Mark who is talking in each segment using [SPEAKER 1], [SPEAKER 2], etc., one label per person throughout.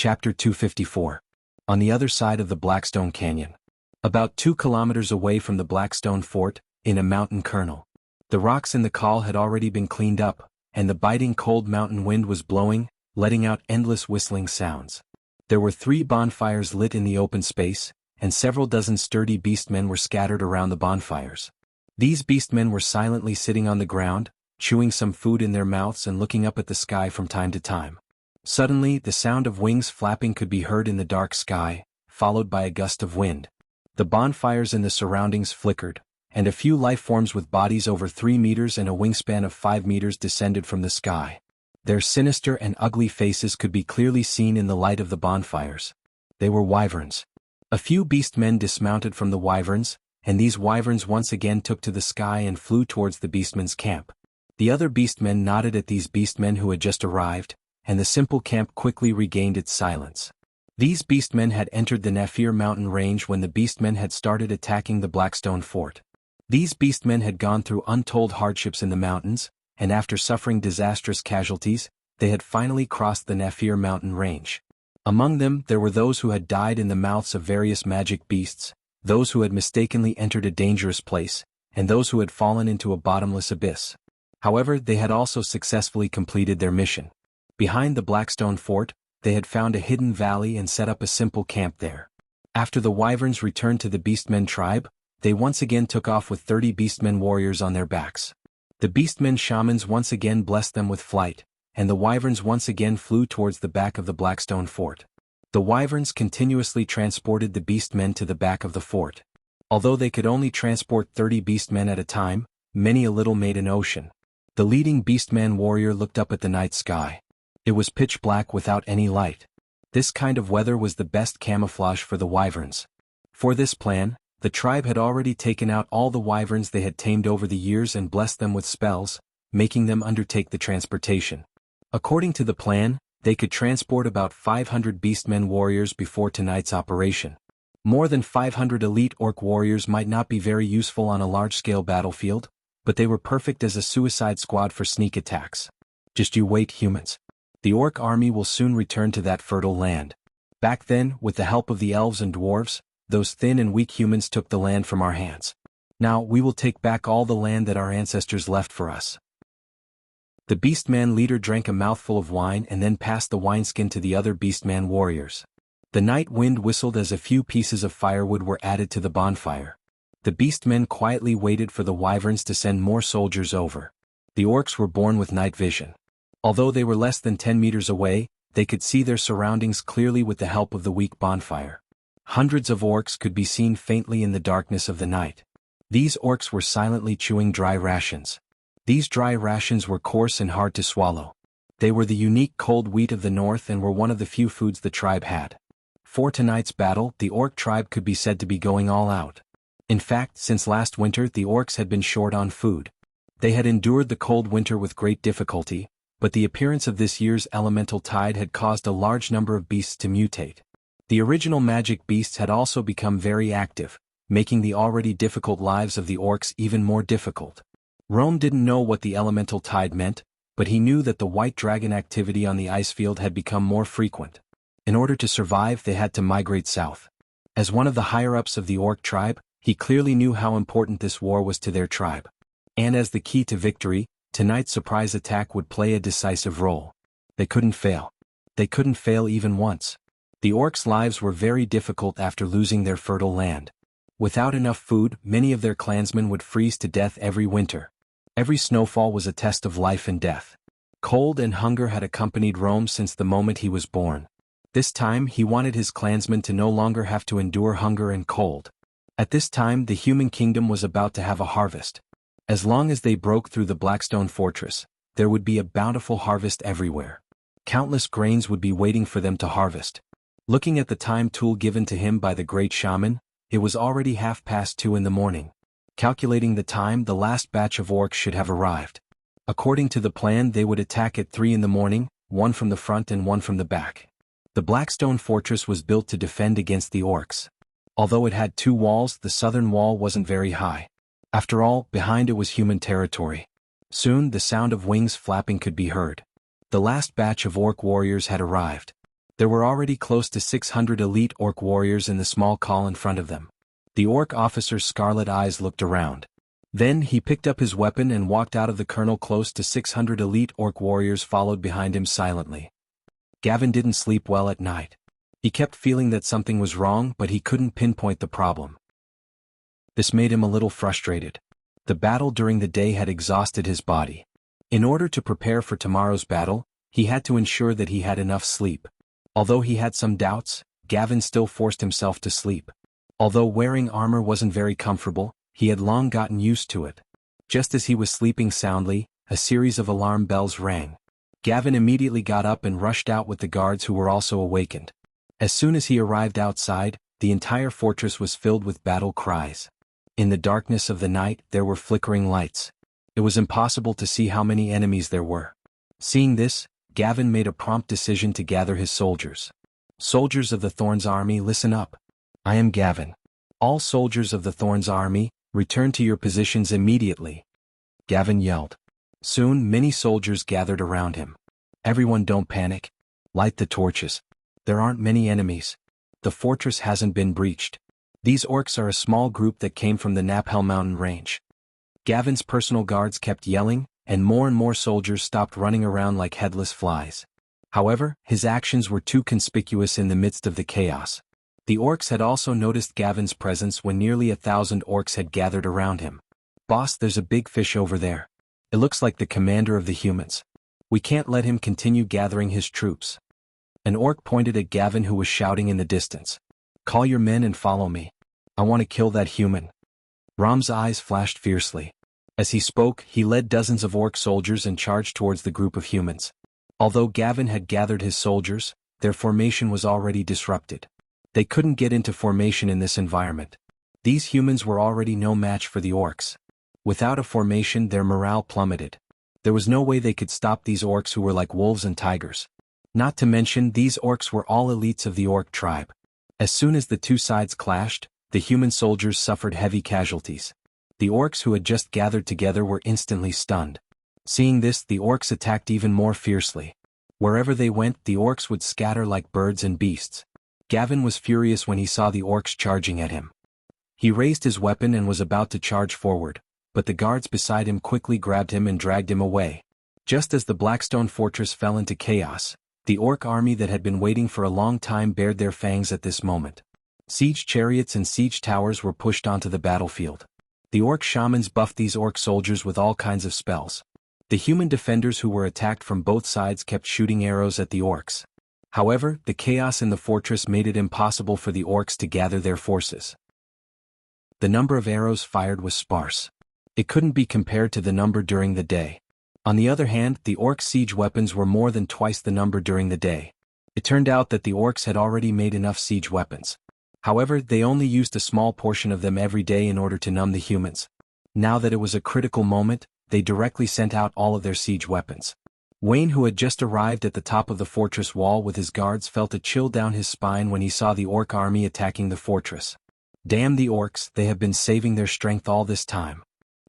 [SPEAKER 1] Chapter 254. On the other side of the Blackstone Canyon. About 2 kilometers away from the Blackstone Fort, in a mountain kernel. The rocks in the col had already been cleaned up, and the biting cold mountain wind was blowing, letting out endless whistling sounds. There were 3 bonfires lit in the open space, and several dozen sturdy beastmen were scattered around the bonfires. These beastmen were silently sitting on the ground, chewing some food in their mouths and looking up at the sky from time to time. Suddenly, the sound of wings flapping could be heard in the dark sky, followed by a gust of wind. The bonfires in the surroundings flickered, and a few life forms with bodies over 3 meters and a wingspan of 5 meters descended from the sky. Their sinister and ugly faces could be clearly seen in the light of the bonfires. They were wyverns. A few beastmen dismounted from the wyverns, and these wyverns once again took to the sky and flew towards the beastmen's camp. The other beastmen nodded at these beastmen who had just arrived, and the simple camp quickly regained its silence. These beastmen had entered the Nafir mountain range when the beastmen had started attacking the Blackstone Fort. These beastmen had gone through untold hardships in the mountains, and after suffering disastrous casualties, they had finally crossed the Nafir mountain range. Among them there were those who had died in the mouths of various magic beasts, those who had mistakenly entered a dangerous place, and those who had fallen into a bottomless abyss. However, they had also successfully completed their mission. Behind the Blackstone Fort, they had found a hidden valley and set up a simple camp there. After the wyverns returned to the beastmen tribe, they once again took off with 30 beastmen warriors on their backs. The beastmen shamans once again blessed them with flight, and the wyverns once again flew towards the back of the Blackstone Fort. The wyverns continuously transported the beastmen to the back of the fort. Although they could only transport 30 beastmen at a time, many a little made an ocean. The leading beastman warrior looked up at the night sky. It was pitch black without any light. This kind of weather was the best camouflage for the wyverns. For this plan, the tribe had already taken out all the wyverns they had tamed over the years and blessed them with spells, making them undertake the transportation. According to the plan, they could transport about 500 beastmen warriors before tonight's operation. More than 500 elite orc warriors might not be very useful on a large-scale battlefield, but they were perfect as a suicide squad for sneak attacks. Just you wait, humans. The orc army will soon return to that fertile land. Back then, with the help of the elves and dwarves, those thin and weak humans took the land from our hands. Now we will take back all the land that our ancestors left for us. The beastman leader drank a mouthful of wine and then passed the wineskin to the other beastman warriors. The night wind whistled as a few pieces of firewood were added to the bonfire. The beastmen quietly waited for the wyverns to send more soldiers over. The orcs were born with night vision. Although they were less than 10 meters away, they could see their surroundings clearly with the help of the weak bonfire. Hundreds of orcs could be seen faintly in the darkness of the night. These orcs were silently chewing dry rations. These dry rations were coarse and hard to swallow. They were the unique cold wheat of the north and were one of the few foods the tribe had. For tonight's battle, the orc tribe could be said to be going all out. In fact, since last winter the orcs had been short on food. They had endured the cold winter with great difficulty, but the appearance of this year's elemental tide had caused a large number of beasts to mutate. The original magic beasts had also become very active, making the already difficult lives of the orcs even more difficult. Rome didn't know what the elemental tide meant, but he knew that the white dragon activity on the ice field had become more frequent. In order to survive, they had to migrate south. As one of the higher-ups of the orc tribe, he clearly knew how important this war was to their tribe. And as the key to victory, tonight's surprise attack would play a decisive role. They couldn't fail. They couldn't fail even once. The orcs' lives were very difficult after losing their fertile land. Without enough food, many of their clansmen would freeze to death every winter. Every snowfall was a test of life and death. Cold and hunger had accompanied Rome since the moment he was born. This time he wanted his clansmen to no longer have to endure hunger and cold. At this time the human kingdom was about to have a harvest. As long as they broke through the Blackstone Fortress, there would be a bountiful harvest everywhere. Countless grains would be waiting for them to harvest. Looking at the time tool given to him by the great shaman, it was already 2:30 in the morning. Calculating the time, the last batch of orcs should have arrived. According to the plan, they would attack at 3 in the morning, one from the front and one from the back. The Blackstone Fortress was built to defend against the orcs. Although it had 2 walls, the southern wall wasn't very high. After all, behind it was human territory. Soon the sound of wings flapping could be heard. The last batch of orc warriors had arrived. There were already close to 600 elite orc warriors in the small call in front of them. The orc officer's scarlet eyes looked around. Then he picked up his weapon and walked out of the colonel. Close to 600 elite orc warriors followed behind him silently. Gavin didn't sleep well at night. He kept feeling that something was wrong, but he couldn't pinpoint the problem. This made him a little frustrated. The battle during the day had exhausted his body. In order to prepare for tomorrow's battle, he had to ensure that he had enough sleep. Although he had some doubts, Gavin still forced himself to sleep. Although wearing armor wasn't very comfortable, he had long gotten used to it. Just as he was sleeping soundly, a series of alarm bells rang. Gavin immediately got up and rushed out with the guards who were also awakened. As soon as he arrived outside, the entire fortress was filled with battle cries. In the darkness of the night, there were flickering lights. It was impossible to see how many enemies there were. Seeing this, Gavin made a prompt decision to gather his soldiers. Soldiers of the Thorns army, listen up. I am Gavin. All soldiers of the Thorns army, return to your positions immediately. Gavin yelled. Soon many soldiers gathered around him. Everyone, don't panic. Light the torches. There aren't many enemies. The fortress hasn't been breached. These orcs are a small group that came from the Naphel mountain range. Gavin's personal guards kept yelling, and more soldiers stopped running around like headless flies. However, his actions were too conspicuous in the midst of the chaos. The orcs had also noticed Gavin's presence when nearly 1,000 orcs had gathered around him. Boss, there's a big fish over there. It looks like the commander of the humans. We can't let him continue gathering his troops. An orc pointed at Gavin, who was shouting in the distance. Call your men and follow me. I want to kill that human. Ram's eyes flashed fiercely. As he spoke, he led dozens of orc soldiers and charged towards the group of humans. Although Gavin had gathered his soldiers, their formation was already disrupted. They couldn't get into formation in this environment. These humans were already no match for the orcs. Without a formation, their morale plummeted. There was no way they could stop these orcs who were like wolves and tigers. Not to mention, these orcs were all elites of the orc tribe. As soon as the two sides clashed, the human soldiers suffered heavy casualties. The orcs who had just gathered together were instantly stunned. Seeing this, the orcs attacked even more fiercely. Wherever they went, the orcs would scatter like birds and beasts. Gavin was furious when he saw the orcs charging at him. He raised his weapon and was about to charge forward, but the guards beside him quickly grabbed him and dragged him away. Just as the Blackstone fortress fell into chaos, the orc army that had been waiting for a long time bared their fangs at this moment. Siege chariots and siege towers were pushed onto the battlefield. The orc shamans buffed these orc soldiers with all kinds of spells. The human defenders who were attacked from both sides kept shooting arrows at the orcs. However, the chaos in the fortress made it impossible for the orcs to gather their forces. The number of arrows fired was sparse. It couldn't be compared to the number during the day. On the other hand, the orc siege weapons were more than twice the number during the day. It turned out that the orcs had already made enough siege weapons. However, they only used a small portion of them every day in order to numb the humans. Now that it was a critical moment, they directly sent out all of their siege weapons. Wayne, who had just arrived at the top of the fortress wall with his guards, felt a chill down his spine when he saw the orc army attacking the fortress. Damn the orcs, they have been saving their strength all this time.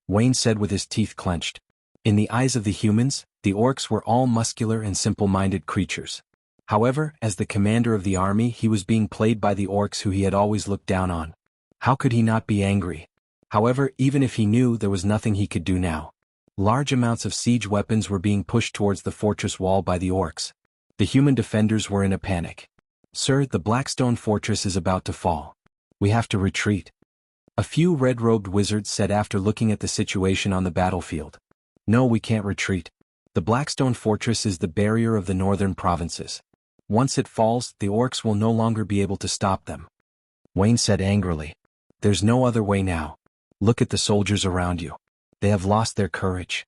[SPEAKER 1] Wayne said with his teeth clenched. In the eyes of the humans, the orcs were all muscular and simple-minded creatures. However, as the commander of the army, he was being played by the orcs who he had always looked down on. How could he not be angry? However, even if he knew, there was nothing he could do now. Large amounts of siege weapons were being pushed towards the fortress wall by the orcs. The human defenders were in a panic. Sir, the Blackstone fortress is about to fall. We have to retreat. A few red-robed wizards said after looking at the situation on the battlefield. No, we can't retreat. The Blackstone fortress is the barrier of the northern provinces. Once it falls, the orcs will no longer be able to stop them. Wayne said angrily. There's no other way now. Look at the soldiers around you. They have lost their courage.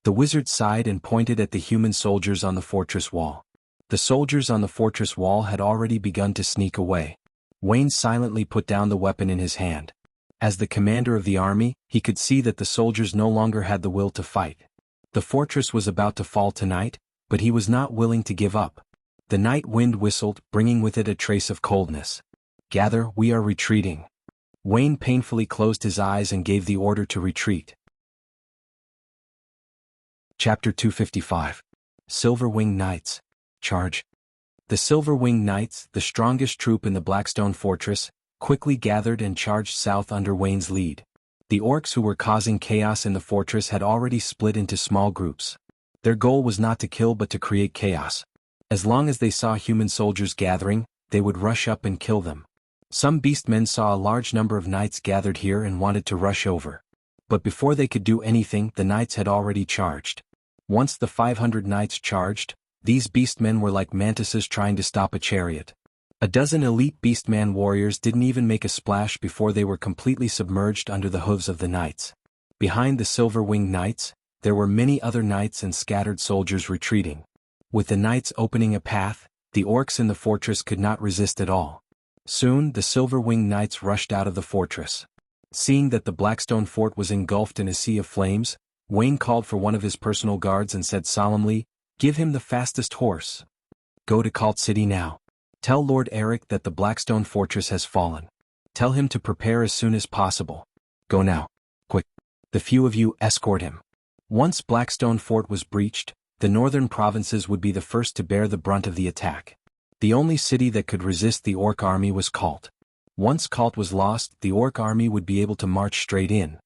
[SPEAKER 1] The wizard sighed and pointed at the human soldiers on the fortress wall. The soldiers on the fortress wall had already begun to sneak away. Wayne silently put down the weapon in his hand. As the commander of the army, he could see that the soldiers no longer had the will to fight. The fortress was about to fall tonight, but he was not willing to give up. The night wind whistled, bringing with it a trace of coldness. Gather, we are retreating. Wayne painfully closed his eyes and gave the order to retreat. Chapter 255. Silver-Winged Knights. Charge. The Silver-Winged Knights, the strongest troop in the Blackstone Fortress, quickly gathered and charged south under Wayne's lead. The orcs who were causing chaos in the fortress had already split into small groups. Their goal was not to kill but to create chaos. As long as they saw human soldiers gathering, they would rush up and kill them. Some beastmen saw a large number of knights gathered here and wanted to rush over. But before they could do anything, the knights had already charged. Once the 500 knights charged, these beastmen were like mantises trying to stop a chariot. A dozen elite beastman warriors didn't even make a splash before they were completely submerged under the hooves of the knights. Behind the Silver-Winged Knights, there were many other knights and scattered soldiers retreating. With the knights opening a path, the orcs in the fortress could not resist at all. Soon, the Silver-Winged Knights rushed out of the fortress. Seeing that the Blackstone fort was engulfed in a sea of flames, Wayne called for one of his personal guards and said solemnly, "Give him the fastest horse. Go to Cult City now. Tell Lord Eric that the Blackstone fortress has fallen. Tell him to prepare as soon as possible. Go now. Quick. The few of you escort him." Once Blackstone Fort was breached, the northern provinces would be the first to bear the brunt of the attack. The only city that could resist the orc army was Cult. Once Cult was lost, the orc army would be able to march straight in.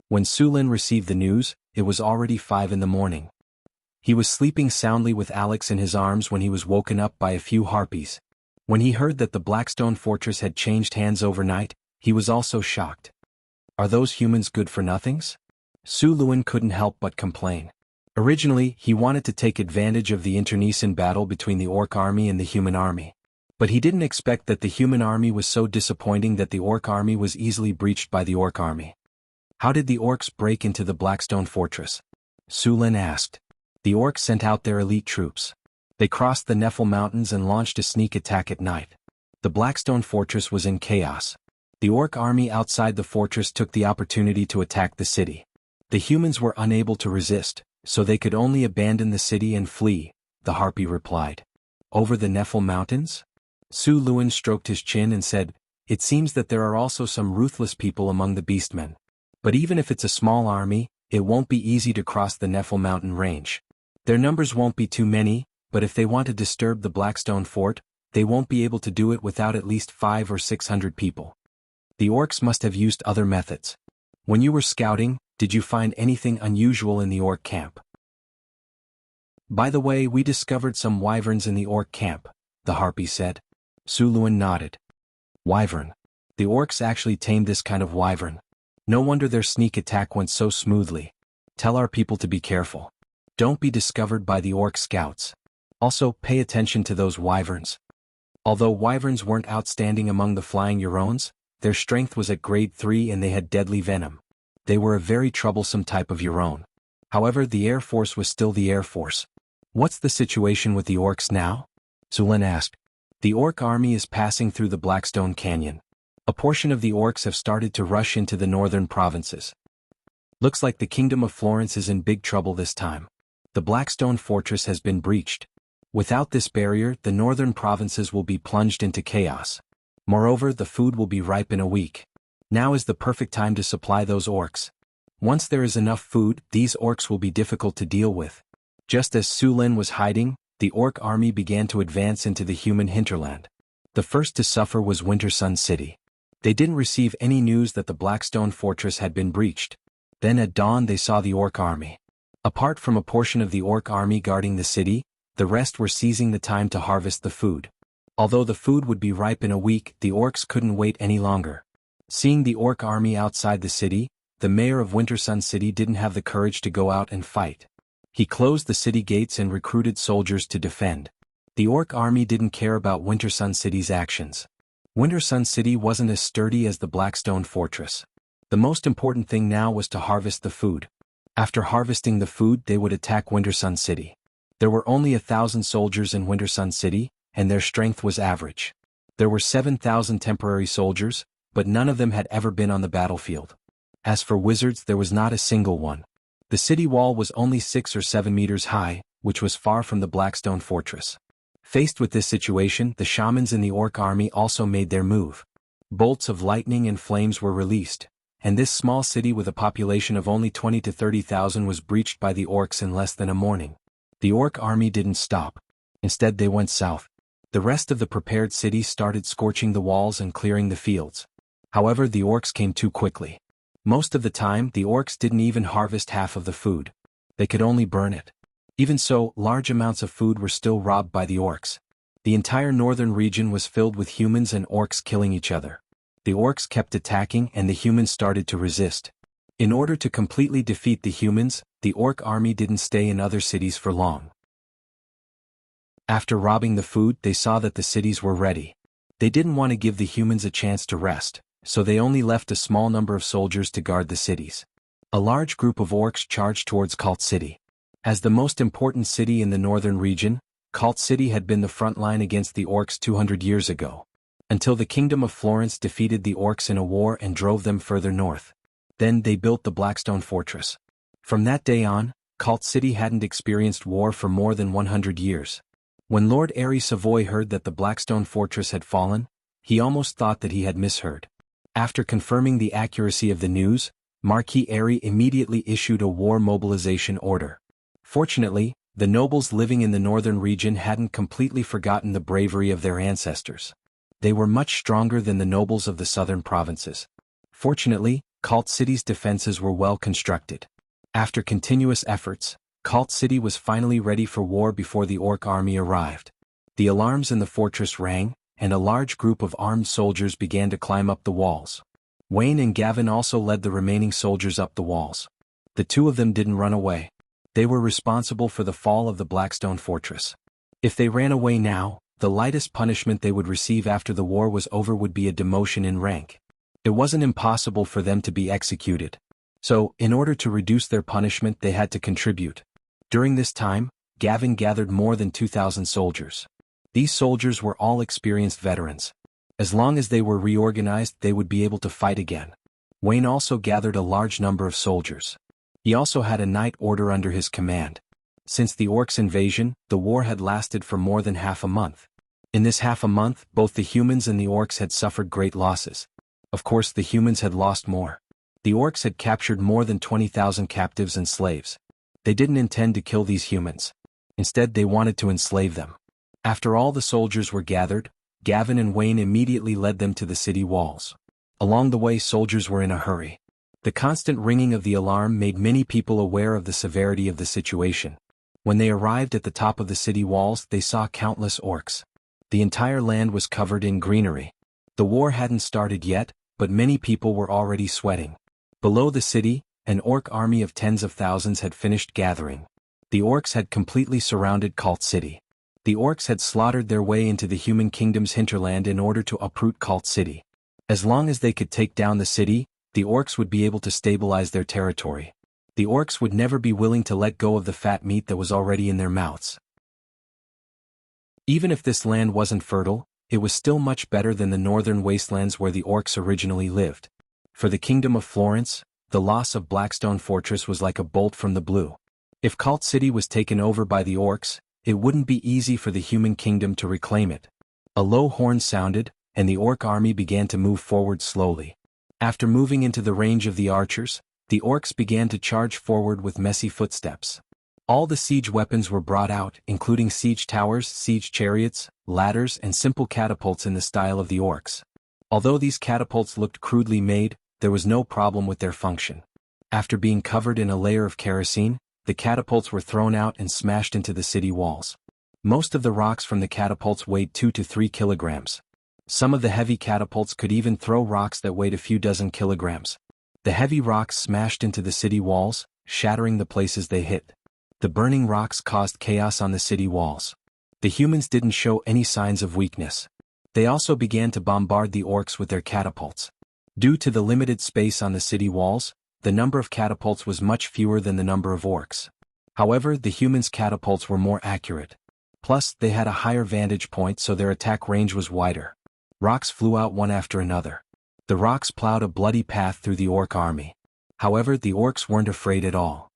[SPEAKER 1] When Sulin received the news, it was already 5 in the morning. He was sleeping soundly with Alex in his arms when he was woken up by a few harpies. When he heard that the Blackstone Fortress had changed hands overnight, he was also shocked. Are those humans good for nothings? Su Luin couldn't help but complain. Originally, he wanted to take advantage of the internecine battle between the orc army and the human army. But he didn't expect that the human army was so disappointing that the orc army was easily breached by the orc army. How did the orcs break into the Blackstone Fortress? Sulin asked. The orcs sent out their elite troops. They crossed the Nephil Mountains and launched a sneak attack at night. The Blackstone Fortress was in chaos. The orc army outside the fortress took the opportunity to attack the city. The humans were unable to resist, so they could only abandon the city and flee, the harpy replied. Over the Nephil Mountains? Su Luin stroked his chin and said, "It seems that there are also some ruthless people among the beastmen. But even if it's a small army, it won't be easy to cross the Nephil Mountain range. Their numbers won't be too many, but if they want to disturb the Blackstone Fort, they won't be able to do it without at least 500 or 600 people. The orcs must have used other methods. When you were scouting, did you find anything unusual in the orc camp?" "By the way, we discovered some wyverns in the orc camp," the harpy said. Su Luin nodded. "Wyvern. The orcs actually tamed this kind of wyvern. No wonder their sneak attack went so smoothly. Tell our people to be careful. Don't be discovered by the orc scouts. Also, pay attention to those wyverns." Although wyverns weren't outstanding among the flying Eurones, their strength was at grade 3 and they had deadly venom. They were a very troublesome type of Eurone. However, the Air Force was still the Air Force. "What's the situation with the orcs now?" Sulin asked. "The orc army is passing through the Blackstone Canyon. A portion of the orcs have started to rush into the northern provinces. Looks like the Kingdom of Florence is in big trouble this time. The Blackstone Fortress has been breached. Without this barrier, the northern provinces will be plunged into chaos. Moreover, the food will be ripe in a week. Now is the perfect time to supply those orcs. Once there is enough food, these orcs will be difficult to deal with." Just as Sulin was hiding, the orc army began to advance into the human hinterland. The first to suffer was Winter Sun City. They didn't receive any news that the Blackstone Fortress had been breached. Then at dawn they saw the orc army. Apart from a portion of the orc army guarding the city, the rest were seizing the time to harvest the food. Although the food would be ripe in a week, the orcs couldn't wait any longer. Seeing the orc army outside the city, the mayor of Winter Sun City didn't have the courage to go out and fight. He closed the city gates and recruited soldiers to defend. The orc army didn't care about Winter Sun City's actions. Winter Sun City wasn't as sturdy as the Blackstone Fortress. The most important thing now was to harvest the food. After harvesting the food, they would attack Winter Sun City. There were only 1,000 soldiers in Winter Sun City, and their strength was average. There were 7,000 temporary soldiers, but none of them had ever been on the battlefield. As for wizards, there was not a single one. The city wall was only 6 or 7 meters high, which was far from the Blackstone Fortress. Faced with this situation, the shamans in the orc army also made their move. Bolts of lightning and flames were released, and this small city with a population of only 20 to 30,000 was breached by the orcs in less than a morning. The orc army didn't stop. Instead they went south. The rest of the prepared city started scorching the walls and clearing the fields. However, the orcs came too quickly. Most of the time, the orcs didn't even harvest half of the food. They could only burn it. Even so, large amounts of food were still robbed by the orcs. The entire northern region was filled with humans and orcs killing each other. The orcs kept attacking and the humans started to resist. In order to completely defeat the humans, the orc army didn't stay in other cities for long. After robbing the food, they saw that the cities were ready. They didn't want to give the humans a chance to rest, so they only left a small number of soldiers to guard the cities. A large group of orcs charged towards Cult City. As the most important city in the northern region, Cult City had been the front line against the orcs 200 years ago, until the Kingdom of Florence defeated the orcs in a war and drove them further north. Then they built the Blackstone Fortress. From that day on, Cult City hadn't experienced war for more than 100 years. When Lord Airy Savoy heard that the Blackstone Fortress had fallen, he almost thought that he had misheard. After confirming the accuracy of the news, Marquis Airy immediately issued a war mobilization order. Fortunately, the nobles living in the northern region hadn't completely forgotten the bravery of their ancestors. They were much stronger than the nobles of the southern provinces. Fortunately, Cult City's defenses were well constructed. After continuous efforts, Cult City was finally ready for war before the orc army arrived. The alarms in the fortress rang, and a large group of armed soldiers began to climb up the walls. Wayne and Gavin also led the remaining soldiers up the walls. The two of them didn't run away. They were responsible for the fall of the Blackstone Fortress. If they ran away now, the lightest punishment they would receive after the war was over would be a demotion in rank. It wasn't impossible for them to be executed. So, in order to reduce their punishment, they had to contribute. During this time, Gavin gathered more than 2,000 soldiers. These soldiers were all experienced veterans. As long as they were reorganized, they would be able to fight again. Wayne also gathered a large number of soldiers. He also had a knight order under his command. Since the orcs' invasion, the war had lasted for more than half a month. In this half a month, both the humans and the orcs had suffered great losses. Of course, the humans had lost more. The orcs had captured more than 20,000 captives and slaves. They didn't intend to kill these humans. Instead, they wanted to enslave them. After all the soldiers were gathered, Gavin and Wayne immediately led them to the city walls. Along the way, soldiers were in a hurry. The constant ringing of the alarm made many people aware of the severity of the situation. When they arrived at the top of the city walls, they saw countless orcs. The entire land was covered in greenery. The war hadn't started yet, but many people were already sweating. Below the city, an orc army of tens of thousands had finished gathering. The orcs had completely surrounded Cult City. The orcs had slaughtered their way into the human kingdom's hinterland in order to uproot Cult City. As long as they could take down the city, the orcs would be able to stabilize their territory. The orcs would never be willing to let go of the fat meat that was already in their mouths. Even if this land wasn't fertile, it was still much better than the northern wastelands where the orcs originally lived. For the Kingdom of Florence, the loss of Blackstone Fortress was like a bolt from the blue. If Cult City was taken over by the orcs, it wouldn't be easy for the human kingdom to reclaim it. A low horn sounded, and the orc army began to move forward slowly. After moving into the range of the archers, the orcs began to charge forward with messy footsteps. All the siege weapons were brought out, including siege towers, siege chariots, ladders, and simple catapults in the style of the orcs. Although these catapults looked crudely made, there was no problem with their function. After being covered in a layer of kerosene, the catapults were thrown out and smashed into the city walls. Most of the rocks from the catapults weighed 2 to 3 kilograms. Some of the heavy catapults could even throw rocks that weighed a few dozen kilograms. The heavy rocks smashed into the city walls, shattering the places they hit. The burning rocks caused chaos on the city walls. The humans didn't show any signs of weakness. They also began to bombard the orcs with their catapults. Due to the limited space on the city walls, the number of catapults was much fewer than the number of orcs. However, the humans' catapults were more accurate. Plus, they had a higher vantage point, so their attack range was wider. Rocks flew out one after another. The rocks plowed a bloody path through the orc army. However, the orcs weren't afraid at all.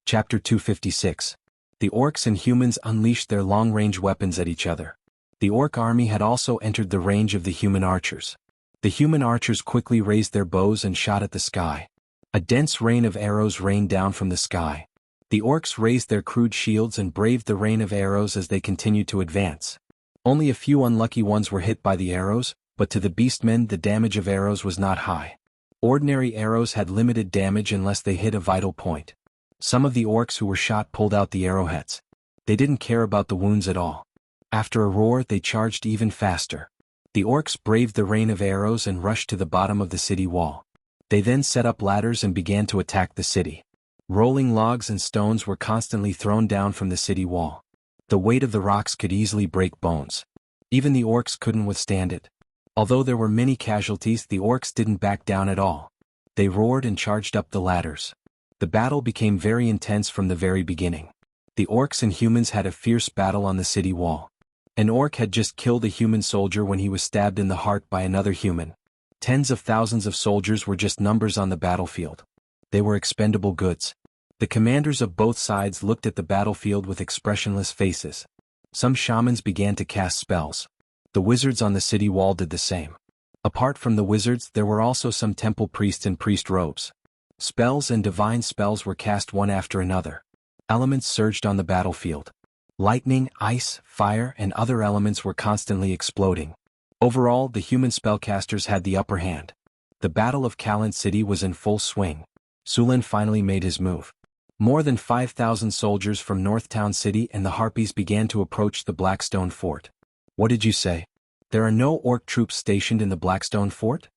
[SPEAKER 1] Chapter 256. The orcs and humans unleashed their long-range weapons at each other. The orc army had also entered the range of the human archers. The human archers quickly raised their bows and shot at the sky. A dense rain of arrows rained down from the sky. The orcs raised their crude shields and braved the rain of arrows as they continued to advance. Only a few unlucky ones were hit by the arrows, but to the beastmen the damage of arrows was not high. Ordinary arrows had limited damage unless they hit a vital point. Some of the orcs who were shot pulled out the arrowheads. They didn't care about the wounds at all. After a roar, they charged even faster. The orcs braved the rain of arrows and rushed to the bottom of the city wall. They then set up ladders and began to attack the city. Rolling logs and stones were constantly thrown down from the city wall. The weight of the rocks could easily break bones. Even the orcs couldn't withstand it. Although there were many casualties, the orcs didn't back down at all. They roared and charged up the ladders. The battle became very intense from the very beginning. The orcs and humans had a fierce battle on the city wall. An orc had just killed a human soldier when he was stabbed in the heart by another human. Tens of thousands of soldiers were just numbers on the battlefield. They were expendable goods. The commanders of both sides looked at the battlefield with expressionless faces. Some shamans began to cast spells. The wizards on the city wall did the same. Apart from the wizards, there were also some temple priests in priest robes. Spells and divine spells were cast one after another. Elements surged on the battlefield. Lightning, ice, fire, and other elements were constantly exploding. Overall, the human spellcasters had the upper hand. The Battle of Callan City was in full swing. Sulan finally made his move. More than 5,000 soldiers from Northtown City and the Harpies began to approach the Blackstone Fort. What did you say? There are no orc troops stationed in the Blackstone Fort?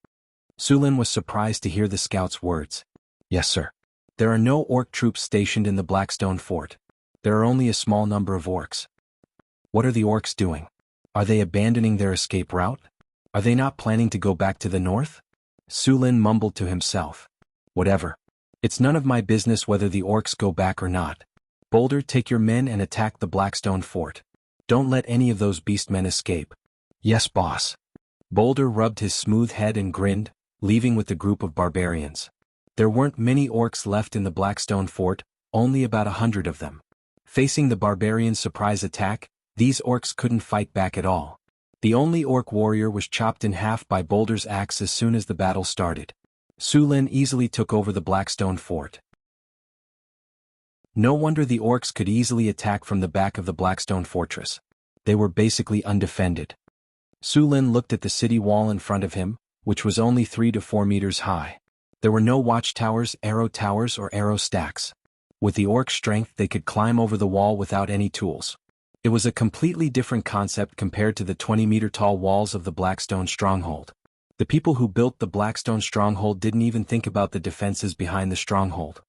[SPEAKER 1] Sulan was surprised to hear the scout's words. Yes, sir. There are no orc troops stationed in the Blackstone Fort. There are only a small number of orcs. What are the orcs doing? Are they abandoning their escape route? Are they not planning to go back to the north? Sulan mumbled to himself. Whatever. It's none of my business whether the orcs go back or not. Boulder, take your men and attack the Blackstone Fort. Don't let any of those beastmen escape. Yes, boss. Boulder rubbed his smooth head and grinned, leaving with the group of barbarians. There weren't many orcs left in the Blackstone Fort, only about 100 of them. Facing the barbarians' surprise attack, these orcs couldn't fight back at all. The only orc warrior was chopped in half by Boulder's axe as soon as the battle started. Sulan easily took over the Blackstone Fort. No wonder the orcs could easily attack from the back of the Blackstone Fortress. They were basically undefended. Sulan looked at the city wall in front of him, which was only 3 to 4 meters high. There were no watchtowers, arrow towers, or arrow stacks. With the orc strength, they could climb over the wall without any tools. It was a completely different concept compared to the 20-meter-tall walls of the Blackstone Stronghold. The people who built the Blackstone Stronghold didn't even think about the defenses behind the stronghold.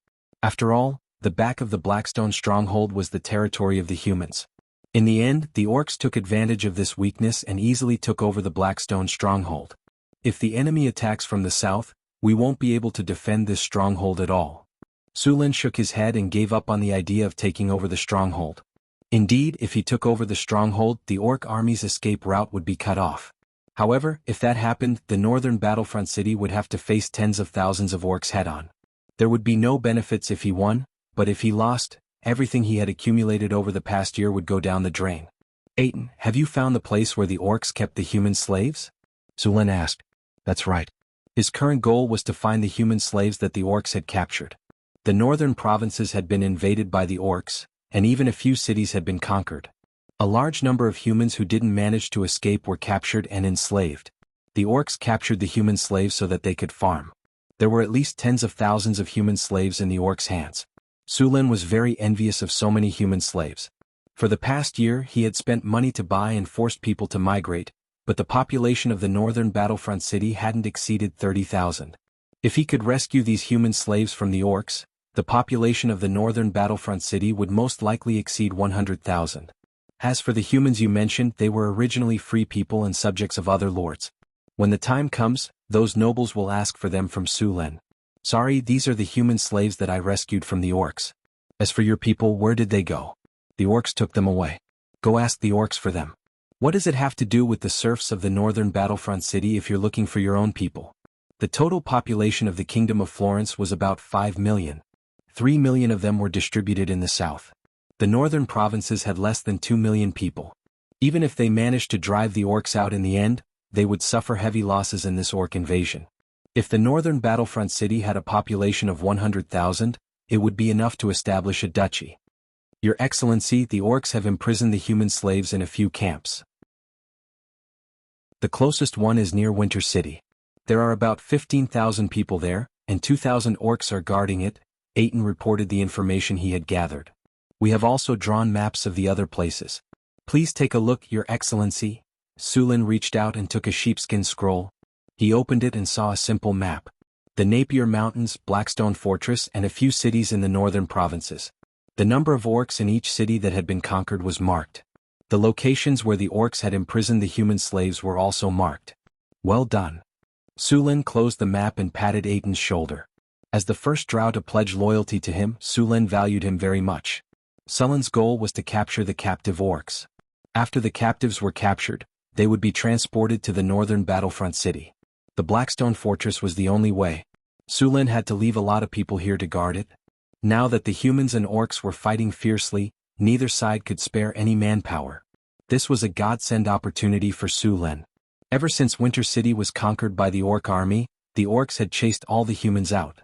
[SPEAKER 1] After all, the back of the Blackstone Stronghold was the territory of the humans. In the end, the orcs took advantage of this weakness and easily took over the Blackstone Stronghold. If the enemy attacks from the south, we won't be able to defend this stronghold at all. Sulan shook his head and gave up on the idea of taking over the stronghold. Indeed, if he took over the stronghold, the orc army's escape route would be cut off. However, if that happened, the northern battlefront city would have to face tens of thousands of orcs head-on. There would be no benefits if he won, but if he lost, everything he had accumulated over the past year would go down the drain. Aiton, have you found the place where the orcs kept the human slaves? Sulan asked. That's right. His current goal was to find the human slaves that the orcs had captured. The northern provinces had been invaded by the orcs, and even a few cities had been conquered. A large number of humans who didn't manage to escape were captured and enslaved. The orcs captured the human slaves so that they could farm. There were at least tens of thousands of human slaves in the orcs' hands. Sulan was very envious of so many human slaves. For the past year, he had spent money to buy and forced people to migrate, but the population of the northern battlefront city hadn't exceeded 30,000. If he could rescue these human slaves from the orcs, the population of the northern battlefront city would most likely exceed 100,000. As for the humans you mentioned, they were originally free people and subjects of other lords. When the time comes, those nobles will ask for them from Sulan. Sorry, these are the human slaves that I rescued from the orcs. As for your people, where did they go? The orcs took them away. Go ask the orcs for them. What does it have to do with the serfs of the northern battlefront city if you're looking for your own people? The total population of the Kingdom of Florence was about 5 million. 3 million of them were distributed in the south. The northern provinces had less than 2 million people. Even if they managed to drive the orcs out in the end, they would suffer heavy losses in this orc invasion. If the northern battlefront city had a population of 100,000, it would be enough to establish a duchy. Your Excellency, the orcs have imprisoned the human slaves in a few camps. The closest one is near Winter City. There are about 15,000 people there, and 2,000 orcs are guarding it. Aiton reported the information he had gathered. We have also drawn maps of the other places. Please take a look, Your Excellency. Sulin reached out and took a sheepskin scroll. He opened it and saw a simple map. The Napier Mountains, Blackstone Fortress, and a few cities in the northern provinces. The number of orcs in each city that had been conquered was marked. The locations where the orcs had imprisoned the human slaves were also marked. Well done. Sulin closed the map and patted Aiton's shoulder. As the first drow to pledge loyalty to him, Sulin valued him very much. Sulin's goal was to capture the captive orcs. After the captives were captured, they would be transported to the northern battlefront city. The Blackstone Fortress was the only way. Sulin had to leave a lot of people here to guard it. Now that the humans and orcs were fighting fiercely, neither side could spare any manpower. This was a godsend opportunity for Sulin. Ever since Winter City was conquered by the orc army, the orcs had chased all the humans out.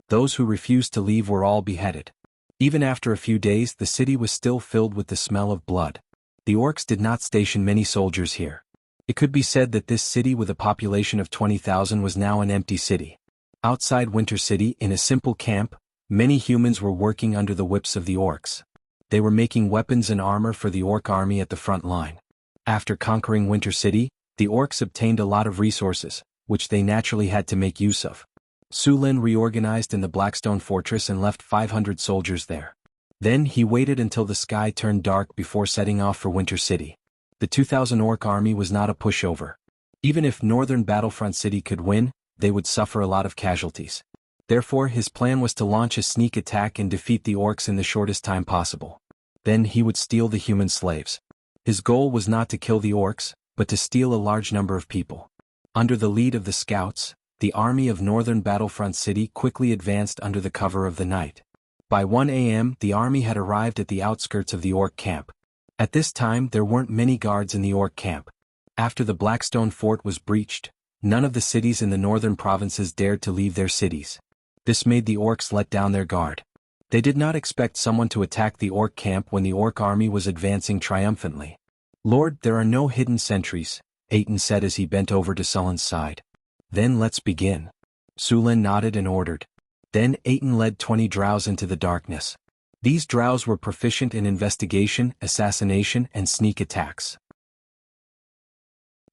[SPEAKER 1] Those who refused to leave were all beheaded. Even after a few days, the city was still filled with the smell of blood. The orcs did not station many soldiers here. It could be said that this city with a population of 20,000 was now an empty city. Outside Winter City, in a simple camp, many humans were working under the whips of the orcs. They were making weapons and armor for the orc army at the front line. After conquering Winter City, the orcs obtained a lot of resources, which they naturally had to make use of. Sulin reorganized in the Blackstone Fortress and left 500 soldiers there. Then he waited until the sky turned dark before setting off for Winter City. The 2,000 orc army was not a pushover. Even if Northern Battlefront City could win, they would suffer a lot of casualties. Therefore, his plan was to launch a sneak attack and defeat the orcs in the shortest time possible. Then he would steal the human slaves. His goal was not to kill the orcs, but to steal a large number of people. Under the lead of the scouts, the army of Northern Battlefront City quickly advanced under the cover of the night. By 1 a.m., the army had arrived at the outskirts of the orc camp. At this time, there weren't many guards in the orc camp. After the Blackstone Fort was breached, none of the cities in the northern provinces dared to leave their cities. This made the orcs let down their guard. They did not expect someone to attack the orc camp when the orc army was advancing triumphantly. Lord, there are no hidden sentries, Aiton said as he bent over to Sulin's side. Then let's begin. Sulin nodded and ordered. Then Aiton led 20 drows into the darkness. These drows were proficient in investigation, assassination, and sneak attacks.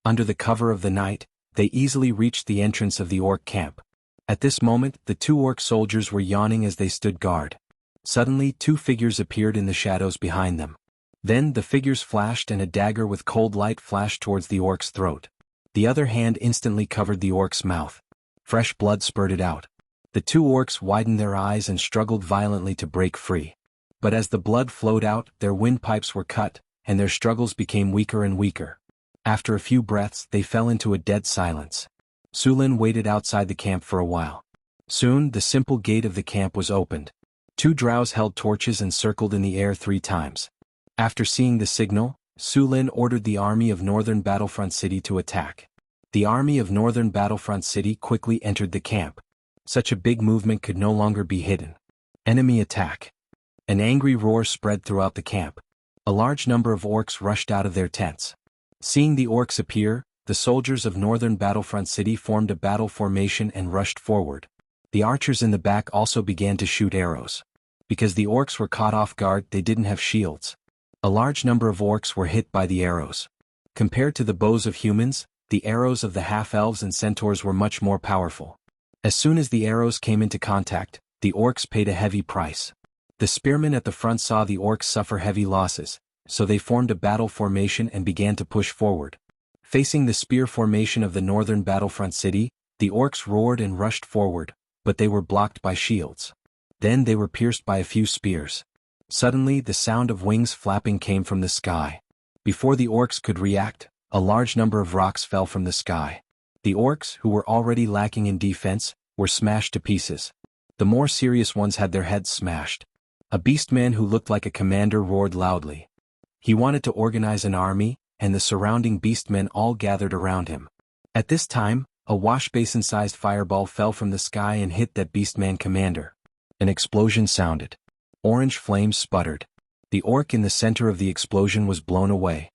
[SPEAKER 1] Under the cover of the night, they easily reached the entrance of the orc camp. At this moment, the 2 orc soldiers were yawning as they stood guard. Suddenly, 2 figures appeared in the shadows behind them. Then the figures flashed and a dagger with cold light flashed towards the orc's throat. The other hand instantly covered the orc's mouth. Fresh blood spurted out. The 2 orcs widened their eyes and struggled violently to break free. But as the blood flowed out, their windpipes were cut, and their struggles became weaker and weaker. After a few breaths, they fell into a dead silence. Sulin waited outside the camp for a while. Soon, the simple gate of the camp was opened. 2 drows held torches and circled in the air 3 times. After seeing the signal, Sulin ordered the army of Northern Battlefront City to attack. The army of Northern Battlefront City quickly entered the camp. Such a big movement could no longer be hidden. Enemy attack. An angry roar spread throughout the camp. A large number of orcs rushed out of their tents. Seeing the orcs appear, the soldiers of Northern Battlefront City formed a battle formation and rushed forward. The archers in the back also began to shoot arrows. Because the orcs were caught off guard, they didn't have shields. A large number of orcs were hit by the arrows. Compared to the bows of humans, the arrows of the half-elves and centaurs were much more powerful. As soon as the arrows came into contact, the orcs paid a heavy price. The spearmen at the front saw the orcs suffer heavy losses, so they formed a battle formation and began to push forward. Facing the spear formation of the Northern Battlefront City, the orcs roared and rushed forward, but they were blocked by shields. Then they were pierced by a few spears. Suddenly, the sound of wings flapping came from the sky. Before the orcs could react, a large number of rocks fell from the sky. The orcs, who were already lacking in defense, were smashed to pieces. The more serious ones had their heads smashed. A beastman who looked like a commander roared loudly. He wanted to organize an army, and the surrounding beastmen all gathered around him. At this time, a washbasin-sized fireball fell from the sky and hit that beastman commander. An explosion sounded. Orange flames sputtered. The orc in the center of the explosion was blown away.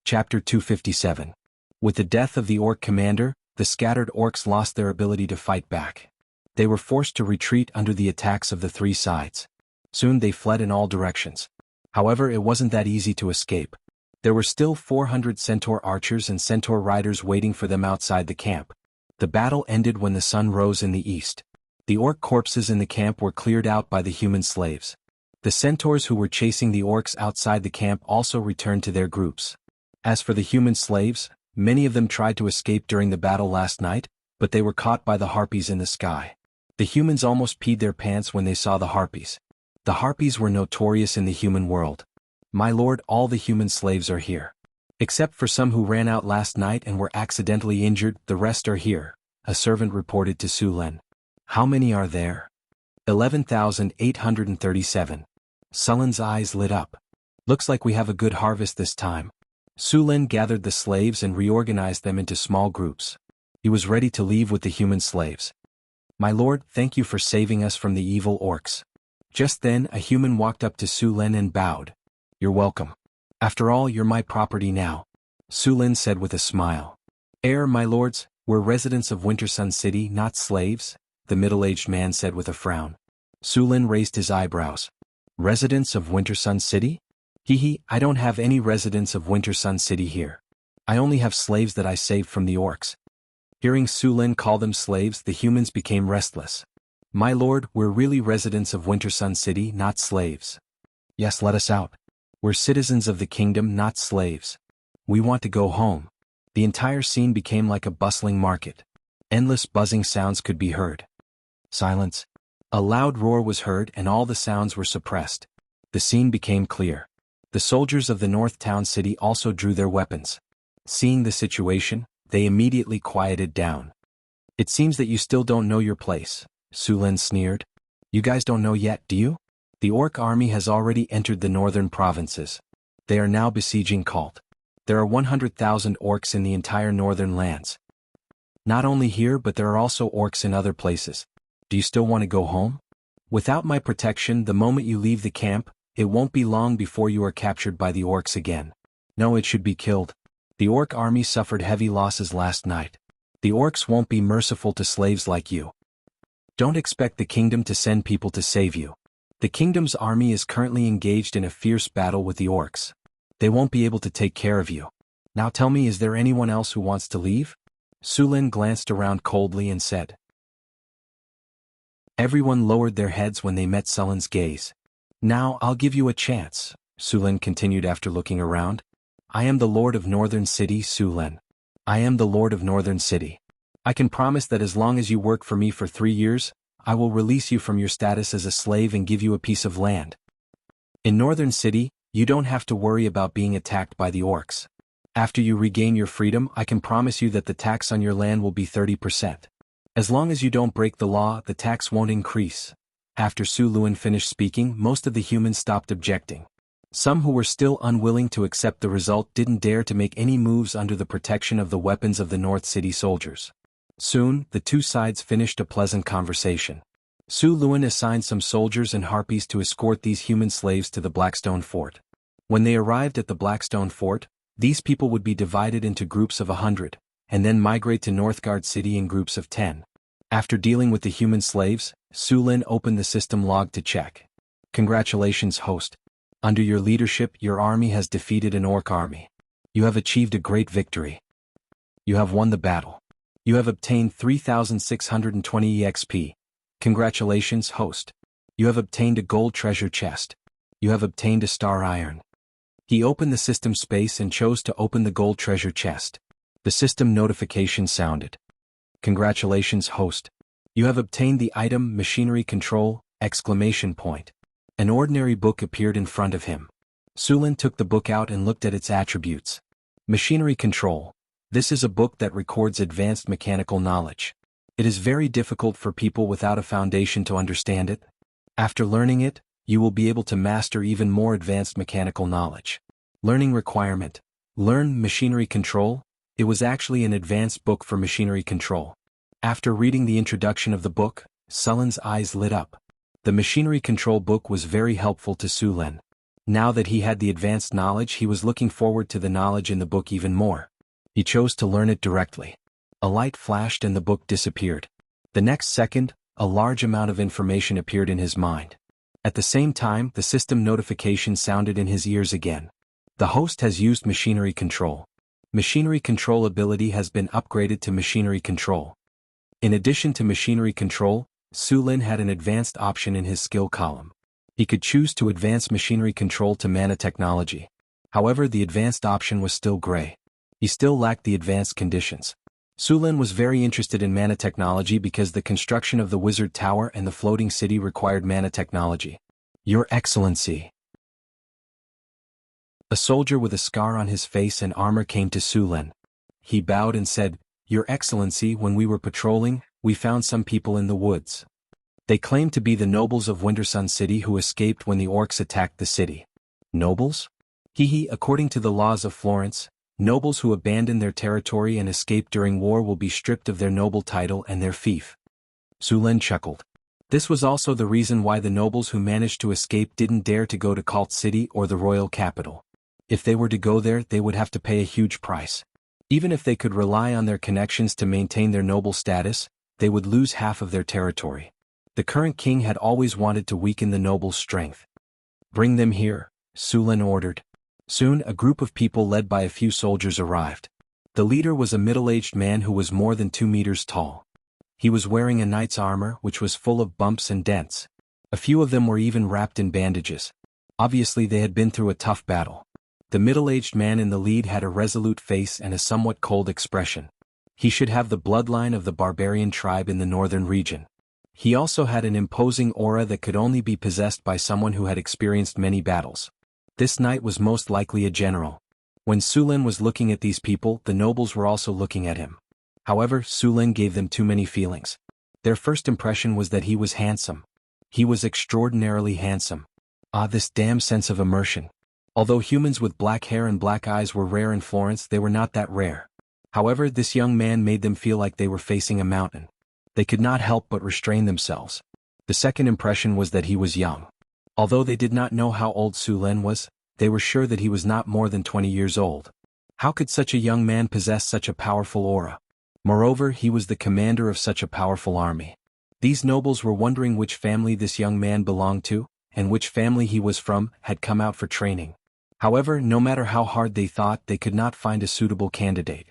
[SPEAKER 1] Chapter 257. With the death of the orc commander, the scattered orcs lost their ability to fight back. They were forced to retreat under the attacks of the three sides. Soon they fled in all directions. However, it wasn't that easy to escape. There were still 400 centaur archers and centaur riders waiting for them outside the camp. The battle ended when the sun rose in the east. The orc corpses in the camp were cleared out by the human slaves. The centaurs who were chasing the orcs outside the camp also returned to their groups. As for the human slaves, many of them tried to escape during the battle last night, but they were caught by the harpies in the sky. The humans almost peed their pants when they saw the harpies. The harpies were notorious in the human world. My lord, all the human slaves are here. Except for some who ran out last night and were accidentally injured, the rest are here, a servant reported to Su Len. How many are there? 11,837. Sullen's eyes lit up. Looks like we have a good harvest this time. Su Len gathered the slaves and reorganized them into small groups. He was ready to leave with the human slaves. My lord, thank you for saving us from the evil orcs. Just then, a human walked up to Su Len and bowed. You're welcome. After all, you're my property now. Su Len said with a smile. My lords, we're residents of Winter Sun City, not slaves, the middle-aged man said with a frown. Su Len raised his eyebrows. Residents of Winter Sun City? I don't have any residents of Winter Sun City here. I only have slaves that I saved from the orcs. Hearing Su Len call them slaves, the humans became restless. My lord, we're really residents of Winter Sun City, not slaves. Yes, let us out. We're citizens of the kingdom, not slaves. We want to go home. The entire scene became like a bustling market. Endless buzzing sounds could be heard. Silence. A loud roar was heard and all the sounds were suppressed. The scene became clear. The soldiers of the North Town City also drew their weapons. Seeing the situation, they immediately quieted down. It seems that you still don't know your place, Su Len sneered. You guys don't know yet, do you? The orc army has already entered the northern provinces. They are now besieging Cult. There are 100,000 orcs in the entire northern lands. Not only here, but there are also orcs in other places. Do you still want to go home? Without my protection, the moment you leave the camp, it won't be long before you are captured by the orcs again. No, it should be killed. The orc army suffered heavy losses last night. The orcs won't be merciful to slaves like you. Don't expect the kingdom to send people to save you. The kingdom's army is currently engaged in a fierce battle with the orcs. They won't be able to take care of you. Now tell me, is there anyone else who wants to leave? Su Len glanced around coldly and said. Everyone lowered their heads when they met Sullen's gaze. Now I'll give you a chance, Su Len continued after looking around. I am the Lord of Northern City, Su Len. I am the Lord of Northern City. I can promise that as long as you work for me for 3 years, I will release you from your status as a slave and give you a piece of land. In Northern City, you don't have to worry about being attacked by the orcs. After you regain your freedom, I can promise you that the tax on your land will be 30%. As long as you don't break the law, the tax won't increase. After Su Len finished speaking, most of the humans stopped objecting. Some who were still unwilling to accept the result didn't dare to make any moves under the protection of the weapons of the North City soldiers. Soon, the two sides finished a pleasant conversation. Su Len assigned some soldiers and harpies to escort these human slaves to the Blackstone Fort. When they arrived at the Blackstone Fort, these people would be divided into groups of 100, and then migrate to Northgard City in groups of 10. After dealing with the human slaves, Su Len opened the system log to check. Congratulations, host. Under your leadership, your army has defeated an orc army. You have achieved a great victory. You have won the battle. You have obtained 3,620 EXP. Congratulations, host. You have obtained a gold treasure chest. You have obtained a star iron. He opened the system space and chose to open the gold treasure chest. The system notification sounded. Congratulations, host. You have obtained the item Machinery Control! An ordinary book appeared in front of him. Su Len took the book out and looked at its attributes. Machinery Control. This is a book that records advanced mechanical knowledge. It is very difficult for people without a foundation to understand it. After learning it, you will be able to master even more advanced mechanical knowledge. Learning requirement. Learn Machinery Control. It was actually an advanced book for machinery control. After reading the introduction of the book, Sullen's eyes lit up. The machinery control book was very helpful to Su Lin. Now that he had the advanced knowledge, he was looking forward to the knowledge in the book even more. He chose to learn it directly. A light flashed and the book disappeared. The next second, a large amount of information appeared in his mind. At the same time, the system notification sounded in his ears again. The host has used machinery control. Machinery control ability has been upgraded to machinery control. In addition to machinery control, Su Lin had an advanced option in his skill column. He could choose to advance machinery control to mana technology. However, the advanced option was still gray. He still lacked the advanced conditions. Su Lin was very interested in mana technology because the construction of the wizard tower and the floating city required mana technology. Your Excellency. A soldier with a scar on his face and armor came to Su Lin. He bowed and said, Your Excellency, when we were patrolling, we found some people in the woods. They claimed to be the nobles of Wintersun City who escaped when the orcs attacked the city. Nobles? According to the laws of Florence, nobles who abandon their territory and escape during war will be stripped of their noble title and their fief. Su Lin chuckled. This was also the reason why the nobles who managed to escape didn't dare to go to Cult City or the royal capital. If they were to go there, they would have to pay a huge price. Even if they could rely on their connections to maintain their noble status, they would lose half of their territory. The current king had always wanted to weaken the nobles' strength. Bring them here, Su Lin ordered. Soon a group of people led by a few soldiers arrived. The leader was a middle-aged man who was more than 2 meters tall. He was wearing a knight's armor which was full of bumps and dents. A few of them were even wrapped in bandages. Obviously they had been through a tough battle. The middle-aged man in the lead had a resolute face and a somewhat cold expression. He should have the bloodline of the barbarian tribe in the northern region. He also had an imposing aura that could only be possessed by someone who had experienced many battles. This knight was most likely a general. When Su Lin was looking at these people, the nobles were also looking at him. However, Su Lin gave them too many feelings. Their first impression was that he was handsome. He was extraordinarily handsome. This damn sense of immersion. Although humans with black hair and black eyes were rare in Florence, they were not that rare. However, this young man made them feel like they were facing a mountain. They could not help but restrain themselves. The second impression was that he was young. Although they did not know how old Su Lin was, they were sure that he was not more than 20 years old. How could such a young man possess such a powerful aura? Moreover, he was the commander of such a powerful army. These nobles were wondering which family this young man belonged to, and which family he was from, had come out for training. However, no matter how hard they thought, they could not find a suitable candidate.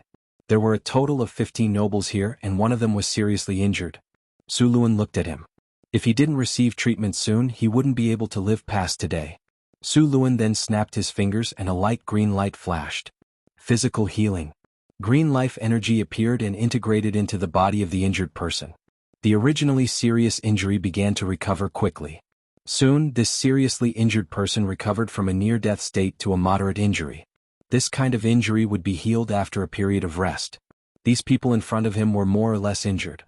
[SPEAKER 1] There were a total of 15 nobles here and one of them was seriously injured. Su Lin looked at him. If he didn't receive treatment soon, he wouldn't be able to live past today. Su Lin then snapped his fingers and a light green light flashed. Physical healing. Green life energy appeared and integrated into the body of the injured person. The originally serious injury began to recover quickly. Soon, this seriously injured person recovered from a near-death state to a moderate injury. This kind of injury would be healed after a period of rest. These people in front of him were more or less injured.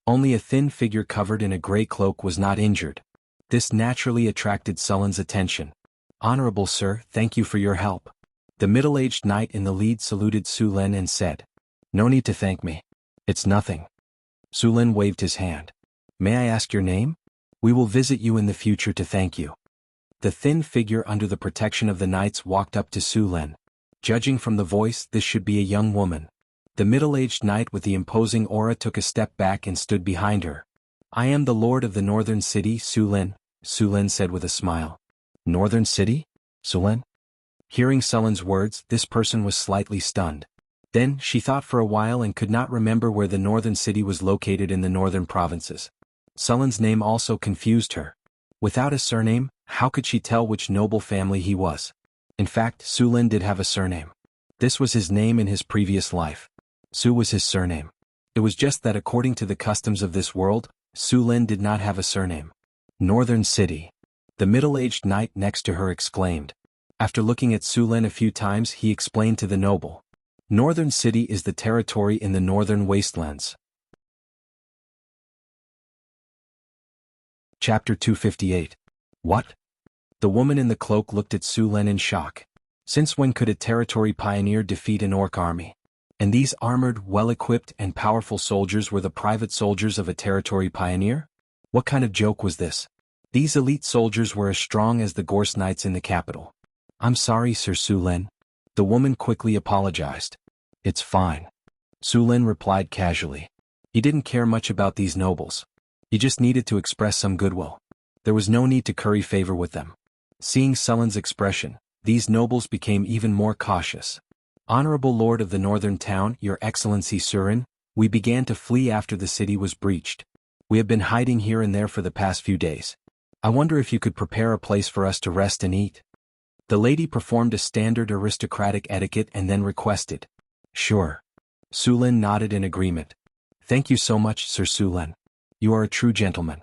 [SPEAKER 1] Only a thin figure covered in a gray cloak was not injured. This naturally attracted Sullen's attention. Honorable sir, thank you for your help. The middle-aged knight in the lead saluted Su Lin and said, No need to thank me. It's nothing. Su Lin waved his hand. May I ask your name? We will visit you in the future to thank you. The thin figure under the protection of the knights walked up to Su Lin. Judging from the voice, this should be a young woman. The middle-aged knight with the imposing aura took a step back and stood behind her. I am the lord of the northern city, Su Lin said with a smile. Northern city? Su Lin? Hearing Sullen's words, this person was slightly stunned. Then, she thought for a while and could not remember where the northern city was located in the northern provinces. Sullen's name also confused her. Without a surname, how could she tell which noble family he was? In fact, Su Lin did have a surname. This was his name in his previous life. Su was his surname. It was just that according to the customs of this world, Su Lin did not have a surname. Northern City. The middle-aged knight next to her exclaimed. After looking at Su Lin a few times, he explained to the noble. Northern City is the territory in the northern wastelands. Chapter 258. What? The woman in the cloak looked at Su Lin in shock. Since when could a territory pioneer defeat an orc army? And these armored, well-equipped, and powerful soldiers were the private soldiers of a territory pioneer? What kind of joke was this? These elite soldiers were as strong as the Gorse Knights in the capital. I'm sorry, Sir Su-Lin. The woman quickly apologized. It's fine. Su-Lin replied casually. He didn't care much about these nobles. He just needed to express some goodwill. There was no need to curry favor with them. Seeing Su-Lin's expression, these nobles became even more cautious. Honorable Lord of the northern town, Your Excellency Surin, we began to flee after the city was breached. We have been hiding here and there for the past few days. I wonder if you could prepare a place for us to rest and eat. The lady performed a standard aristocratic etiquette and then requested. Sure. Su-Lin nodded in agreement. Thank you so much, Sir Su-Lin. You are a true gentleman.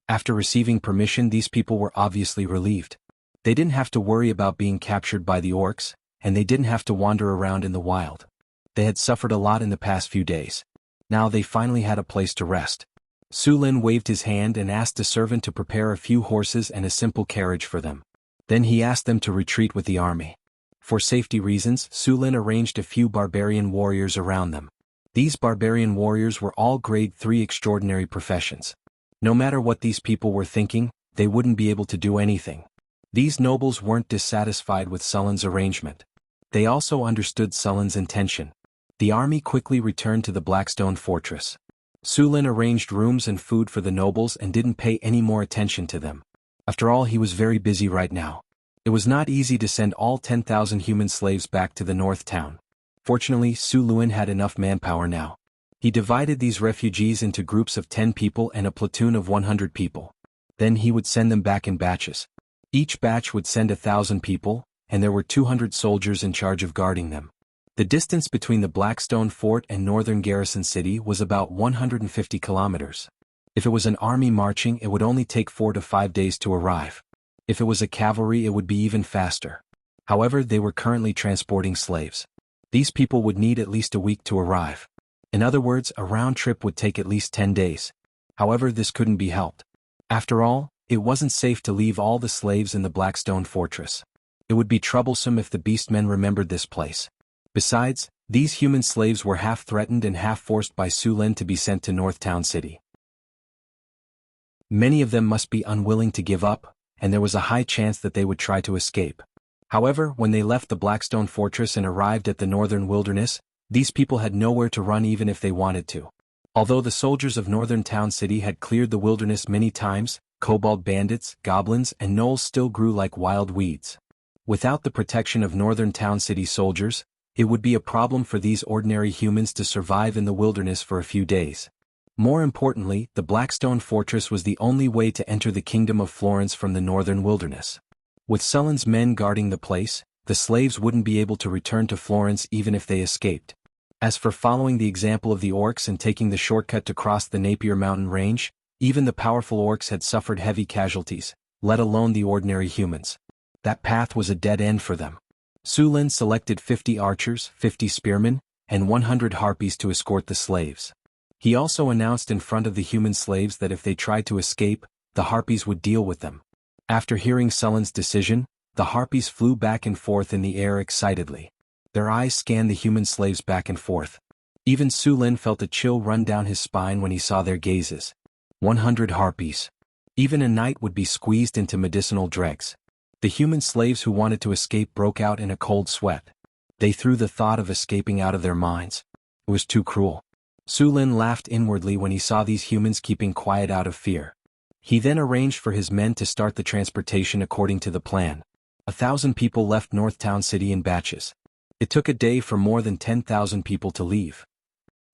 [SPEAKER 1] After receiving permission, these people were obviously relieved. They didn't have to worry about being captured by the orcs, and they didn't have to wander around in the wild. They had suffered a lot in the past few days. Now they finally had a place to rest. Su-Lin waved his hand and asked a servant to prepare a few horses and a simple carriage for them. Then he asked them to retreat with the army. For safety reasons, Su-Lin arranged a few barbarian warriors around them. These barbarian warriors were all grade 3 extraordinary professions. No matter what these people were thinking, they wouldn't be able to do anything. These nobles weren't dissatisfied with Su-Lin's arrangement. They also understood Su-Lin's intention. The army quickly returned to the Blackstone fortress. Su-Lin arranged rooms and food for the nobles and didn't pay any more attention to them. After all, he was very busy right now. It was not easy to send all 10,000 human slaves back to the North Town. Fortunately, Su-Lin had enough manpower now. He divided these refugees into groups of 10 people and a platoon of 100 people. Then he would send them back in batches. Each batch would send 1,000 people, and there were 200 soldiers in charge of guarding them. The distance between the Blackstone Fort and northern Garrison City was about 150 kilometers. If it was an army marching, it would only take 4 to 5 days to arrive. If it was a cavalry, it would be even faster. However, they were currently transporting slaves. These people would need at least a week to arrive. In other words, a round trip would take at least 10 days. However, this couldn't be helped. After all, it wasn't safe to leave all the slaves in the Blackstone Fortress. It would be troublesome if the beastmen remembered this place. Besides, these human slaves were half threatened and half forced by Su-Lin to be sent to Northtown City. Many of them must be unwilling to give up, and there was a high chance that they would try to escape. However, when they left the Blackstone Fortress and arrived at the northern wilderness, these people had nowhere to run even if they wanted to. Although the soldiers of Northern Town City had cleared the wilderness many times, kobold bandits, goblins, and gnolls still grew like wild weeds. Without the protection of Northern Town City soldiers, it would be a problem for these ordinary humans to survive in the wilderness for a few days. More importantly, the Blackstone Fortress was the only way to enter the Kingdom of Florence from the northern wilderness. With Su-Lin's men guarding the place, the slaves wouldn't be able to return to Florence even if they escaped. As for following the example of the orcs and taking the shortcut to cross the Napier Mountain Range, even the powerful orcs had suffered heavy casualties, let alone the ordinary humans. That path was a dead end for them. Su-Lin selected 50 archers, 50 spearmen, and 100 harpies to escort the slaves. He also announced in front of the human slaves that if they tried to escape, the harpies would deal with them. After hearing Su-Lin's decision, the harpies flew back and forth in the air excitedly. Their eyes scanned the human slaves back and forth. Even Su-Lin felt a chill run down his spine when he saw their gazes. 100 harpies. Even a knight would be squeezed into medicinal dregs. The human slaves who wanted to escape broke out in a cold sweat. They threw the thought of escaping out of their minds. It was too cruel. Su-Lin laughed inwardly when he saw these humans keeping quiet out of fear. He then arranged for his men to start the transportation according to the plan. 1,000 people left Northtown City in batches. It took a day for more than 10,000 people to leave.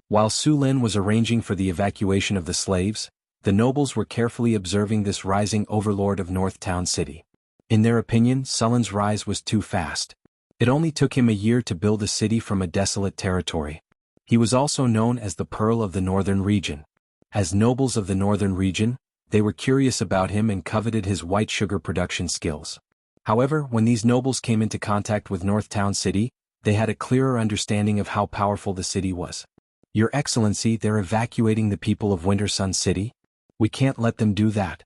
[SPEAKER 1] While Su-Lin was arranging for the evacuation of the slaves, the nobles were carefully observing this rising overlord of Northtown City. In their opinion, Su-Lin's rise was too fast. It only took him a year to build a city from a desolate territory. He was also known as the Pearl of the Northern Region. As nobles of the Northern Region, they were curious about him and coveted his white sugar production skills. However, when these nobles came into contact with Northtown City, they had a clearer understanding of how powerful the city was. Your Excellency, they're evacuating the people of Winter Sun City? We can't let them do that.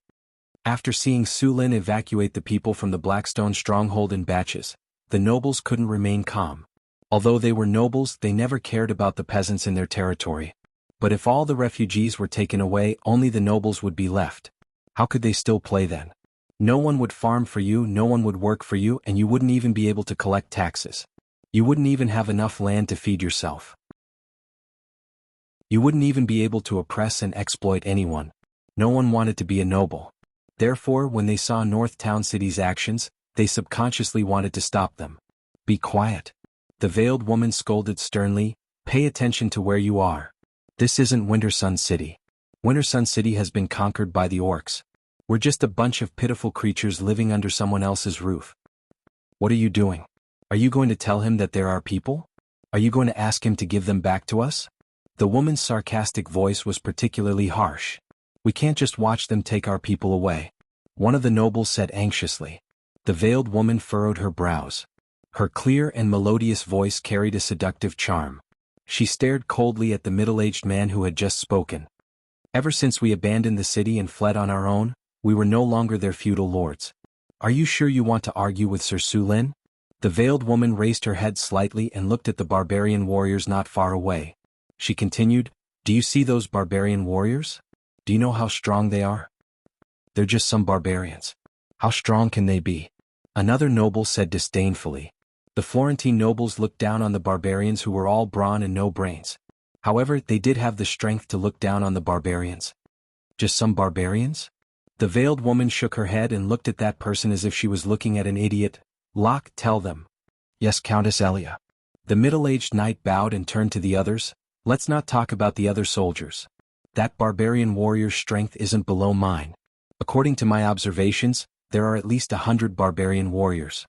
[SPEAKER 1] After seeing Su-Lin evacuate the people from the Blackstone stronghold in batches, the nobles couldn't remain calm. Although they were nobles, they never cared about the peasants in their territory. But if all the refugees were taken away, only the nobles would be left. How could they still play then? No one would farm for you, no one would work for you, and you wouldn't even be able to collect taxes. You wouldn't even have enough land to feed yourself. You wouldn't even be able to oppress and exploit anyone. No one wanted to be a noble. Therefore, when they saw North Town City's actions, they subconsciously wanted to stop them. Be quiet. The veiled woman scolded sternly, pay attention to where you are. This isn't Winter Sun City. Winter Sun City has been conquered by the orcs. We're just a bunch of pitiful creatures living under someone else's roof. What are you doing? Are you going to tell him that there are people? Are you going to ask him to give them back to us? The woman's sarcastic voice was particularly harsh. We can't just watch them take our people away. One of the nobles said anxiously. The veiled woman furrowed her brows. Her clear and melodious voice carried a seductive charm. She stared coldly at the middle-aged man who had just spoken. Ever since we abandoned the city and fled on our own, we were no longer their feudal lords. Are you sure you want to argue with Sir Sulin? The veiled woman raised her head slightly and looked at the barbarian warriors not far away. She continued, do you see those barbarian warriors? Do you know how strong they are? They're just some barbarians. How strong can they be? Another noble said disdainfully. The Florentine nobles looked down on the barbarians who were all brawn and no brains. However, they did have the strength to look down on the barbarians. Just some barbarians? The veiled woman shook her head and looked at that person as if she was looking at an idiot. Locke, tell them. Yes, Countess Elia. The middle-aged knight bowed and turned to the others. Let's not talk about the other soldiers. That barbarian warrior's strength isn't below mine. According to my observations, there are at least 100 barbarian warriors.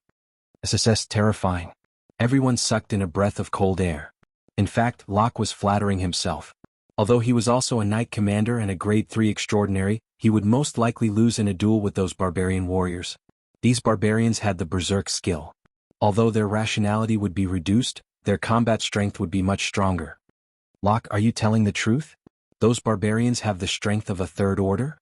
[SPEAKER 1] SSS terrifying. Everyone sucked in a breath of cold air. In fact, Locke was flattering himself. Although he was also a knight commander and a grade 3 extraordinary, he would most likely lose in a duel with those barbarian warriors. These barbarians had the berserk skill. Although their rationality would be reduced, their combat strength would be much stronger. Locke, are you telling the truth? Those barbarians have the strength of a third order?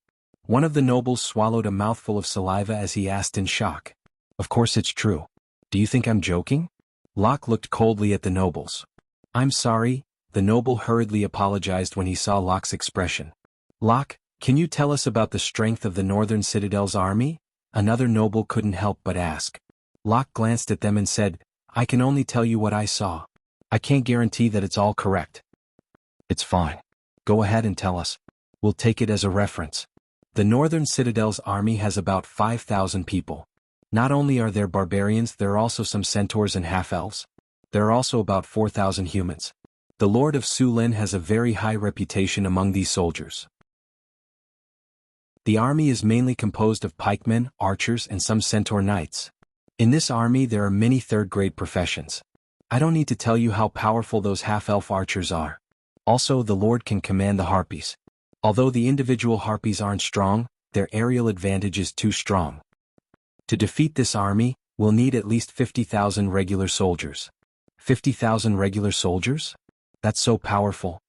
[SPEAKER 1] One of the nobles swallowed a mouthful of saliva as he asked in shock. Of course it's true. Do you think I'm joking? Locke looked coldly at the nobles. I'm sorry, the noble hurriedly apologized when he saw Locke's expression. Locke, can you tell us about the strength of the Northern Citadel's army? Another noble couldn't help but ask. Locke glanced at them and said, I can only tell you what I saw. I can't guarantee that it's all correct. It's fine. Go ahead and tell us. We'll take it as a reference. The Northern Citadel's army has about 5,000 people. Not only are there barbarians, there are also some centaurs and half-elves. There are also about 4,000 humans. The Lord of Sulin has a very high reputation among these soldiers. The army is mainly composed of pikemen, archers, and some centaur knights. In this army there are many third-grade professions. I don't need to tell you how powerful those half-elf archers are. Also, the Lord can command the harpies. Although the individual harpies aren't strong, their aerial advantage is too strong. To defeat this army, we'll need at least 50,000 regular soldiers. 50,000 regular soldiers? That's so powerful.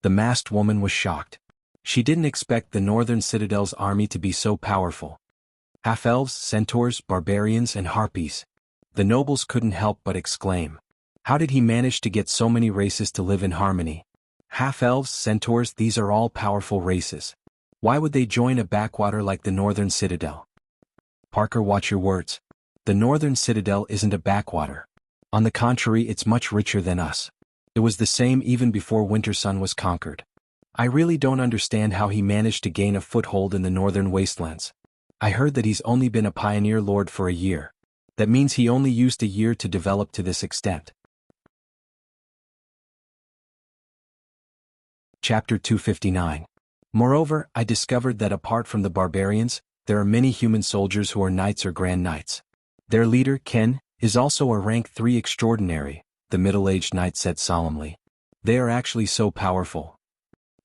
[SPEAKER 1] The masked woman was shocked. She didn't expect the Northern Citadel's army to be so powerful. Half-elves, centaurs, barbarians, and harpies. The nobles couldn't help but exclaim. How did he manage to get so many races to live in harmony? Half-elves, centaurs, these are all powerful races. Why would they join a backwater like the Northern Citadel? Parker, watch your words. The Northern Citadel isn't a backwater. On the contrary, it's much richer than us. It was the same even before Winter Sun was conquered. I really don't understand how he managed to gain a foothold in the northern wastelands. I heard that he's only been a pioneer lord for a year. That means he only used a year to develop to this extent. Chapter 259. Moreover, I discovered that apart from the barbarians, there are many human soldiers who are knights or grand knights. Their leader, Ken, is also a rank 3 extraordinary, the middle-aged knight said solemnly. They are actually so powerful.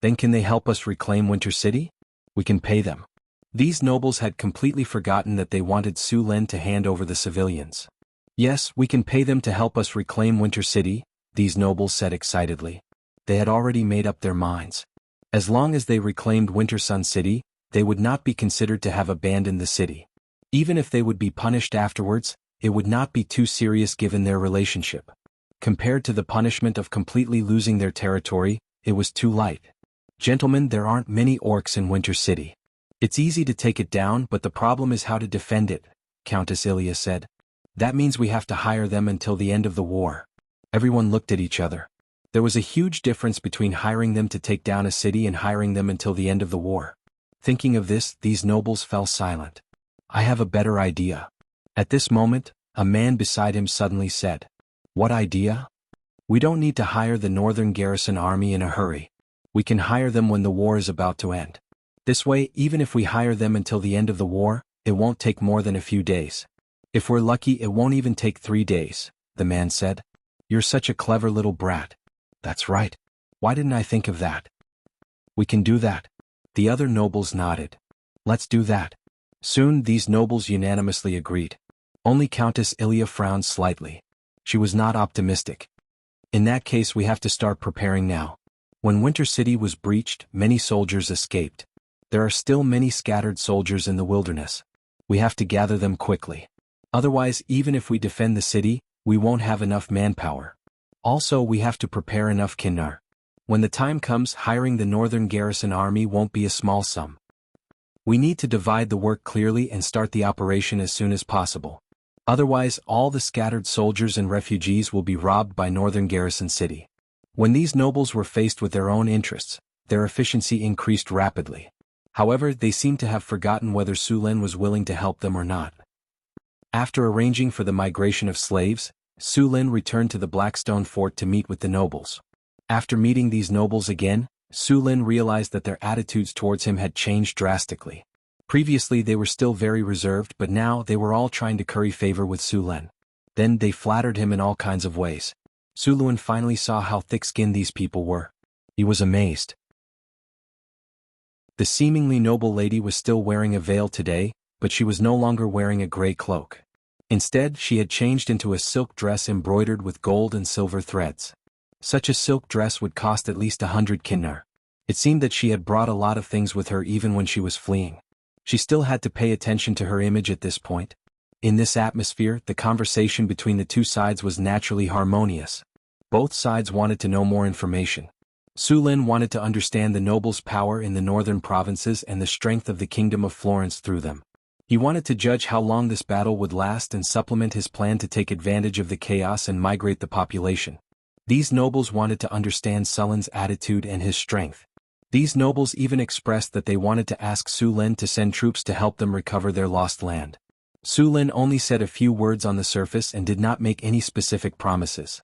[SPEAKER 1] Then can they help us reclaim Winter City? We can pay them. These nobles had completely forgotten that they wanted Sulin to hand over the civilians. Yes, we can pay them to help us reclaim Winter City, these nobles said excitedly. They had already made up their minds. As long as they reclaimed Winter Sun City, they would not be considered to have abandoned the city. Even if they would be punished afterwards, it would not be too serious given their relationship. Compared to the punishment of completely losing their territory, it was too light. Gentlemen, there aren't many orcs in Winter City. It's easy to take it down, but the problem is how to defend it, Countess Ilya said. That means we have to hire them until the end of the war. Everyone looked at each other. There was a huge difference between hiring them to take down a city and hiring them until the end of the war. Thinking of this, these nobles fell silent. I have a better idea. At this moment, a man beside him suddenly said, What idea? We don't need to hire the Northern Garrison Army in a hurry. We can hire them when the war is about to end. This way, even if we hire them until the end of the war, it won't take more than a few days. If we're lucky, it won't even take 3 days, the man said. You're such a clever little brat. That's right. Why didn't I think of that? We can do that. The other nobles nodded. Let's do that. Soon these nobles unanimously agreed. Only Countess Ilya frowned slightly. She was not optimistic. In that case, we have to start preparing now. When Winter City was breached, many soldiers escaped. There are still many scattered soldiers in the wilderness. We have to gather them quickly. Otherwise, even if we defend the city, we won't have enough manpower. Also, we have to prepare enough kinnar. When the time comes, hiring the Northern Garrison Army won't be a small sum. We need to divide the work clearly and start the operation as soon as possible. Otherwise, all the scattered soldiers and refugees will be robbed by Northern Garrison City. When these nobles were faced with their own interests, their efficiency increased rapidly. However, they seemed to have forgotten whether Sulen was willing to help them or not. After arranging for the migration of slaves, Sulen returned to the Blackstone Fort to meet with the nobles. After meeting these nobles again, Sulen realized that their attitudes towards him had changed drastically. Previously they were still very reserved, but now they were all trying to curry favor with Sulen. Then they flattered him in all kinds of ways. Sulen finally saw how thick-skinned these people were. He was amazed. The seemingly noble lady was still wearing a veil today, but she was no longer wearing a gray cloak. Instead, she had changed into a silk dress embroidered with gold and silver threads. Such a silk dress would cost at least 100 kinnar. It seemed that she had brought a lot of things with her even when she was fleeing. She still had to pay attention to her image at this point. In this atmosphere, the conversation between the two sides was naturally harmonious. Both sides wanted to know more information. Sulen wanted to understand the nobles' power in the northern provinces and the strength of the Kingdom of Florence through them. He wanted to judge how long this battle would last and supplement his plan to take advantage of the chaos and migrate the population. These nobles wanted to understand Sulen's attitude and his strength. These nobles even expressed that they wanted to ask Sulen to send troops to help them recover their lost land. Sulen only said a few words on the surface and did not make any specific promises.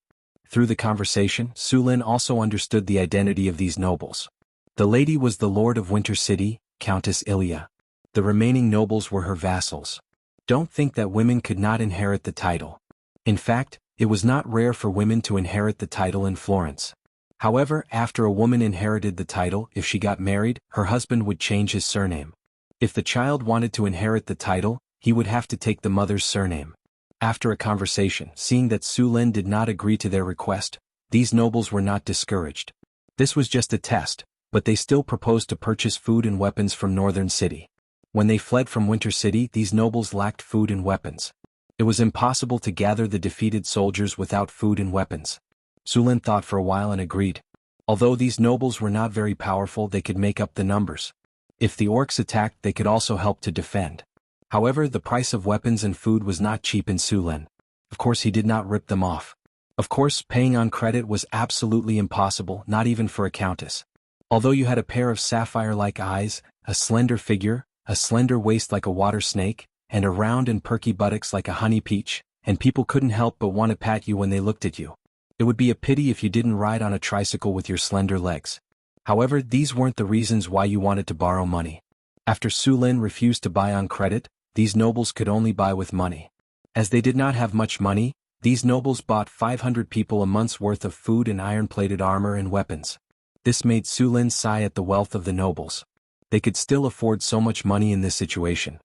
[SPEAKER 1] Through the conversation, Sulen also understood the identity of these nobles. The lady was the Lord of Winter City, Countess Ilya. The remaining nobles were her vassals. Don't think that women could not inherit the title. In fact, it was not rare for women to inherit the title in Florence. However, after a woman inherited the title, if she got married, her husband would change his surname. If the child wanted to inherit the title, he would have to take the mother's surname. After a conversation, seeing that Sulen did not agree to their request, these nobles were not discouraged. This was just a test, but they still proposed to purchase food and weapons from Northern City. When they fled from Winter City, these nobles lacked food and weapons. It was impossible to gather the defeated soldiers without food and weapons. Sulen thought for a while and agreed. Although these nobles were not very powerful, they could make up the numbers. If the orcs attacked, they could also help to defend. However, the price of weapons and food was not cheap in Sulen. Of course, he did not rip them off. Of course, paying on credit was absolutely impossible, not even for a countess. Although you had a pair of sapphire-like eyes, a slender figure, a slender waist like a water snake, and a round and perky buttocks like a honey peach, and people couldn't help but want to pat you when they looked at you. It would be a pity if you didn't ride on a tricycle with your slender legs. However, these weren't the reasons why you wanted to borrow money. After Sulen refused to buy on credit, these nobles could only buy with money. As they did not have much money, these nobles bought 500 people a month's worth of food and iron-plated armor and weapons. This made Sulen sigh at the wealth of the nobles. They could still afford so much money in this situation.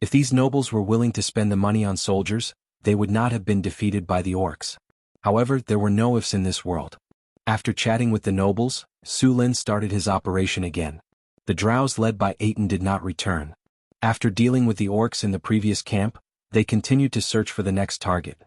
[SPEAKER 1] If these nobles were willing to spend the money on soldiers, they would not have been defeated by the orcs. However, there were no ifs in this world. After chatting with the nobles, Sulen started his operation again. The drows led by Aten did not return. After dealing with the orcs in the previous camp, they continued to search for the next target.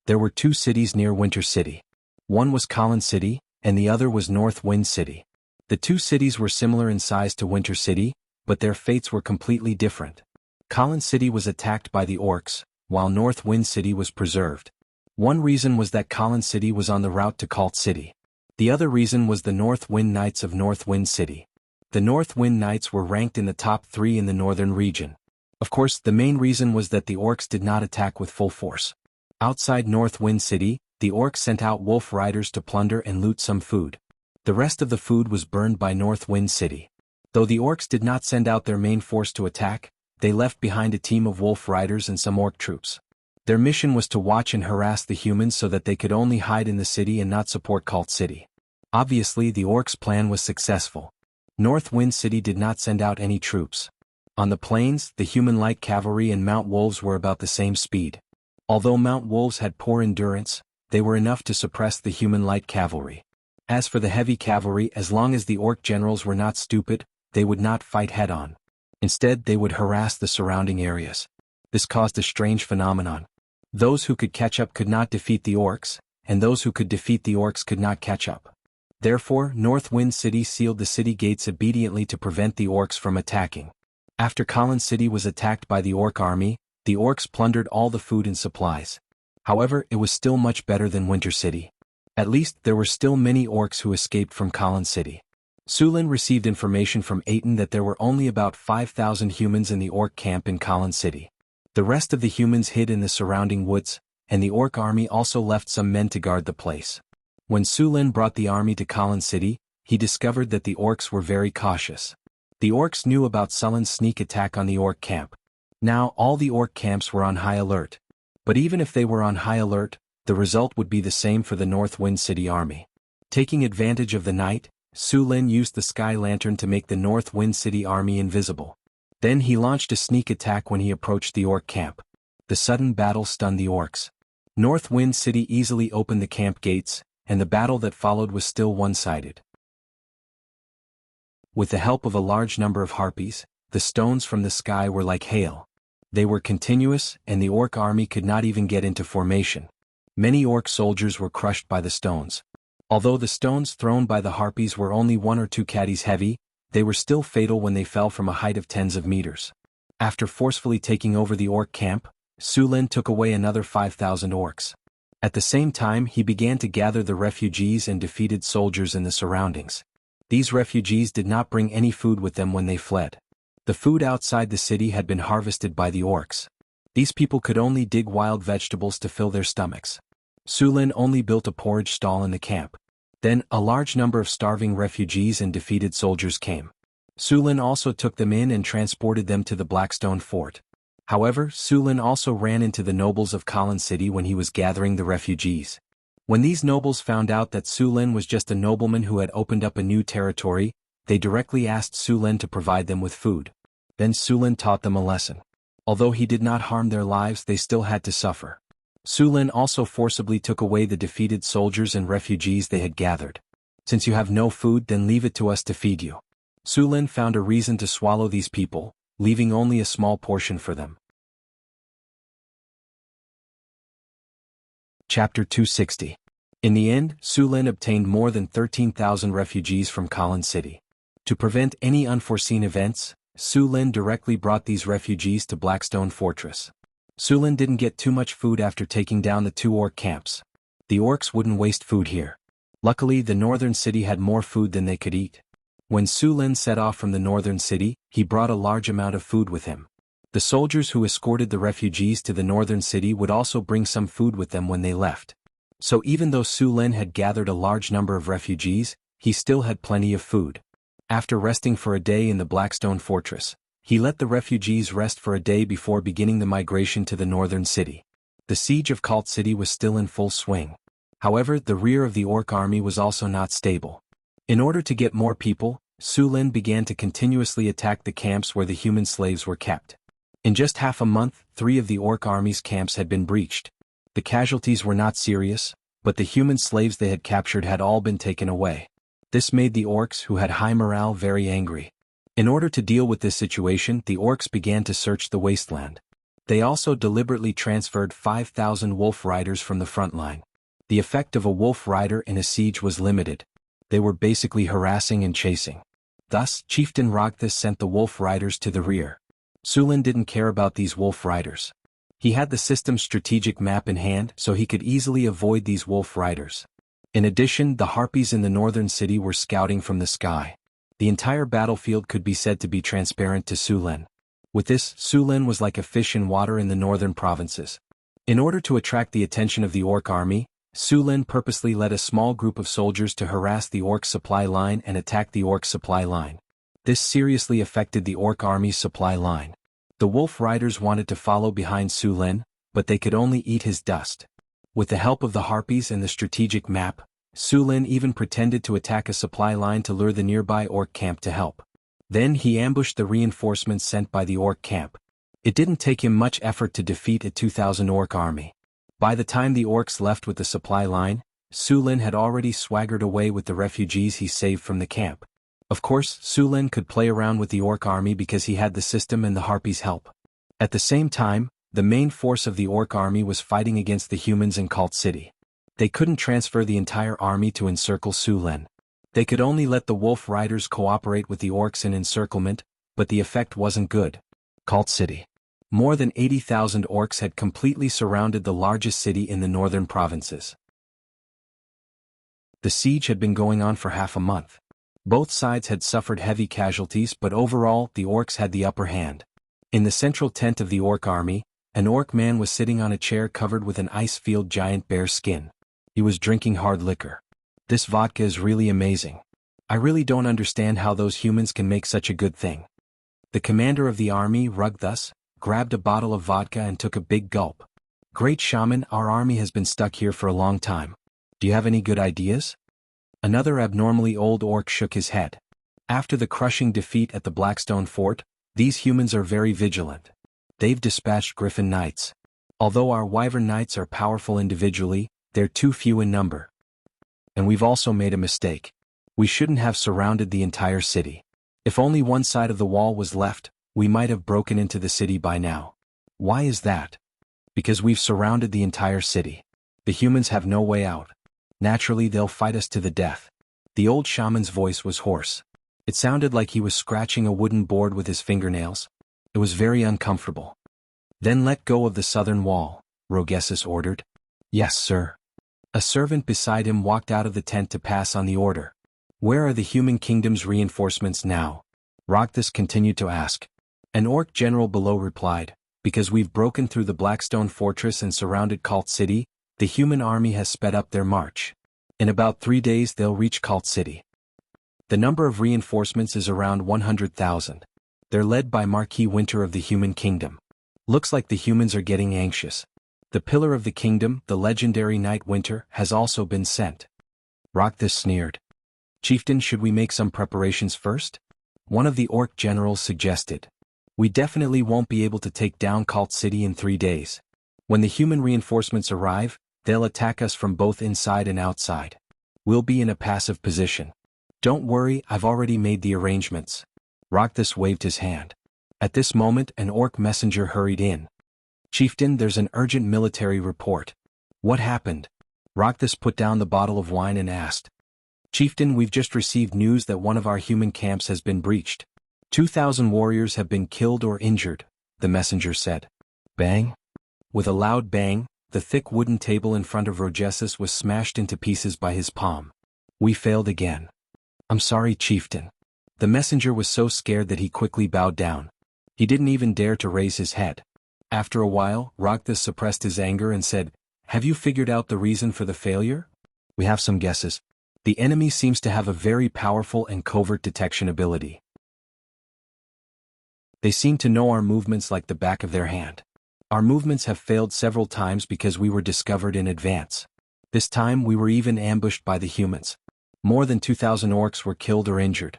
[SPEAKER 1] There were two cities near Winter City. One was Colin City, and the other was North Wind City. The two cities were similar in size to Winter City, but their fates were completely different. Colin City was attacked by the orcs, while North Wind City was preserved. One reason was that Colin City was on the route to Cult City. The other reason was the North Wind Knights of North Wind City. The North Wind Knights were ranked in the top 3 in the northern region. Of course, the main reason was that the orcs did not attack with full force. Outside North Wind City, the orcs sent out wolf riders to plunder and loot some food. The rest of the food was burned by North Wind City. Though the orcs did not send out their main force to attack, they left behind a team of wolf riders and some orc troops. Their mission was to watch and harass the humans so that they could only hide in the city and not support Cult City. Obviously, the orcs' plan was successful. North Wind City did not send out any troops. On the plains, the human light cavalry and Mount Wolves were about the same speed. Although Mount Wolves had poor endurance, they were enough to suppress the human light cavalry. As for the heavy cavalry, as long as the orc generals were not stupid, they would not fight head-on. Instead, they would harass the surrounding areas. This caused a strange phenomenon. Those who could catch up could not defeat the orcs, and those who could defeat the orcs could not catch up. Therefore, North Wind City sealed the city gates obediently to prevent the orcs from attacking. After Colin City was attacked by the orc army, the orcs plundered all the food and supplies. However, it was still much better than Winter City. At least, there were still many orcs who escaped from Colin City. Sulin received information from Aten that there were only about 5,000 humans in the orc camp in Colin City. The rest of the humans hid in the surrounding woods, and the orc army also left some men to guard the place. When Sulin brought the army to Colin City, he discovered that the orcs were very cautious. The orcs knew about Sulin's sneak attack on the orc camp. Now all the orc camps were on high alert. But even if they were on high alert, the result would be the same for the North Wind City army. Taking advantage of the night, Sulin used the sky lantern to make the North Wind City army invisible. Then he launched a sneak attack when he approached the orc camp. The sudden battle stunned the orcs. North Wind City easily opened the camp gates, and the battle that followed was still one-sided. With the help of a large number of harpies, the stones from the sky were like hail. They were continuous, and the orc army could not even get into formation. Many orc soldiers were crushed by the stones. Although the stones thrown by the harpies were only 1 or 2 caddies heavy, they were still fatal when they fell from a height of tens of meters. After forcefully taking over the orc camp, Sulin took away another 5,000 orcs. At the same time, he began to gather the refugees and defeated soldiers in the surroundings. These refugees did not bring any food with them when they fled. The food outside the city had been harvested by the orcs. These people could only dig wild vegetables to fill their stomachs. Sulin only built a porridge stall in the camp. Then, a large number of starving refugees and defeated soldiers came. Sulin also took them in and transported them to the Blackstone Fort. However, Sulin also ran into the nobles of Colin City when he was gathering the refugees. When these nobles found out that Sulin was just a nobleman who had opened up a new territory, they directly asked Sulin to provide them with food. Then Sulin taught them a lesson. Although he did not harm their lives, they still had to suffer. Sulin also forcibly took away the defeated soldiers and refugees they had gathered. Since you have no food, then leave it to us to feed you. Sulin found a reason to swallow these people, leaving only a small portion for them. Chapter 260. In the end, Sulin obtained more than 13,000 refugees from Colin City. To prevent any unforeseen events, Sulin directly brought these refugees to Blackstone Fortress. Sulin didn't get too much food after taking down the 2 orc camps. The orcs wouldn't waste food here. Luckily, the northern city had more food than they could eat. When Sulin set off from the northern city, he brought a large amount of food with him. The soldiers who escorted the refugees to the northern city would also bring some food with them when they left. So even though Sulin had gathered a large number of refugees, he still had plenty of food. After resting for a day in the Blackstone Fortress, he let the refugees rest for a day before beginning the migration to the northern city. The siege of Cult City was still in full swing. However, the rear of the orc army was also not stable. In order to get more people, Sulin began to continuously attack the camps where the human slaves were kept. In just half a month, 3 of the orc army's camps had been breached. The casualties were not serious, but the human slaves they had captured had all been taken away. This made the orcs, who had high morale, very angry. In order to deal with this situation, the orcs began to search the wasteland. They also deliberately transferred 5,000 wolf riders from the front line. The effect of a wolf rider in a siege was limited. They were basically harassing and chasing. Thus, Chieftain Rogthus sent the wolf riders to the rear. Sulin didn't care about these wolf riders. He had the system's strategic map in hand, so he could easily avoid these wolf riders. In addition, the harpies in the northern city were scouting from the sky. The entire battlefield could be said to be transparent to Sulin. With this, Sulin was like a fish in water in the northern provinces. In order to attract the attention of the orc army, Sulin purposely led a small group of soldiers to harass the orc supply line and attack the orc supply line. This seriously affected the orc army's supply line. The wolf riders wanted to follow behind Sulin, but they could only eat his dust. With the help of the harpies and the strategic map, Sulin even pretended to attack a supply line to lure the nearby orc camp to help. Then he ambushed the reinforcements sent by the orc camp. It didn't take him much effort to defeat a 2,000 orc army. By the time the orcs left with the supply line, Sulin had already swaggered away with the refugees he saved from the camp. Of course, Sulin could play around with the orc army because he had the system and the harpies' help. At the same time, the main force of the orc army was fighting against the humans in Cult City. They couldn't transfer the entire army to encircle Sulin. They could only let the wolf riders cooperate with the orcs in encirclement, but the effect wasn't good. Cult City. More than 80,000 orcs had completely surrounded the largest city in the northern provinces. The siege had been going on for half a month. Both sides had suffered heavy casualties, but overall, the orcs had the upper hand. In the central tent of the orc army, an orc man was sitting on a chair covered with an ice-field giant bear skin. He was drinking hard liquor. This vodka is really amazing. I really don't understand how those humans can make such a good thing. The commander of the army, Rugthus, grabbed a bottle of vodka and took a big gulp. Great shaman, our army has been stuck here for a long time. Do you have any good ideas? Another abnormally old orc shook his head. After the crushing defeat at the Blackstone Fort, these humans are very vigilant. They've dispatched Griffin Knights. Although our Wyvern Knights are powerful individually, they're too few in number. And we've also made a mistake. We shouldn't have surrounded the entire city. If only one side of the wall was left, we might have broken into the city by now. Why is that? Because we've surrounded the entire city. The humans have no way out. Naturally, they'll fight us to the death. The old shaman's voice was hoarse. It sounded like he was scratching a wooden board with his fingernails. It was very uncomfortable. Then let go of the southern wall, Rogessus ordered. Yes, sir. A servant beside him walked out of the tent to pass on the order. Where are the human kingdom's reinforcements now? Rogthus continued to ask. An orc general below replied, because we've broken through the Blackstone Fortress and surrounded Cult City, the human army has sped up their march. In about 3 days they'll reach Cult City. The number of reinforcements is around 100,000. They're led by Marquis Winter of the Human Kingdom. Looks like the humans are getting anxious. The Pillar of the Kingdom, the legendary Knight Winter, has also been sent. Rogthus sneered. Chieftain, should we make some preparations first? One of the orc generals suggested. We definitely won't be able to take down Cult City in 3 days. When the human reinforcements arrive, they'll attack us from both inside and outside. We'll be in a passive position. Don't worry, I've already made the arrangements. Rogthus waved his hand. At this moment, an orc messenger hurried in. Chieftain, there's an urgent military report. What happened? Rogthus put down the bottle of wine and asked. Chieftain, we've just received news that one of our human camps has been breached. 2,000 warriors have been killed or injured, the messenger said. Bang? With a loud bang, the thick wooden table in front of Rogessus was smashed into pieces by his palm. We failed again. I'm sorry, Chieftain. The messenger was so scared that he quickly bowed down. He didn't even dare to raise his head. After a while, Rogthus suppressed his anger and said, Have you figured out the reason for the failure? We have some guesses. The enemy seems to have a very powerful and covert detection ability. They seem to know our movements like the back of their hand. Our movements have failed several times because we were discovered in advance. This time we were even ambushed by the humans. More than 2,000 orcs were killed or injured.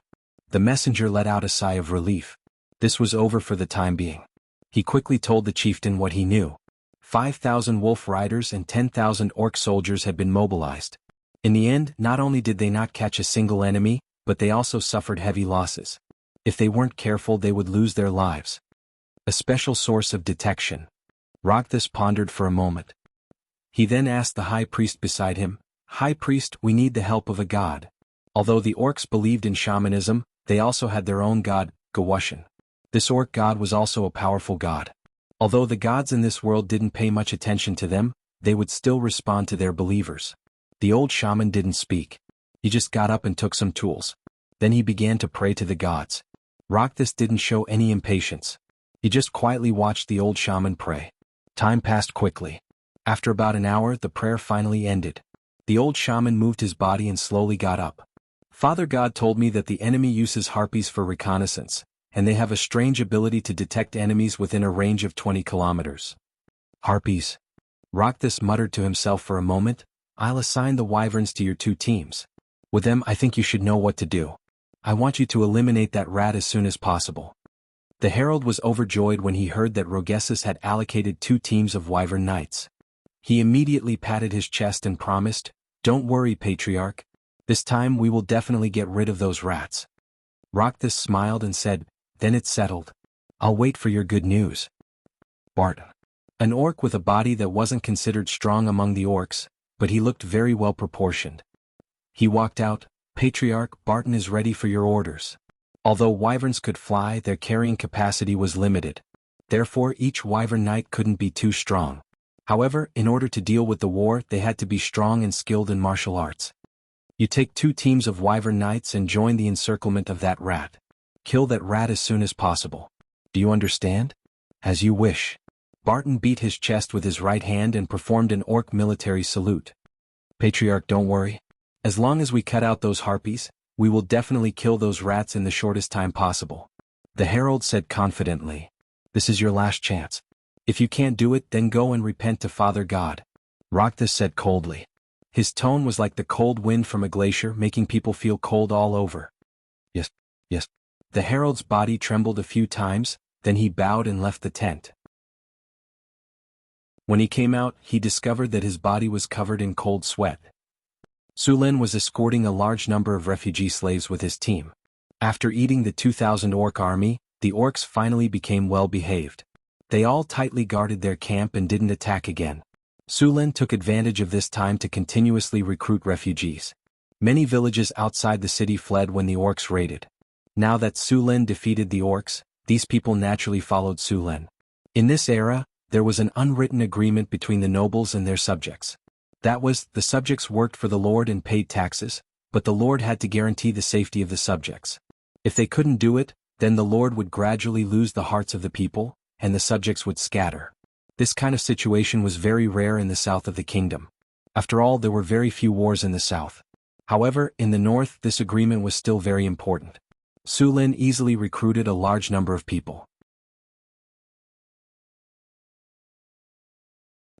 [SPEAKER 1] The messenger let out a sigh of relief. This was over for the time being. He quickly told the chieftain what he knew. 5,000 wolf riders and 10,000 orc soldiers had been mobilized. In the end, not only did they not catch a single enemy, but they also suffered heavy losses. If they weren't careful, they would lose their lives. A special source of detection. Rogthus pondered for a moment. He then asked the high priest beside him, "High priest, we need the help of a god." Although the orcs believed in shamanism, they also had their own god, Gewushan. This orc god was also a powerful god. Although the gods in this world didn't pay much attention to them, they would still respond to their believers. The old shaman didn't speak. He just got up and took some tools. Then he began to pray to the gods. Rogthus didn't show any impatience. He just quietly watched the old shaman pray. Time passed quickly. After about an hour, the prayer finally ended. The old shaman moved his body and slowly got up. "Father God told me that the enemy uses harpies for reconnaissance, and they have a strange ability to detect enemies within a range of 20 kilometers. Harpies. Rogthus muttered to himself for a moment. "I'll assign the wyverns to your 2 teams. With them, I think you should know what to do. I want you to eliminate that rat as soon as possible." The herald was overjoyed when he heard that Rogessus had allocated 2 teams of wyvern knights. He immediately patted his chest and promised, "Don't worry, Patriarch. This time we will definitely get rid of those rats." Rogthus smiled and said, "Then it's settled. I'll wait for your good news." Barton. An orc with a body that wasn't considered strong among the orcs, but he looked very well proportioned. He walked out, "Patriarch, Barton is ready for your orders." Although wyverns could fly, their carrying capacity was limited. Therefore each wyvern knight couldn't be too strong. However, in order to deal with the war, they had to be strong and skilled in martial arts. You take 2 teams of wyvern knights and join the encirclement of that rat. Kill that rat as soon as possible. Do you understand? As you wish. Barton beat his chest with his right hand and performed an orc military salute. "Patriarch, don't worry. As long as we cut out those harpies, we will definitely kill those rats in the shortest time possible." The herald said confidently. "This is your last chance. If you can't do it, then go and repent to Father God." Rogthus said coldly. His tone was like the cold wind from a glacier, making people feel cold all over. "Yes, yes." The herald's body trembled a few times, then he bowed and left the tent. When he came out, he discovered that his body was covered in cold sweat. Sulin was escorting a large number of refugee slaves with his team. After eating the 2,000 orc army, the orcs finally became well-behaved. They all tightly guarded their camp and didn't attack again. Sulin took advantage of this time to continuously recruit refugees. Many villages outside the city fled when the orcs raided. Now that Sulin defeated the orcs, these people naturally followed Sulin. In this era, there was an unwritten agreement between the nobles and their subjects. That was, the subjects worked for the lord and paid taxes, but the lord had to guarantee the safety of the subjects. If they couldn't do it, then the lord would gradually lose the hearts of the people, and the subjects would scatter. This kind of situation was very rare in the south of the kingdom. After all, there were very few wars in the south. However, in the north, this agreement was still very important. Sulin easily recruited a large number of people.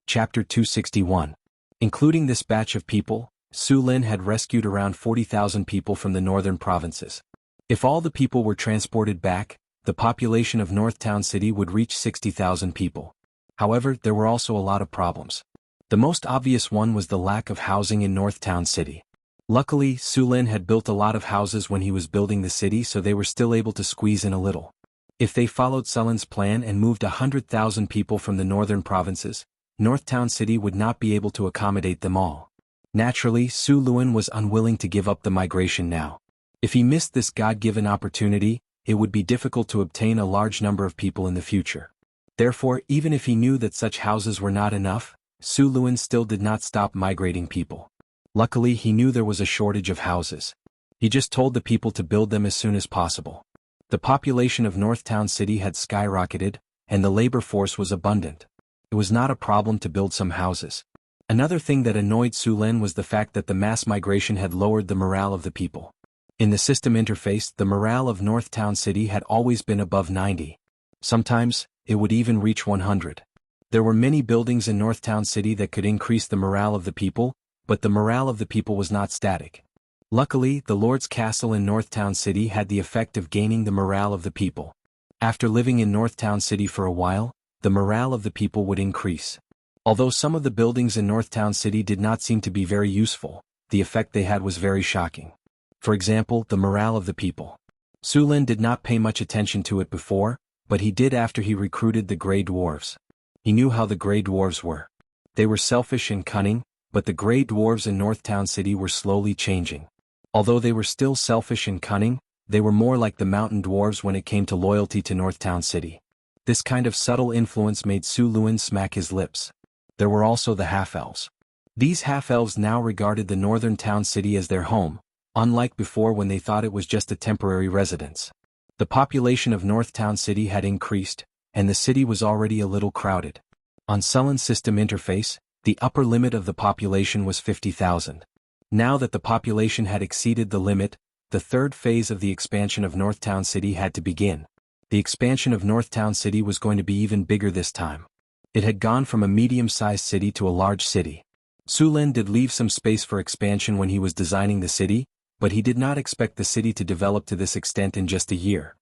[SPEAKER 1] Chapter 261. Including this batch of people, Sulin had rescued around 40,000 people from the northern provinces. If all the people were transported back, the population of Northtown City would reach 60,000 people. However, there were also a lot of problems. The most obvious one was the lack of housing in Northtown City. Luckily, Sulin had built a lot of houses when he was building the city, so they were still able to squeeze in a little. If they followed Sulin's plan and moved 100,000 people from the northern provinces, Northtown City would not be able to accommodate them all. Naturally, Sulin was unwilling to give up the migration now. If he missed this God-given opportunity, it would be difficult to obtain a large number of people in the future. Therefore, even if he knew that such houses were not enough, Sulin still did not stop migrating people. Luckily, he knew there was a shortage of houses. He just told the people to build them as soon as possible. The population of Northtown City had skyrocketed, and the labor force was abundant. It was not a problem to build some houses. Another thing that annoyed Sulin was the fact that the mass migration had lowered the morale of the people. In the system interface, the morale of Northtown City had always been above 90. Sometimes, it would even reach 100. There were many buildings in Northtown City that could increase the morale of the people, but the morale of the people was not static. Luckily, the Lord's Castle in Northtown City had the effect of gaining the morale of the people. After living in Northtown City for a while, the morale of the people would increase. Although some of the buildings in Northtown City did not seem to be very useful, the effect they had was very shocking. For example, the morale of the people. Sulin did not pay much attention to it before, but he did after he recruited the Grey Dwarves. He knew how the gray dwarves were. They were selfish and cunning, but the gray dwarves in Northtown City were slowly changing. Although they were still selfish and cunning, they were more like the mountain dwarves when it came to loyalty to Northtown City. This kind of subtle influence made Su Luin smack his lips. There were also the half-elves. These half-elves now regarded the northern town city as their home, unlike before when they thought it was just a temporary residence. The population of Northtown City had increased, and the city was already a little crowded. On Sullen's system interface, the upper limit of the population was 50,000. Now that the population had exceeded the limit, the third phase of the expansion of Northtown City had to begin. The expansion of Northtown City was going to be even bigger this time. It had gone from a medium-sized city to a large city. Su Lin did leave some space for expansion when he was designing the city, but he did not expect the city to develop to this extent in just a year.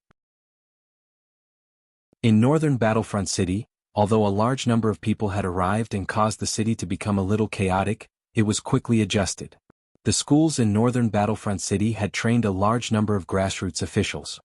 [SPEAKER 1] In northern Battlefront City, although a large number of people had arrived and caused the city to become a little chaotic, it was quickly adjusted. The schools in northern Battlefront City had trained a large number of grassroots officials.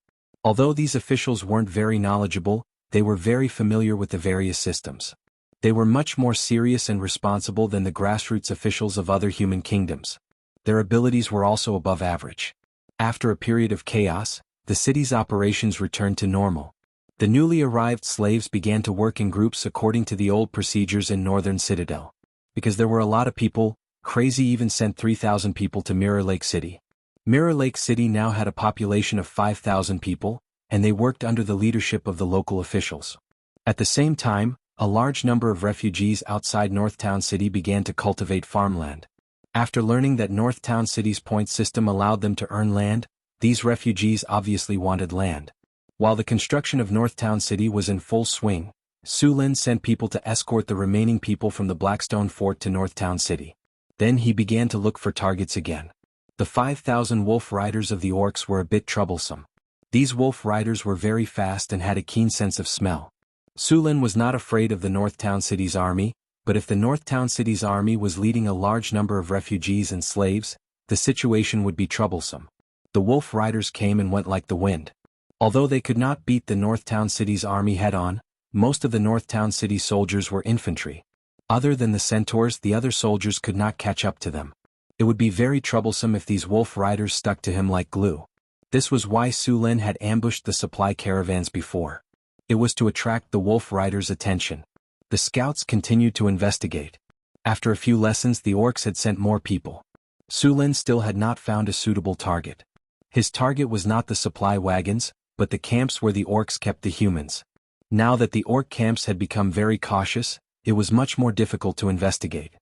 [SPEAKER 1] Although these officials weren't very knowledgeable, they were very familiar with the various systems. They were much more serious and responsible than the grassroots officials of other human kingdoms. Their abilities were also above average. After a period of chaos, the city's operations returned to normal. The newly arrived slaves began to work in groups according to the old procedures in Northern Citadel. Because there were a lot of people, Crazy even sent 3,000 people to Mirror Lake City. Mirror Lake City now had a population of 5,000 people, and they worked under the leadership of the local officials. At the same time, a large number of refugees outside Northtown City began to cultivate farmland. After learning that Northtown City's point system allowed them to earn land, these refugees obviously wanted land. While the construction of Northtown City was in full swing, Su Lin sent people to escort the remaining people from the Blackstone Fort to Northtown City. Then he began to look for targets again. The 5,000 wolf riders of the orcs were a bit troublesome. These wolf riders were very fast and had a keen sense of smell. Su Lin was not afraid of the Northtown City's army, but if the Northtown City's army was leading a large number of refugees and slaves, the situation would be troublesome. The wolf riders came and went like the wind. Although they could not beat the Northtown City's army head-on, most of the Northtown City soldiers were infantry. Other than the centaurs, the other soldiers could not catch up to them. It would be very troublesome if these wolf riders stuck to him like glue. This was why Su Lin had ambushed the supply caravans before. It was to attract the wolf riders' attention. The scouts continued to investigate. After a few lessons, the orcs had sent more people. Su Lin still had not found a suitable target. His target was not the supply wagons, but the camps where the orcs kept the humans. Now that the orc camps had become very cautious, it was much more difficult to investigate.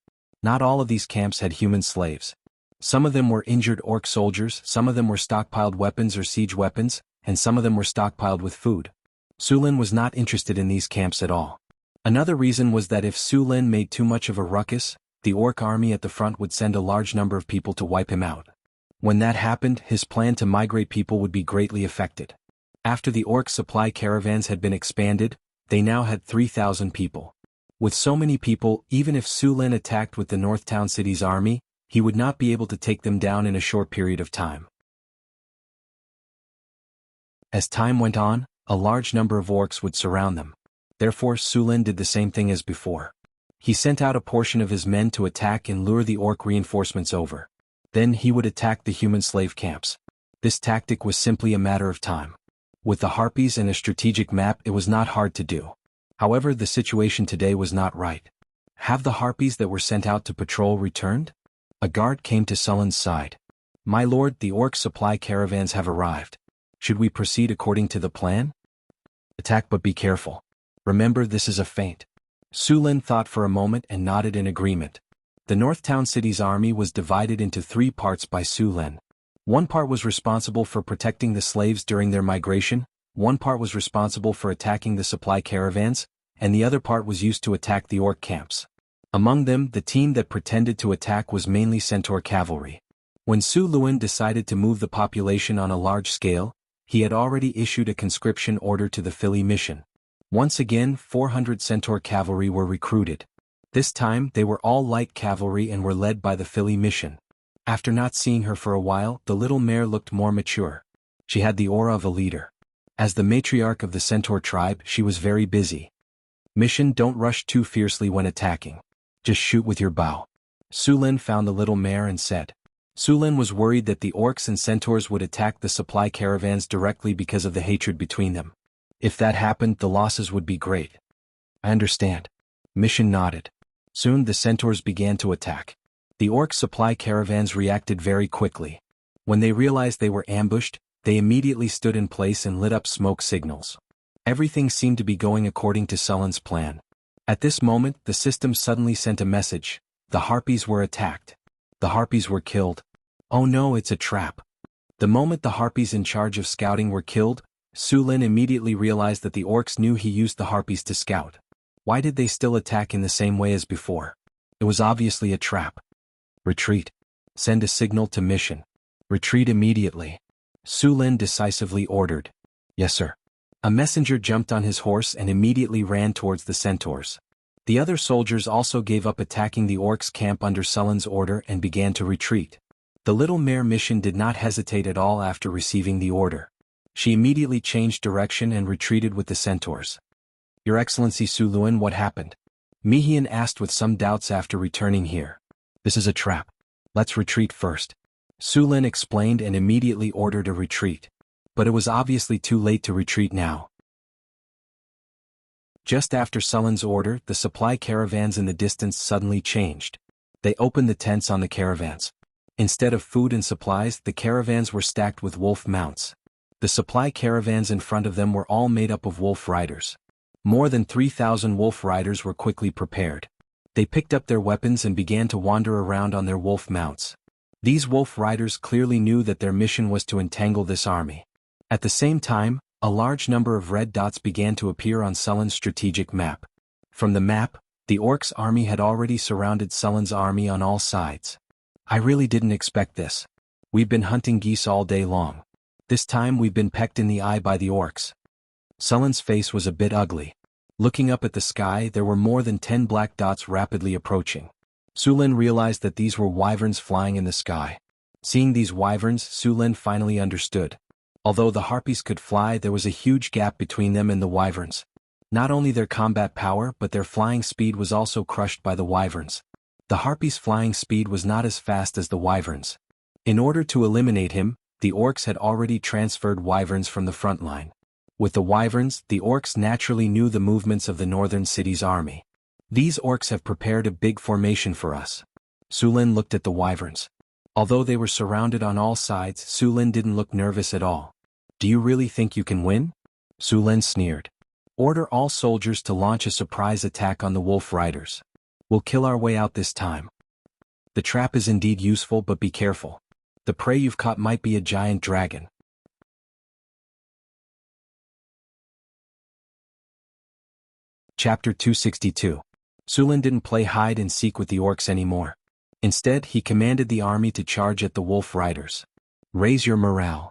[SPEAKER 1] Not all of these camps had human slaves. Some of them were injured orc soldiers, some of them were stockpiled weapons or siege weapons, and some of them were stockpiled with food. Su Lin was not interested in these camps at all. Another reason was that if Su Lin made too much of a ruckus, the orc army at the front would send a large number of people to wipe him out. When that happened, his plan to migrate people would be greatly affected. After the orc supply caravans had been expanded, they now had 3,000 people. With so many people, even if Su Lin attacked with the Northtown City's army, he would not be able to take them down in a short period of time. As time went on, a large number of orcs would surround them. Therefore, Su Lin did the same thing as before. He sent out a portion of his men to attack and lure the orc reinforcements over. Then he would attack the human slave camps. This tactic was simply a matter of time. With the harpies and a strategic map, it was not hard to do. However, the situation today was not right. Have the harpies that were sent out to patrol returned? A guard came to Sullen's side. My lord, the orc supply caravans have arrived. Should we proceed according to the plan? Attack, but be careful. Remember, this is a feint. Su Lin thought for a moment and nodded in agreement. The Northtown City's army was divided into 3 parts by Su Lin. One part was responsible for protecting the slaves during their migration, one part was responsible for attacking the supply caravans, and the other part was used to attack the orc camps. Among them, the team that pretended to attack was mainly centaur cavalry. When Su Lin decided to move the population on a large scale, he had already issued a conscription order to the Philly mission. Once again, 400 centaur cavalry were recruited. This time, they were all light cavalry and were led by the Philly mission. After not seeing her for a while, the little mare looked more mature. She had the aura of a leader. As the matriarch of the centaur tribe, she was very busy. Mission: don't rush too fiercely when attacking. Just shoot with your bow. Su Lin found the little mare and said. Su Lin was worried that the orcs and centaurs would attack the supply caravans directly because of the hatred between them. If that happened, the losses would be great. I understand. Mission nodded. Soon the centaurs began to attack. The orc supply caravans reacted very quickly. When they realized they were ambushed, they immediately stood in place and lit up smoke signals. Everything seemed to be going according to Sullen's plan. At this moment, the system suddenly sent a message. The harpies were attacked. The harpies were killed. Oh no, it's a trap. The moment the harpies in charge of scouting were killed, Su Lin immediately realized that the orcs knew he used the harpies to scout. Why did they still attack in the same way as before? It was obviously a trap. Retreat. Send a signal to Mission. Retreat immediately. Su Lin decisively ordered. Yes, sir. A messenger jumped on his horse and immediately ran towards the centaurs. The other soldiers also gave up attacking the orcs' camp under Sullen's order and began to retreat. The little mare Mission did not hesitate at all after receiving the order. She immediately changed direction and retreated with the centaurs. Your Excellency Su Lin, what happened? Mihian asked with some doubts after returning here. This is a trap. Let's retreat first. Su Lin explained and immediately ordered a retreat. But it was obviously too late to retreat now. Just after Sullen's order, the supply caravans in the distance suddenly changed. They opened the tents on the caravans. Instead of food and supplies, the caravans were stacked with wolf mounts. The supply caravans in front of them were all made up of wolf riders. More than 3,000 wolf riders were quickly prepared. They picked up their weapons and began to wander around on their wolf mounts. These wolf riders clearly knew that their mission was to entangle this army. At the same time, a large number of red dots began to appear on Sullen's strategic map. From the map, the orcs' army had already surrounded Sullen's army on all sides. I really didn't expect this. We've been hunting geese all day long. This time we've been pecked in the eye by the orcs. Sullen's face was a bit ugly. Looking up at the sky, there were more than 10 black dots rapidly approaching. Su Lin realized that these were wyverns flying in the sky. Seeing these wyverns, Su Lin finally understood. Although the harpies could fly, there was a huge gap between them and the wyverns. Not only their combat power but their flying speed was also crushed by the wyverns. The harpies' flying speed was not as fast as the wyverns. In order to eliminate him, the orcs had already transferred wyverns from the front line. With the wyverns, the orcs naturally knew the movements of the northern city's army. These orcs have prepared a big formation for us. Su Lin looked at the wyverns. Although they were surrounded on all sides, Su Lin didn't look nervous at all. Do you really think you can win? Su Lin sneered. Order all soldiers to launch a surprise attack on the wolf riders. We'll kill our way out this time. The trap is indeed useful, but be careful. The prey you've caught might be a giant dragon. Chapter 262. Su Lin didn't play hide and seek with the orcs anymore. Instead, he commanded the army to charge at the wolf riders. Raise your morale.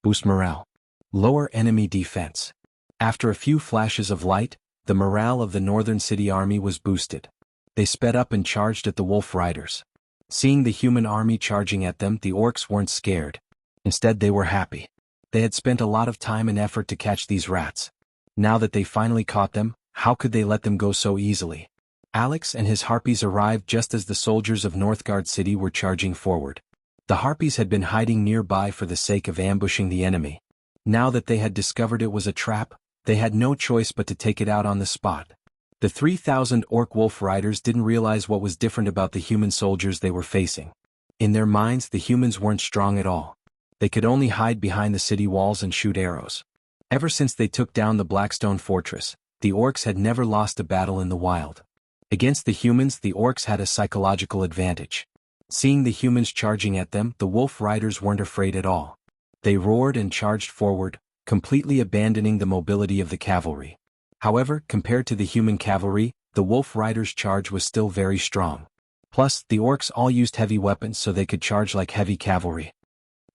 [SPEAKER 1] Boost morale. Lower enemy defense. After a few flashes of light, the morale of the northern city army was boosted. They sped up and charged at the wolf riders. Seeing the human army charging at them, the orcs weren't scared. Instead, they were happy. They had spent a lot of time and effort to catch these rats. Now that they finally caught them, how could they let them go so easily? Alex and his harpies arrived just as the soldiers of Northgard City were charging forward. The harpies had been hiding nearby for the sake of ambushing the enemy. Now that they had discovered it was a trap, they had no choice but to take it out on the spot. The 3,000 orc wolf riders didn't realize what was different about the human soldiers they were facing. In their minds, the humans weren't strong at all. They could only hide behind the city walls and shoot arrows. Ever since they took down the Blackstone Fortress, the orcs had never lost a battle in the wild. Against the humans, the orcs had a psychological advantage. Seeing the humans charging at them, the wolf riders weren't afraid at all. They roared and charged forward, completely abandoning the mobility of the cavalry. However, compared to the human cavalry, the wolf riders' charge was still very strong. Plus, the orcs all used heavy weapons so they could charge like heavy cavalry.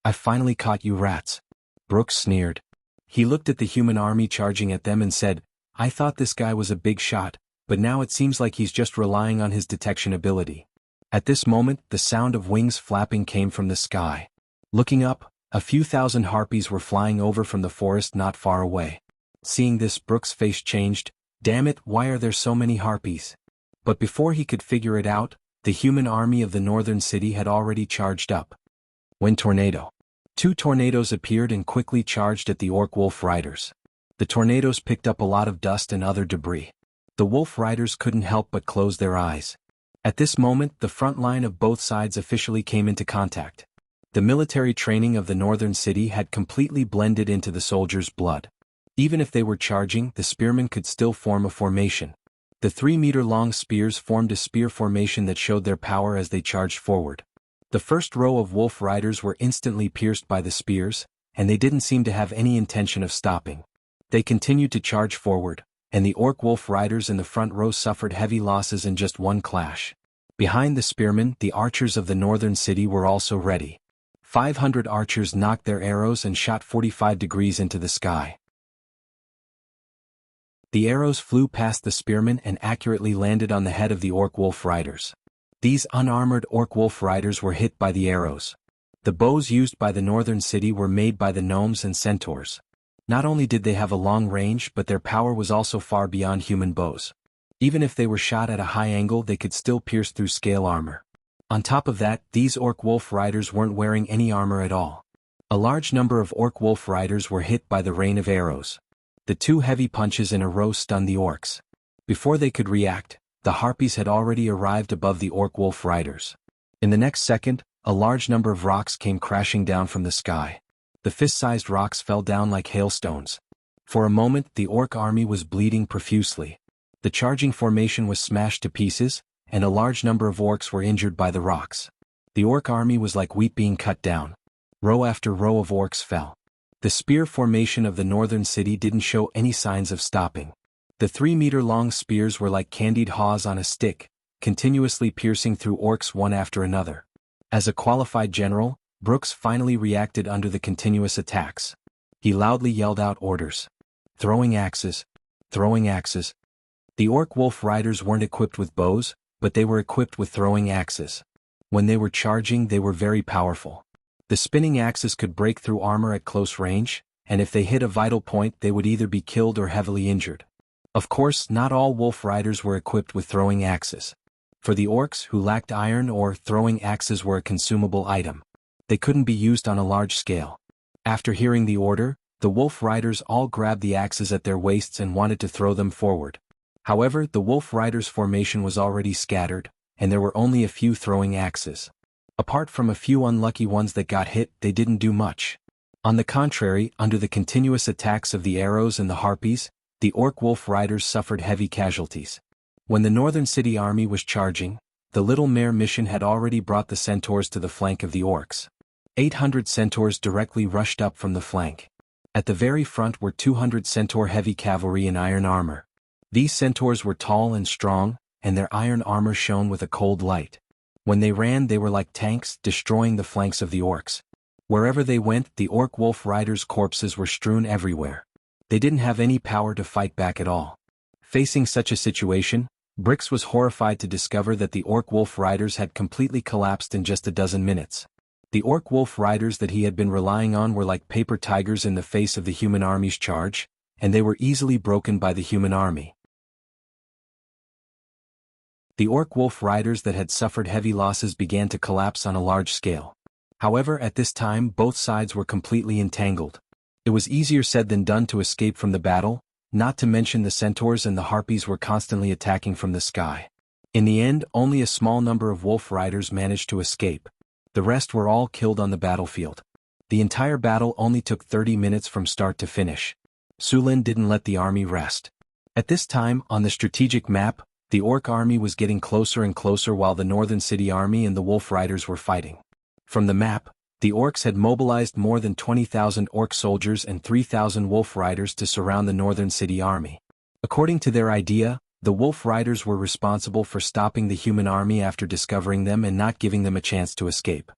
[SPEAKER 1] I finally caught you rats. Brooks sneered. He looked at the human army charging at them and said, I thought this guy was a big shot, but now it seems like he's just relying on his detection ability. At this moment, the sound of wings flapping came from the sky. Looking up, a few thousand harpies were flying over from the forest not far away. Seeing this, Brooks' face changed. Damn it, why are there so many harpies? But before he could figure it out, the human army of the northern city had already charged up. Wind tornado. 2 tornadoes appeared and quickly charged at the orc wolf riders. The tornadoes picked up a lot of dust and other debris. The wolf riders couldn't help but close their eyes. At this moment, the front line of both sides officially came into contact. The military training of the northern city had completely blended into the soldiers' blood. Even if they were charging, the spearmen could still form a formation. The 3-meter-long spears formed a spear formation that showed their power as they charged forward. The first row of wolf riders were instantly pierced by the spears, and they didn't seem to have any intention of stopping. They continued to charge forward, and the orc wolf riders in the front row suffered heavy losses in just one clash. Behind the spearmen, the archers of the northern city were also ready. 500 archers knocked their arrows and shot 45 degrees into the sky. The arrows flew past the spearmen and accurately landed on the head of the orc wolf riders. These unarmored orc wolf riders were hit by the arrows. The bows used by the northern city were made by the gnomes and centaurs. Not only did they have a long range, but their power was also far beyond human bows. Even if they were shot at a high angle, they could still pierce through scale armor. On top of that, these orc wolf riders weren't wearing any armor at all. A large number of orc wolf riders were hit by the rain of arrows. The 2 heavy punches in a row stunned the orcs. Before they could react, the harpies had already arrived above the orc wolf riders. In the next second, a large number of rocks came crashing down from the sky. The fist-sized rocks fell down like hailstones. For a moment, the orc army was bleeding profusely. The charging formation was smashed to pieces, and a large number of orcs were injured by the rocks. The orc army was like wheat being cut down. Row after row of orcs fell. The spear formation of the northern city didn't show any signs of stopping. The 3-meter-long spears were like candied haws on a stick, continuously piercing through orcs one after another. As a qualified general, Brooks finally reacted under the continuous attacks. He loudly yelled out orders. Throwing axes. Throwing axes. The orc wolf riders weren't equipped with bows, but they were equipped with throwing axes. When they were charging, they were very powerful. The spinning axes could break through armor at close range, and if they hit a vital point, they would either be killed or heavily injured. Of course, not all wolf riders were equipped with throwing axes. For the orcs who lacked iron or throwing axes were a consumable item. They couldn't be used on a large scale. After hearing the order, the wolf riders all grabbed the axes at their waists and wanted to throw them forward. However, the wolf riders' formation was already scattered, and there were only a few throwing axes. Apart from a few unlucky ones that got hit, they didn't do much. On the contrary, under the continuous attacks of the arrows and the harpies, the orc wolf riders suffered heavy casualties. When the northern city army was charging, the Little Mare mission had already brought the centaurs to the flank of the orcs. 800 centaurs directly rushed up from the flank. At the very front were 200 centaur heavy cavalry in iron armor. These centaurs were tall and strong, and their iron armor shone with a cold light. When they ran, they were like tanks, destroying the flanks of the orcs. Wherever they went, the orc wolf riders' corpses were strewn everywhere. They didn't have any power to fight back at all. Facing such a situation, Brix was horrified to discover that the orc wolf riders had completely collapsed in just a dozen minutes. The orc wolf riders that he had been relying on were like paper tigers in the face of the human army's charge, and they were easily broken by the human army. The orc wolf riders that had suffered heavy losses began to collapse on a large scale. However, at this time both sides were completely entangled. It was easier said than done to escape from the battle, not to mention the centaurs and the harpies were constantly attacking from the sky. In the end, only a small number of wolf riders managed to escape. The rest were all killed on the battlefield. The entire battle only took 30 minutes from start to finish. Sulin didn't let the army rest. At this time, on the strategic map, the orc army was getting closer and closer while the northern city army and the wolf riders were fighting. From the map, the orcs had mobilized more than 20,000 orc soldiers and 3,000 wolf riders to surround the northern city army. According to their idea, the wolf riders were responsible for stopping the human army after discovering them and not giving them a chance to escape.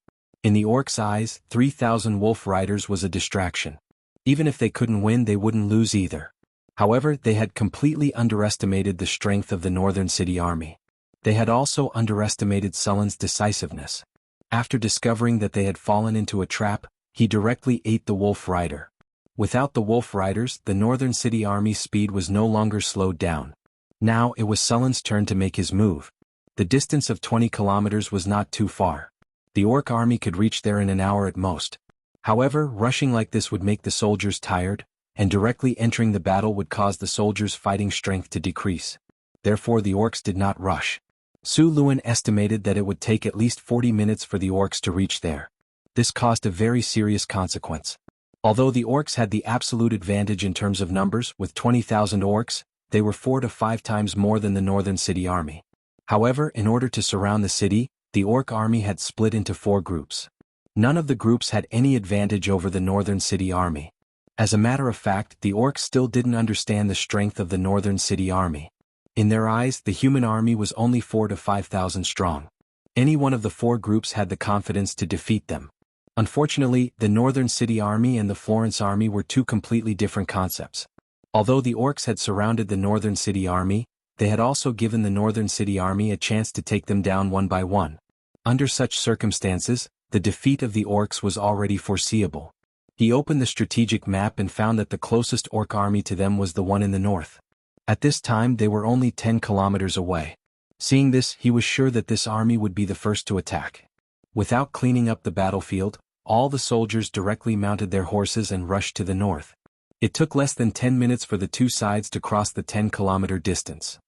[SPEAKER 1] In the orcs' eyes, 3,000 wolf riders was a distraction. Even if they couldn't win, they wouldn't lose either. However, they had completely underestimated the strength of the northern city army. They had also underestimated Sullen's decisiveness. After discovering that they had fallen into a trap, he directly ate the wolf rider. Without the wolf riders, the northern city army's speed was no longer slowed down. Now it was Sullen's turn to make his move. The distance of 20 kilometers was not too far. The orc army could reach there in an hour at most. However, rushing like this would make the soldiers tired, and directly entering the battle would cause the soldiers' fighting strength to decrease. Therefore the orcs did not rush. Su Luan estimated that it would take at least 40 minutes for the orcs to reach there. This caused a very serious consequence. Although the orcs had the absolute advantage in terms of numbers, with 20,000 orcs, they were 4 to 5 times more than the northern city army. However, in order to surround the city, the orc army had split into 4 groups. None of the groups had any advantage over the northern city army. As a matter of fact, the orcs still didn't understand the strength of the northern city army. In their eyes, the human army was only 4 to 5,000 strong. Any one of the 4 groups had the confidence to defeat them. Unfortunately, the northern city army and the Florence army were 2 completely different concepts. Although the orcs had surrounded the northern city army, they had also given the northern city army a chance to take them down one by one. Under such circumstances, the defeat of the orcs was already foreseeable. He opened the strategic map and found that the closest orc army to them was the one in the north. At this time they were only 10 kilometers away. Seeing this, he was sure that this army would be the first to attack. Without cleaning up the battlefield, all the soldiers directly mounted their horses and rushed to the north. It took less than 10 minutes for the 2 sides to cross the 10-kilometer distance.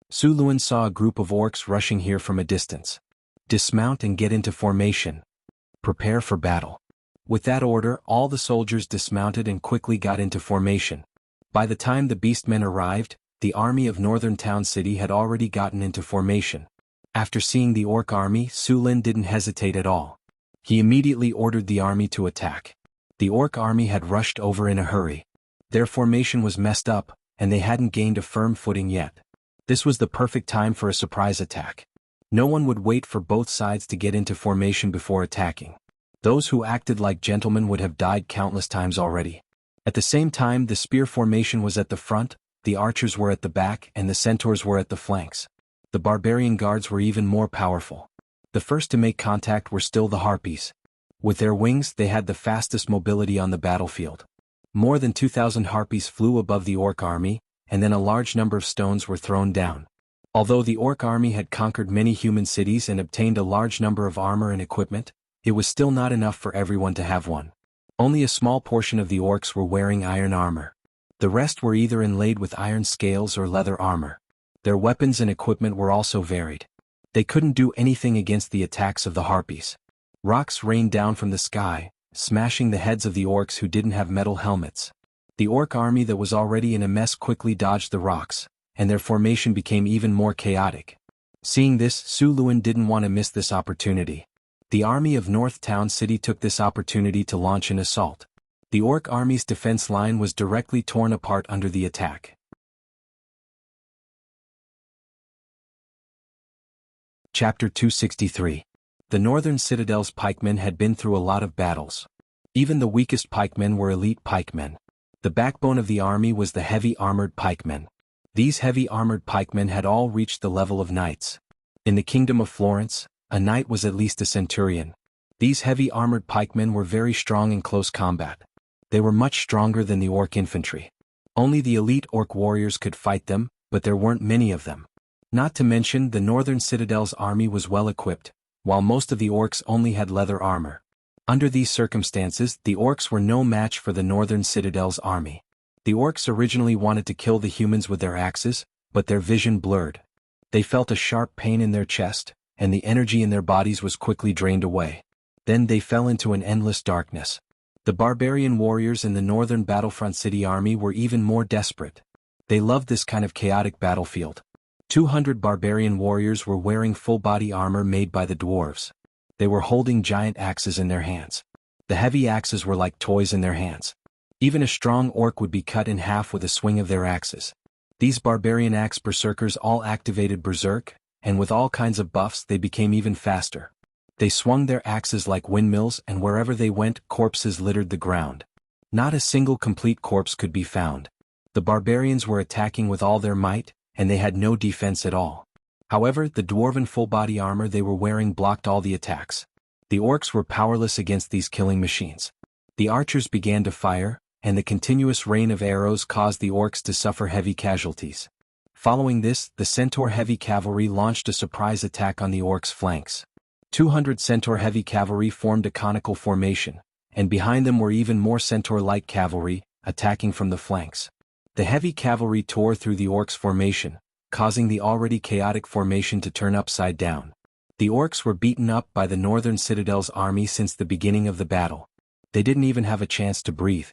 [SPEAKER 1] Su Luan saw a group of orcs rushing here from a distance. Dismount and get into formation. Prepare for battle. With that order, all the soldiers dismounted and quickly got into formation. By the time the beastmen arrived, the army of northern town city had already gotten into formation. After seeing the orc army, Su Lin didn't hesitate at all. He immediately ordered the army to attack. The orc army had rushed over in a hurry. Their formation was messed up, and they hadn't gained a firm footing yet. This was the perfect time for a surprise attack. No one would wait for both sides to get into formation before attacking. Those who acted like gentlemen would have died countless times already. At the same time, the spear formation was at the front, the archers were at the back, and the centaurs were at the flanks. The barbarian guards were even more powerful. The first to make contact were still the harpies. With their wings, they had the fastest mobility on the battlefield. More than 2,000 harpies flew above the orc army, and then a large number of stones were thrown down. Although the orc army had conquered many human cities and obtained a large number of armor and equipment, it was still not enough for everyone to have one. Only a small portion of the orcs were wearing iron armor. The rest were either inlaid with iron scales or leather armor. Their weapons and equipment were also varied. They couldn't do anything against the attacks of the harpies. Rocks rained down from the sky, smashing the heads of the orcs who didn't have metal helmets. The orc army that was already in a mess quickly dodged the rocks, and their formation became even more chaotic. Seeing this, Su Luan didn't want to miss this opportunity. The army of North Town City took this opportunity to launch an assault. The orc army's defense line was directly torn apart under the attack. Chapter 263. The northern citadel's pikemen had been through a lot of battles. Even the weakest pikemen were elite pikemen. The backbone of the army was the heavy armored pikemen. These heavy armored pikemen had all reached the level of knights. In the kingdom of Florence, a knight was at least a centurion. These heavy armored pikemen were very strong in close combat. They were much stronger than the orc infantry. Only the elite orc warriors could fight them, but there weren't many of them. Not to mention, the northern citadel's army was well equipped, while most of the orcs only had leather armor. Under these circumstances, the orcs were no match for the northern citadel's army. The orcs originally wanted to kill the humans with their axes, but their vision blurred. They felt a sharp pain in their chest, and the energy in their bodies was quickly drained away. Then they fell into an endless darkness. The barbarian warriors in the northern battlefront city army were even more desperate. They loved this kind of chaotic battlefield. 200 barbarian warriors were wearing full-body armor made by the dwarves. They were holding giant axes in their hands. The heavy axes were like toys in their hands. Even a strong orc would be cut in half with a swing of their axes. These barbarian axe berserkers all activated berserk, and with all kinds of buffs they became even faster. They swung their axes like windmills, and wherever they went, corpses littered the ground. Not a single complete corpse could be found. The barbarians were attacking with all their might, and they had no defense at all. However, the dwarven full-body armor they were wearing blocked all the attacks. The orcs were powerless against these killing machines. The archers began to fire, and the continuous rain of arrows caused the orcs to suffer heavy casualties. Following this, the Centaur heavy cavalry launched a surprise attack on the orcs' flanks. 200 Centaur heavy cavalry formed a conical formation, and behind them were even more Centaur light cavalry, attacking from the flanks. The heavy cavalry tore through the orcs' formation, causing the already chaotic formation to turn upside down. The orcs were beaten up by the northern citadel's army since the beginning of the battle. They didn't even have a chance to breathe.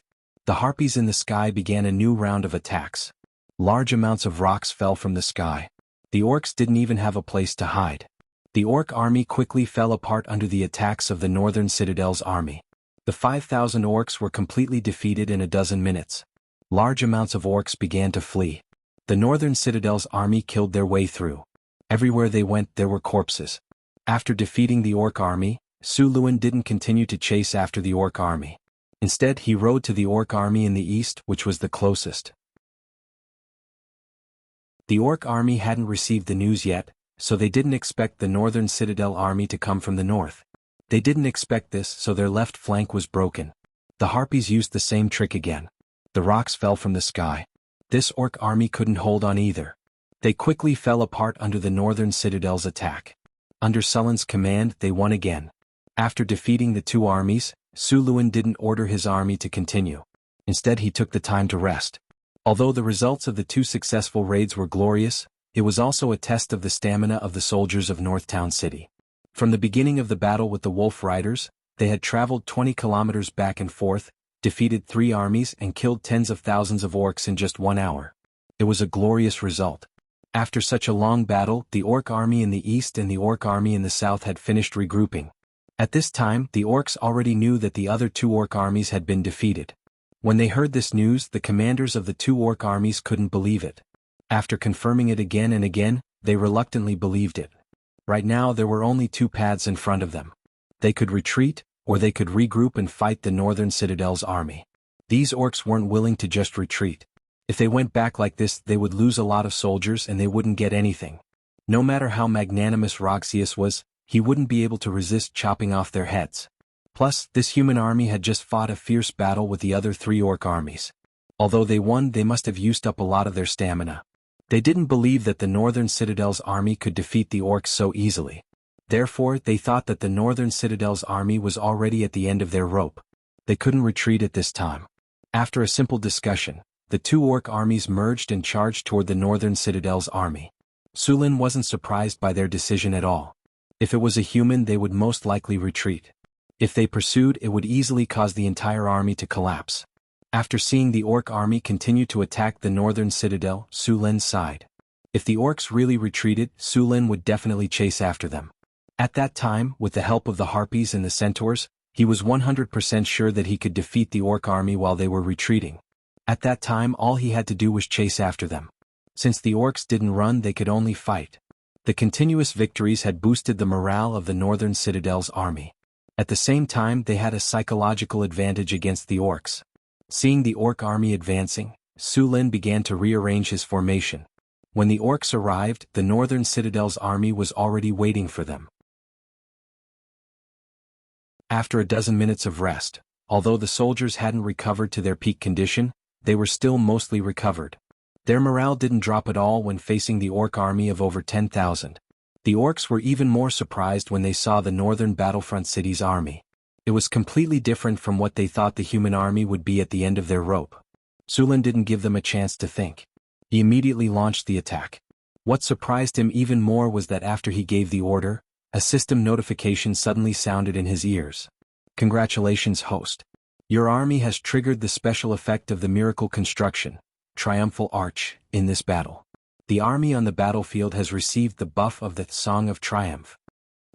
[SPEAKER 1] The harpies in the sky began a new round of attacks. Large amounts of rocks fell from the sky. The orcs didn't even have a place to hide. The orc army quickly fell apart under the attacks of the northern citadel's army. The 5,000 orcs were completely defeated in a dozen minutes. Large amounts of orcs began to flee. The northern citadel's army killed their way through. Everywhere they went there were corpses. After defeating the orc army, Su Luan didn't continue to chase after the orc army. Instead he rode to the orc army in the east, which was the closest. The orc army hadn't received the news yet, so they didn't expect the northern citadel army to come from the north. They didn't expect this, so their left flank was broken. The harpies used the same trick again. The rocks fell from the sky. This orc army couldn't hold on either. They quickly fell apart under the northern citadel's attack. Under Sullen's command they won again. After defeating the two armies, Su Luan didn't order his army to continue. Instead he took the time to rest. Although the results of the two successful raids were glorious, it was also a test of the stamina of the soldiers of Northtown City. From the beginning of the battle with the Wolf Riders, they had traveled 20 kilometers back and forth, defeated 3 armies and killed tens of thousands of orcs in just 1 hour. It was a glorious result. After such a long battle, the orc army in the east and the orc army in the south had finished regrouping. At this time, the orcs already knew that the other 2 orc armies had been defeated. When they heard this news, the commanders of the 2 orc armies couldn't believe it. After confirming it again and again, they reluctantly believed it. Right now there were only 2 paths in front of them. They could retreat, or they could regroup and fight the northern citadel's army. These orcs weren't willing to just retreat. If they went back like this, they would lose a lot of soldiers and they wouldn't get anything. No matter how magnanimous Roxius was, he wouldn't be able to resist chopping off their heads. Plus, this human army had just fought a fierce battle with the other 3 orc armies. Although they won, they must have used up a lot of their stamina. They didn't believe that the northern citadel's army could defeat the orcs so easily. Therefore, they thought that the northern citadel's army was already at the end of their rope. They couldn't retreat at this time. After a simple discussion, the 2 orc armies merged and charged toward the northern citadel's army. Sulin wasn't surprised by their decision at all. If it was a human, they would most likely retreat. If they pursued, it would easily cause the entire army to collapse. After seeing the orc army continue to attack the northern citadel, Sulin sighed. If the orcs really retreated, Sulin would definitely chase after them. At that time, with the help of the harpies and the centaurs, he was 100% sure that he could defeat the orc army while they were retreating. At that time, all he had to do was chase after them. Since the orcs didn't run, they could only fight. The continuous victories had boosted the morale of the northern citadel's army. At the same time, they had a psychological advantage against the orcs. Seeing the orc army advancing, Sulin began to rearrange his formation. When the orcs arrived, the northern citadel's army was already waiting for them. After a dozen minutes of rest, although the soldiers hadn't recovered to their peak condition, they were still mostly recovered. Their morale didn't drop at all when facing the orc army of over 10,000. The orcs were even more surprised when they saw the northern battlefront city's army. It was completely different from what they thought the human army would be at the end of their rope. Sulin didn't give them a chance to think. He immediately launched the attack. What surprised him even more was that after he gave the order, a system notification suddenly sounded in his ears. Congratulations, host. Your army has triggered the special effect of the miracle construction, Triumphal Arch, in this battle. The army on the battlefield has received the buff of the Song of Triumph.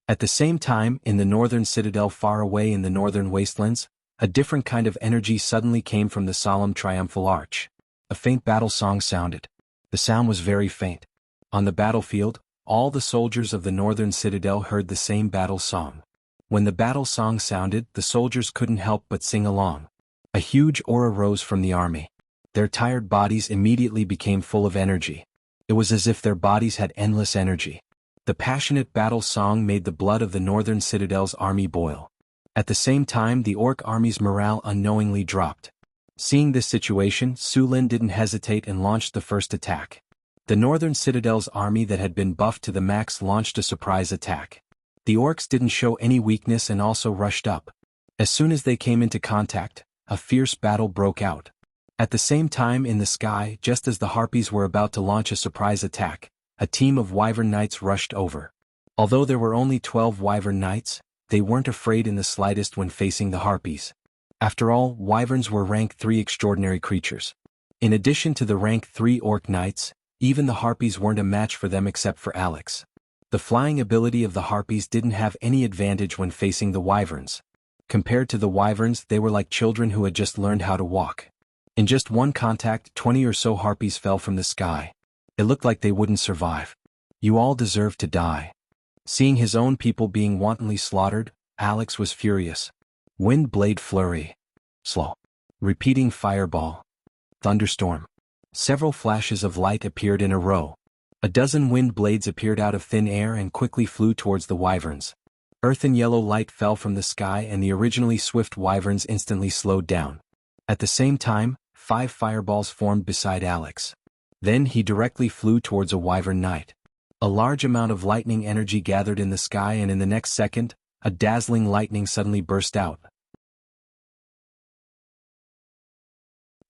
[SPEAKER 1] At the same time, in the northern citadel far away in the northern wastelands, a different kind of energy suddenly came from the solemn Triumphal Arch. A faint battle song sounded. The sound was very faint. On the battlefield, all the soldiers of the northern citadel heard the same battle song. When the battle song sounded, the soldiers couldn't help but sing along. A huge aura rose from the army. Their tired bodies immediately became full of energy. It was as if their bodies had endless energy. The passionate battle song made the blood of the northern citadel's army boil. At the same time, the orc army's morale unknowingly dropped. Seeing this situation, Su Lin didn't hesitate and launched the first attack. The northern citadel's army that had been buffed to the max launched a surprise attack. The orcs didn't show any weakness and also rushed up. As soon as they came into contact, a fierce battle broke out. At the same time in the sky, just as the harpies were about to launch a surprise attack, a team of wyvern knights rushed over. Although there were only 12 wyvern knights, they weren't afraid in the slightest when facing the harpies. After all, wyverns were rank 3 extraordinary creatures. In addition to the rank 3 orc knights, even the harpies weren't a match for them except for Alex. The flying ability of the harpies didn't have any advantage when facing the wyverns. Compared to the wyverns, they were like children who had just learned how to walk. In just one contact, 20 or so harpies fell from the sky. It looked like they wouldn't survive. You all deserve to die. Seeing his own people being wantonly slaughtered, Alex was furious. Wind blade flurry. Slow. Repeating fireball. Thunderstorm. Several flashes of light appeared in a row. A dozen wind blades appeared out of thin air and quickly flew towards the wyverns. Earth and yellow light fell from the sky and the originally swift wyverns instantly slowed down. At the same time, 5 fireballs formed beside Alex. Then he directly flew towards a wyvern knight. A large amount of lightning energy gathered in the sky and in the next second, a dazzling lightning suddenly burst out.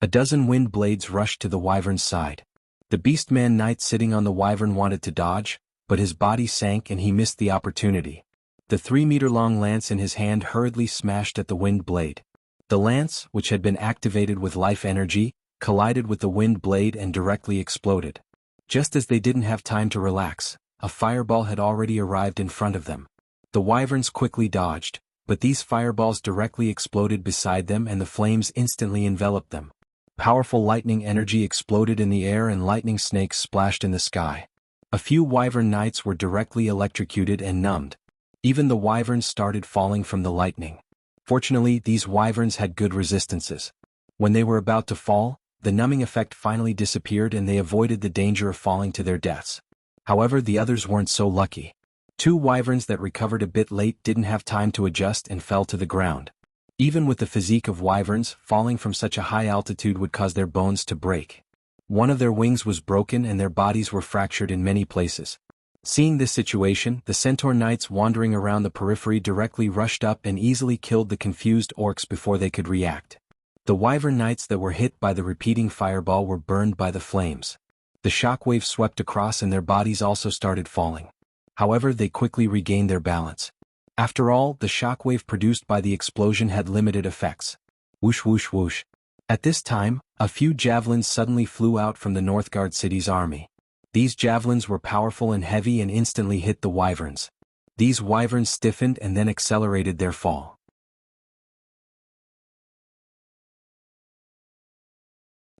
[SPEAKER 1] A dozen wind blades rushed to the wyvern's side. The beastman knight sitting on the wyvern wanted to dodge, but his body sank and he missed the opportunity. The 3-meter-long lance in his hand hurriedly smashed at the wind blade. The lance, which had been activated with life energy, collided with the wind blade and directly exploded. Just as they didn't have time to relax, a fireball had already arrived in front of them. The wyverns quickly dodged, but these fireballs directly exploded beside them and the flames instantly enveloped them. Powerful lightning energy exploded in the air and lightning snakes splashed in the sky. A few wyvern knights were directly electrocuted and numbed. Even the wyverns started falling from the lightning. Fortunately, these wyverns had good resistances. When they were about to fall, the numbing effect finally disappeared and they avoided the danger of falling to their deaths. However, the others weren't so lucky. 2 wyverns that recovered a bit late didn't have time to adjust and fell to the ground. Even with the physique of wyverns, falling from such a high altitude would cause their bones to break. One of their wings was broken and their bodies were fractured in many places. Seeing this situation, the centaur knights wandering around the periphery directly rushed up and easily killed the confused orcs before they could react. The wyvern knights that were hit by the repeating fireball were burned by the flames. The shockwave swept across and their bodies also started falling. However, they quickly regained their balance. After all, the shockwave produced by the explosion had limited effects. Whoosh whoosh whoosh. At this time, a few javelins suddenly flew out from the Northgard city's army. These javelins were powerful and heavy and instantly hit the wyverns. These wyverns stiffened and then accelerated their fall.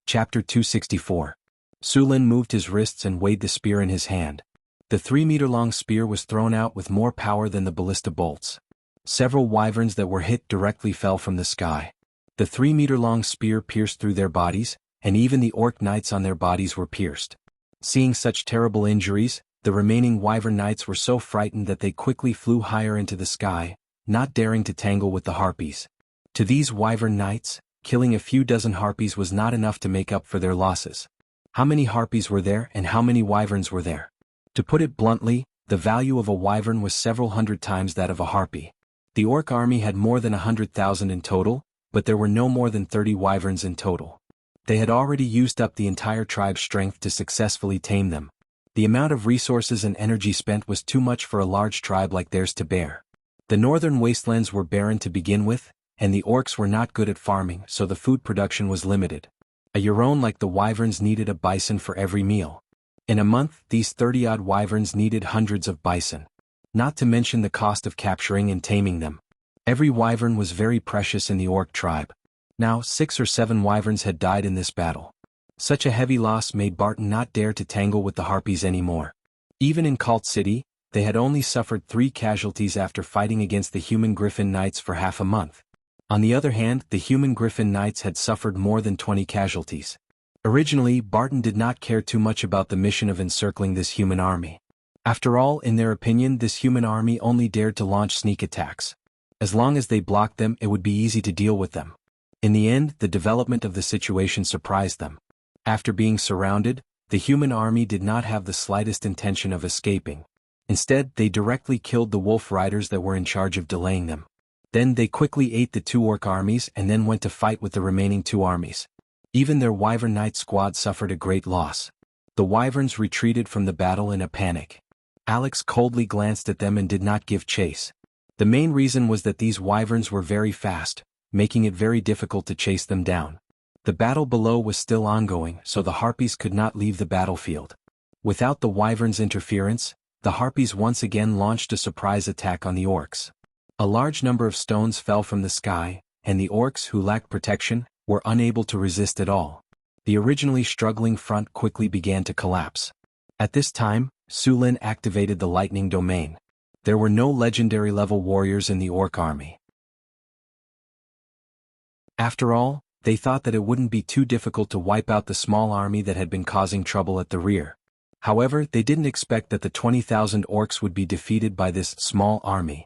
[SPEAKER 1] Chapter 264. Su Lin moved his wrists and weighed the spear in his hand. The 3-meter-long spear was thrown out with more power than the ballista bolts. Several wyverns that were hit directly fell from the sky. The 3-meter-long spear pierced through their bodies, and even the orc knights on their bodies were pierced. Seeing such terrible injuries, the remaining wyvern knights were so frightened that they quickly flew higher into the sky, not daring to tangle with the harpies. To these wyvern knights, killing a few dozen harpies was not enough to make up for their losses. How many harpies were there and how many wyverns were there? To put it bluntly, the value of a wyvern was several hundred times that of a harpy. The orc army had more than 100,000 in total, but there were no more than 30 wyverns in total. They had already used up the entire tribe's strength to successfully tame them. The amount of resources and energy spent was too much for a large tribe like theirs to bear. The northern wastelands were barren to begin with, and the orcs were not good at farming, so the food production was limited. A Euron like the wyverns needed a bison for every meal. In a month, these 30-odd wyverns needed hundreds of bison. Not to mention the cost of capturing and taming them. Every wyvern was very precious in the orc tribe. Now, 6 or 7 wyverns had died in this battle. Such a heavy loss made Barton not dare to tangle with the harpies anymore. Even in Cult City, they had only suffered 3 casualties after fighting against the human griffin knights for half a month. On the other hand, the human griffin knights had suffered more than 20 casualties. Originally, Barton did not care too much about the mission of encircling this human army. After all, in their opinion, this human army only dared to launch sneak attacks. As long as they blocked them, it would be easy to deal with them. In the end, the development of the situation surprised them. After being surrounded, the human army did not have the slightest intention of escaping. Instead, they directly killed the wolf riders that were in charge of delaying them. Then they quickly ate the 2 orc armies and then went to fight with the remaining 2 armies. Even their Wyvern Knight squad suffered a great loss. The Wyverns retreated from the battle in a panic. Alex coldly glanced at them and did not give chase. The main reason was that these Wyverns were very fast, making it very difficult to chase them down. The battle below was still ongoing, so the Harpies could not leave the battlefield. Without the Wyverns' interference, the Harpies once again launched a surprise attack on the orcs. A large number of stones fell from the sky, and the orcs, who lacked protection, were unable to resist at all. The originally struggling front quickly began to collapse. At this time, Su Lin activated the lightning domain. There were no legendary level warriors in the orc army. After all, they thought that it wouldn't be too difficult to wipe out the small army that had been causing trouble at the rear. However, they didn't expect that the 20,000 orcs would be defeated by this small army.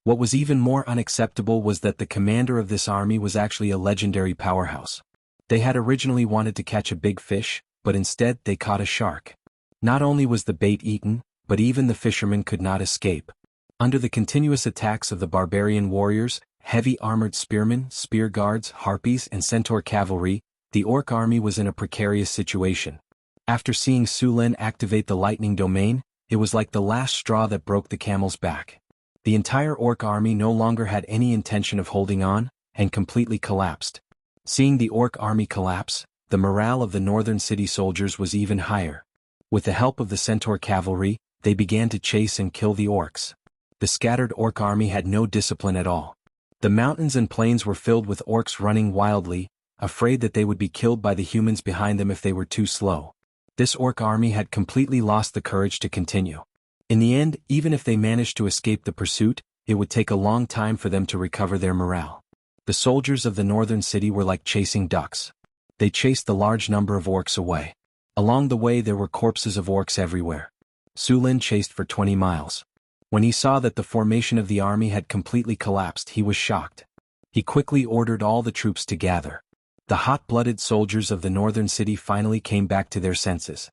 [SPEAKER 1] What was even more unacceptable was that the commander of this army was actually a legendary powerhouse. They had originally wanted to catch a big fish, but instead they caught a shark. Not only was the bait eaten, but even the fishermen could not escape. Under the continuous attacks of the barbarian warriors, heavy armored spearmen, spear guards, harpies, and centaur cavalry, the orc army was in a precarious situation. After seeing Su Lin activate the lightning domain, it was like the last straw that broke the camel's back. The entire orc army no longer had any intention of holding on, and completely collapsed. Seeing the orc army collapse, the morale of the northern city soldiers was even higher. With the help of the centaur cavalry, they began to chase and kill the orcs. The scattered orc army had no discipline at all. The mountains and plains were filled with orcs running wildly, afraid that they would be killed by the humans behind them if they were too slow. This orc army had completely lost the courage to continue. In the end, even if they managed to escape the pursuit, it would take a long time for them to recover their morale. The soldiers of the northern city were like chasing ducks. They chased the large number of orcs away. Along the way there were corpses of orcs everywhere. Su Lin chased for 20 miles. When he saw that the formation of the army had completely collapsed, he was shocked. He quickly ordered all the troops to gather. The hot-blooded soldiers of the northern city finally came back to their senses.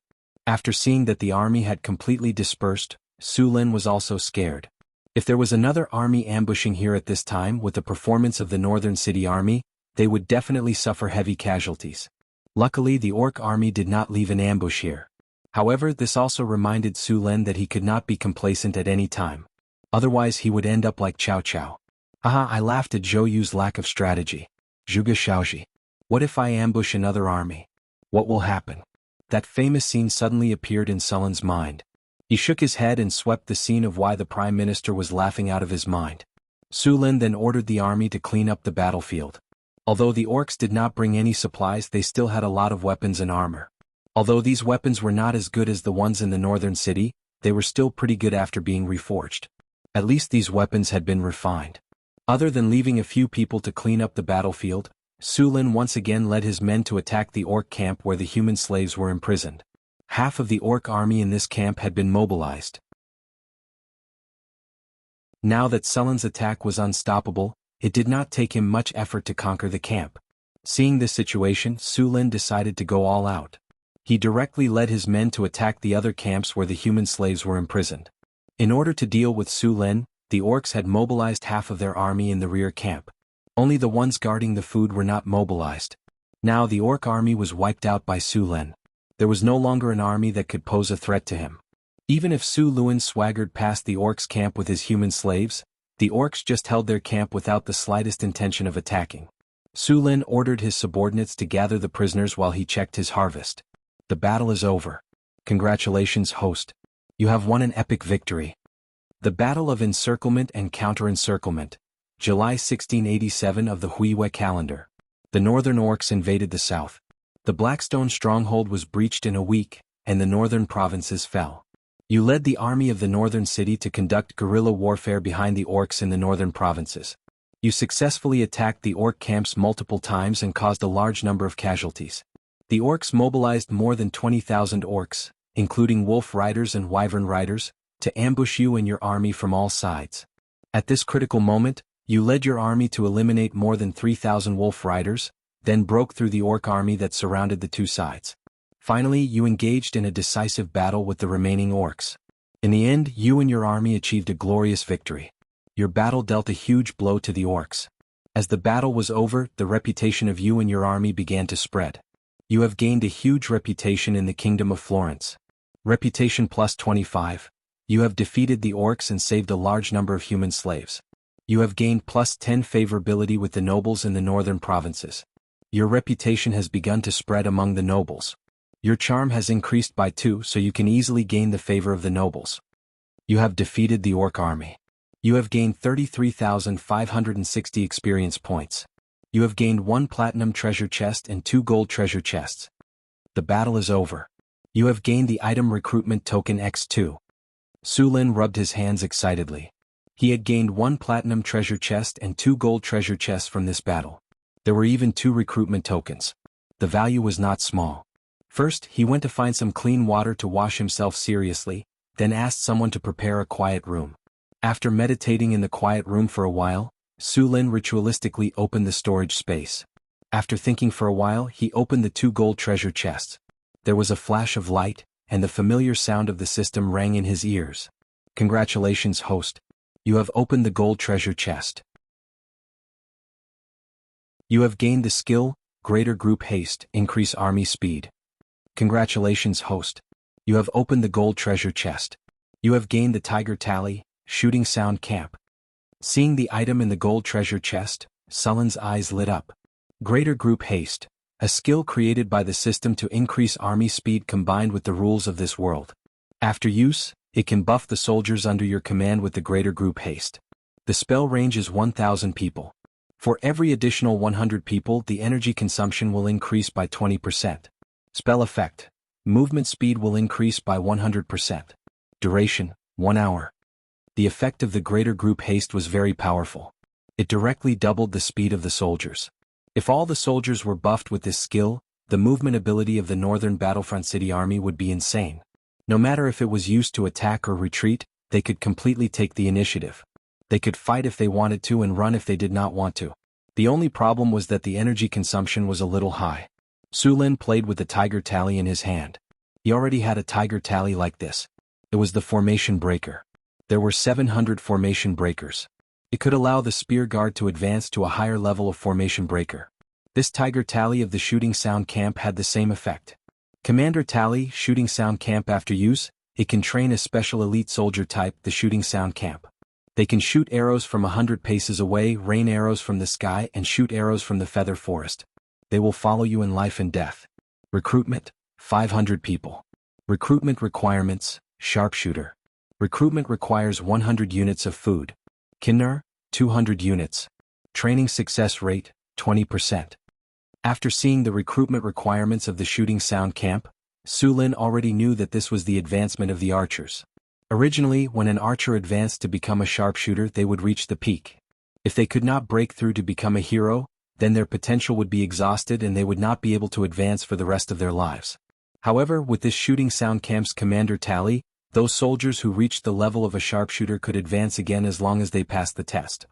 [SPEAKER 1] After seeing that the army had completely dispersed, Su Lin was also scared. If there was another army ambushing here at this time with the performance of the northern city army, they would definitely suffer heavy casualties. Luckily, the orc army did not leave an ambush here. However, this also reminded Su Lin that he could not be complacent at any time. Otherwise he would end up like Cao Cao. Haha, I laughed at Zhou Yu's lack of strategy. Zhuge Shaoji. What if I ambush another army? What will happen? That famous scene suddenly appeared in Su Lin's mind. He shook his head and swept the scene of why the Prime Minister was laughing out of his mind. Su Lin then ordered the army to clean up the battlefield. Although the orcs did not bring any supplies, they still had a lot of weapons and armor. Although these weapons were not as good as the ones in the northern city, they were still pretty good after being reforged. At least these weapons had been refined. Other than leaving a few people to clean up the battlefield, Su Lin once again led his men to attack the orc camp where the human slaves were imprisoned. Half of the orc army in this camp had been mobilized. Now that Su Lin's attack was unstoppable, it did not take him much effort to conquer the camp. Seeing this situation, Su Lin decided to go all out. He directly led his men to attack the other camps where the human slaves were imprisoned. In order to deal with Su Lin, the orcs had mobilized half of their army in the rear camp. Only the ones guarding the food were not mobilized. Now the orc army was wiped out by Su Lin. There was no longer an army that could pose a threat to him. Even if Su Lin swaggered past the orcs' camp with his human slaves, the orcs just held their camp without the slightest intention of attacking. Su Lin ordered his subordinates to gather the prisoners while he checked his harvest. The battle is over. Congratulations, host. You have won an epic victory. The Battle of Encirclement and Counter-Encirclement, July 1687 of the Huiyue calendar. The northern orcs invaded the south. The Blackstone stronghold was breached in a week, and the northern provinces fell. You led the army of the northern city to conduct guerrilla warfare behind the orcs in the northern provinces. You successfully attacked the orc camps multiple times and caused a large number of casualties. The orcs mobilized more than 20,000 orcs, including wolf riders and wyvern riders, to ambush you and your army from all sides. At this critical moment, You led your army to eliminate more than 3,000 wolf riders, then broke through the orc army that surrounded the two sides. Finally, you engaged in a decisive battle with the remaining orcs. In the end, you and your army achieved a glorious victory. Your battle dealt a huge blow to the orcs. As the battle was over, the reputation of you and your army began to spread. You have gained a huge reputation in the Kingdom of Florence. Reputation plus 25. You have defeated the orcs and saved a large number of human slaves. You have gained plus 10 favorability with the nobles in the northern provinces. Your reputation has begun to spread among the nobles. Your charm has increased by 2, so you can easily gain the favor of the nobles. You have defeated the orc army. You have gained 33,560 experience points. You have gained 1 platinum treasure chest and 2 gold treasure chests. The battle is over. You have gained the item recruitment token X2. Su Lin rubbed his hands excitedly. He had gained 1 platinum treasure chest and 2 gold treasure chests from this battle. There were even 2 recruitment tokens. The value was not small. First, he went to find some clean water to wash himself seriously, then asked someone to prepare a quiet room. After meditating in the quiet room for a while, Su Lin ritualistically opened the storage space. After thinking for a while, he opened the 2 gold treasure chests. There was a flash of light, and the familiar sound of the system rang in his ears. Congratulations, host. You have opened the gold treasure chest. You have gained the skill, Greater Group Haste, increase army speed. Congratulations, host. You have opened the gold treasure chest. You have gained the Tiger Tally, Shooting Sound Camp. Seeing the item in the gold treasure chest, Sullen's eyes lit up. Greater Group Haste, a skill created by the system to increase army speed combined with the rules of this world. After use, it can buff the soldiers under your command with the Greater Group Haste. The spell range is 1,000 people. For every additional 100 people, the energy consumption will increase by 20%. Spell effect. Movement speed will increase by 100%. Duration, 1 hour. The effect of the Greater Group Haste was very powerful. It directly doubled the speed of the soldiers. If all the soldiers were buffed with this skill, the movement ability of the Northern Battlefront City Army would be insane. No matter if it was used to attack or retreat, they could completely take the initiative. They could fight if they wanted to and run if they did not want to. The only problem was that the energy consumption was a little high. Su Lin played with the Tiger Tally in his hand. He already had a Tiger Tally like this. It was the Formation Breaker. There were 700 Formation Breakers. It could allow the Spear Guard to advance to a higher level of Formation Breaker. This Tiger Tally of the Shooting Sound Camp had the same effect. Commander Tally, Shooting Sound Camp. After use, it can train a special elite soldier type, the Shooting Sound Camp. They can shoot arrows from 100 paces away, rain arrows from the sky, and shoot arrows from the feather forest. They will follow you in life and death. Recruitment, 500 people. Recruitment requirements, Sharpshooter. Recruitment requires 100 units of food. Kinner, 200 units. Training success rate, 20%. After seeing the recruitment requirements of the Shooting Sound Camp, Su Lin already knew that this was the advancement of the archers. Originally, when an archer advanced to become a sharpshooter, they would reach the peak. If they could not break through to become a hero, then their potential would be exhausted and they would not be able to advance for the rest of their lives. However, with this Shooting Sound Camp's Commander Tally, those soldiers who reached the level of a sharpshooter could advance again as long as they passed the test.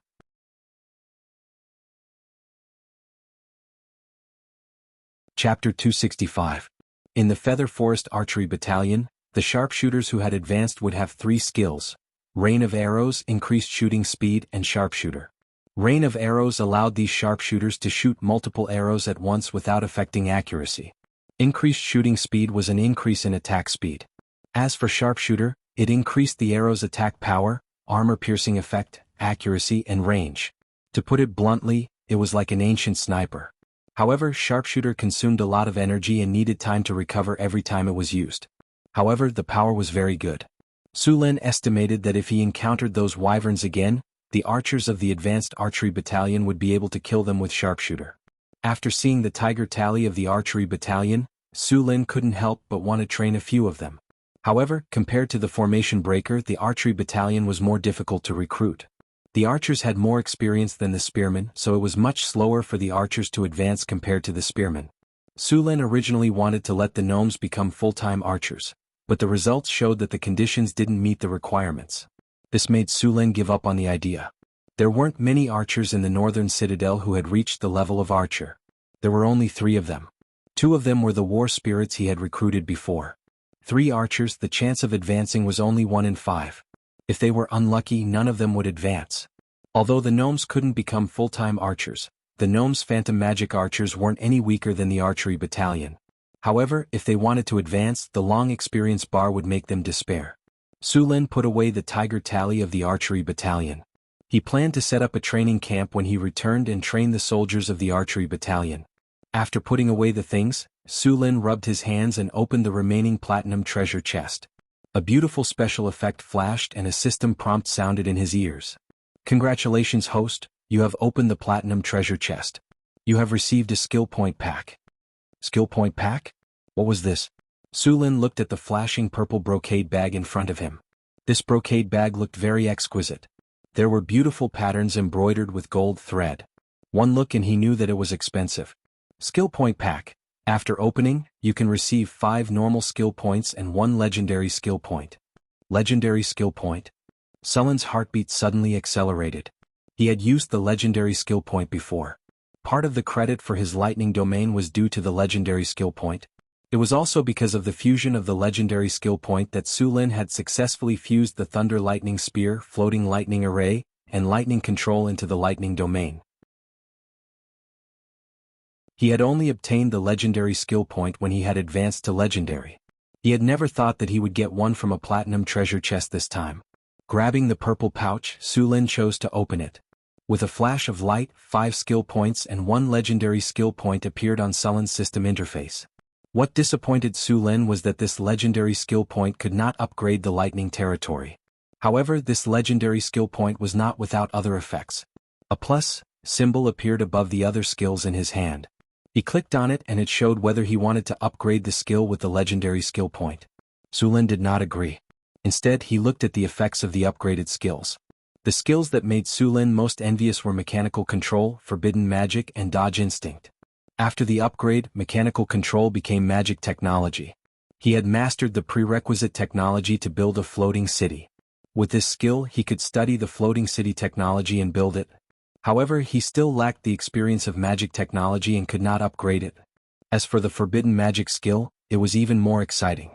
[SPEAKER 1] Chapter 265. In the Feather Forest Archery Battalion, the sharpshooters who had advanced would have 3 skills: Rain of Arrows, increased shooting speed, and Sharpshooter. Rain of Arrows allowed these sharpshooters to shoot multiple arrows at once without affecting accuracy. Increased shooting speed was an increase in attack speed. As for Sharpshooter, it increased the arrow's attack power, armor-piercing effect, accuracy, and range. To put it bluntly, it was like an ancient sniper. However, Sharpshooter consumed a lot of energy and needed time to recover every time it was used. However, the power was very good. Su Lin estimated that if he encountered those wyverns again, the archers of the Advanced Archery Battalion would be able to kill them with Sharpshooter. After seeing the Tiger Tally of the Archery Battalion, Su Lin couldn't help but want to train a few of them. However, compared to the Formation Breaker, the Archery Battalion was more difficult to recruit. The archers had more experience than the spearmen, so it was much slower for the archers to advance compared to the spearmen. Su Lin originally wanted to let the gnomes become full-time archers, but the results showed that the conditions didn't meet the requirements. This made Su Lin give up on the idea. There weren't many archers in the northern citadel who had reached the level of archer. There were only 3 of them. 2 of them were the war spirits he had recruited before. 3 archers, the chance of advancing was only 1 in 5. If they were unlucky, none of them would advance. Although the gnomes couldn't become full-time archers, the gnomes' phantom magic archers weren't any weaker than the archery battalion. However, if they wanted to advance, the long experience bar would make them despair. Su Lin put away the tiger tally of the archery battalion. He planned to set up a training camp when he returned and train the soldiers of the archery battalion. After putting away the things, Su Lin rubbed his hands and opened the remaining platinum treasure chest. A beautiful special effect flashed and a system prompt sounded in his ears. Congratulations, host, you have opened the platinum treasure chest. You have received a skill point pack. Skill point pack? What was this? Su Lin looked at the flashing purple brocade bag in front of him. This brocade bag looked very exquisite. There were beautiful patterns embroidered with gold thread. One look and he knew that it was expensive. Skill point pack. After opening, you can receive 5 normal skill points and 1 legendary skill point. Legendary skill point? Sullen's heartbeat suddenly accelerated. He had used the legendary skill point before. Part of the credit for his lightning domain was due to the legendary skill point. It was also because of the fusion of the legendary skill point that Su Lin had successfully fused the Thunder Lightning Spear, Floating Lightning Array, and Lightning Control into the lightning domain. He had only obtained the legendary skill point when he had advanced to legendary. He had never thought that he would get one from a platinum treasure chest this time. Grabbing the purple pouch, Su Lin chose to open it. With a flash of light, 5 skill points and 1 legendary skill point appeared on Sullen's system interface. What disappointed Su Lin was that this legendary skill point could not upgrade the lightning territory. However, this legendary skill point was not without other effects. A plus symbol appeared above the other skills in his hand. He clicked on it and it showed whether he wanted to upgrade the skill with the legendary skill point. Su Lin did not agree. Instead, he looked at the effects of the upgraded skills. The skills that made Su Lin most envious were Mechanical Control, Forbidden Magic, and Dodge Instinct. After the upgrade, Mechanical Control became Magic Technology. He had mastered the prerequisite technology to build a floating city. With this skill, he could study the floating city technology and build it. However, he still lacked the experience of magic technology and could not upgrade it. As for the Forbidden Magic skill, it was even more exciting.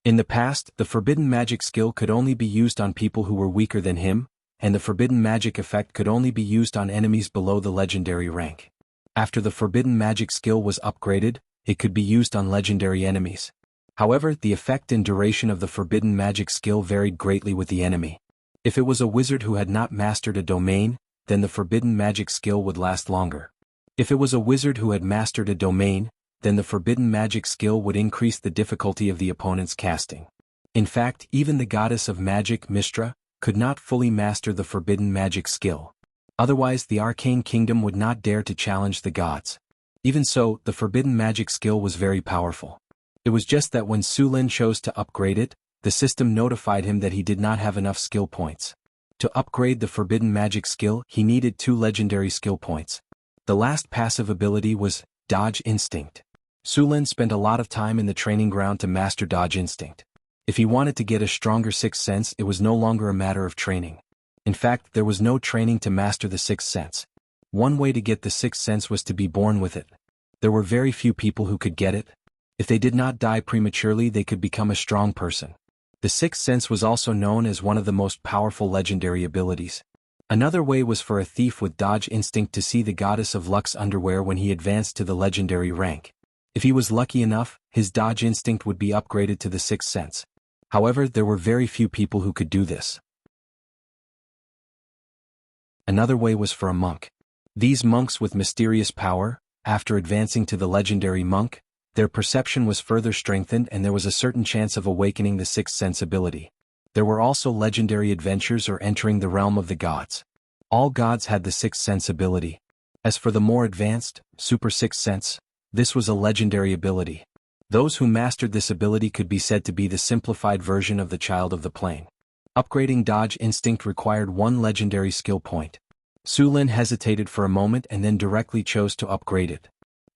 [SPEAKER 1] In the past, the Forbidden Magic skill could only be used on people who were weaker than him, and the Forbidden Magic effect could only be used on enemies below the legendary rank. After the Forbidden Magic skill was upgraded, it could be used on legendary enemies. However, the effect and duration of the Forbidden Magic skill varied greatly with the enemy. If it was a wizard who had not mastered a domain, then the Forbidden Magic skill would last longer. If it was a wizard who had mastered a domain, then the Forbidden Magic skill would increase the difficulty of the opponent's casting. In fact, even the goddess of magic, Mistra, could not fully master the Forbidden Magic skill. Otherwise, the Arcane Kingdom would not dare to challenge the gods. Even so, the Forbidden Magic skill was very powerful. It was just that when Su Lin chose to upgrade it, the system notified him that he did not have enough skill points. To upgrade the Forbidden Magic skill, he needed 2 legendary skill points. The last passive ability was Dodge Instinct. Su Lin spent a lot of time in the training ground to master Dodge Instinct. If he wanted to get a stronger sixth sense, it was no longer a matter of training. In fact, there was no training to master the sixth sense. One way to get the sixth sense was to be born with it. There were very few people who could get it. If they did not die prematurely, they could become a strong person. The sixth sense was also known as one of the most powerful legendary abilities. Another way was for a thief with Dodge Instinct to see the goddess of luck's underwear when he advanced to the legendary rank. If he was lucky enough, his Dodge Instinct would be upgraded to the sixth sense. However, there were very few people who could do this. Another way was for a monk. These monks with mysterious power, after advancing to the legendary monk, their perception was further strengthened and there was a certain chance of awakening the sixth sense ability. There were also legendary adventures or entering the realm of the gods. All gods had the sixth sense ability. As for the more advanced, super sixth sense, this was a legendary ability. Those who mastered this ability could be said to be the simplified version of the Child of the Plane. Upgrading Dodge Instinct required 1 legendary skill point. Su Lin hesitated for a moment and then directly chose to upgrade it.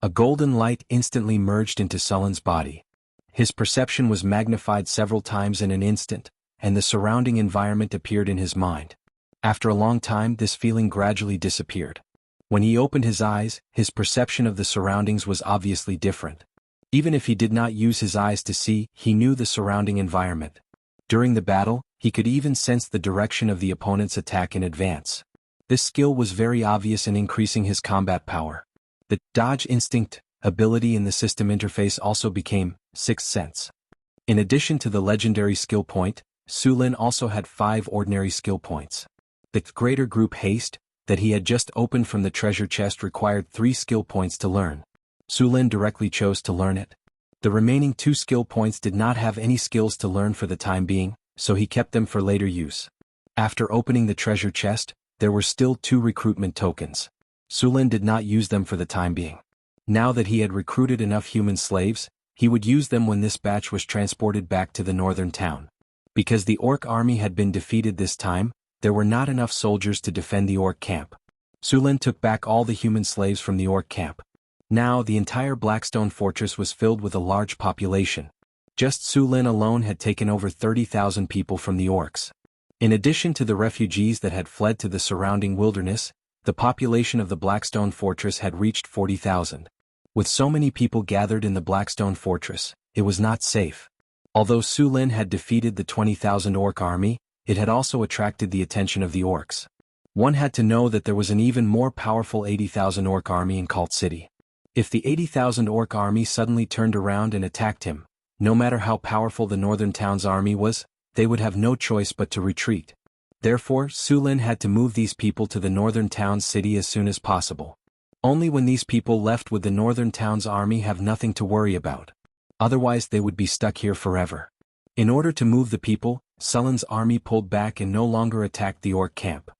[SPEAKER 1] A golden light instantly merged into Sullen's body. His perception was magnified several times in an instant, and the surrounding environment appeared in his mind. After a long time, this feeling gradually disappeared. When he opened his eyes, his perception of the surroundings was obviously different. Even if he did not use his eyes to see, he knew the surrounding environment. During the battle, he could even sense the direction of the opponent's attack in advance. This skill was very obvious in increasing his combat power. The dodge instinct ability in the system interface also became Sixth Sense. In addition to the legendary skill point, Su Lin also had 5 ordinary skill points. The greater group haste that he had just opened from the treasure chest required 3 skill points to learn. Su Lin directly chose to learn it. The remaining 2 skill points did not have any skills to learn for the time being, so he kept them for later use. After opening the treasure chest, there were still 2 recruitment tokens. Su Lin did not use them for the time being. Now that he had recruited enough human slaves, he would use them when this batch was transported back to the northern town. Because the orc army had been defeated this time, there were not enough soldiers to defend the orc camp. Su Lin took back all the human slaves from the orc camp. Now the entire Blackstone fortress was filled with a large population. Just Su Lin alone had taken over 30,000 people from the orcs. In addition to the refugees that had fled to the surrounding wilderness, the population of the Blackstone fortress had reached 40,000. With so many people gathered in the Blackstone fortress, it was not safe. Although Su Lin had defeated the 20,000 orc army, it had also attracted the attention of the orcs. One had to know that there was an even more powerful 80,000 orc army in Cult City. If the 80,000 orc army suddenly turned around and attacked him, no matter how powerful the northern town's army was, they would have no choice but to retreat. Therefore, Su Lin had to move these people to the northern town's city as soon as possible. Only when these people left would the northern town's army have nothing to worry about. Otherwise they would be stuck here forever. In order to move the people, Su Lin's army pulled back and no longer attacked the orc camp.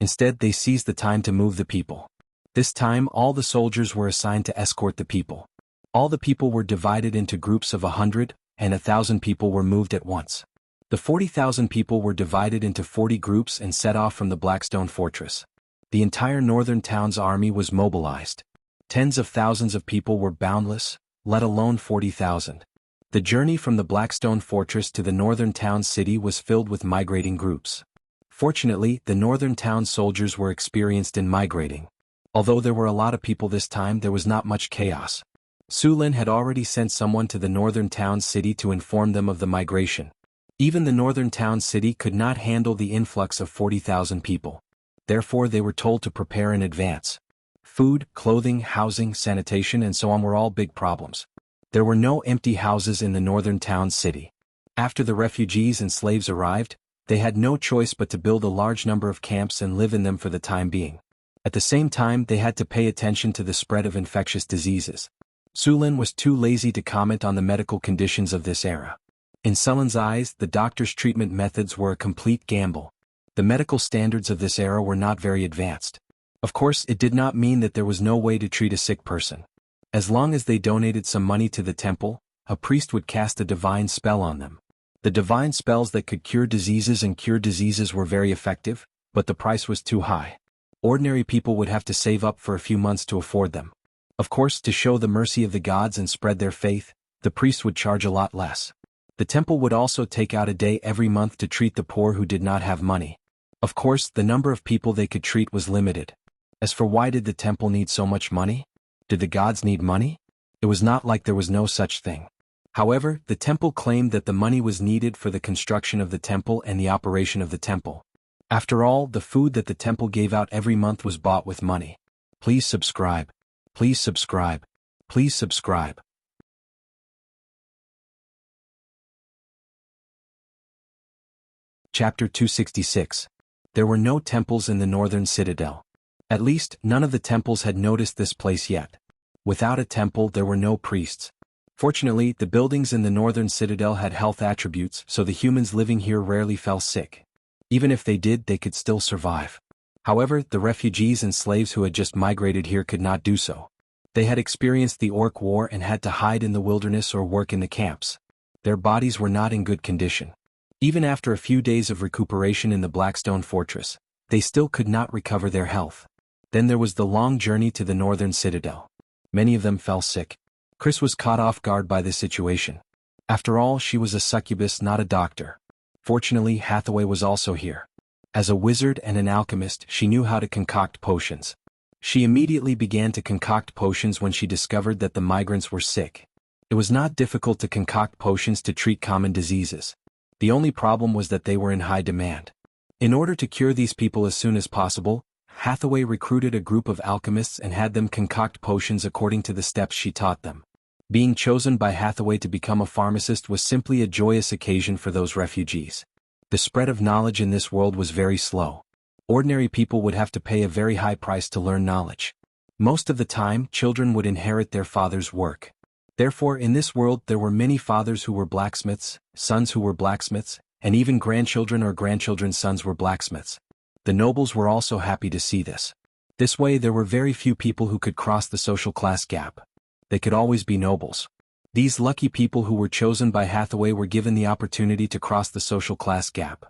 [SPEAKER 1] Instead, they seized the time to move the people. This time all the soldiers were assigned to escort the people. All the people were divided into groups of 100, and 1,000 people were moved at once. The 40,000 people were divided into 40 groups and set off from the Blackstone fortress. The entire northern town's army was mobilized. Tens of thousands of people were boundless, let alone 40,000. The journey from the Blackstone fortress to the northern town city was filled with migrating groups. Fortunately, the northern town soldiers were experienced in migrating. Although there were a lot of people this time, there was not much chaos. Su Lin had already sent someone to the northern town city to inform them of the migration. Even the northern town city could not handle the influx of 40,000 people. Therefore they were told to prepare in advance. Food, clothing, housing, sanitation and so on were all big problems. There were no empty houses in the northern town city. After the refugees and slaves arrived, they had no choice but to build a large number of camps and live in them for the time being. At the same time, they had to pay attention to the spread of infectious diseases. Su Lin was too lazy to comment on the medical conditions of this era. In Su Lin's eyes, the doctor's treatment methods were a complete gamble. The medical standards of this era were not very advanced. Of course, it did not mean that there was no way to treat a sick person. As long as they donated some money to the temple, a priest would cast a divine spell on them. The divine spells that could cure diseases and cure diseases were very effective, but the price was too high. Ordinary people would have to save up for a few months to afford them. Of course, to show the mercy of the gods and spread their faith, the priest would charge a lot less. The temple would also take out a day every month to treat the poor who did not have money. Of course, the number of people they could treat was limited. As for why did the temple need so much money? Did the gods need money? It was not like there was no such thing. However, the temple claimed that the money was needed for the construction of the temple and the operation of the temple. After all, the food that the temple gave out every month was bought with money. Please subscribe. Please subscribe. Please subscribe. Chapter 266. There were no temples in the northern citadel. At least, none of the temples had noticed this place yet. Without a temple, there were no priests. Fortunately, the buildings in the northern citadel had health attributes, so the humans living here rarely fell sick. Even if they did, they could still survive. However, the refugees and slaves who had just migrated here could not do so. They had experienced the Orc War and had to hide in the wilderness or work in the camps. Their bodies were not in good condition. Even after a few days of recuperation in the Blackstone Fortress, they still could not recover their health. Then there was the long journey to the northern citadel. Many of them fell sick. Chris was caught off guard by this situation. After all, she was a succubus, not a doctor. Fortunately, Hathaway was also here. As a wizard and an alchemist, she knew how to concoct potions. She immediately began to concoct potions when she discovered that the migrants were sick. It was not difficult to concoct potions to treat common diseases. The only problem was that they were in high demand. In order to cure these people as soon as possible, Hathaway recruited a group of alchemists and had them concoct potions according to the steps she taught them. Being chosen by Hathaway to become a pharmacist was simply a joyous occasion for those refugees. The spread of knowledge in this world was very slow. Ordinary people would have to pay a very high price to learn knowledge. Most of the time, children would inherit their father's work. Therefore, in this world there were many fathers who were blacksmiths, sons who were blacksmiths, and even grandchildren or grandchildren's sons were blacksmiths. The nobles were also happy to see this. This way there were very few people who could cross the social class gap. They could always be nobles. These lucky people who were chosen by Hathaway were given the opportunity to cross the social class gap.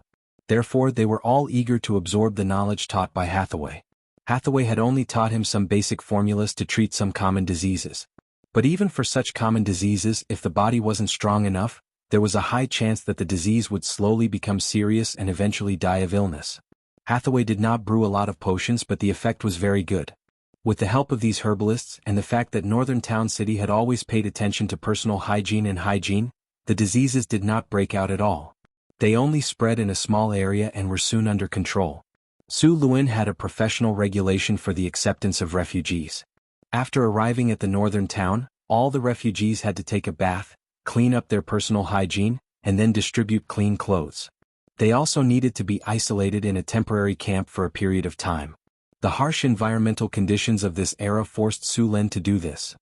[SPEAKER 1] Therefore, they were all eager to absorb the knowledge taught by Hathaway. Hathaway had only taught him some basic formulas to treat some common diseases. But even for such common diseases, if the body wasn't strong enough, there was a high chance that the disease would slowly become serious and eventually die of illness. Hathaway did not brew a lot of potions, but the effect was very good. With the help of these herbalists and the fact that Northern Town City had always paid attention to personal hygiene, the diseases did not break out at all. They only spread in a small area and were soon under control. Su Luin had a professional regulation for the acceptance of refugees. After arriving at the northern town, all the refugees had to take a bath, clean up their personal hygiene, and then distribute clean clothes. They also needed to be isolated in a temporary camp for a period of time. The harsh environmental conditions of this era forced Su Lin to do this.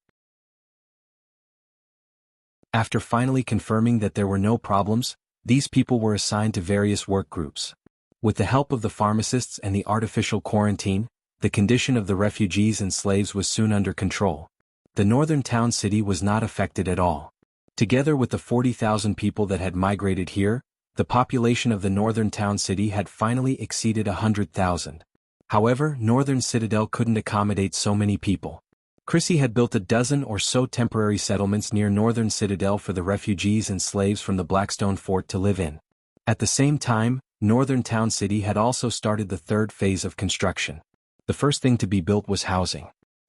[SPEAKER 1] After finally confirming that there were no problems, these people were assigned to various work groups. With the help of the pharmacists and the artificial quarantine, the condition of the refugees and slaves was soon under control. The northern town city was not affected at all. Together with the 40,000 people that had migrated here, the population of the northern town city had finally exceeded 100,000. However, Northern Citadel couldn't accommodate so many people. Chrissy had built a dozen or so temporary settlements near Northern Citadel for the refugees and slaves from the Blackstone Fort to live in. At the same time, Northern Town City had also started the third phase of construction. The first thing to be built was housing.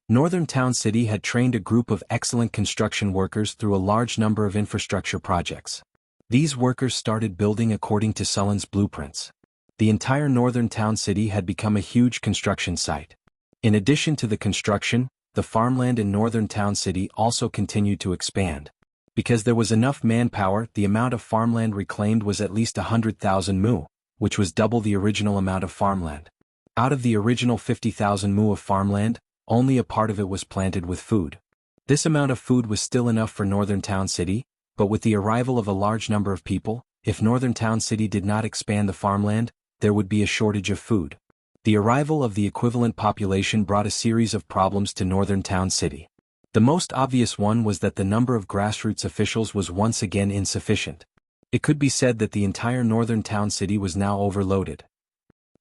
[SPEAKER 1] Northern Town City had trained a group of excellent construction workers through a large number of infrastructure projects. These workers started building according to Sullen's blueprints. The entire Northern Town City had become a huge construction site. In addition to the construction, the farmland in Northern Town City also continued to expand. Because there was enough manpower, the amount of farmland reclaimed was at least 100,000 mu, which was double the original amount of farmland. Out of the original 50,000 mu of farmland, only a part of it was planted with food. This amount of food was still enough for Northern Town City, but with the arrival of a large number of people, if Northern Town City did not expand the farmland, there would be a shortage of food. The arrival of the equivalent population brought a series of problems to Northern Town City. The most obvious one was that the number of grassroots officials was once again insufficient. It could be said that the entire Northern Town City was now overloaded.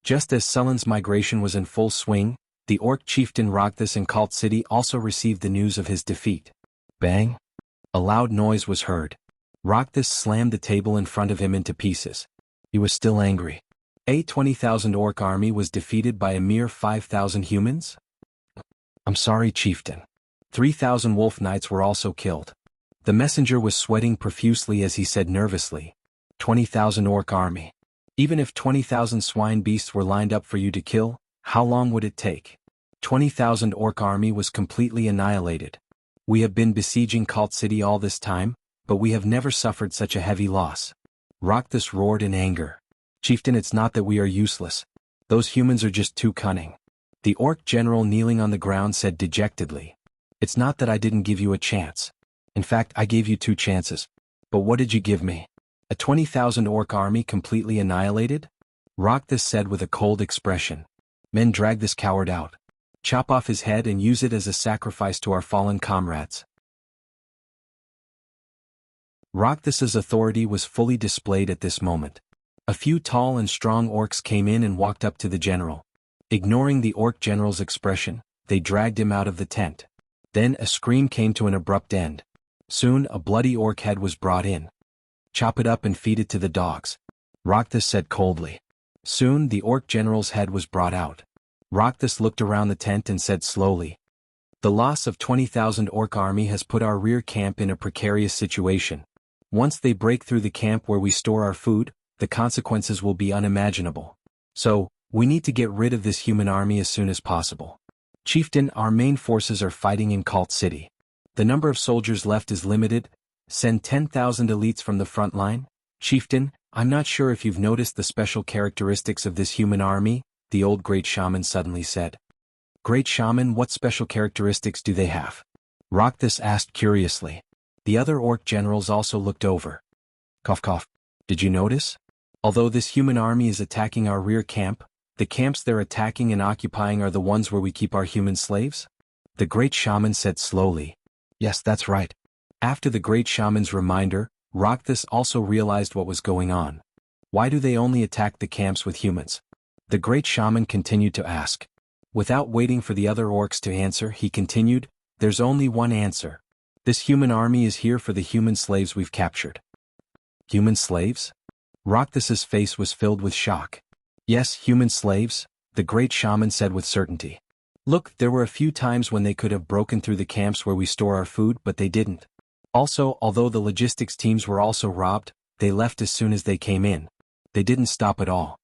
[SPEAKER 1] Just as Sullen's migration was in full swing, the orc chieftain Rogthus in Cult City also received the news of his defeat. Bang! A loud noise was heard. Rogthus slammed the table in front of him into pieces. He was still angry. A 20,000 orc army was defeated by a mere 5,000 humans? I'm sorry, chieftain. 3,000 wolf knights were also killed. The messenger was sweating profusely as he said nervously, 20,000 orc army. Even if 20,000 swine beasts were lined up for you to kill, how long would it take? 20,000 orc army was completely annihilated. We have been besieging Cult City all this time, but we have never suffered such a heavy loss. Rogthus roared in anger. Chieftain, it's not that we are useless. Those humans are just too cunning. The orc general kneeling on the ground said dejectedly. It's not that I didn't give you a chance. In fact, I gave you 2 chances. But what did you give me? A 20,000 orc army completely annihilated? Rogthus said with a cold expression. Men, drag this coward out. Chop off his head and use it as a sacrifice to our fallen comrades. Rogthus's authority was fully displayed at this moment. A few tall and strong orcs came in and walked up to the general. Ignoring the orc general's expression, they dragged him out of the tent. Then a scream came to an abrupt end. Soon a bloody orc head was brought in. Chop it up and feed it to the dogs. Rokthus said coldly. Soon the orc general's head was brought out. Rokthus looked around the tent and said slowly, "The loss of 20,000 orc army has put our rear camp in a precarious situation. Once they break through the camp where we store our food, the consequences will be unimaginable. So, we need to get rid of this human army as soon as possible. Chieftain, our main forces are fighting in Cult City. The number of soldiers left is limited. Send 10,000 elites from the front line. Chieftain, I'm not sure if you've noticed the special characteristics of this human army," the old great shaman suddenly said. "Great shaman, what special characteristics do they have?" Rokthus asked curiously. The other orc generals also looked over. Cough cough. "Did you notice? Although this human army is attacking our rear camp, the camps they're attacking and occupying are the ones where we keep our human slaves?" The great shaman said slowly. "Yes, that's right." After the great shaman's reminder, Rokthus also realized what was going on. Why do they only attack the camps with humans? The great shaman continued to ask. Without waiting for the other orcs to answer, he continued, "There's only one answer. This human army is here for the human slaves we've captured." Human slaves? Rokthus's face was filled with shock. "Yes, human slaves," the great shaman said with certainty. "Look, there were a few times when they could have broken through the camps where we store our food, but they didn't. Also, although the logistics teams were also robbed, they left as soon as they came in. They didn't stop at all.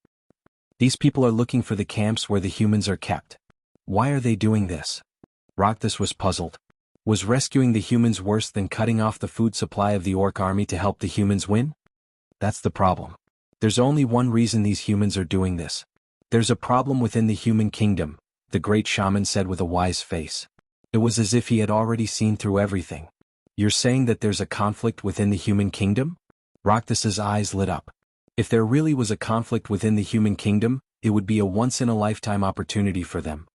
[SPEAKER 1] These people are looking for the camps where the humans are kept. Why are they doing this?" Rokthus was puzzled. Was rescuing the humans worse than cutting off the food supply of the orc army to help the humans win? That's the problem. There's only one reason these humans are doing this. There's a problem within the human kingdom, the great shaman said with a wise face. It was as if he had already seen through everything. "You're saying that there's a conflict within the human kingdom?" Rokthus's eyes lit up. If there really was a conflict within the human kingdom, it would be a once-in-a-lifetime opportunity for them.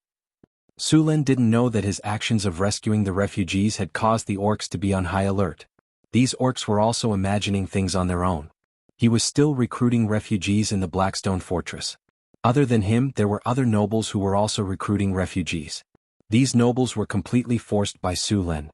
[SPEAKER 1] Sulen didn't know that his actions of rescuing the refugees had caused the orcs to be on high alert. These orcs were also imagining things on their own. He was still recruiting refugees in the Blackstone Fortress. Other than him, there were other nobles who were also recruiting refugees. These nobles were completely forced by Sulen.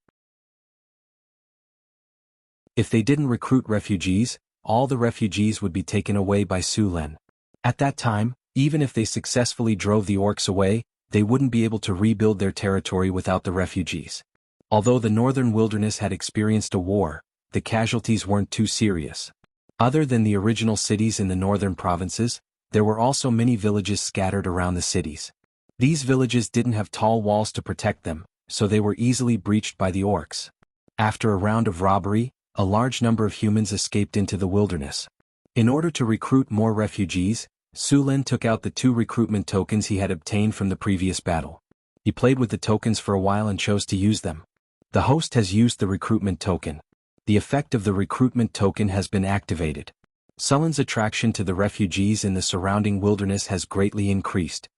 [SPEAKER 1] If they didn't recruit refugees, all the refugees would be taken away by Sulen. At that time, even if they successfully drove the orcs away, they wouldn't be able to rebuild their territory without the refugees. Although the northern wilderness had experienced a war, the casualties weren't too serious. Other than the original cities in the northern provinces, there were also many villages scattered around the cities. These villages didn't have tall walls to protect them, so they were easily breached by the orcs. After a round of robbery, a large number of humans escaped into the wilderness. In order to recruit more refugees, Sulen took out the 2 recruitment tokens he had obtained from the previous battle. He played with the tokens for a while and chose to use them. The host has used the recruitment token. The effect of the recruitment token has been activated. Sulen's attraction to the refugees in the surrounding wilderness has greatly increased.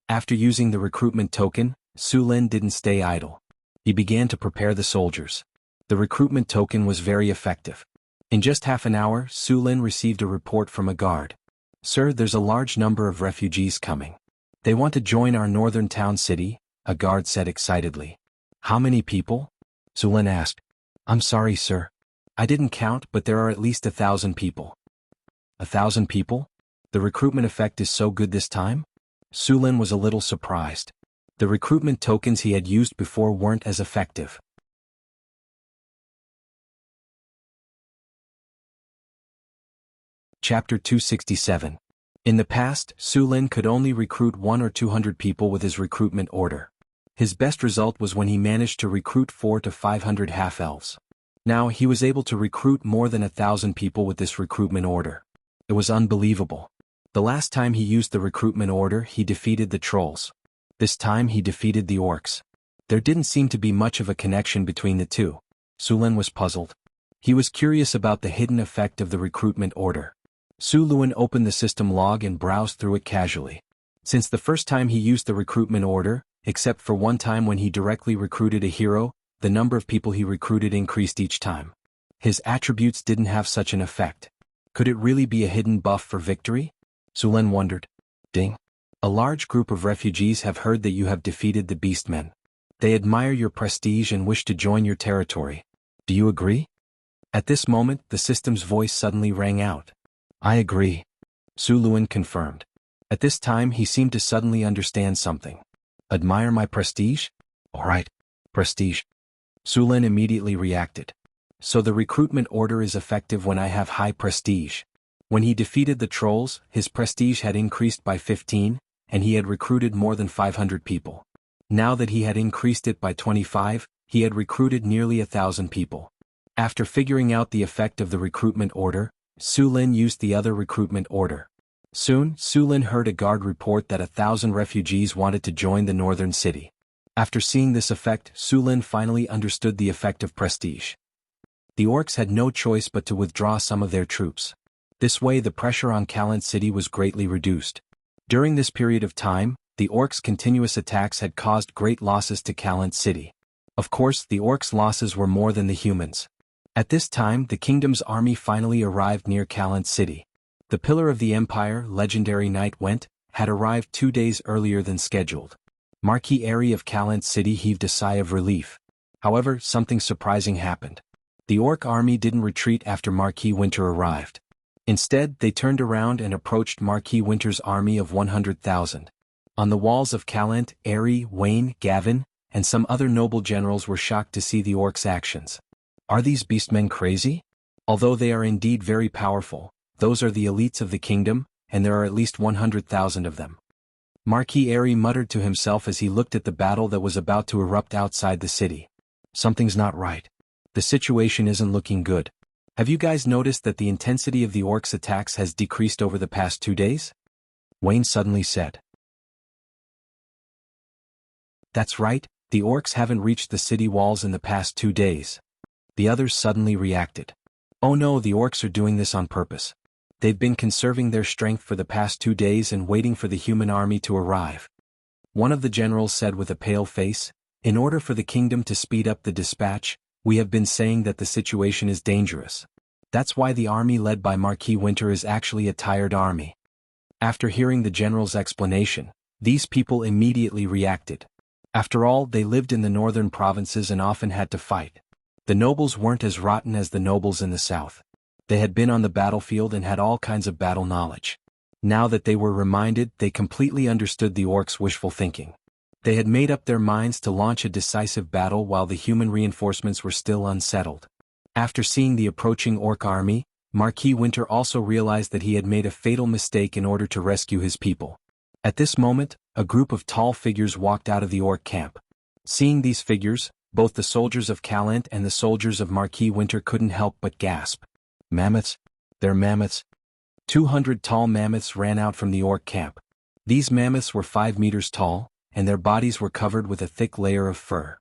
[SPEAKER 1] After using the recruitment token, Sulen didn't stay idle. He began to prepare the soldiers. The recruitment token was very effective. In just half an hour, Sulen received a report from a guard. "Sir, there's a large number of refugees coming. They want to join our northern town city," a guard said excitedly. "How many people?" Sulen asked. "I'm sorry, sir. I didn't count, but there are at least 1,000 people." 1,000 people? The recruitment effect is so good this time? Sulen was a little surprised. The recruitment tokens he had used before weren't as effective. Chapter 267. In the past, Sulen could only recruit 100 or 200 people with his recruitment order. His best result was when he managed to recruit 400 to 500 half-elves. Now he was able to recruit more than 1,000 people with this recruitment order. It was unbelievable. The last time he used the recruitment order, he defeated the trolls. This time he defeated the orcs. There didn't seem to be much of a connection between the two. Sulen was puzzled. He was curious about the hidden effect of the recruitment order. Sulen opened the system log and browsed through it casually. Since the first time he used the recruitment order, except for one time when he directly recruited a hero, the number of people he recruited increased each time. His attributes didn't have such an effect. Could it really be a hidden buff for victory? Sulen wondered. Ding. A large group of refugees have heard that you have defeated the beastmen. They admire your prestige and wish to join your territory. Do you agree? At this moment, the system's voice suddenly rang out. I agree. Su Luan confirmed. At this time he seemed to suddenly understand something. Admire my prestige? Alright. Prestige. Su Lin immediately reacted. So the recruitment order is effective when I have high prestige. When he defeated the trolls, his prestige had increased by 15, and he had recruited more than 500 people. Now that he had increased it by 25, he had recruited nearly 1,000 people. After figuring out the effect of the recruitment order, Su Lin used the other recruitment order. Soon, Su Lin heard a guard report that 1,000 refugees wanted to join the northern city. After seeing this effect, Su Lin finally understood the effect of prestige. The orcs had no choice but to withdraw some of their troops. This way the pressure on Kalant City was greatly reduced. During this period of time, the orcs' continuous attacks had caused great losses to Kalant City. Of course, the orcs' losses were more than the humans. At this time, the kingdom's army finally arrived near Kalant City. The Pillar of the Empire, legendary knight Went, had arrived 2 days earlier than scheduled. Marquis Airy of Kalant City heaved a sigh of relief. However, something surprising happened. The orc army didn't retreat after Marquis Winter arrived. Instead, they turned around and approached Marquis Winter's army of 100,000. On the walls of Kalant, Airy, Wayne, Gavin, and some other noble generals were shocked to see the orcs' actions. Are these beastmen crazy? Although they are indeed very powerful, those are the elites of the kingdom, and there are at least 100,000 of them. Marquis Airy muttered to himself as he looked at the battle that was about to erupt outside the city. Something's not right. The situation isn't looking good. Have you guys noticed that the intensity of the orcs' attacks has decreased over the past 2 days? Wayne suddenly said. That's right, the orcs haven't reached the city walls in the past 2 days. The others suddenly reacted. Oh no, the orcs are doing this on purpose. They've been conserving their strength for the past 2 days and waiting for the human army to arrive. One of the generals said with a pale face, in order for the kingdom to speed up the dispatch, we have been saying that the situation is dangerous. That's why the army led by Marquis Winter is actually a tired army. After hearing the general's explanation, these people immediately reacted. After all, they lived in the northern provinces and often had to fight. The nobles weren't as rotten as the nobles in the south. They had been on the battlefield and had all kinds of battle knowledge. Now that they were reminded, they completely understood the orcs' wishful thinking. They had made up their minds to launch a decisive battle while the human reinforcements were still unsettled. After seeing the approaching orc army, Marquis Winter also realized that he had made a fatal mistake in order to rescue his people. At this moment, a group of tall figures walked out of the orc camp. Seeing these figures, both the soldiers of Kalant and the soldiers of Marquis Winter couldn't help but gasp. Mammoths? They're mammoths. 200 tall mammoths ran out from the orc camp. These mammoths were 5 meters tall, and their bodies were covered with a thick layer of fur.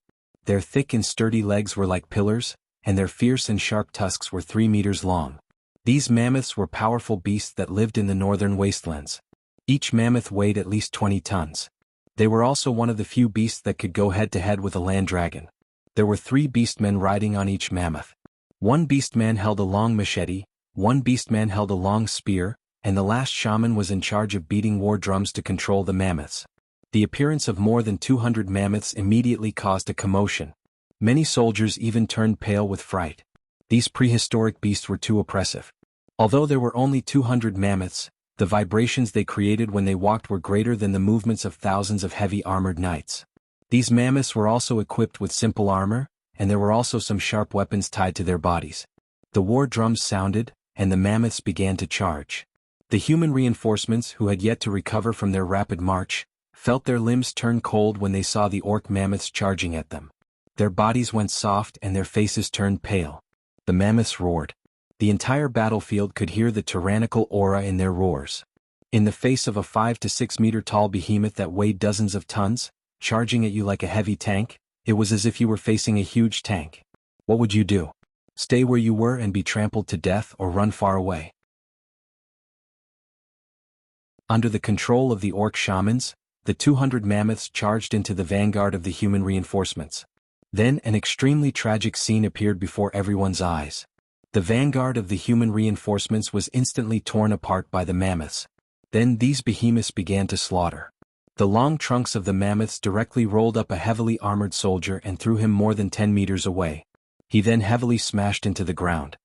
[SPEAKER 1] Their thick and sturdy legs were like pillars, and their fierce and sharp tusks were 3 meters long. These mammoths were powerful beasts that lived in the northern wastelands. Each mammoth weighed at least 20 tons. They were also one of the few beasts that could go head-to-head with a land dragon. There were 3 beastmen riding on each mammoth. One beastman held a long machete, one beastman held a long spear, and the last shaman was in charge of beating war drums to control the mammoths. The appearance of more than 200 mammoths immediately caused a commotion. Many soldiers even turned pale with fright. These prehistoric beasts were too oppressive. Although there were only 200 mammoths, the vibrations they created when they walked were greater than the movements of thousands of heavy armored knights. These mammoths were also equipped with simple armor, and there were also some sharp weapons tied to their bodies. The war drums sounded, and the mammoths began to charge. The human reinforcements, who had yet to recover from their rapid march, felt their limbs turn cold when they saw the orc mammoths charging at them. Their bodies went soft and their faces turned pale. The mammoths roared. The entire battlefield could hear the tyrannical aura in their roars. In the face of a 5 to 6 meter tall behemoth that weighed dozens of tons, charging at you like a heavy tank, it was as if you were facing a huge tank. What would you do? Stay where you were and be trampled to death, or run far away? Under the control of the orc shamans, the 200 mammoths charged into the vanguard of the human reinforcements. Then an extremely tragic scene appeared before everyone's eyes. The vanguard of the human reinforcements was instantly torn apart by the mammoths. Then these behemoths began to slaughter. The long trunks of the mammoths directly rolled up a heavily armored soldier and threw him more than 10 meters away. He then heavily smashed into the ground.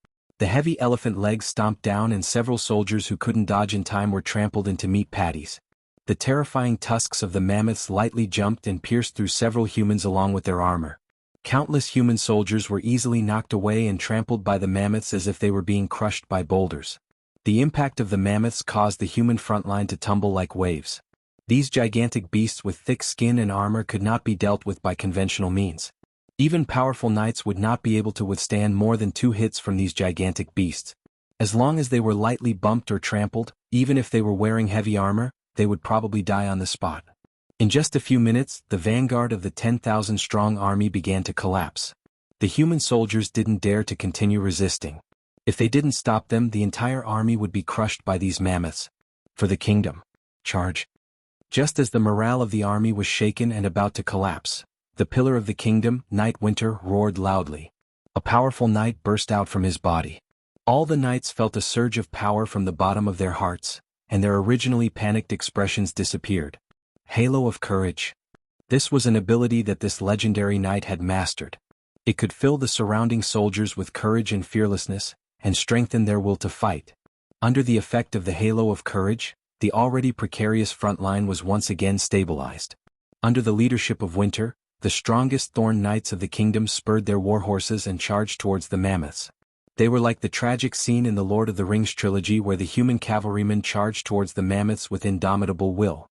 [SPEAKER 1] The heavy elephant legs stomped down and several soldiers who couldn't dodge in time were trampled into meat patties. The terrifying tusks of the mammoths lightly jumped and pierced through several humans along with their armor. Countless human soldiers were easily knocked away and trampled by the mammoths as if they were being crushed by boulders. The impact of the mammoths caused the human front line to tumble like waves. These gigantic beasts with thick skin and armor could not be dealt with by conventional means. Even powerful knights would not be able to withstand more than 2 hits from these gigantic beasts. As long as they were lightly bumped or trampled, even if they were wearing heavy armor, they would probably die on the spot. In just a few minutes, the vanguard of the 10,000-strong army began to collapse. The human soldiers didn't dare to continue resisting. If they didn't stop them, the entire army would be crushed by these mammoths. For the kingdom. Charge. Just as the morale of the army was shaken and about to collapse, the pillar of the kingdom, Knight Winter, roared loudly. A powerful knight burst out from his body. All the knights felt a surge of power from the bottom of their hearts, and their originally panicked expressions disappeared. Halo of Courage. This was an ability that this legendary knight had mastered. It could fill the surrounding soldiers with courage and fearlessness, and strengthen their will to fight. Under the effect of the Halo of Courage, the already precarious front line was once again stabilized. Under the leadership of Winter, the strongest Thorn Knights of the kingdom spurred their war horses and charged towards the mammoths. They were like the tragic scene in the Lord of the Rings trilogy where the human cavalrymen charged towards the mammoths with indomitable will.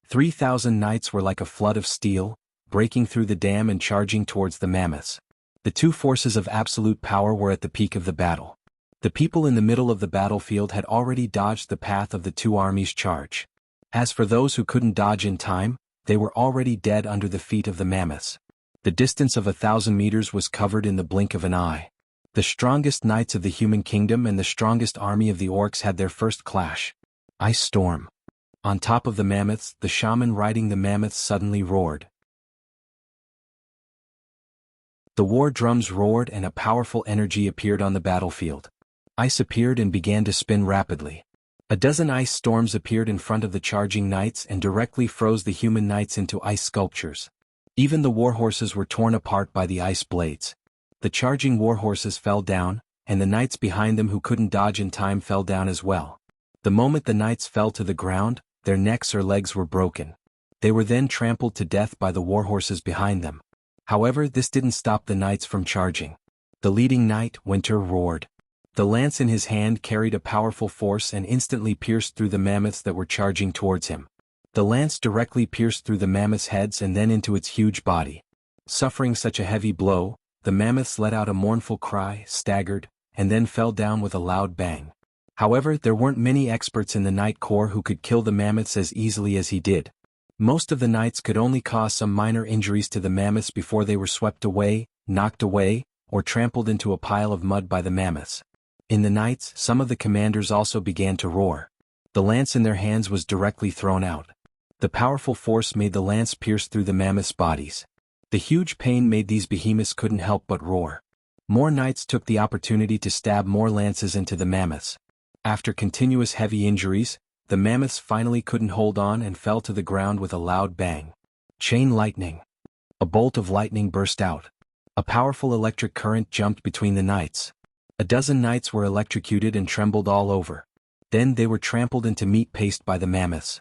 [SPEAKER 1] 3,000 knights were like a flood of steel, breaking through the dam and charging towards the mammoths. The two forces of absolute power were at the peak of the battle. The people in the middle of the battlefield had already dodged the path of the two armies' charge. As for those who couldn't dodge in time, they were already dead under the feet of the mammoths. The distance of 1,000 meters was covered in the blink of an eye. The strongest knights of the human kingdom and the strongest army of the orcs had their first clash. Ice Storm. On top of the mammoths, the shaman riding the mammoths suddenly roared. The war drums roared and a powerful energy appeared on the battlefield. Ice appeared and began to spin rapidly. A dozen ice storms appeared in front of the charging knights and directly froze the human knights into ice sculptures. Even the war horses were torn apart by the ice blades. The charging war horses fell down, and the knights behind them who couldn't dodge in time fell down as well. The moment the knights fell to the ground, their necks or legs were broken. They were then trampled to death by the war horses behind them. However, this didn't stop the knights from charging. The leading knight, Winter, roared. The lance in his hand carried a powerful force and instantly pierced through the mammoths that were charging towards him. The lance directly pierced through the mammoths' heads and then into its huge body. Suffering such a heavy blow, the mammoths let out a mournful cry, staggered, and then fell down with a loud bang. However, there weren't many experts in the Knight Corps who could kill the mammoths as easily as he did. Most of the knights could only cause some minor injuries to the mammoths before they were swept away, knocked away, or trampled into a pile of mud by the mammoths. In the knights, some of the commanders also began to roar. The lance in their hands was directly thrown out. The powerful force made the lance pierce through the mammoths' bodies. The huge pain made these behemoths couldn't help but roar. More knights took the opportunity to stab more lances into the mammoths. After continuous heavy injuries, the mammoths finally couldn't hold on and fell to the ground with a loud bang. Chain lightning. A bolt of lightning burst out. A powerful electric current jumped between the knights. A dozen knights were electrocuted and trembled all over. Then they were trampled into meat paste by the mammoths.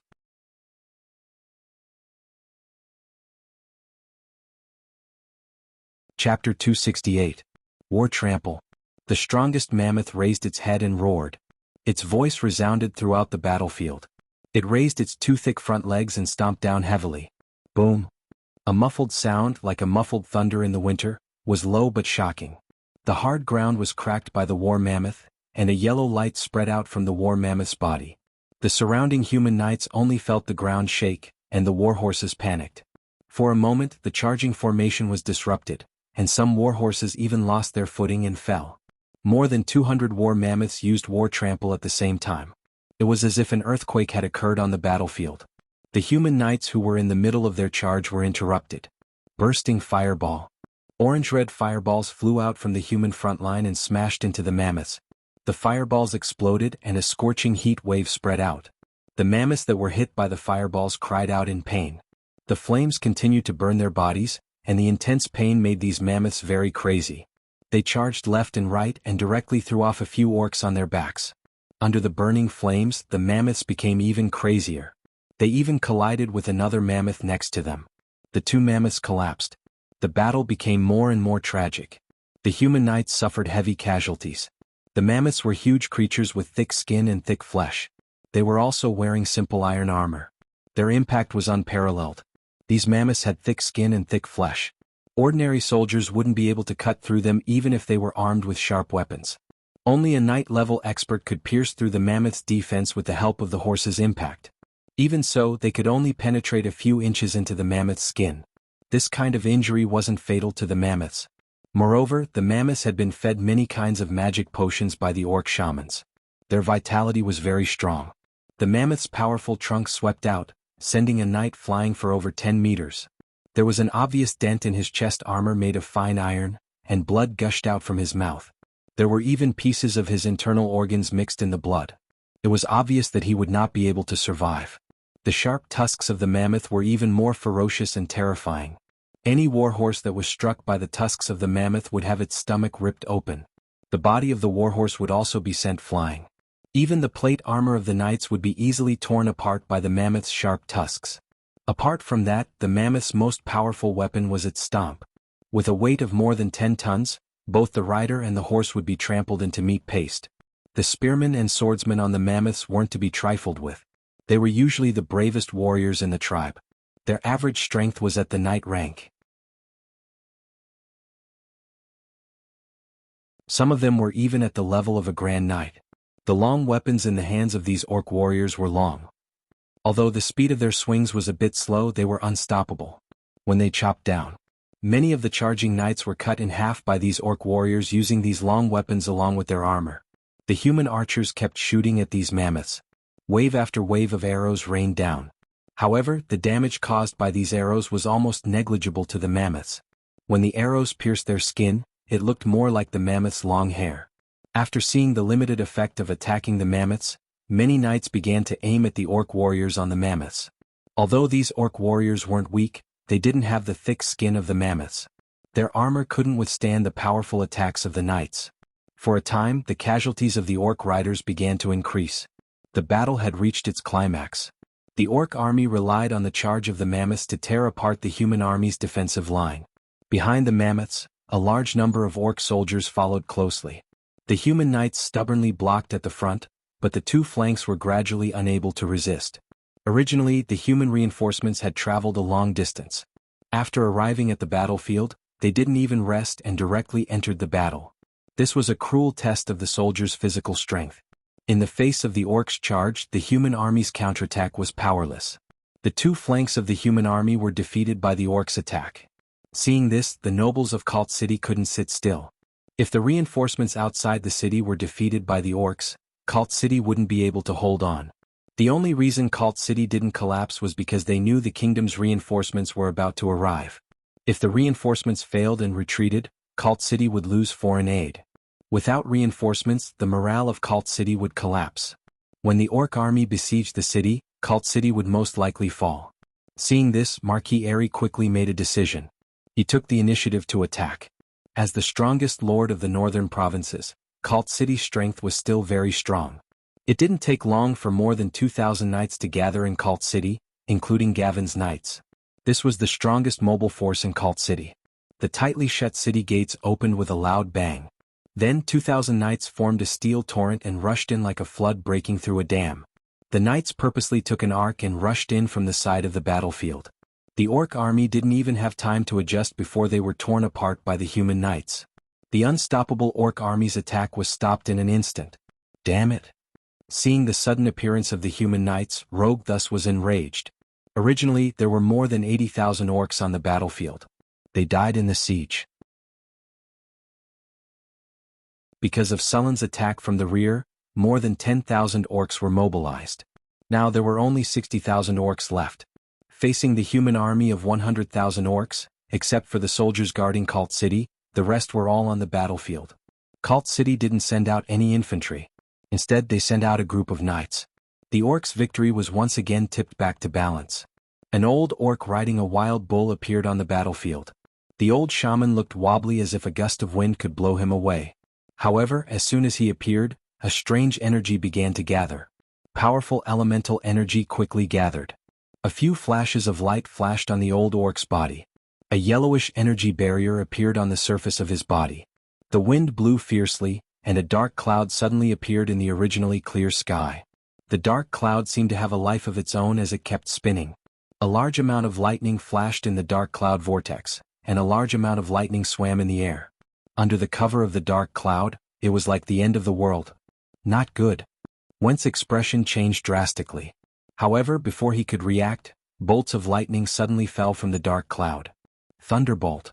[SPEAKER 1] Chapter 268. War Trample. The strongest mammoth raised its head and roared. Its voice resounded throughout the battlefield. It raised its two thick front legs and stomped down heavily. Boom. A muffled sound, like a muffled thunder in the winter, was low but shocking. The hard ground was cracked by the war mammoth, and a yellow light spread out from the war mammoth's body. The surrounding human knights only felt the ground shake, and the war horses panicked. For a moment, the charging formation was disrupted, and some war horses even lost their footing and fell. More than 200 war mammoths used war trample at the same time. It was as if an earthquake had occurred on the battlefield. The human knights who were in the middle of their charge were interrupted. Bursting fireball. Orange-red fireballs flew out from the human front line and smashed into the mammoths. The fireballs exploded and a scorching heat wave spread out. The mammoths that were hit by the fireballs cried out in pain. The flames continued to burn their bodies, and the intense pain made these mammoths very crazy. They charged left and right and directly threw off a few orcs on their backs. Under the burning flames, the mammoths became even crazier. They even collided with another mammoth next to them. The two mammoths collapsed. The battle became more and more tragic. The human knights suffered heavy casualties. The mammoths were huge creatures with thick skin and thick flesh. They were also wearing simple iron armor. Their impact was unparalleled. These mammoths had thick skin and thick flesh. Ordinary soldiers wouldn't be able to cut through them even if they were armed with sharp weapons. Only a knight-level expert could pierce through the mammoth's defense with the help of the horse's impact. Even so, they could only penetrate a few inches into the mammoth's skin. This kind of injury wasn't fatal to the mammoths. Moreover, the mammoths had been fed many kinds of magic potions by the orc shamans. Their vitality was very strong. The mammoth's powerful trunk swept out, sending a knight flying for over 10 meters. There was an obvious dent in his chest armor made of fine iron, and blood gushed out from his mouth. There were even pieces of his internal organs mixed in the blood. It was obvious that he would not be able to survive. The sharp tusks of the mammoth were even more ferocious and terrifying. Any warhorse that was struck by the tusks of the mammoth would have its stomach ripped open. The body of the warhorse would also be sent flying. Even the plate armor of the knights would be easily torn apart by the mammoth's sharp tusks. Apart from that, the mammoth's most powerful weapon was its stomp. With a weight of more than 10 tons, both the rider and the horse would be trampled into meat paste. The spearmen and swordsmen on the mammoths weren't to be trifled with. They were usually the bravest warriors in the tribe. Their average strength was at the knight rank. Some of them were even at the level of a grand knight. The long weapons in the hands of these orc warriors were long. Although the speed of their swings was a bit slow, they were unstoppable. When they chopped down, many of the charging knights were cut in half by these orc warriors using these long weapons along with their armor. The human archers kept shooting at these mammoths. Wave after wave of arrows rained down. However, the damage caused by these arrows was almost negligible to the mammoths. When the arrows pierced their skin, it looked more like the mammoth's long hair. After seeing the limited effect of attacking the mammoths, many knights began to aim at the orc warriors on the mammoths. Although these orc warriors weren't weak, they didn't have the thick skin of the mammoths. Their armor couldn't withstand the powerful attacks of the knights. For a time, the casualties of the orc riders began to increase. The battle had reached its climax. The orc army relied on the charge of the mammoths to tear apart the human army's defensive line. Behind the mammoths, a large number of orc soldiers followed closely. The human knights stubbornly blocked at the front, but the two flanks were gradually unable to resist. Originally, the human reinforcements had traveled a long distance. After arriving at the battlefield, they didn't even rest and directly entered the battle. This was a cruel test of the soldiers' physical strength. In the face of the orcs' charge, the human army's counterattack was powerless. The two flanks of the human army were defeated by the orcs' attack. Seeing this, the nobles of Cult City couldn't sit still. If the reinforcements outside the city were defeated by the orcs, Cult City wouldn't be able to hold on. The only reason Cult City didn't collapse was because they knew the kingdom's reinforcements were about to arrive. If the reinforcements failed and retreated, Cult City would lose foreign aid. Without reinforcements, the morale of Cult City would collapse. When the orc army besieged the city, Cult City would most likely fall. Seeing this, Marquis Airy quickly made a decision. He took the initiative to attack. As the strongest lord of the northern provinces, Cult City's strength was still very strong. It didn't take long for more than 2,000 knights to gather in Cult City, including Gavin's knights. This was the strongest mobile force in Cult City. The tightly shut city gates opened with a loud bang. Then 2,000 knights formed a steel torrent and rushed in like a flood breaking through a dam. The knights purposely took an arc and rushed in from the side of the battlefield. The orc army didn't even have time to adjust before they were torn apart by the human knights. The unstoppable orc army's attack was stopped in an instant. Damn it! Seeing the sudden appearance of the human knights, Rogue thus was enraged. Originally, there were more than 80,000 orcs on the battlefield. They died in the siege. Because of Sullen's attack from the rear, more than 10,000 orcs were mobilized. Now there were only 60,000 orcs left. Facing the human army of 100,000 orcs, except for the soldiers guarding Cult City, the rest were all on the battlefield. Cult City didn't send out any infantry. Instead, they sent out a group of knights. The orcs' victory was once again tipped back to balance. An old orc riding a wild bull appeared on the battlefield. The old shaman looked wobbly as if a gust of wind could blow him away. However, as soon as he appeared, a strange energy began to gather. Powerful elemental energy quickly gathered. A few flashes of light flashed on the old orc's body. A yellowish energy barrier appeared on the surface of his body. The wind blew fiercely, and a dark cloud suddenly appeared in the originally clear sky. The dark cloud seemed to have a life of its own as it kept spinning. A large amount of lightning flashed in the dark cloud vortex, and a large amount of lightning swam in the air. Under the cover of the dark cloud, it was like the end of the world. Not good. Wen's expression changed drastically. However, before he could react, bolts of lightning suddenly fell from the dark cloud. Thunderbolt.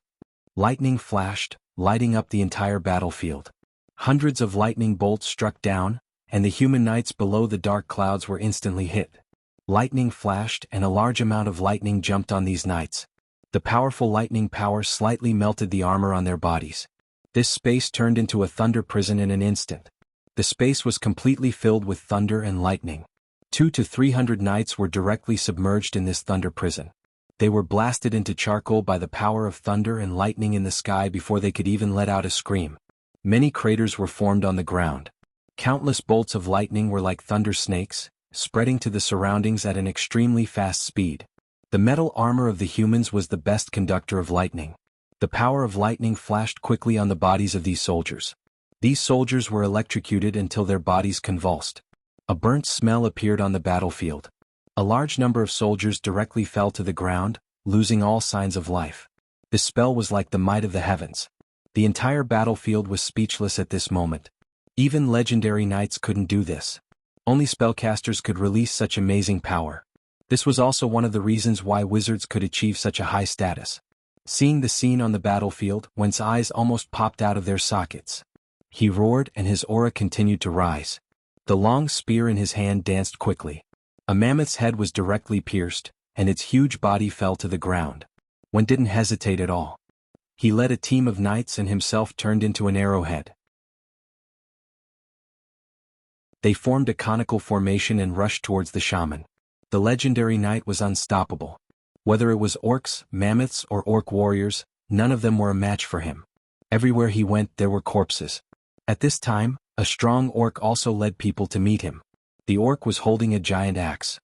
[SPEAKER 1] Lightning flashed, lighting up the entire battlefield. Hundreds of lightning bolts struck down, and the human knights below the dark clouds were instantly hit. Lightning flashed and a large amount of lightning jumped on these knights. The powerful lightning power slightly melted the armor on their bodies. This space turned into a thunder prison in an instant. The space was completely filled with thunder and lightning. 200 to 300 knights were directly submerged in this thunder prison. They were blasted into charcoal by the power of thunder and lightning in the sky before they could even let out a scream. Many craters were formed on the ground. Countless bolts of lightning were like thunder snakes, spreading to the surroundings at an extremely fast speed. The metal armor of the humans was the best conductor of lightning. The power of lightning flashed quickly on the bodies of these soldiers. These soldiers were electrocuted until their bodies convulsed. A burnt smell appeared on the battlefield. A large number of soldiers directly fell to the ground, losing all signs of life. This spell was like the might of the heavens. The entire battlefield was speechless at this moment. Even legendary knights couldn't do this. Only spellcasters could release such amazing power. This was also one of the reasons why wizards could achieve such a high status. Seeing the scene on the battlefield, Wen's eyes almost popped out of their sockets. He roared and his aura continued to rise. The long spear in his hand danced quickly. A mammoth's head was directly pierced, and its huge body fell to the ground. Wen didn't hesitate at all. He led a team of knights and himself turned into an arrowhead. They formed a conical formation and rushed towards the shaman. The legendary knight was unstoppable. Whether it was orcs, mammoths, or orc warriors, none of them were a match for him. Everywhere he went there were corpses. At this time, a strong orc also led people to meet him. The orc was holding a giant axe.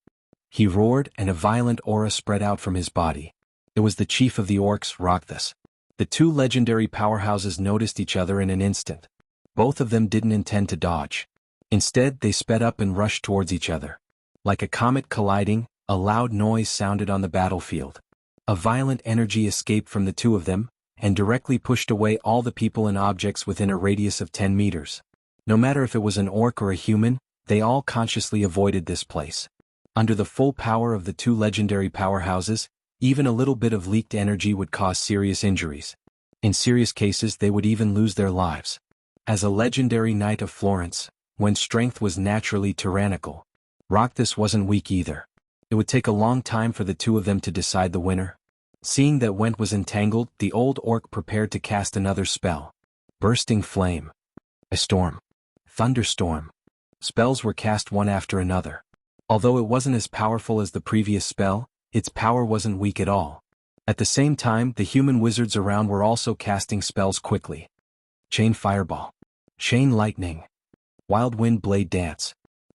[SPEAKER 1] He roared and a violent aura spread out from his body. It was the chief of the orcs, Rakthus. The two legendary powerhouses noticed each other in an instant. Both of them didn't intend to dodge. Instead, they sped up and rushed towards each other. Like a comet colliding, a loud noise sounded on the battlefield. A violent energy escaped from the two of them, and directly pushed away all the people and objects within a radius of 10 meters. No matter if it was an orc or a human, they all consciously avoided this place. Under the full power of the two legendary powerhouses, even a little bit of leaked energy would cause serious injuries. In serious cases they would even lose their lives. As a legendary knight of Florence, Wen's strength was naturally tyrannical. Rakthus wasn't weak either. It would take a long time for the two of them to decide the winner. Seeing that Wen was entangled, the old orc prepared to cast another spell. Bursting Flame. A Storm. Thunderstorm. Spells were cast one after another. Although it wasn't as powerful as the previous spell, its power wasn't weak at all. At the same time, the human wizards around were also casting spells quickly. Chain Fireball. Chain Lightning. Wild Wind Blade Dance.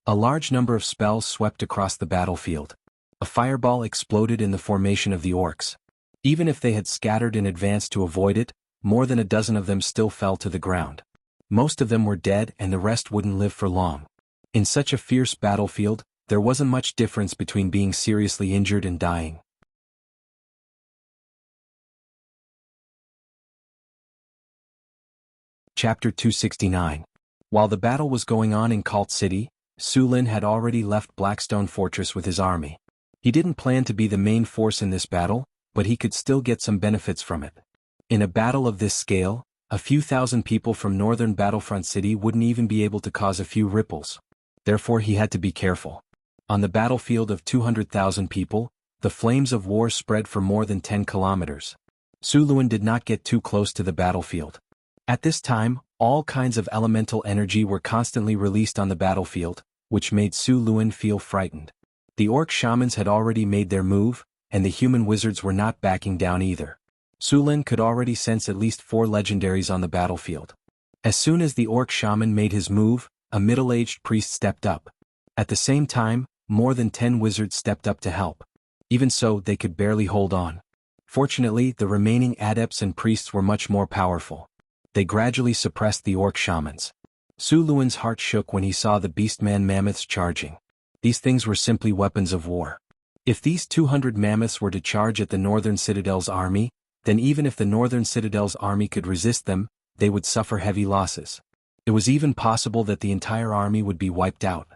[SPEAKER 1] A large number of spells swept across the battlefield. A fireball exploded in the formation of the orcs. Even if they had scattered in advance to avoid it, more than a dozen of them still fell to the ground. Most of them were dead and the rest wouldn't live for long. In such a fierce battlefield, there wasn't much difference between being seriously injured and dying. Chapter 269. While the battle was going on in Cult City, Su Lin had already left Blackstone Fortress with his army. He didn't plan to be the main force in this battle, but he could still get some benefits from it. In a battle of this scale, a few thousand people from northern Battlefront City wouldn't even be able to cause a few ripples. Therefore he had to be careful. On the battlefield of 200,000 people, the flames of war spread for more than 10 kilometers. Su Lin did not get too close to the battlefield. At this time, all kinds of elemental energy were constantly released on the battlefield, which made Su Lin feel frightened. The orc shamans had already made their move, and the human wizards were not backing down either. Su Lin could already sense at least 4 legendaries on the battlefield. As soon as the orc shaman made his move, a middle-aged priest stepped up. At the same time, more than 10 wizards stepped up to help. Even so, they could barely hold on. Fortunately, the remaining adepts and priests were much more powerful. They gradually suppressed the orc shamans. Su Luan's heart shook when he saw the beastman mammoths charging. These things were simply weapons of war. If these 200 mammoths were to charge at the Northern Citadel's army, then even if the Northern Citadel's army could resist them, they would suffer heavy losses. It was even possible that the entire army would be wiped out.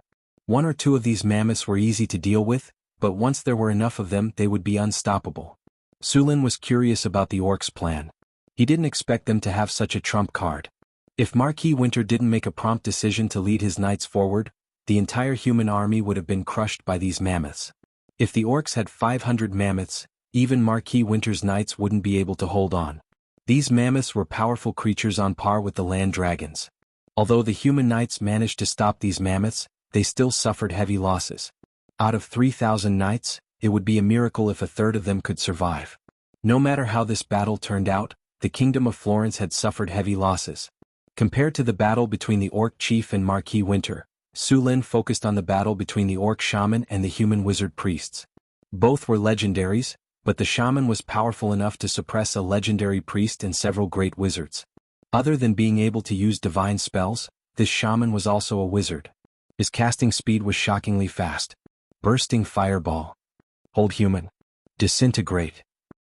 [SPEAKER 1] 1 or 2 of these mammoths were easy to deal with, but once there were enough of them, they would be unstoppable. Su Lin was curious about the orcs' plan. He didn't expect them to have such a trump card. If Marquis Winter didn't make a prompt decision to lead his knights forward, the entire human army would have been crushed by these mammoths. If the orcs had 500 mammoths, even Marquis Winter's knights wouldn't be able to hold on. These mammoths were powerful creatures on par with the land dragons. Although the human knights managed to stop these mammoths, they still suffered heavy losses. Out of 3,000 knights, it would be a miracle if a third of them could survive. No matter how this battle turned out, the Kingdom of Florence had suffered heavy losses. Compared to the battle between the orc chief and Marquis Winter, Su Lin focused on the battle between the orc shaman and the human wizard priests. Both were legendaries, but the shaman was powerful enough to suppress a legendary priest and several great wizards. Other than being able to use divine spells, this shaman was also a wizard. His casting speed was shockingly fast. Bursting Fireball. Hold Human. Disintegrate.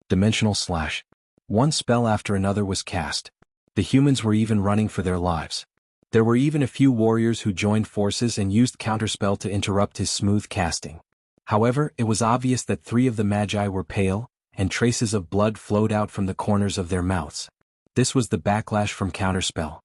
[SPEAKER 1] Dimensional Slash. One spell after another was cast. The humans were even running for their lives. There were even a few warriors who joined forces and used counterspell to interrupt his smooth casting. However, it was obvious that 3 of the magi were pale, and traces of blood flowed out from the corners of their mouths. This was the backlash from counterspell.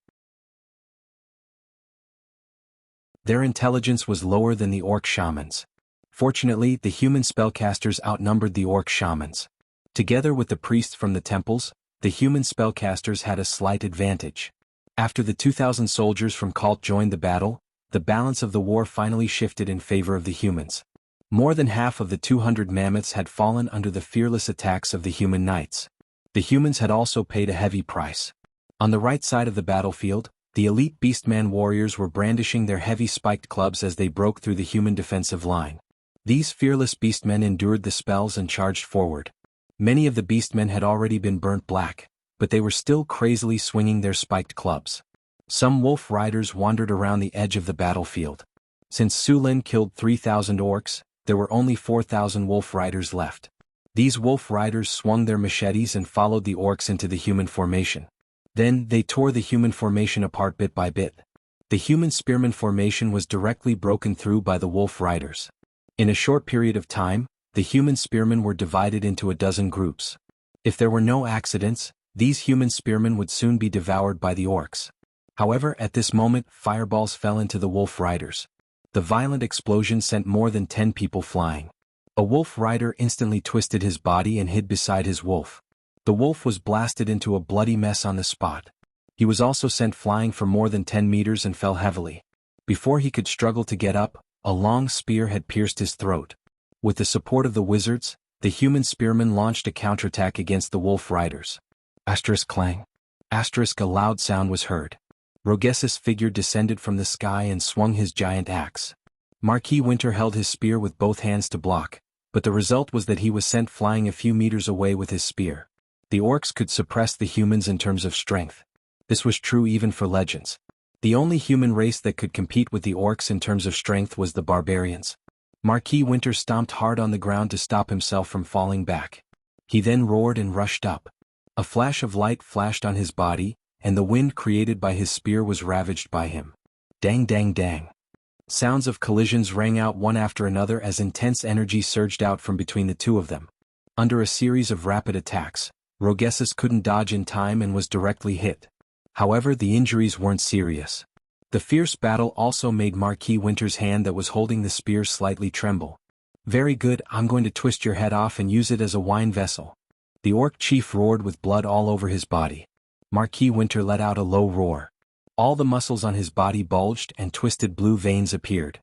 [SPEAKER 1] Their intelligence was lower than the orc shamans. Fortunately, the human spellcasters outnumbered the orc shamans. Together with the priests from the temples, the human spellcasters had a slight advantage. After the 2,000 soldiers from Cult joined the battle, the balance of the war finally shifted in favor of the humans. More than half of the 200 mammoths had fallen under the fearless attacks of the human knights. The humans had also paid a heavy price. On the right side of the battlefield, the elite beastman warriors were brandishing their heavy spiked clubs as they broke through the human defensive line. These fearless beastmen endured the spells and charged forward. Many of the beastmen had already been burnt black, but they were still crazily swinging their spiked clubs. Some wolf riders wandered around the edge of the battlefield. Since Su Lin killed 3,000 orcs, there were only 4,000 wolf riders left. These wolf riders swung their machetes and followed the orcs into the human formation. Then, they tore the human formation apart bit by bit. The human spearman formation was directly broken through by the wolf riders. In a short period of time, the human spearmen were divided into a dozen groups. If there were no accidents, these human spearmen would soon be devoured by the orcs. However, at this moment, fireballs fell into the wolf riders. The violent explosion sent more than 10 people flying. A wolf rider instantly twisted his body and hid beside his wolf. The wolf was blasted into a bloody mess on the spot. He was also sent flying for more than 10 meters and fell heavily. Before he could struggle to get up, a long spear had pierced his throat. With the support of the wizards, the human spearmen launched a counterattack against the wolf riders. Asterisk clang. Asterisk a loud sound was heard. Roges's figure descended from the sky and swung his giant axe. Marquis Winter held his spear with both hands to block, but the result was that he was sent flying a few meters away with his spear. The orcs could suppress the humans in terms of strength. This was true even for legends. The only human race that could compete with the orcs in terms of strength was the barbarians. Marquis Winter stomped hard on the ground to stop himself from falling back. He then roared and rushed up. A flash of light flashed on his body, and the wind created by his spear was ravaged by him. Dang dang dang. Sounds of collisions rang out one after another as intense energy surged out from between the two of them. Under a series of rapid attacks, Rogessus couldn't dodge in time and was directly hit. However, the injuries weren't serious. The fierce battle also made Marquis Winter's hand that was holding the spear slightly tremble. Very good, I'm going to twist your head off and use it as a wine vessel. The orc chief roared with blood all over his body. Marquis Winter let out a low roar. All the muscles on his body bulged and twisted blue veins appeared.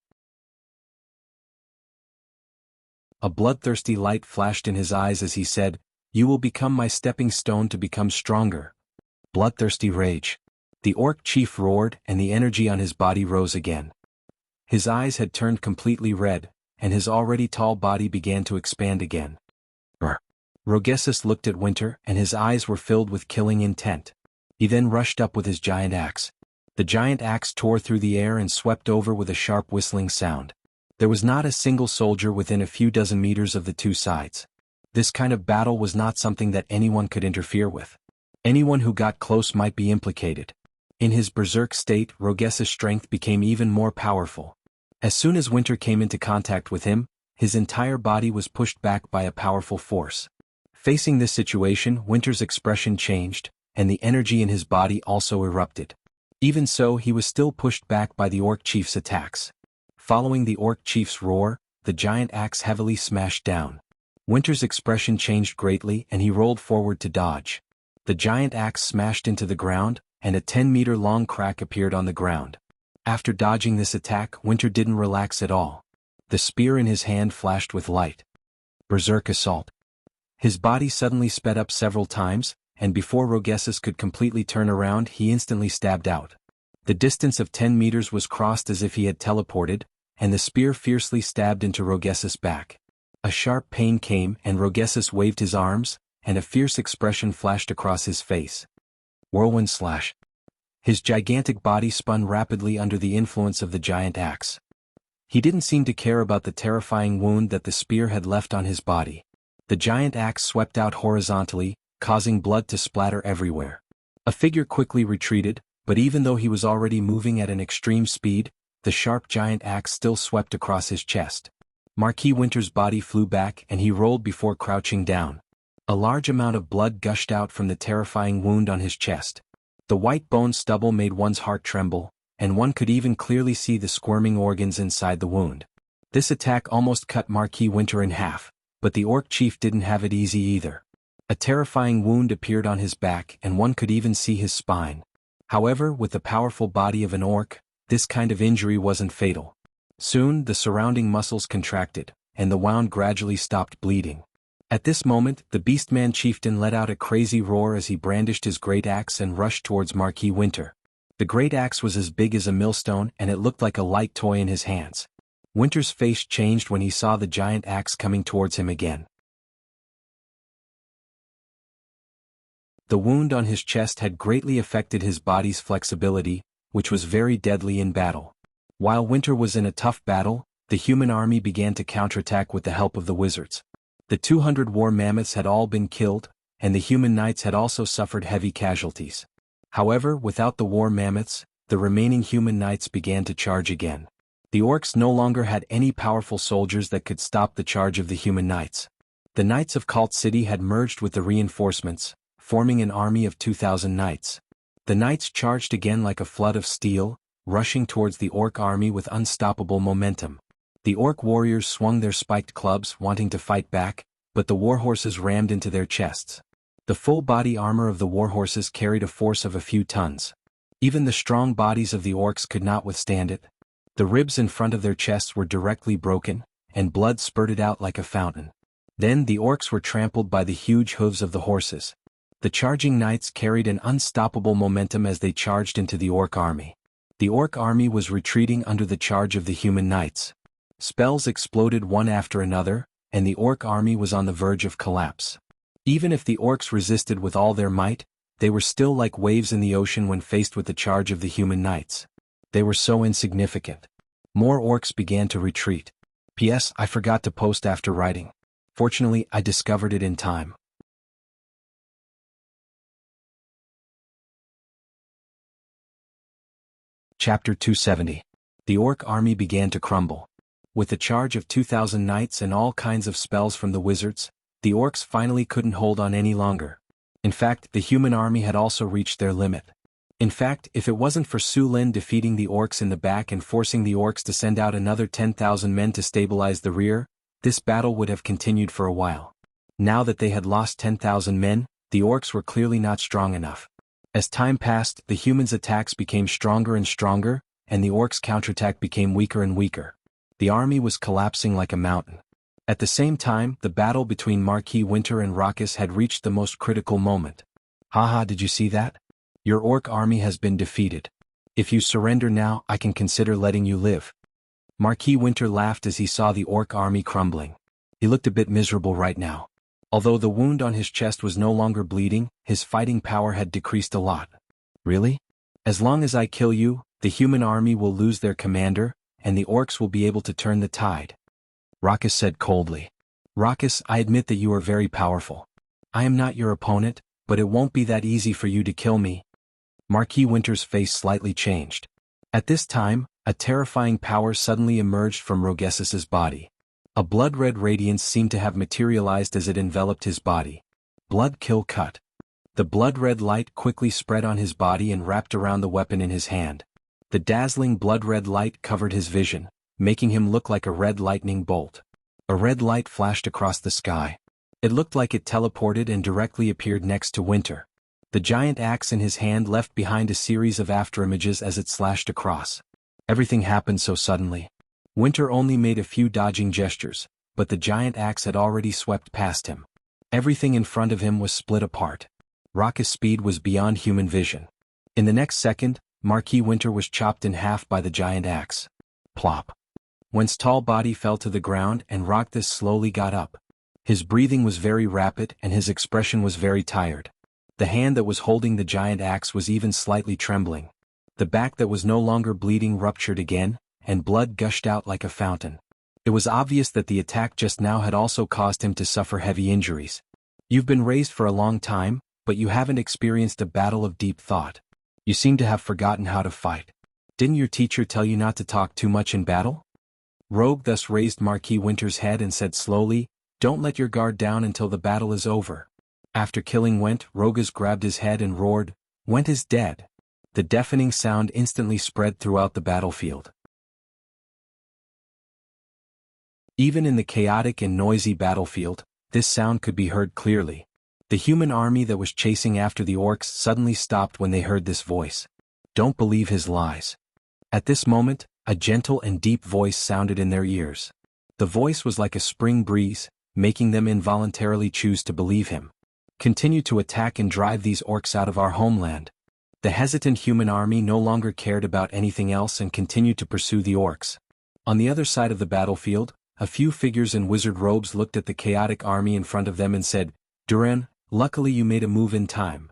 [SPEAKER 1] A bloodthirsty light flashed in his eyes as he said, You will become my stepping stone to become stronger. Bloodthirsty rage. The orc chief roared, and the energy on his body rose again. His eyes had turned completely red, and his already tall body began to expand again. Rogessus looked at Winter, and his eyes were filled with killing intent. He then rushed up with his giant axe. The giant axe tore through the air and swept over with a sharp whistling sound. There was not a single soldier within a few dozen meters of the two sides. This kind of battle was not something that anyone could interfere with. Anyone who got close might be implicated. In his berserk state, Rogessus' strength became even more powerful. As soon as Winter came into contact with him, his entire body was pushed back by a powerful force. Facing this situation, Winter's expression changed, and the energy in his body also erupted. Even so, he was still pushed back by the orc chief's attacks. Following the orc chief's roar, the giant axe heavily smashed down. Winter's expression changed greatly, and he rolled forward to dodge. The giant axe smashed into the ground, and a 10-meter-long crack appeared on the ground. After dodging this attack, Winter didn't relax at all. The spear in his hand flashed with light. Berserk assault. His body suddenly sped up several times, and before Rogessus could completely turn around, he instantly stabbed out. The distance of 10 meters was crossed as if he had teleported, and the spear fiercely stabbed into Rogessus' back. A sharp pain came, and Rogessus waved his arms, and a fierce expression flashed across his face. Whirlwind slash. His gigantic body spun rapidly under the influence of the giant axe. He didn't seem to care about the terrifying wound that the spear had left on his body. The giant axe swept out horizontally, causing blood to splatter everywhere. A figure quickly retreated, but even though he was already moving at an extreme speed, the sharp giant axe still swept across his chest. Marquis Winter's body flew back, and he rolled before crouching down. A large amount of blood gushed out from the terrifying wound on his chest. The white bone stubble made one's heart tremble, and one could even clearly see the squirming organs inside the wound. This attack almost cut Marquis Winter in half, but the orc chief didn't have it easy either. A terrifying wound appeared on his back, and one could even see his spine. However, with the powerful body of an orc, this kind of injury wasn't fatal. Soon, the surrounding muscles contracted, and the wound gradually stopped bleeding. At this moment, the Beastman chieftain let out a crazy roar as he brandished his great axe and rushed towards Marquis Winter. The great axe was as big as a millstone, and it looked like a light toy in his hands. Winter's face changed when he saw the giant axe coming towards him again. The wound on his chest had greatly affected his body's flexibility, which was very deadly in battle. While Winter was in a tough battle, the human army began to counterattack with the help of the wizards. The 200 war mammoths had all been killed, and the human knights had also suffered heavy casualties. However, without the war mammoths, the remaining human knights began to charge again. The orcs no longer had any powerful soldiers that could stop the charge of the human knights. The knights of Cult City had merged with the reinforcements, forming an army of 2,000 knights. The knights charged again like a flood of steel, rushing towards the orc army with unstoppable momentum. The orc warriors swung their spiked clubs, wanting to fight back, but the warhorses rammed into their chests. The full body armor of the warhorses carried a force of a few tons. Even the strong bodies of the orcs could not withstand it. The ribs in front of their chests were directly broken, and blood spurted out like a fountain. Then the orcs were trampled by the huge hooves of the horses. The charging knights carried an unstoppable momentum as they charged into the orc army. The orc army was retreating under the charge of the human knights. Spells exploded one after another, and the orc army was on the verge of collapse. Even if the orcs resisted with all their might, they were still like waves in the ocean when faced with the charge of the human knights. They were so insignificant. More orcs began to retreat. P.S. I forgot to post after writing. Fortunately, I discovered it in time. Chapter 270. The orc army began to crumble. With a charge of 2,000 knights and all kinds of spells from the wizards, the orcs finally couldn't hold on any longer. In fact, the human army had also reached their limit. In fact, if it wasn't for Su Lin defeating the orcs in the back and forcing the orcs to send out another 10,000 men to stabilize the rear, this battle would have continued for a while. Now that they had lost 10,000 men, the orcs were clearly not strong enough. As time passed, the humans' attacks became stronger and stronger, and the orcs' counterattack became weaker and weaker. The army was collapsing like a mountain. At the same time, the battle between Marquis Winter and Raucus had reached the most critical moment. Haha, did you see that? Your orc army has been defeated. If you surrender now, I can consider letting you live. Marquis Winter laughed as he saw the orc army crumbling. He looked a bit miserable right now. Although the wound on his chest was no longer bleeding, his fighting power had decreased a lot. Really? As long as I kill you, the human army will lose their commander, and the orcs will be able to turn the tide. Raucus said coldly. Raucus, I admit that you are very powerful. I am not your opponent, but it won't be that easy for you to kill me. Marquis Winter's face slightly changed. At this time, a terrifying power suddenly emerged from Rogessus's body. A blood-red radiance seemed to have materialized as it enveloped his body. Blood kill cut. The blood-red light quickly spread on his body and wrapped around the weapon in his hand. The dazzling blood-red light covered his vision, making him look like a red lightning bolt. A red light flashed across the sky. It looked like it teleported and directly appeared next to Winter. The giant axe in his hand left behind a series of afterimages as it slashed across. Everything happened so suddenly. Winter only made a few dodging gestures, but the giant axe had already swept past him. Everything in front of him was split apart. Raucus' speed was beyond human vision. In the next second, Marquis Winter was chopped in half by the giant axe. Plop. Whence tall body fell to the ground and Raucus slowly got up. His breathing was very rapid and his expression was very tired. The hand that was holding the giant axe was even slightly trembling. The back that was no longer bleeding ruptured again, and blood gushed out like a fountain. It was obvious that the attack just now had also caused him to suffer heavy injuries. You've been raised for a long time, but you haven't experienced a battle of deep thought. You seem to have forgotten how to fight. Didn't your teacher tell you not to talk too much in battle? Rogue thus raised Marquis Winter's head and said slowly, "Don't let your guard down until the battle is over." After killing Went, Rogus grabbed his head and roared, "Went is dead." The deafening sound instantly spread throughout the battlefield. Even in the chaotic and noisy battlefield, this sound could be heard clearly. The human army that was chasing after the orcs suddenly stopped when they heard this voice. Don't believe his lies. At this moment, a gentle and deep voice sounded in their ears. The voice was like a spring breeze, making them involuntarily choose to believe him. Continue to attack and drive these orcs out of our homeland. The hesitant human army no longer cared about anything else and continued to pursue the orcs. On the other side of the battlefield, a few figures in wizard robes looked at the chaotic army in front of them and said, "Duran, luckily you made a move in time.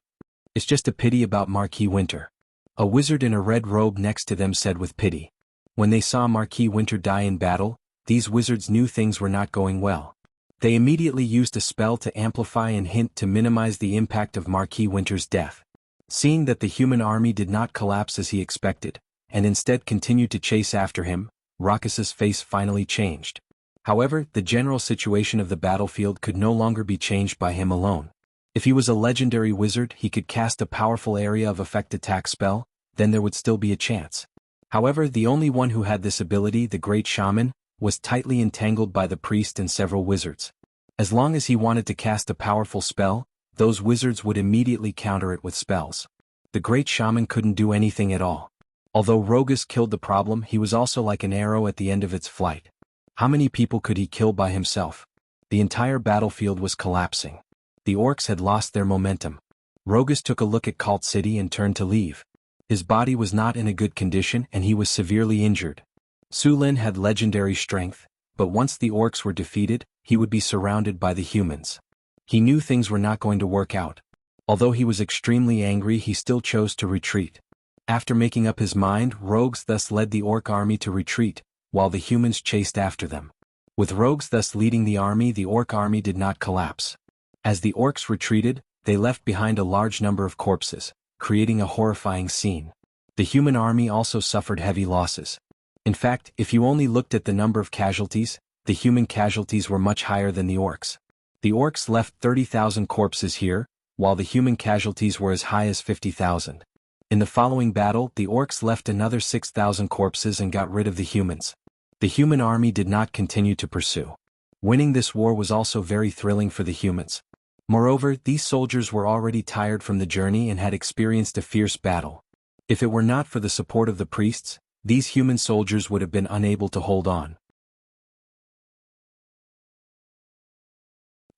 [SPEAKER 1] It's just a pity about Marquis Winter." A wizard in a red robe next to them said with pity. When they saw Marquis Winter die in battle, these wizards knew things were not going well. They immediately used a spell to amplify and hint to minimize the impact of Marquis Winter's death. Seeing that the human army did not collapse as he expected, and instead continued to chase after him, Raucus's face finally changed. However, the general situation of the battlefield could no longer be changed by him alone. If he was a legendary wizard, he could cast a powerful area of effect attack spell, then there would still be a chance. However, the only one who had this ability, the great shaman, was tightly entangled by the priest and several wizards. As long as he wanted to cast a powerful spell, those wizards would immediately counter it with spells. The great shaman couldn't do anything at all. Although Rogus killed the problem, he was also like an arrow at the end of its flight. How many people could he kill by himself? The entire battlefield was collapsing. The orcs had lost their momentum. Rogus took a look at Cult City and turned to leave. His body was not in a good condition and he was severely injured. Sulin had legendary strength, but once the orcs were defeated, he would be surrounded by the humans. He knew things were not going to work out. Although he was extremely angry, he still chose to retreat. After making up his mind, Rogues thus led the orc army to retreat, while the humans chased after them. With Rogues thus leading the orc army did not collapse. As the orcs retreated, they left behind a large number of corpses, creating a horrifying scene. The human army also suffered heavy losses. In fact, if you only looked at the number of casualties, the human casualties were much higher than the orcs. The orcs left 30,000 corpses here, while the human casualties were as high as 50,000. In the following battle, the orcs left another 6,000 corpses and got rid of the humans. The human army did not continue to pursue. Winning this war was also very thrilling for the humans. Moreover, these soldiers were already tired from the journey and had experienced a fierce battle. If it were not for the support of the priests, these human soldiers would have been unable to hold on.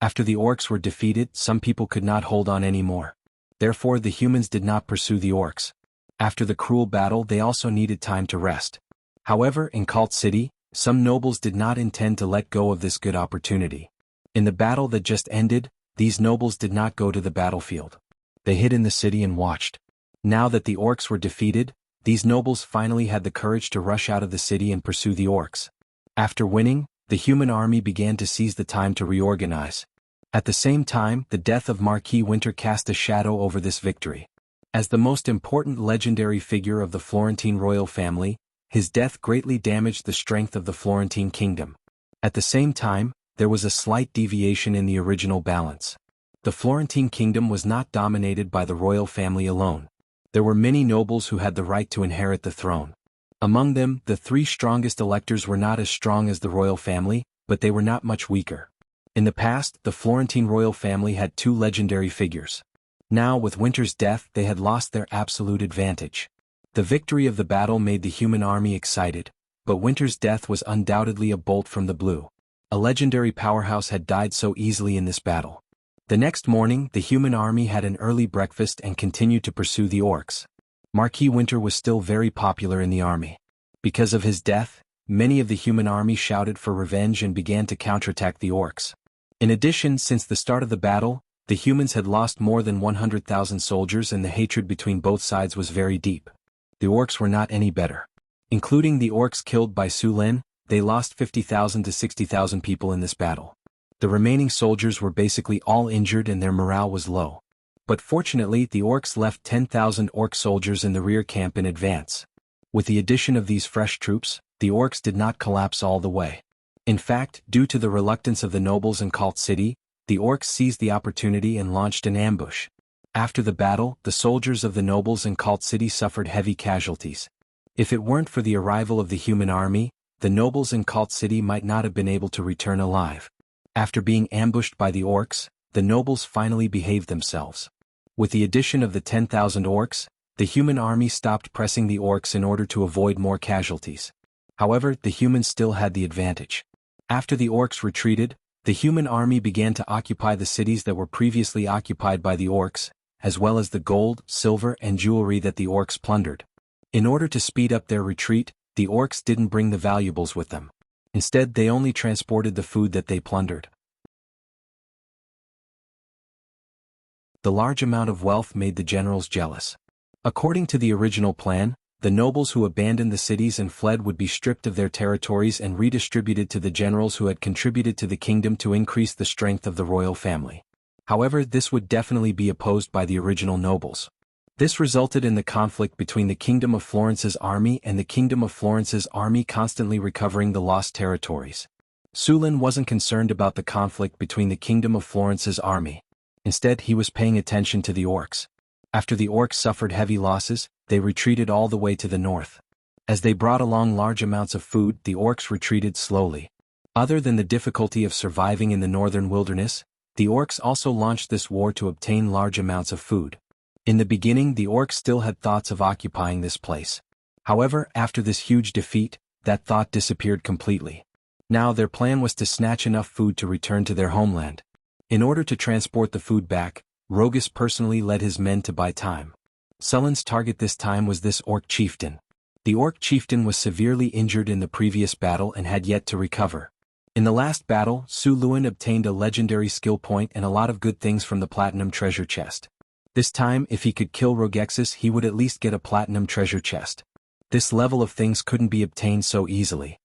[SPEAKER 1] After the orcs were defeated, some people could not hold on anymore. Therefore the humans did not pursue the orcs. After the cruel battle they also needed time to rest. However, in Cult City, some nobles did not intend to let go of this good opportunity. In the battle that just ended, these nobles did not go to the battlefield. They hid in the city and watched. Now that the orcs were defeated, these nobles finally had the courage to rush out of the city and pursue the orcs. After winning, the human army began to seize the time to reorganize. At the same time, the death of Marquis Winter cast a shadow over this victory. As the most important legendary figure of the Florentine royal family, his death greatly damaged the strength of the Florentine kingdom. At the same time, there was a slight deviation in the original balance. The Florentine kingdom was not dominated by the royal family alone. There were many nobles who had the right to inherit the throne. Among them, the three strongest electors were not as strong as the royal family, but they were not much weaker. In the past, the Florentine royal family had two legendary figures. Now, with Winter's death, they had lost their absolute advantage. The victory of the battle made the human army excited, but Winter's death was undoubtedly a bolt from the blue. A legendary powerhouse had died so easily in this battle. The next morning, the human army had an early breakfast and continued to pursue the orcs. Marquis Winter was still very popular in the army. Because of his death, many of the human army shouted for revenge and began to counterattack the orcs. In addition, since the start of the battle, the humans had lost more than 100,000 soldiers and the hatred between both sides was very deep. The orcs were not any better. Including the orcs killed by Su Lin, they lost 50,000 to 60,000 people in this battle. The remaining soldiers were basically all injured and their morale was low. But fortunately, the orcs left 10,000 orc soldiers in the rear camp in advance. With the addition of these fresh troops, the orcs did not collapse all the way. In fact, due to the reluctance of the nobles in Cult City, the orcs seized the opportunity and launched an ambush. After the battle, the soldiers of the nobles in Cult City suffered heavy casualties. If it weren't for the arrival of the human army, the nobles in Cult City might not have been able to return alive. After being ambushed by the orcs, the nobles finally behaved themselves. With the addition of the 10,000 orcs, the human army stopped pressing the orcs in order to avoid more casualties. However, the humans still had the advantage. After the orcs retreated, the human army began to occupy the cities that were previously occupied by the orcs, as well as the gold, silver, and jewelry that the orcs plundered. In order to speed up their retreat, the orcs didn't bring the valuables with them. Instead, they only transported the food that they plundered. The large amount of wealth made the generals jealous. According to the original plan, the nobles who abandoned the cities and fled would be stripped of their territories and redistributed to the generals who had contributed to the kingdom to increase the strength of the royal family. However, this would definitely be opposed by the original nobles. This resulted in the conflict between the Kingdom of Florence's army and the Kingdom of Florence's army constantly recovering the lost territories. Su Lin wasn't concerned about the conflict between the Kingdom of Florence's army. Instead, he was paying attention to the orcs. After the orcs suffered heavy losses, they retreated all the way to the north. As they brought along large amounts of food, the orcs retreated slowly. Other than the difficulty of surviving in the northern wilderness, the orcs also launched this war to obtain large amounts of food. In the beginning, the orcs still had thoughts of occupying this place. However, after this huge defeat, that thought disappeared completely. Now their plan was to snatch enough food to return to their homeland. In order to transport the food back, Rogus personally led his men to buy time. Sullen's target this time was this orc chieftain. The orc chieftain was severely injured in the previous battle and had yet to recover. In the last battle, Su Luin obtained a legendary skill point and a lot of good things from the platinum treasure chest. This time, if he could kill Rogexus, he would at least get a platinum treasure chest. This level of things couldn't be obtained so easily.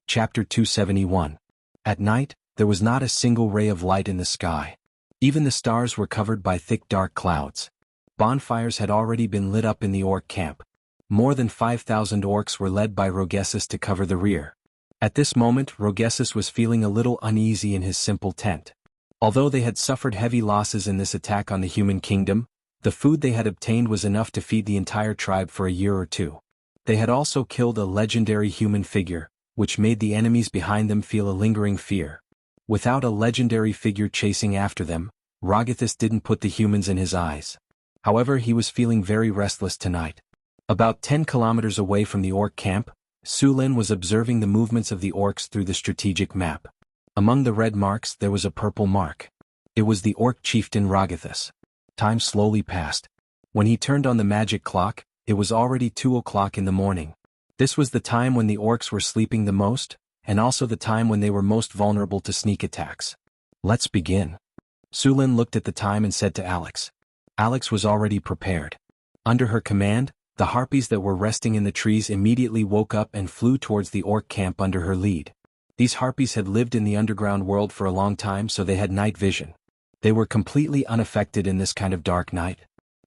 [SPEAKER 1] Chapter 271. At night, there was not a single ray of light in the sky. Even the stars were covered by thick dark clouds. Bonfires had already been lit up in the orc camp. More than 5,000 orcs were led by Rogexus to cover the rear. At this moment, Rogexus was feeling a little uneasy in his simple tent. Although they had suffered heavy losses in this attack on the human kingdom, the food they had obtained was enough to feed the entire tribe for a year or two. They had also killed a legendary human figure, which made the enemies behind them feel a lingering fear. Without a legendary figure chasing after them, Rogexus didn't put the humans in his eyes. However, he was feeling very restless tonight. About 10 kilometers away from the orc camp, Sulin was observing the movements of the orcs through the strategic map. Among the red marks there was a purple mark. It was the orc chieftain Rogathus. Time slowly passed. When he turned on the magic clock, it was already 2 o'clock in the morning. This was the time when the orcs were sleeping the most, and also the time when they were most vulnerable to sneak attacks. Let's begin. Sulin looked at the time and said to Alex. Alex was already prepared. Under her command, the harpies that were resting in the trees immediately woke up and flew towards the orc camp under her lead. These harpies had lived in the underground world for a long time, so they had night vision. They were completely unaffected in this kind of dark night.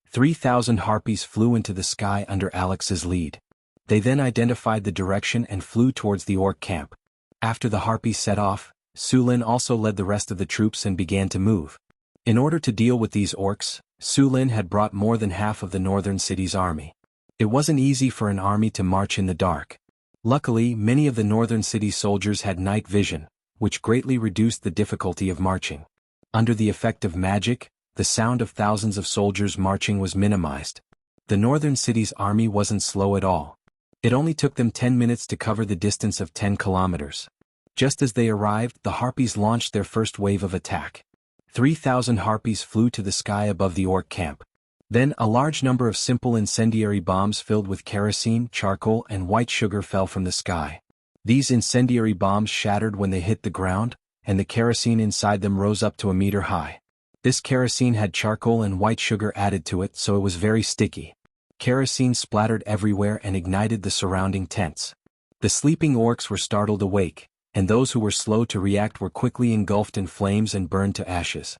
[SPEAKER 1] 3,000 harpies flew into the sky under Alex's lead. They then identified the direction and flew towards the orc camp. After the harpies set off, Sulin also led the rest of the troops and began to move. In order to deal with these orcs, Sulin had brought more than half of the northern city's army. It wasn't easy for an army to march in the dark. Luckily, many of the northern city soldiers had night vision, which greatly reduced the difficulty of marching. Under the effect of magic, the sound of thousands of soldiers marching was minimized. The northern city's army wasn't slow at all. It only took them 10 minutes to cover the distance of 10 kilometers. Just as they arrived, the harpies launched their first wave of attack. 3,000 harpies flew to the sky above the orc camp. Then a large number of simple incendiary bombs filled with kerosene, charcoal, and white sugar fell from the sky. These incendiary bombs shattered when they hit the ground, and the kerosene inside them rose up to a meter high. This kerosene had charcoal and white sugar added to it, so it was very sticky. Kerosene splattered everywhere and ignited the surrounding tents. The sleeping orcs were startled awake, and those who were slow to react were quickly engulfed in flames and burned to ashes.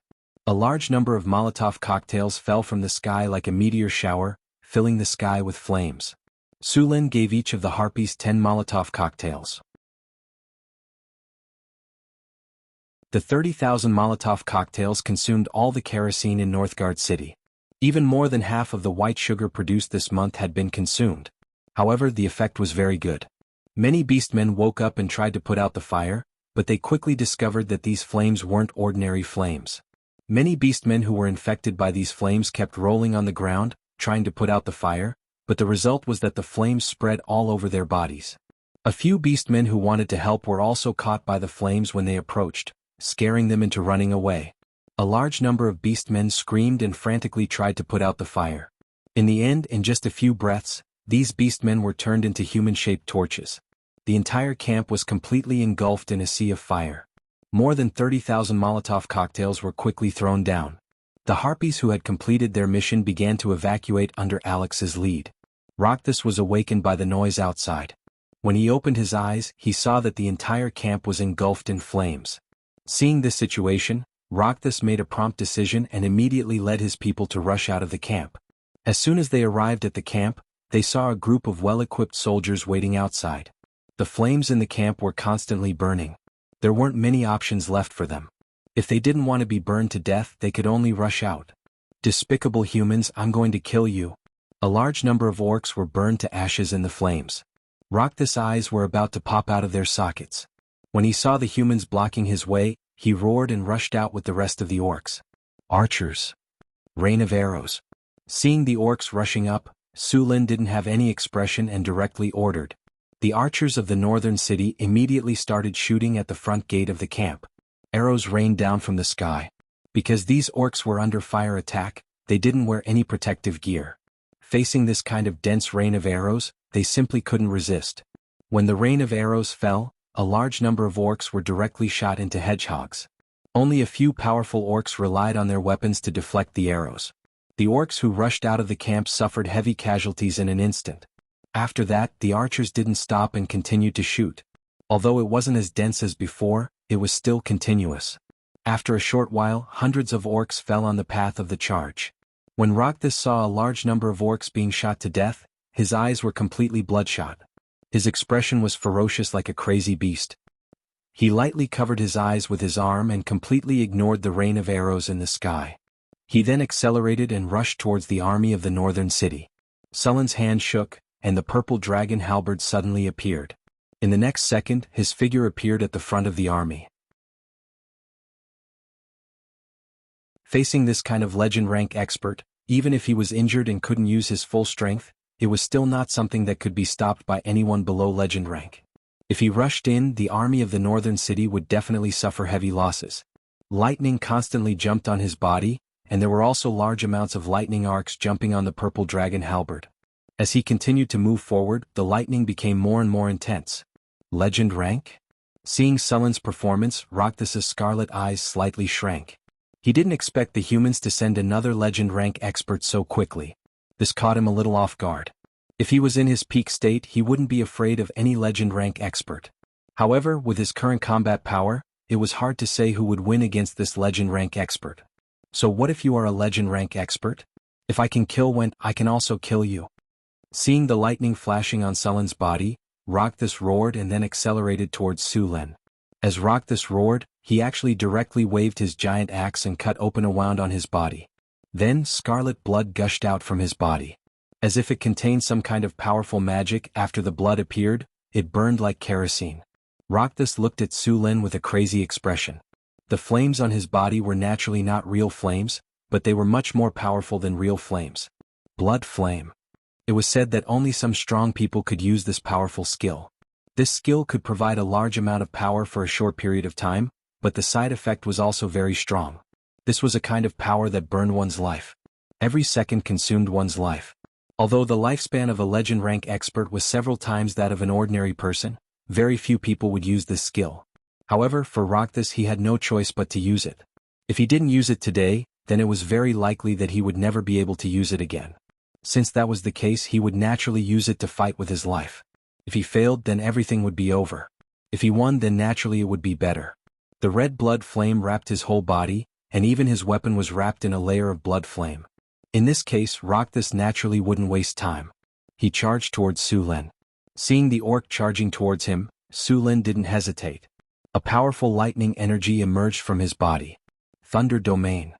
[SPEAKER 1] A large number of Molotov cocktails fell from the sky like a meteor shower, filling the sky with flames. Sulin gave each of the harpies 10 Molotov cocktails. The 30,000 Molotov cocktails consumed all the kerosene in Northgard City. Even more than half of the white sugar produced this month had been consumed. However, the effect was very good. Many beastmen woke up and tried to put out the fire, but they quickly discovered that these flames weren't ordinary flames. Many beastmen who were infected by these flames kept rolling on the ground, trying to put out the fire, but the result was that the flames spread all over their bodies. A few beastmen who wanted to help were also caught by the flames when they approached, scaring them into running away. A large number of beastmen screamed and frantically tried to put out the fire. In the end, in just a few breaths, these beastmen were turned into human-shaped torches. The entire camp was completely engulfed in a sea of fire. More than 30,000 Molotov cocktails were quickly thrown down. The harpies who had completed their mission began to evacuate under Alex's lead. Rogathus was awakened by the noise outside. When he opened his eyes, he saw that the entire camp was engulfed in flames. Seeing this situation, Rogathus made a prompt decision and immediately led his people to rush out of the camp. As soon as they arrived at the camp, they saw a group of well-equipped soldiers waiting outside. The flames in the camp were constantly burning. There weren't many options left for them. If they didn't want to be burned to death, they could only rush out. Despicable humans, I'm going to kill you. A large number of orcs were burned to ashes in the flames. Rogathus' eyes were about to pop out of their sockets. When he saw the humans blocking his way, he roared and rushed out with the rest of the orcs. Archers. Rain of arrows. Seeing the orcs rushing up, Sulin didn't have any expression and directly ordered. The archers of the northern city immediately started shooting at the front gate of the camp. Arrows rained down from the sky. Because these orcs were under fire attack, they didn't wear any protective gear. Facing this kind of dense rain of arrows, they simply couldn't resist. When the rain of arrows fell, a large number of orcs were directly shot into hedgehogs. Only a few powerful orcs relied on their weapons to deflect the arrows. The orcs who rushed out of the camp suffered heavy casualties in an instant. After that, the archers didn't stop and continued to shoot. Although it wasn't as dense as before, it was still continuous. After a short while, hundreds of orcs fell on the path of the charge. When Rogathus saw a large number of orcs being shot to death, his eyes were completely bloodshot. His expression was ferocious like a crazy beast. He lightly covered his eyes with his arm and completely ignored the rain of arrows in the sky. He then accelerated and rushed towards the army of the northern city. Sulin's hand shook, and the purple dragon halberd suddenly appeared. In the next second, his figure appeared at the front of the army. Facing this kind of legend rank expert, even if he was injured and couldn't use his full strength, it was still not something that could be stopped by anyone below legend rank. If he rushed in, the army of the northern city would definitely suffer heavy losses. Lightning constantly jumped on his body, and there were also large amounts of lightning arcs jumping on the purple dragon halberd. As he continued to move forward, the lightning became more and more intense. Legend rank? Seeing Sullen's performance, Rocthus's scarlet eyes slightly shrank. He didn't expect the humans to send another legend rank expert so quickly. This caught him a little off guard. If he was in his peak state, he wouldn't be afraid of any legend rank expert. However, with his current combat power, it was hard to say who would win against this legend rank expert. So what if you are a legend rank expert? If I can kill when, I can also kill you. Seeing the lightning flashing on Sullen's body, Rocthus roared and then accelerated towards Su Lin. As Rocthus roared, he actually directly waved his giant axe and cut open a wound on his body. Then, scarlet blood gushed out from his body. As if it contained some kind of powerful magic. After the blood appeared, it burned like kerosene. Rocthus looked at Su Lin with a crazy expression. The flames on his body were naturally not real flames, but they were much more powerful than real flames. Blood flame. It was said that only some strong people could use this powerful skill. This skill could provide a large amount of power for a short period of time, but the side effect was also very strong. This was a kind of power that burned one's life. Every second consumed one's life. Although the lifespan of a legend rank expert was several times that of an ordinary person, very few people would use this skill. However, for Rocthus he had no choice but to use it. If he didn't use it today, then it was very likely that he would never be able to use it again. Since that was the case, he would naturally use it to fight with his life. If he failed, then everything would be over. If he won, then naturally it would be better. The red blood flame wrapped his whole body, and even his weapon was wrapped in a layer of blood flame. In this case, Rocthus naturally wouldn't waste time. He charged towards Su Lin. Seeing the orc charging towards him, Su Lin didn't hesitate. A powerful lightning energy emerged from his body. Thunder domain.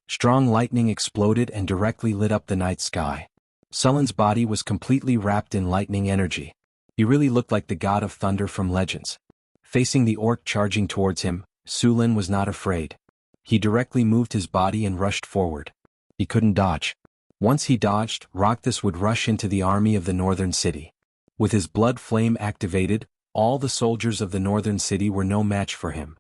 [SPEAKER 1] Strong lightning exploded and directly lit up the night sky. Sullen's body was completely wrapped in lightning energy. He really looked like the god of thunder from legends. Facing the orc charging towards him, Su Lin was not afraid. He directly moved his body and rushed forward. He couldn't dodge. Once he dodged, Rocthus would rush into the army of the northern city. With his blood flame activated, all the soldiers of the northern city were no match for him.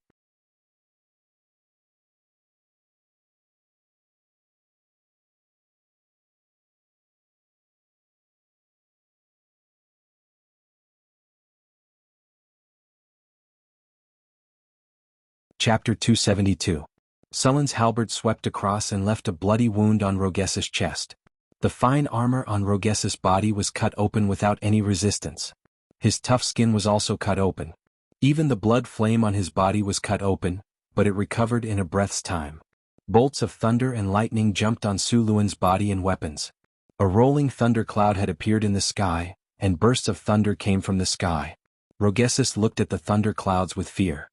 [SPEAKER 1] Chapter 272. Sullen's halberd swept across and left a bloody wound on Rogessa's chest. The fine armor on Rogessa's body was cut open without any resistance. His tough skin was also cut open. Even the blood flame on his body was cut open, but it recovered in a breath's time. Bolts of thunder and lightning jumped on Su Lin's body and weapons. A rolling thunder cloud had appeared in the sky, and bursts of thunder came from the sky. Rogessa looked at the thunder clouds with fear.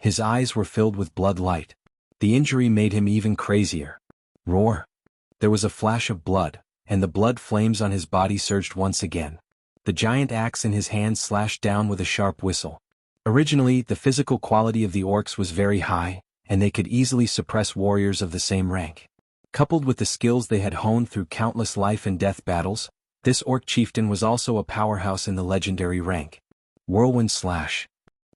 [SPEAKER 1] His eyes were filled with blood light. The injury made him even crazier. Roar! There was a flash of blood, and the blood flames on his body surged once again. The giant axe in his hand slashed down with a sharp whistle. Originally, the physical quality of the orcs was very high, and they could easily suppress warriors of the same rank. Coupled with the skills they had honed through countless life and death battles, this orc chieftain was also a powerhouse in the legendary rank. Whirlwind slash.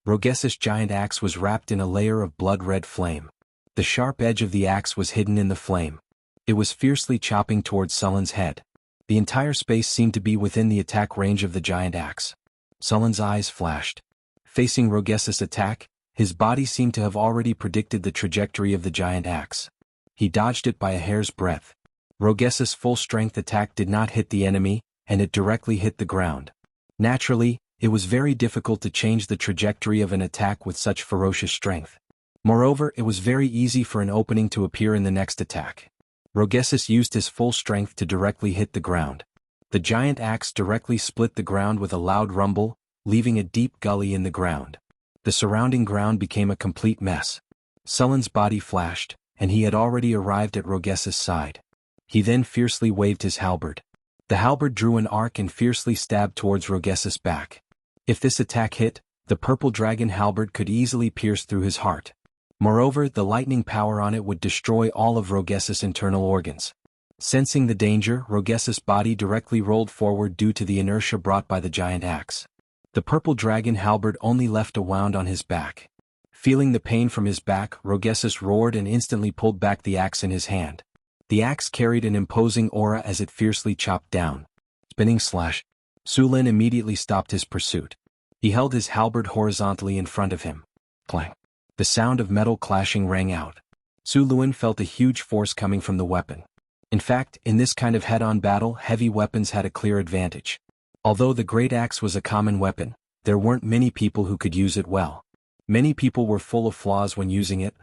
[SPEAKER 1] Rogessa's giant axe was wrapped in a layer of blood-red flame. The sharp edge of the axe was hidden in the flame. It was fiercely chopping towards Sullen's head. The entire space seemed to be within the attack range of the giant axe. Sullen's eyes flashed. Facing Rogessa's attack, his body seemed to have already predicted the trajectory of the giant axe. He dodged it by a hair's breadth. Rogessa's full-strength attack did not hit the enemy, and it directly hit the ground. Naturally, it was very difficult to change the trajectory of an attack with such ferocious strength. Moreover, it was very easy for an opening to appear in the next attack. Rogessa used his full strength to directly hit the ground. The giant axe directly split the ground with a loud rumble, leaving a deep gully in the ground. The surrounding ground became a complete mess. Sullen's body flashed, and he had already arrived at Rogessa's side. He then fiercely waved his halberd. The halberd drew an arc and fiercely stabbed towards Rogessa's back. If this attack hit, the purple dragon halberd could easily pierce through his heart. Moreover, the lightning power on it would destroy all of Rogessa's internal organs. Sensing the danger, Rogessus' body directly rolled forward due to the inertia brought by the giant axe. The purple dragon halberd only left a wound on his back. Feeling the pain from his back, Rogessus roared and instantly pulled back the axe in his hand. The axe carried an imposing aura as it fiercely chopped down. Spinning slash. Su Lin immediately stopped his pursuit. He held his halberd horizontally in front of him. Clang. The sound of metal clashing rang out. Su Lin felt a huge force coming from the weapon. In fact, in this kind of head-on battle, heavy weapons had a clear advantage. Although the great axe was a common weapon, there weren't many people who could use it well. Many people were full of flaws when using it.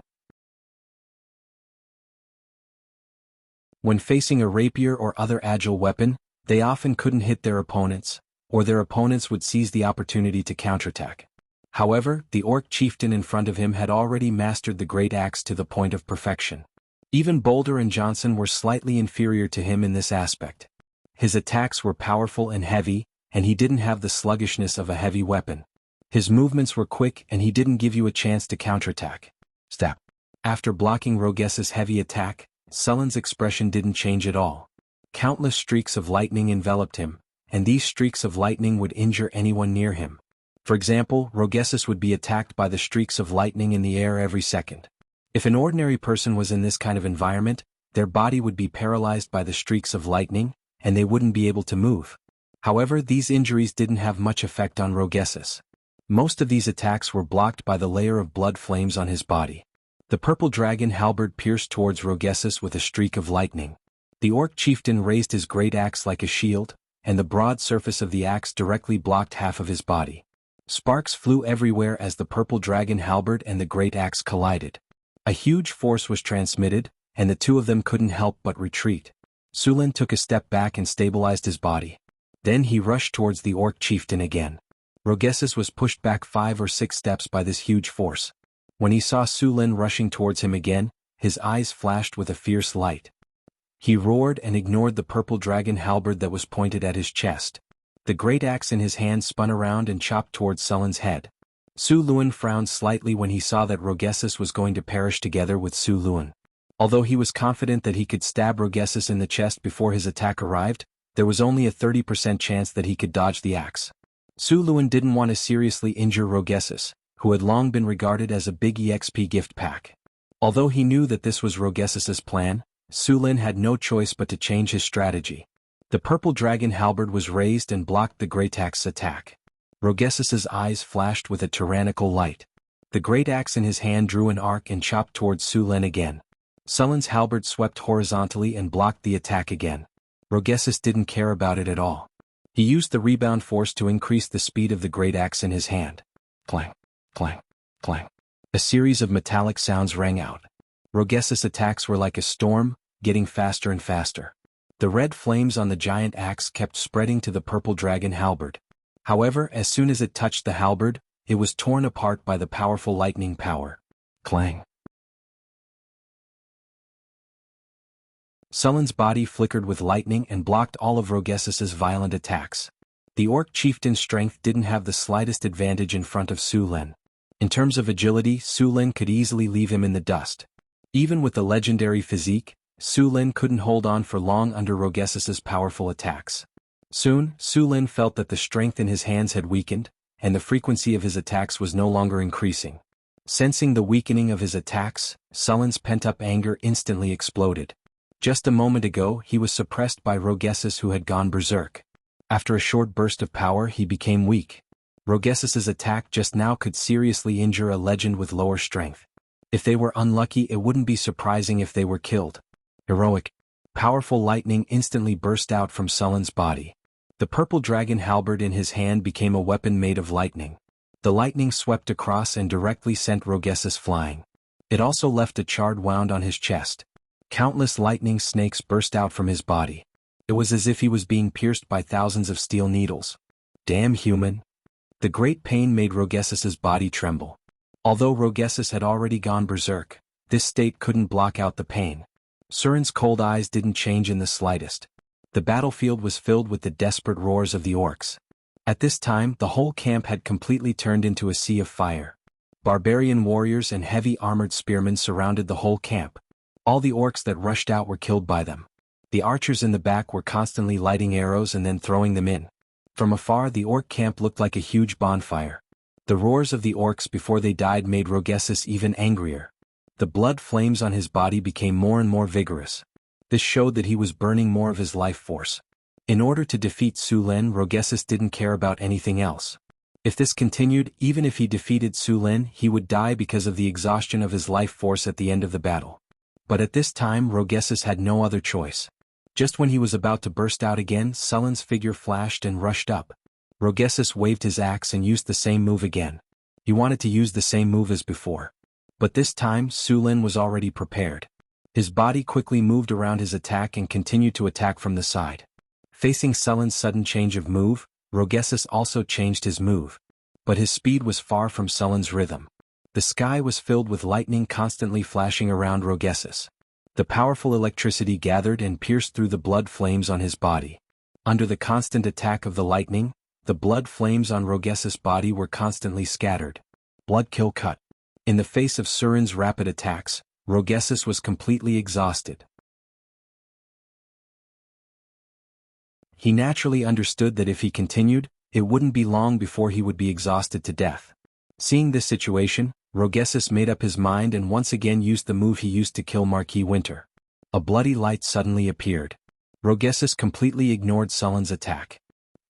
[SPEAKER 1] When facing a rapier or other agile weapon, they often couldn't hit their opponents, or their opponents would seize the opportunity to counterattack. However, the orc chieftain in front of him had already mastered the great axe to the point of perfection. Even Boulder and Johnson were slightly inferior to him in this aspect. His attacks were powerful and heavy, and he didn't have the sluggishness of a heavy weapon. His movements were quick and he didn't give you a chance to counterattack. Step. After blocking Rogessus' heavy attack, Sullen's expression didn't change at all. Countless streaks of lightning enveloped him, and these streaks of lightning would injure anyone near him. For example, Rogessus would be attacked by the streaks of lightning in the air every second. If an ordinary person was in this kind of environment, their body would be paralyzed by the streaks of lightning, and they wouldn't be able to move. However, these injuries didn't have much effect on Rogessus. Most of these attacks were blocked by the layer of blood flames on his body. The purple dragon halberd pierced towards Rogessus with a streak of lightning. The orc chieftain raised his great axe like a shield, and the broad surface of the axe directly blocked half of his body. Sparks flew everywhere as the purple dragon halberd and the great axe collided. A huge force was transmitted, and the two of them couldn't help but retreat. Su Lin took a step back and stabilized his body. Then he rushed towards the orc chieftain again. Rogessus was pushed back 5 or 6 steps by this huge force. When he saw Su Lin rushing towards him again, his eyes flashed with a fierce light. He roared and ignored the purple dragon halberd that was pointed at his chest. The great axe in his hand spun around and chopped towards Sullen's head. Su Lin frowned slightly when he saw that Rogessus was going to perish together with Su Lin. Although he was confident that he could stab Rogessus in the chest before his attack arrived, there was only a 30% chance that he could dodge the axe. Su Lin didn't want to seriously injure Rogessus, who had long been regarded as a big EXP gift pack. Although he knew that this was Rogessus's plan, Su Lin had no choice but to change his strategy. The purple dragon halberd was raised and blocked the great axe's attack. Rogessus's eyes flashed with a tyrannical light. The great axe in his hand drew an arc and chopped towards Su Lin again. Sullen's halberd swept horizontally and blocked the attack again. Rogessus didn't care about it at all. He used the rebound force to increase the speed of the great axe in his hand. Clang, clang, clang. A series of metallic sounds rang out. Rogessus' attacks were like a storm, getting faster and faster. The red flames on the giant axe kept spreading to the purple dragon halberd. However, as soon as it touched the halberd, it was torn apart by the powerful lightning power. Clang. Sullen's body flickered with lightning and blocked all of Rogessus's violent attacks. The orc chieftain's strength didn't have the slightest advantage in front of Su Lin. In terms of agility, Su Lin could easily leave him in the dust. Even with the legendary physique, Su Lin couldn't hold on for long under Rogessus's powerful attacks. Soon, Su Lin felt that the strength in his hands had weakened, and the frequency of his attacks was no longer increasing. Sensing the weakening of his attacks, Sullen's pent-up anger instantly exploded. Just a moment ago, he was suppressed by Rogessus, who had gone berserk. After a short burst of power, he became weak. Rogessus's attack just now could seriously injure a legend with lower strength. If they were unlucky, it wouldn't be surprising if they were killed. Heroic. Powerful lightning instantly burst out from Sullen's body. The purple dragon halberd in his hand became a weapon made of lightning. The lightning swept across and directly sent Rogessus flying. It also left a charred wound on his chest. Countless lightning snakes burst out from his body. It was as if he was being pierced by thousands of steel needles. Damn human. The great pain made Rogessus's body tremble. Although Rogessus had already gone berserk, this state couldn't block out the pain. Surin's cold eyes didn't change in the slightest. The battlefield was filled with the desperate roars of the orcs. At this time, the whole camp had completely turned into a sea of fire. Barbarian warriors and heavy armored spearmen surrounded the whole camp. All the orcs that rushed out were killed by them. The archers in the back were constantly lighting arrows and then throwing them in. From afar the orc camp looked like a huge bonfire. The roars of the orcs before they died made Rogessus even angrier. The blood flames on his body became more and more vigorous. This showed that he was burning more of his life force. In order to defeat Su Lin, Rogessus didn't care about anything else. If this continued, even if he defeated Su Lin, he would die because of the exhaustion of his life force at the end of the battle. But at this time Rogessus had no other choice. Just when he was about to burst out again, Sullen's figure flashed and rushed up. Rogessus waved his axe and used the same move again. He wanted to use the same move as before. But this time Su Lin was already prepared. His body quickly moved around his attack and continued to attack from the side. Facing Sullen's sudden change of move, Rogessus also changed his move. But his speed was far from Sullen's rhythm. The sky was filled with lightning constantly flashing around Rogessus. The powerful electricity gathered and pierced through the blood flames on his body. Under the constant attack of the lightning, the blood flames on Rogessus' body were constantly scattered. Blood kill cut. In the face of Surin's rapid attacks, Rogessus was completely exhausted. He naturally understood that if he continued, it wouldn't be long before he would be exhausted to death. Seeing this situation, Rogessus made up his mind and once again used the move he used to kill Marquis Winter. A bloody light suddenly appeared. Rogessus completely ignored Sullen's attack.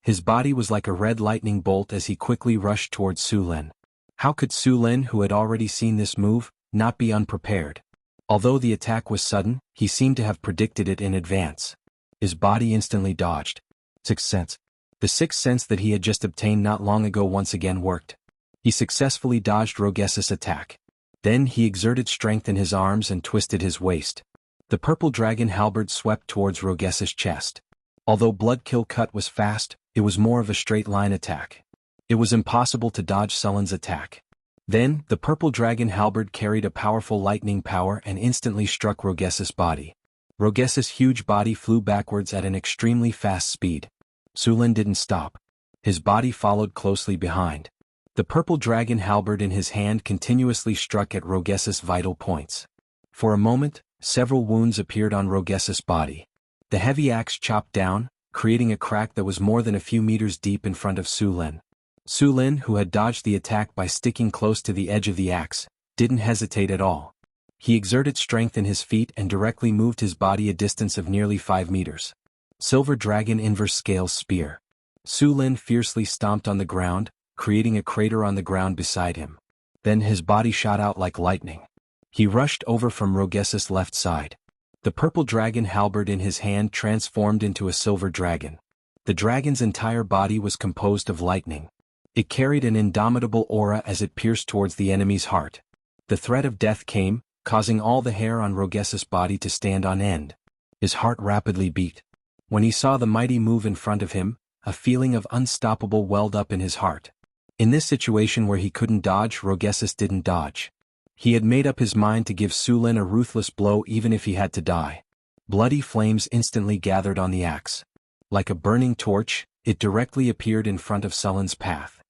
[SPEAKER 1] His body was like a red lightning bolt as he quickly rushed towards Su Lin. How could Su Lin, who had already seen this move, not be unprepared? Although the attack was sudden, he seemed to have predicted it in advance. His body instantly dodged. Sixth sense. The sixth sense that he had just obtained not long ago once again worked. He successfully dodged Rogessus' attack. Then he exerted strength in his arms and twisted his waist. The purple dragon halberd swept towards Rogessus' chest. Although blood kill cut was fast, it was more of a straight line attack. It was impossible to dodge Sullen's attack. Then, the purple dragon halberd carried a powerful lightning power and instantly struck Rogessus' body. Rogessus' huge body flew backwards at an extremely fast speed. Su Lin didn't stop. His body followed closely behind. The purple dragon halberd in his hand continuously struck at Rogessus' vital points. For a moment, several wounds appeared on Rogessus' body. The heavy axe chopped down, creating a crack that was more than a few meters deep in front of Su Lin. Su Lin, who had dodged the attack by sticking close to the edge of the axe, didn't hesitate at all. He exerted strength in his feet and directly moved his body a distance of nearly 5 meters. Silver Dragon Inverse Scales Spear. Su Lin fiercely stomped on the ground, creating a crater on the ground beside him. Then his body shot out like lightning. He rushed over from Rogessus' left side. The purple dragon halberd in his hand transformed into a silver dragon. The dragon's entire body was composed of lightning. It carried an indomitable aura as it pierced towards the enemy's heart. The threat of death came, causing all the hair on Rogessus' body to stand on end. His heart rapidly beat. When he saw the mighty move in front of him, a feeling of unstoppable welled up in his heart. In this situation where he couldn't dodge, Rogessus didn't dodge. He had made up his mind to give Su Lin a ruthless blow even if he had to die. Bloody flames instantly gathered on the axe. Like a burning torch, it directly appeared in front of Sullen's path.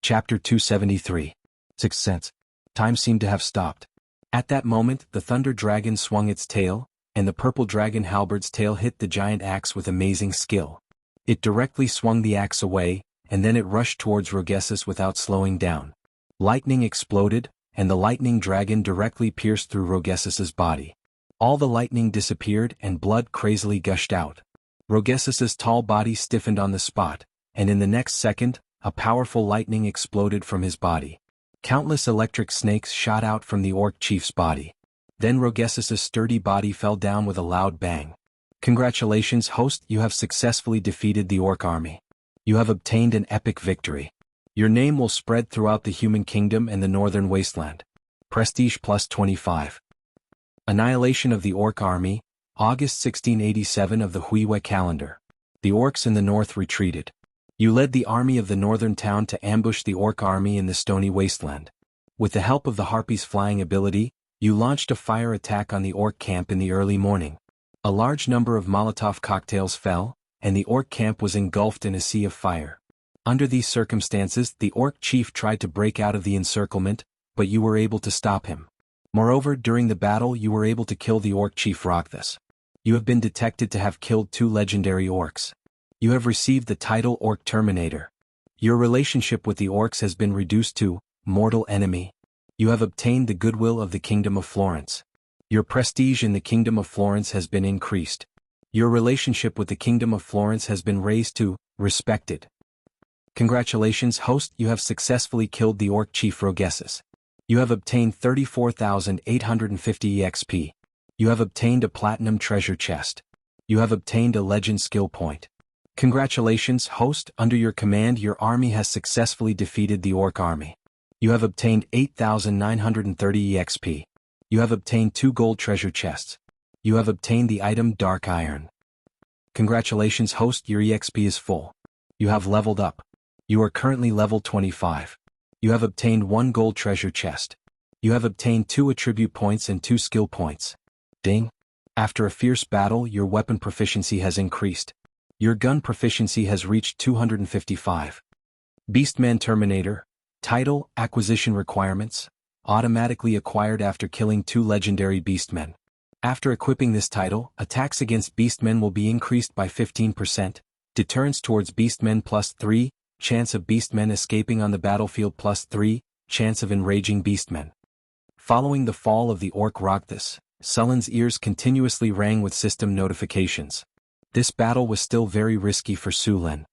[SPEAKER 1] Chapter 273. Sixth Sense. Time seemed to have stopped. At that moment, the thunder dragon swung its tail, and the purple dragon halberd's tail hit the giant axe with amazing skill. It directly swung the axe away, and then it rushed towards Rogessus without slowing down. Lightning exploded, and the lightning dragon directly pierced through Rogessus's body. All the lightning disappeared and blood crazily gushed out. Rogessus's tall body stiffened on the spot, and in the next second, a powerful lightning exploded from his body. Countless electric snakes shot out from the orc chief's body. Then Rogessus's sturdy body fell down with a loud bang. Congratulations, host, you have successfully defeated the orc army. You have obtained an epic victory. Your name will spread throughout the human kingdom and the northern wasteland. Prestige plus 25. Annihilation of the orc army, August 1687 of the Huiwe calendar. The orcs in the north retreated. You led the army of the northern town to ambush the orc army in the stony wasteland. With the help of the Harpy's flying ability, you launched a fire attack on the orc camp in the early morning. A large number of Molotov cocktails fell, and the orc camp was engulfed in a sea of fire. Under these circumstances, the orc chief tried to break out of the encirclement, but you were able to stop him. Moreover, during the battle you were able to kill the orc chief Rogthus. You have been detected to have killed 2 legendary orcs. You have received the title Orc Terminator. Your relationship with the orcs has been reduced to mortal enemy. You have obtained the goodwill of the Kingdom of Florence. Your prestige in the Kingdom of Florence has been increased. Your relationship with the Kingdom of Florence has been raised to respected. Congratulations, host, you have successfully killed the orc chief Rogessus. You have obtained 34,850 EXP. You have obtained a platinum treasure chest. You have obtained a legend skill point. Congratulations, host, under your command your army has successfully defeated the orc army. You have obtained 8,930 EXP. You have obtained 2 gold treasure chests. You have obtained the item Dark Iron. Congratulations, host, your EXP is full. You have leveled up. You are currently level 25. You have obtained 1 gold treasure chest. You have obtained 2 attribute points and 2 skill points. Ding. After a fierce battle, your weapon proficiency has increased. Your gun proficiency has reached 255. Beastman Terminator. Title, Acquisition Requirements. Automatically acquired after killing 2 legendary beastmen. After equipping this title, attacks against beastmen will be increased by 15%, deterrence towards beastmen +3, chance of beastmen escaping on the battlefield +3, chance of enraging beastmen. Following the fall of the orc Rogthus, Sullen's ears continuously rang with system notifications. This battle was still very risky for Sulen.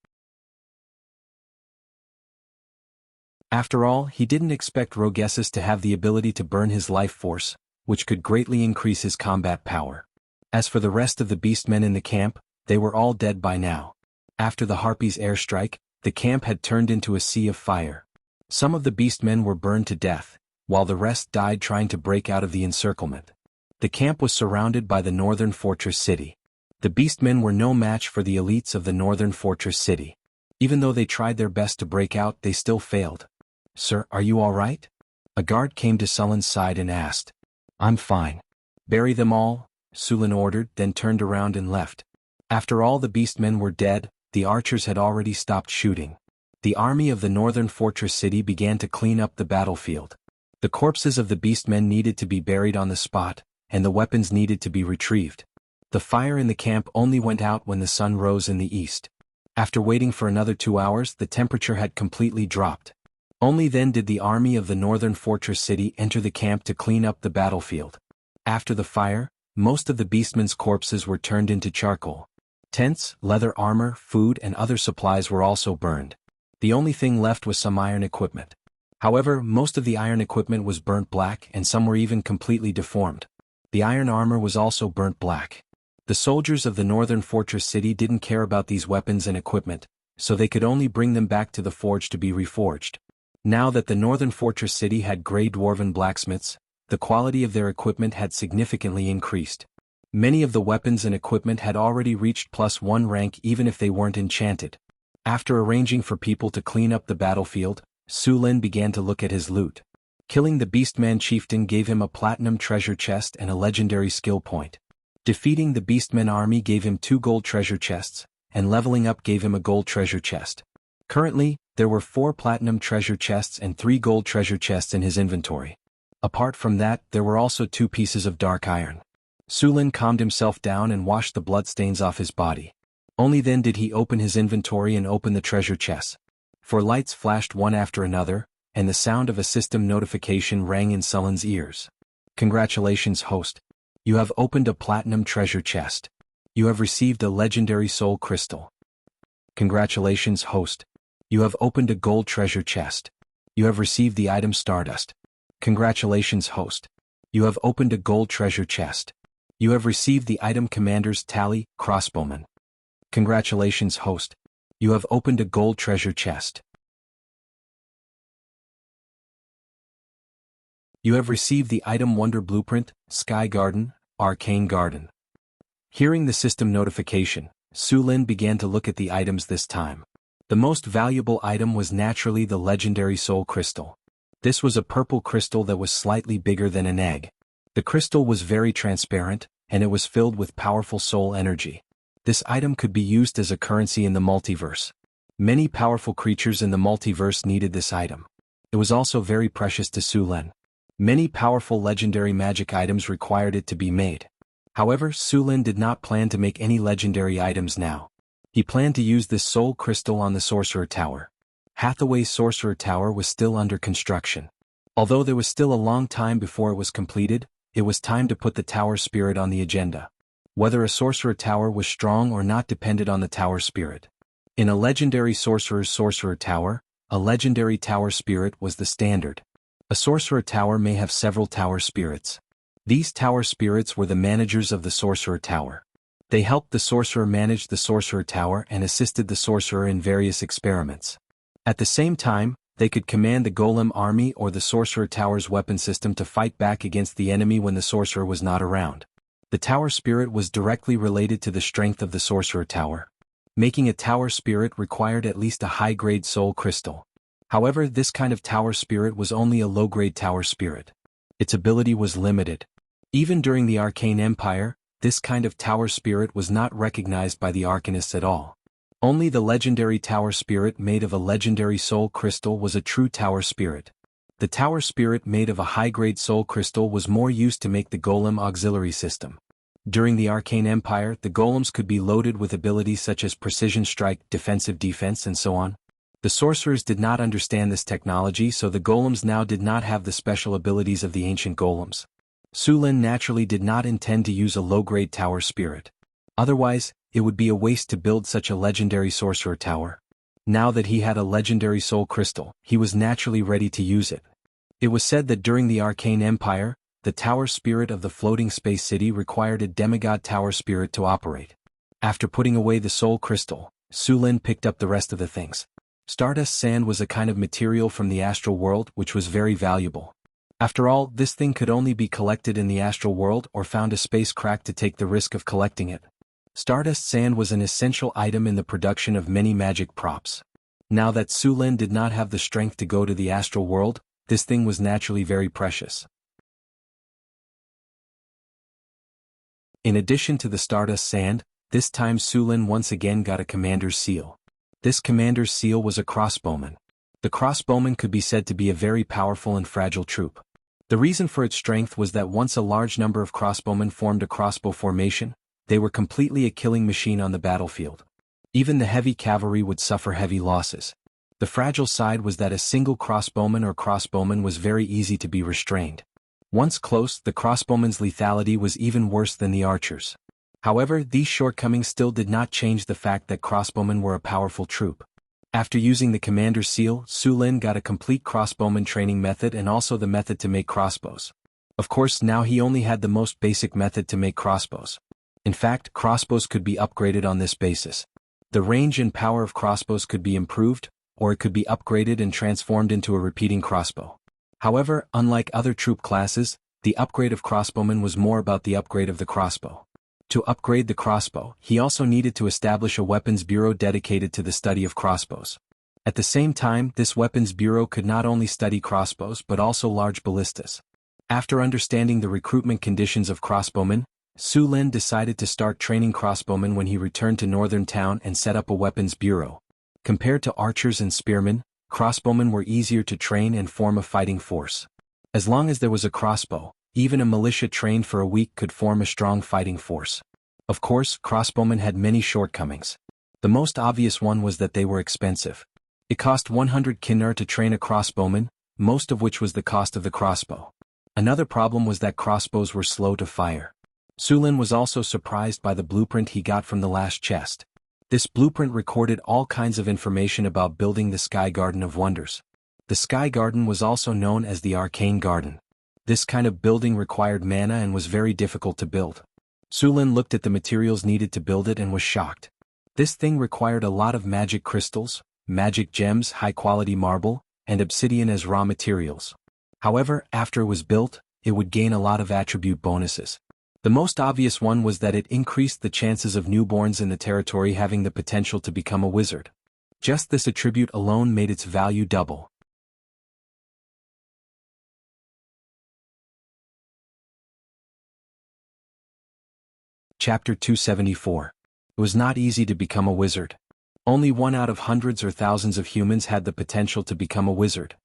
[SPEAKER 1] After all, he didn't expect Rogessus to have the ability to burn his life force, which could greatly increase his combat power. As for the rest of the beastmen in the camp, they were all dead by now. After the Harpies' airstrike, the camp had turned into a sea of fire. Some of the beastmen were burned to death, while the rest died trying to break out of the encirclement. The camp was surrounded by the northern fortress city. The beastmen were no match for the elites of the northern fortress city. Even though they tried their best to break out, they still failed. Sir, are you all right? A guard came to Sullen's side and asked. I'm fine. Bury them all, Sullen ordered, then turned around and left. After all the beastmen were dead, the archers had already stopped shooting. The army of the northern fortress city began to clean up the battlefield. The corpses of the beastmen needed to be buried on the spot, and the weapons needed to be retrieved. The fire in the camp only went out when the sun rose in the east. After waiting for another 2 hours, the temperature had completely dropped. Only then did the army of the northern fortress city enter the camp to clean up the battlefield. After the fire, most of the beastmen's corpses were turned into charcoal. Tents, leather armor, food and other supplies were also burned. The only thing left was some iron equipment. However, most of the iron equipment was burnt black and some were even completely deformed. The iron armor was also burnt black. The soldiers of the northern fortress city didn't care about these weapons and equipment, so they could only bring them back to the forge to be reforged. Now that the northern fortress city had grey dwarven blacksmiths, the quality of their equipment had significantly increased. Many of the weapons and equipment had already reached +1 rank even if they weren't enchanted. After arranging for people to clean up the battlefield, Sulin began to look at his loot. Killing the Beastman chieftain gave him a platinum treasure chest and a legendary skill point. Defeating the Beastman army gave him 2 gold treasure chests, and leveling up gave him a gold treasure chest. Currently, there were 4 platinum treasure chests and 3 gold treasure chests in his inventory. Apart from that, there were also 2 pieces of dark iron. Sulin calmed himself down and washed the bloodstains off his body. Only then did he open his inventory and open the treasure chests. 4 lights flashed one after another, and the sound of a system notification rang in Sullen's ears. Congratulations, host. You have opened a platinum treasure chest. You have received a legendary soul crystal. Congratulations, host. You have opened a gold treasure chest. You have received the item Stardust. Congratulations, host. You have opened a gold treasure chest. You have received the item Commander's Tally, Crossbowman. Congratulations, host. You have opened a gold treasure chest. You have received the item Wonder Blueprint, Sky Garden, Arcane Garden. Hearing the system notification, Sulin began to look at the items this time. The most valuable item was naturally the legendary soul crystal. This was a purple crystal that was slightly bigger than an egg. The crystal was very transparent, and it was filled with powerful soul energy. This item could be used as a currency in the multiverse. Many powerful creatures in the multiverse needed this item. It was also very precious to Su Lin. Many powerful legendary magic items required it to be made. However, Su Lin did not plan to make any legendary items now. He planned to use this soul crystal on the Sorcerer Tower. Hathaway's Sorcerer Tower was still under construction. Although there was still a long time before it was completed, it was time to put the tower spirit on the agenda. Whether a Sorcerer Tower was strong or not depended on the tower spirit. In a legendary sorcerer's Sorcerer Tower, a legendary tower spirit was the standard. A Sorcerer Tower may have several tower spirits. These tower spirits were the managers of the Sorcerer Tower. They helped the sorcerer manage the Sorcerer Tower and assisted the sorcerer in various experiments. At the same time, they could command the Golem army or the Sorcerer Tower's weapon system to fight back against the enemy when the sorcerer was not around. The tower spirit was directly related to the strength of the Sorcerer Tower. Making a tower spirit required at least a high-grade soul crystal. However, this kind of tower spirit was only a low-grade tower spirit. Its ability was limited. Even during the Arcane Empire, this kind of tower spirit was not recognized by the Arcanists at all. Only the legendary tower spirit made of a legendary soul crystal was a true tower spirit. The tower spirit made of a high-grade soul crystal was more used to make the Golem auxiliary system. During the Arcane Empire, the golems could be loaded with abilities such as precision strike, defensive defense, and so on. The sorcerers did not understand this technology, so the golems now did not have the special abilities of the ancient golems. Su Lin naturally did not intend to use a low-grade tower spirit. Otherwise, it would be a waste to build such a legendary sorcerer tower. Now that he had a legendary soul crystal, he was naturally ready to use it. It was said that during the Arcane Empire, the tower spirit of the floating space city required a demigod tower spirit to operate. After putting away the soul crystal, Su Lin picked up the rest of the things. Stardust sand was a kind of material from the astral world which was very valuable. After all, this thing could only be collected in the astral world or found a space crack to take the risk of collecting it. Stardust sand was an essential item in the production of many magic props. Now that Su Lin did not have the strength to go to the astral world, this thing was naturally very precious. In addition to the Stardust Sand, this time Su Lin once again got a commander's seal. This commander's seal was a crossbowman. The crossbowman could be said to be a very powerful and fragile troop. The reason for its strength was that once a large number of crossbowmen formed a crossbow formation, they were completely a killing machine on the battlefield. Even the heavy cavalry would suffer heavy losses. The fragile side was that a single crossbowman or crossbowman was very easy to be restrained. Once close, the crossbowman's lethality was even worse than the archers. However, these shortcomings still did not change the fact that crossbowmen were a powerful troop. After using the commander's seal, Su Lin got a complete crossbowman training method and also the method to make crossbows. Of course, now he only had the most basic method to make crossbows. In fact, crossbows could be upgraded on this basis. The range and power of crossbows could be improved, or it could be upgraded and transformed into a repeating crossbow. However, unlike other troop classes, the upgrade of crossbowmen was more about the upgrade of the crossbow. To upgrade the crossbow, he also needed to establish a weapons bureau dedicated to the study of crossbows. At the same time, this weapons bureau could not only study crossbows but also large ballistas. After understanding the recruitment conditions of crossbowmen, Su Lin decided to start training crossbowmen when he returned to Northern Town and set up a weapons bureau. Compared to archers and spearmen, crossbowmen were easier to train and form a fighting force. As long as there was a crossbow, even a militia trained for a week could form a strong fighting force. Of course, crossbowmen had many shortcomings. The most obvious one was that they were expensive. It cost 100 kinar to train a crossbowman, most of which was the cost of the crossbow. Another problem was that crossbows were slow to fire. Su Lin was also surprised by the blueprint he got from the last chest. This blueprint recorded all kinds of information about building the Sky Garden of Wonders. The Sky Garden was also known as the Arcane Garden. This kind of building required mana and was very difficult to build. Su Lin looked at the materials needed to build it and was shocked. This thing required a lot of magic crystals, magic gems, high-quality marble, and obsidian as raw materials. However, after it was built, it would gain a lot of attribute bonuses. The most obvious one was that it increased the chances of newborns in the territory having the potential to become a wizard. Just this attribute alone made its value double. Chapter 274. It was not easy to become a wizard. Only one out of hundreds or thousands of humans had the potential to become a wizard.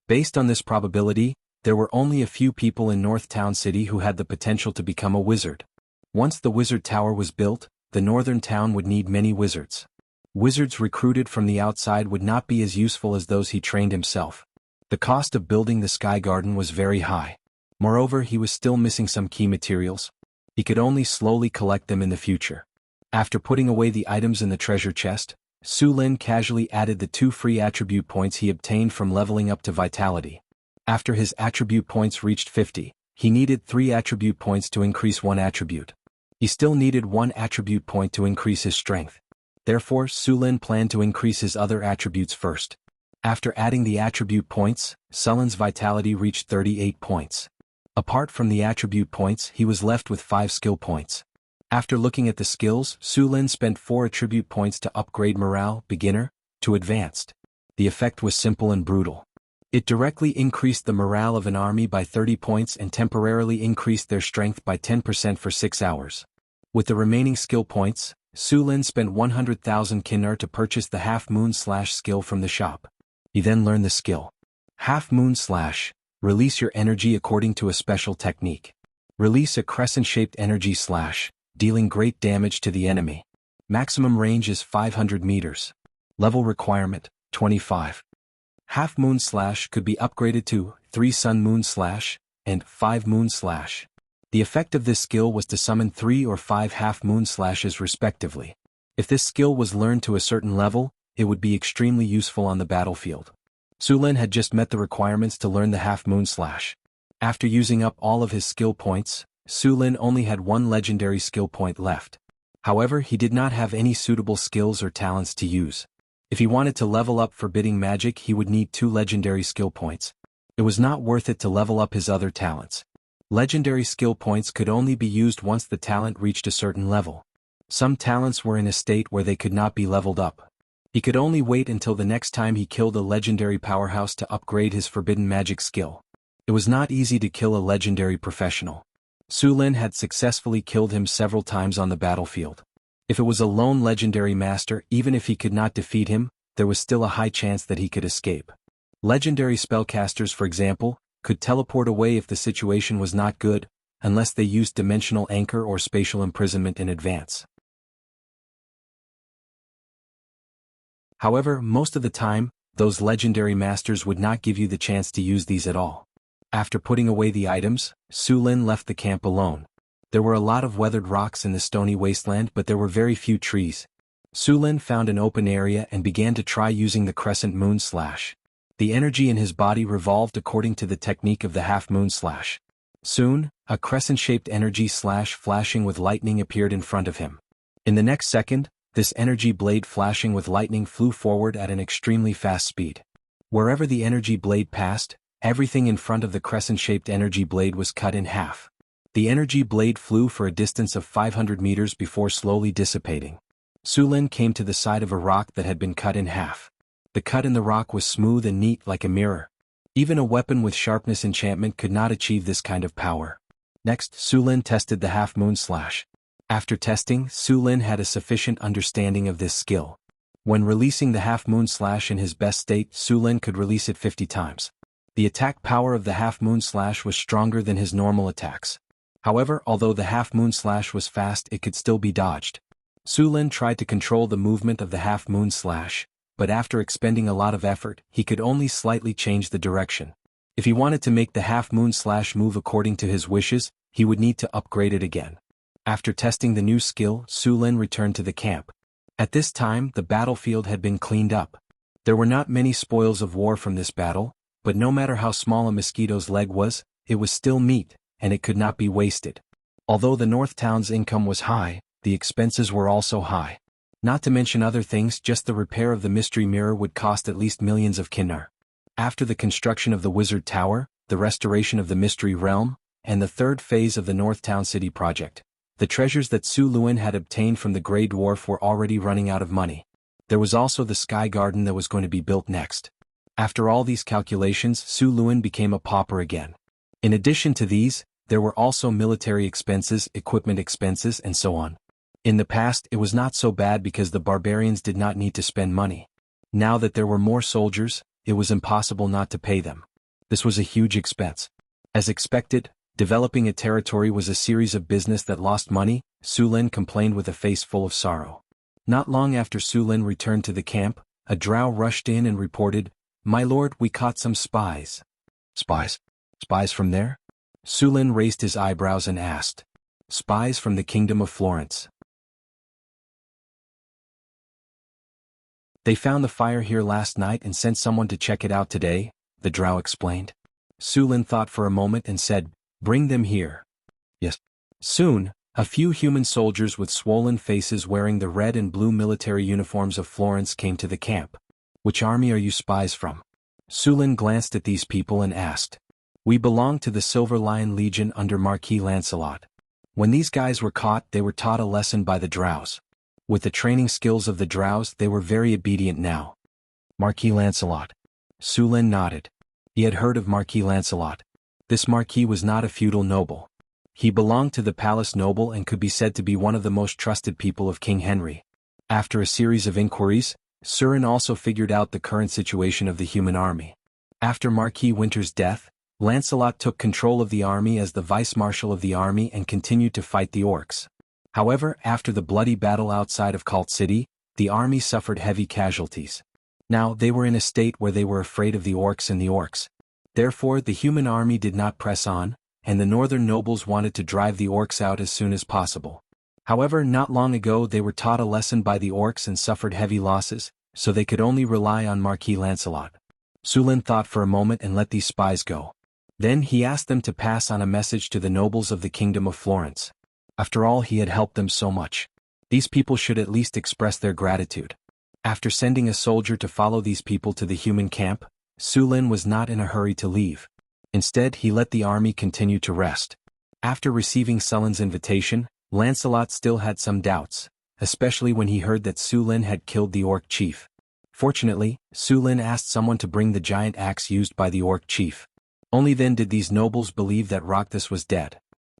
[SPEAKER 1] Based on this probability, there were only a few people in North Town City who had the potential to become a wizard. Once the wizard tower was built, the northern town would need many wizards. Wizards recruited from the outside would not be as useful as those he trained himself. The cost of building the Sky Garden was very high. Moreover, he was still missing some key materials. He could only slowly collect them in the future. After putting away the items in the treasure chest, Su Lin casually added the 2 free attribute points he obtained from leveling up to Vitality. After his attribute points reached 50, he needed 3 attribute points to increase 1 attribute. He still needed 1 attribute point to increase his strength. Therefore, Su Lin planned to increase his other attributes first. After adding the attribute points, Su Lin's Vitality reached 38 points. Apart from the attribute points, he was left with 5 skill points. After looking at the skills, Su Lin spent 4 attribute points to upgrade Morale, Beginner, to Advanced. The effect was simple and brutal. It directly increased the morale of an army by 30 points and temporarily increased their strength by 10% for 6 hours. With the remaining skill points, Su Lin spent 100,000 Kinnar to purchase the Half Moon Slash skill from the shop. He then learned the skill. Half Moon Slash. Release your energy according to a special technique. Release a crescent-shaped energy slash, dealing great damage to the enemy. Maximum range is 500 meters. Level requirement, 25. Half Moon Slash could be upgraded to 3 Sun Moon Slash and 5 Moon Slash. The effect of this skill was to summon 3 or 5 Half Moon Slashes respectively. If this skill was learned to a certain level, it would be extremely useful on the battlefield. Su Lin had just met the requirements to learn the Half Moon Slash. After using up all of his skill points, Su Lin only had 1 legendary skill point left. However, he did not have any suitable skills or talents to use. If he wanted to level up forbidding magic, he would need 2 legendary skill points. It was not worth it to level up his other talents. Legendary skill points could only be used once the talent reached a certain level. Some talents were in a state where they could not be leveled up. He could only wait until the next time he killed a legendary powerhouse to upgrade his forbidden magic skill. It was not easy to kill a legendary professional. Su Lin had successfully killed him several times on the battlefield. If it was a lone legendary master, even if he could not defeat him, there was still a high chance that he could escape. Legendary spellcasters, for example, could teleport away if the situation was not good, unless they used dimensional anchor or spatial imprisonment in advance. However, most of the time, those legendary masters would not give you the chance to use these at all. After putting away the items, Su Lin left the camp alone. There were a lot of weathered rocks in the stony wasteland, but there were very few trees. Su Lin found an open area and began to try using the Crescent Moon Slash. The energy in his body revolved according to the technique of the Half Moon Slash. Soon, a crescent-shaped energy slash flashing with lightning appeared in front of him. In the next second, this energy blade flashing with lightning flew forward at an extremely fast speed. Wherever the energy blade passed, everything in front of the crescent-shaped energy blade was cut in half. The energy blade flew for a distance of 500 meters before slowly dissipating. Su Lin came to the side of a rock that had been cut in half. The cut in the rock was smooth and neat like a mirror. Even a weapon with sharpness enchantment could not achieve this kind of power. Next, Su Lin tested the Half Moon Slash. After testing, Su Lin had a sufficient understanding of this skill. When releasing the Half Moon Slash in his best state, Su Lin could release it 50 times. The attack power of the Half Moon Slash was stronger than his normal attacks. However, although the Half Moon Slash was fast, it could still be dodged. Su Lin tried to control the movement of the Half Moon Slash, but after expending a lot of effort, he could only slightly change the direction. If he wanted to make the Half Moon Slash move according to his wishes, he would need to upgrade it again. After testing the new skill, Su Lin returned to the camp. At this time, the battlefield had been cleaned up. There were not many spoils of war from this battle, but no matter how small a mosquito's leg was, it was still meat, and it could not be wasted. Although the North Town's income was high, the expenses were also high. Not to mention other things, just the repair of the mystery mirror would cost at least millions of Kinnar. After the construction of the Wizard Tower, the restoration of the Mystery Realm, and the third phase of the North Town City project, the treasures that Su Lin had obtained from the Grey Dwarf were already running out of money. There was also the Sky Garden that was going to be built next. After all these calculations, Su Lin became a pauper again. In addition to these, there were also military expenses, equipment expenses, and so on. In the past it was not so bad because the barbarians did not need to spend money. Now that there were more soldiers, it was impossible not to pay them. This was a huge expense. As expected, developing a territory was a series of business that lost money. Su Lin complained with a face full of sorrow. Not long after Su Lin returned to the camp, a drow rushed in and reported, "My lord, we caught some spies." "Spies? Spies from there?" Su Lin raised his eyebrows and asked. "Spies from the Kingdom of Florence. They found the fire here last night and sent someone to check it out today," the drow explained. Su Lin thought for a moment and said, "Bring them here." Yes. Soon, a few human soldiers with swollen faces wearing the red and blue military uniforms of Florence came to the camp. "Which army are you spies from?" Su Lin glanced at these people and asked. "We belong to the Silver Lion Legion under Marquis Lancelot." When these guys were caught, they were taught a lesson by the drows. With the training skills of the drows, they were very obedient now. Marquis Lancelot. Su Lin nodded. He had heard of Marquis Lancelot. This marquis was not a feudal noble. He belonged to the palace noble and could be said to be one of the most trusted people of King Henry. After a series of inquiries, Surin also figured out the current situation of the human army. After Marquis Winter's death, Lancelot took control of the army as the vice-marshal of the army and continued to fight the orcs. However, after the bloody battle outside of Cult City, the army suffered heavy casualties. Now they were in a state where they were afraid of the orcs. Therefore the human army did not press on, and the northern nobles wanted to drive the orcs out as soon as possible. However, not long ago they were taught a lesson by the orcs and suffered heavy losses, so they could only rely on Marquis Lancelot. Su Lin thought for a moment and let these spies go. Then he asked them to pass on a message to the nobles of the Kingdom of Florence. After all, he had helped them so much. These people should at least express their gratitude. After sending a soldier to follow these people to the human camp, Su Lin was not in a hurry to leave. Instead, he let the army continue to rest. After receiving Sullen's invitation, Lancelot still had some doubts, especially when he heard that Su Lin had killed the orc chief. Fortunately, Su Lin asked someone to bring the giant axe used by the orc chief. Only then did these nobles believe that Rokthus was dead.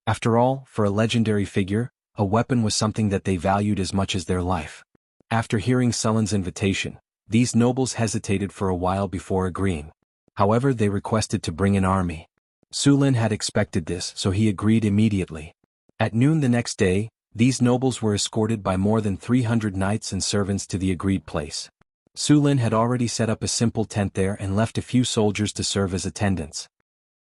[SPEAKER 1] After all, for a legendary figure, a weapon was something that they valued as much as their life. After hearing Sullen's invitation, these nobles hesitated for a while before agreeing. However, they requested to bring an army. Su Lin had expected this, so he agreed immediately. At noon the next day, these nobles were escorted by more than 300 knights and servants to the agreed place. Su Lin had already set up a simple tent there and left a few soldiers to serve as attendants.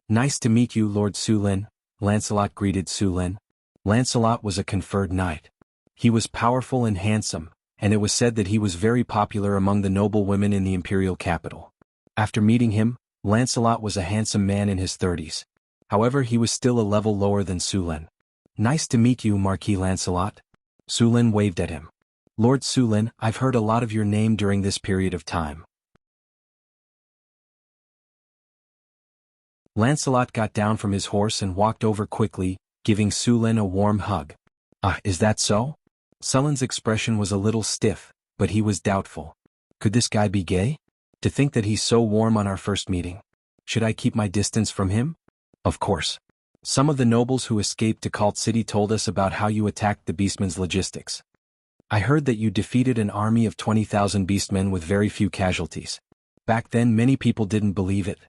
[SPEAKER 1] "Nice to meet you, Lord Su Lin," Lancelot greeted Su Lin. Lancelot was a conferred knight. He was powerful and handsome, and it was said that he was very popular among the noble women in the Imperial capital. After meeting him, Lancelot was a handsome man in his 30s. However, he was still a level lower than Su Lin. "Nice to meet you, Marquis Lancelot." Su Lin waved at him. "Lord Su Lin, I've heard a lot of your name during this period of time." Lancelot got down from his horse and walked over quickly, giving Su Lin a warm hug. "Ah, is that so?" Sullen's expression was a little stiff, but he was doubtful. Could this guy be gay? To think that he's so warm on our first meeting. Should I keep my distance from him? Of course. Some of the nobles who escaped to Cult City told us about how you attacked the Beastmen's logistics. I heard that you defeated an army of 20,000 Beastmen with very few casualties. Back then many people didn't believe it.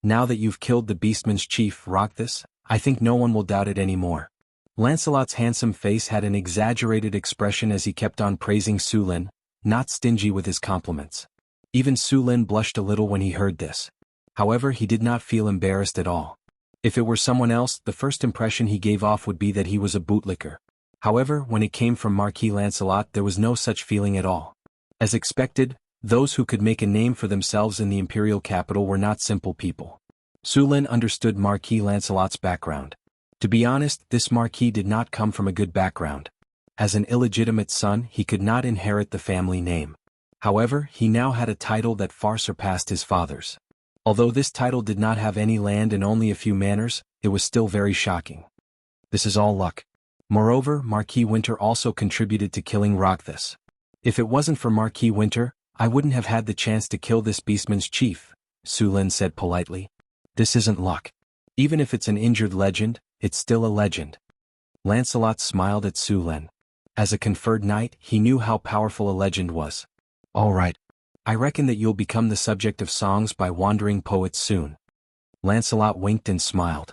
[SPEAKER 1] Now that you've killed the Beastmen's chief, Rokthus, I think no one will doubt it anymore. Lancelot's handsome face had an exaggerated expression as he kept on praising Su Lin, not stingy with his compliments. Even Su Lin blushed a little when he heard this. However, he did not feel embarrassed at all. If it were someone else, the first impression he gave off would be that he was a bootlicker. However, when it came from Marquis Lancelot, there was no such feeling at all. As expected, those who could make a name for themselves in the Imperial capital were not simple people. Su Lin understood Marquis Lancelot's background. To be honest, this Marquis did not come from a good background. As an illegitimate son, he could not inherit the family name. However, he now had a title that far surpassed his father's. Although this title did not have any land and only a few manors, it was still very shocking. This is all luck. Moreover, Marquis Winter also contributed to killing Rokthus. If it wasn't for Marquis Winter, I wouldn't have had the chance to kill this Beastman's chief, Su Lin said politely. This isn't luck. Even if it's an injured legend, it's still a legend. Lancelot smiled at Su Lin. As a conferred knight, he knew how powerful a legend was. All right. I reckon that you'll become the subject of songs by wandering poets soon. Lancelot winked and smiled.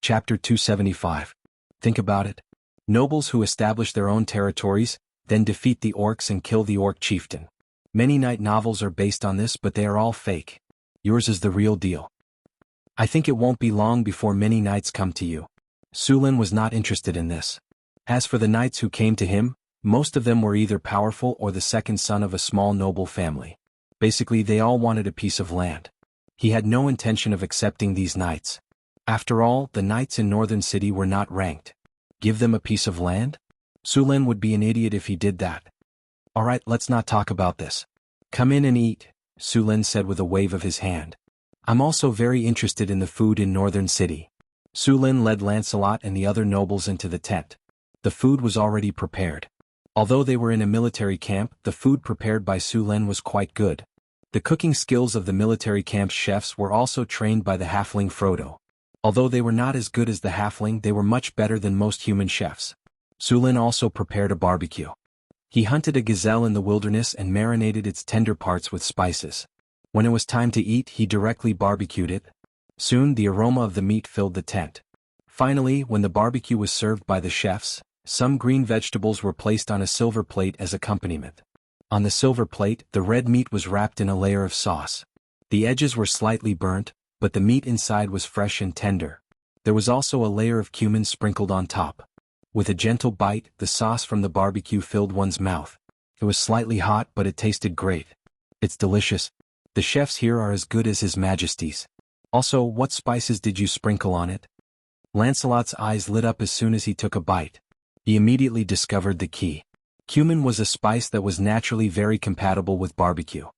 [SPEAKER 1] Chapter 275. Think about it. Nobles who establish their own territories, then defeat the orcs and kill the orc chieftain. Many knight novels are based on this, but they are all fake. Yours is the real deal. I think it won't be long before many knights come to you. Sulin was not interested in this. As for the knights who came to him, most of them were either powerful or the second son of a small noble family. Basically, they all wanted a piece of land. He had no intention of accepting these knights. After all, the knights in Northern City were not ranked. Give them a piece of land? Sulin would be an idiot if he did that. Alright, let's not talk about this. Come in and eat, Sulin said with a wave of his hand. I'm also very interested in the food in Northern City. Sulin led Lancelot and the other nobles into the tent. The food was already prepared. Although they were in a military camp, the food prepared by Sulin was quite good. The cooking skills of the military camp's chefs were also trained by the halfling Frodo. Although they were not as good as the halfling, they were much better than most human chefs. Sulin also prepared a barbecue. He hunted a gazelle in the wilderness and marinated its tender parts with spices. When it was time to eat, he directly barbecued it. Soon the aroma of the meat filled the tent. Finally, when the barbecue was served by the chefs, some green vegetables were placed on a silver plate as accompaniment. On the silver plate, the red meat was wrapped in a layer of sauce. The edges were slightly burnt, but the meat inside was fresh and tender. There was also a layer of cumin sprinkled on top. With a gentle bite, the sauce from the barbecue filled one's mouth. It was slightly hot, but it tasted great. It's delicious. The chefs here are as good as His Majesty's. Also, what spices did you sprinkle on it? Lancelot's eyes lit up as soon as he took a bite. He immediately discovered the key. Cumin was a spice that was naturally very compatible with barbecue.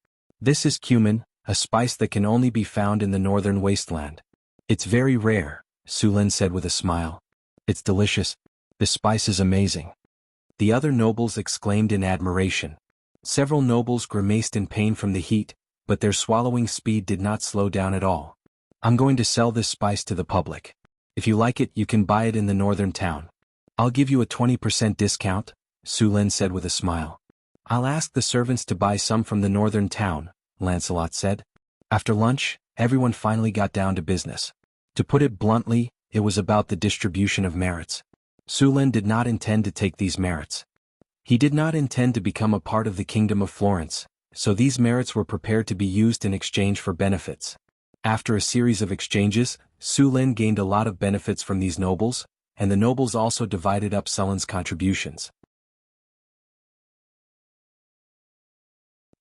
[SPEAKER 1] This is cumin, a spice that can only be found in the northern wasteland. It's very rare, Sulin said with a smile. It's delicious. The spice is amazing. The other nobles exclaimed in admiration. Several nobles grimaced in pain from the heat, but their swallowing speed did not slow down at all. I'm going to sell this spice to the public. If you like it, you can buy it in the northern town. I'll give you a 20% discount, Sulin said with a smile. I'll ask the servants to buy some from the northern town, Lancelot said. After lunch, everyone finally got down to business. To put it bluntly, it was about the distribution of merits. Sulin did not intend to take these merits. He did not intend to become a part of the Kingdom of Florence, so these merits were prepared to be used in exchange for benefits. After a series of exchanges, Sulin gained a lot of benefits from these nobles, and the nobles also divided up Sulin's contributions.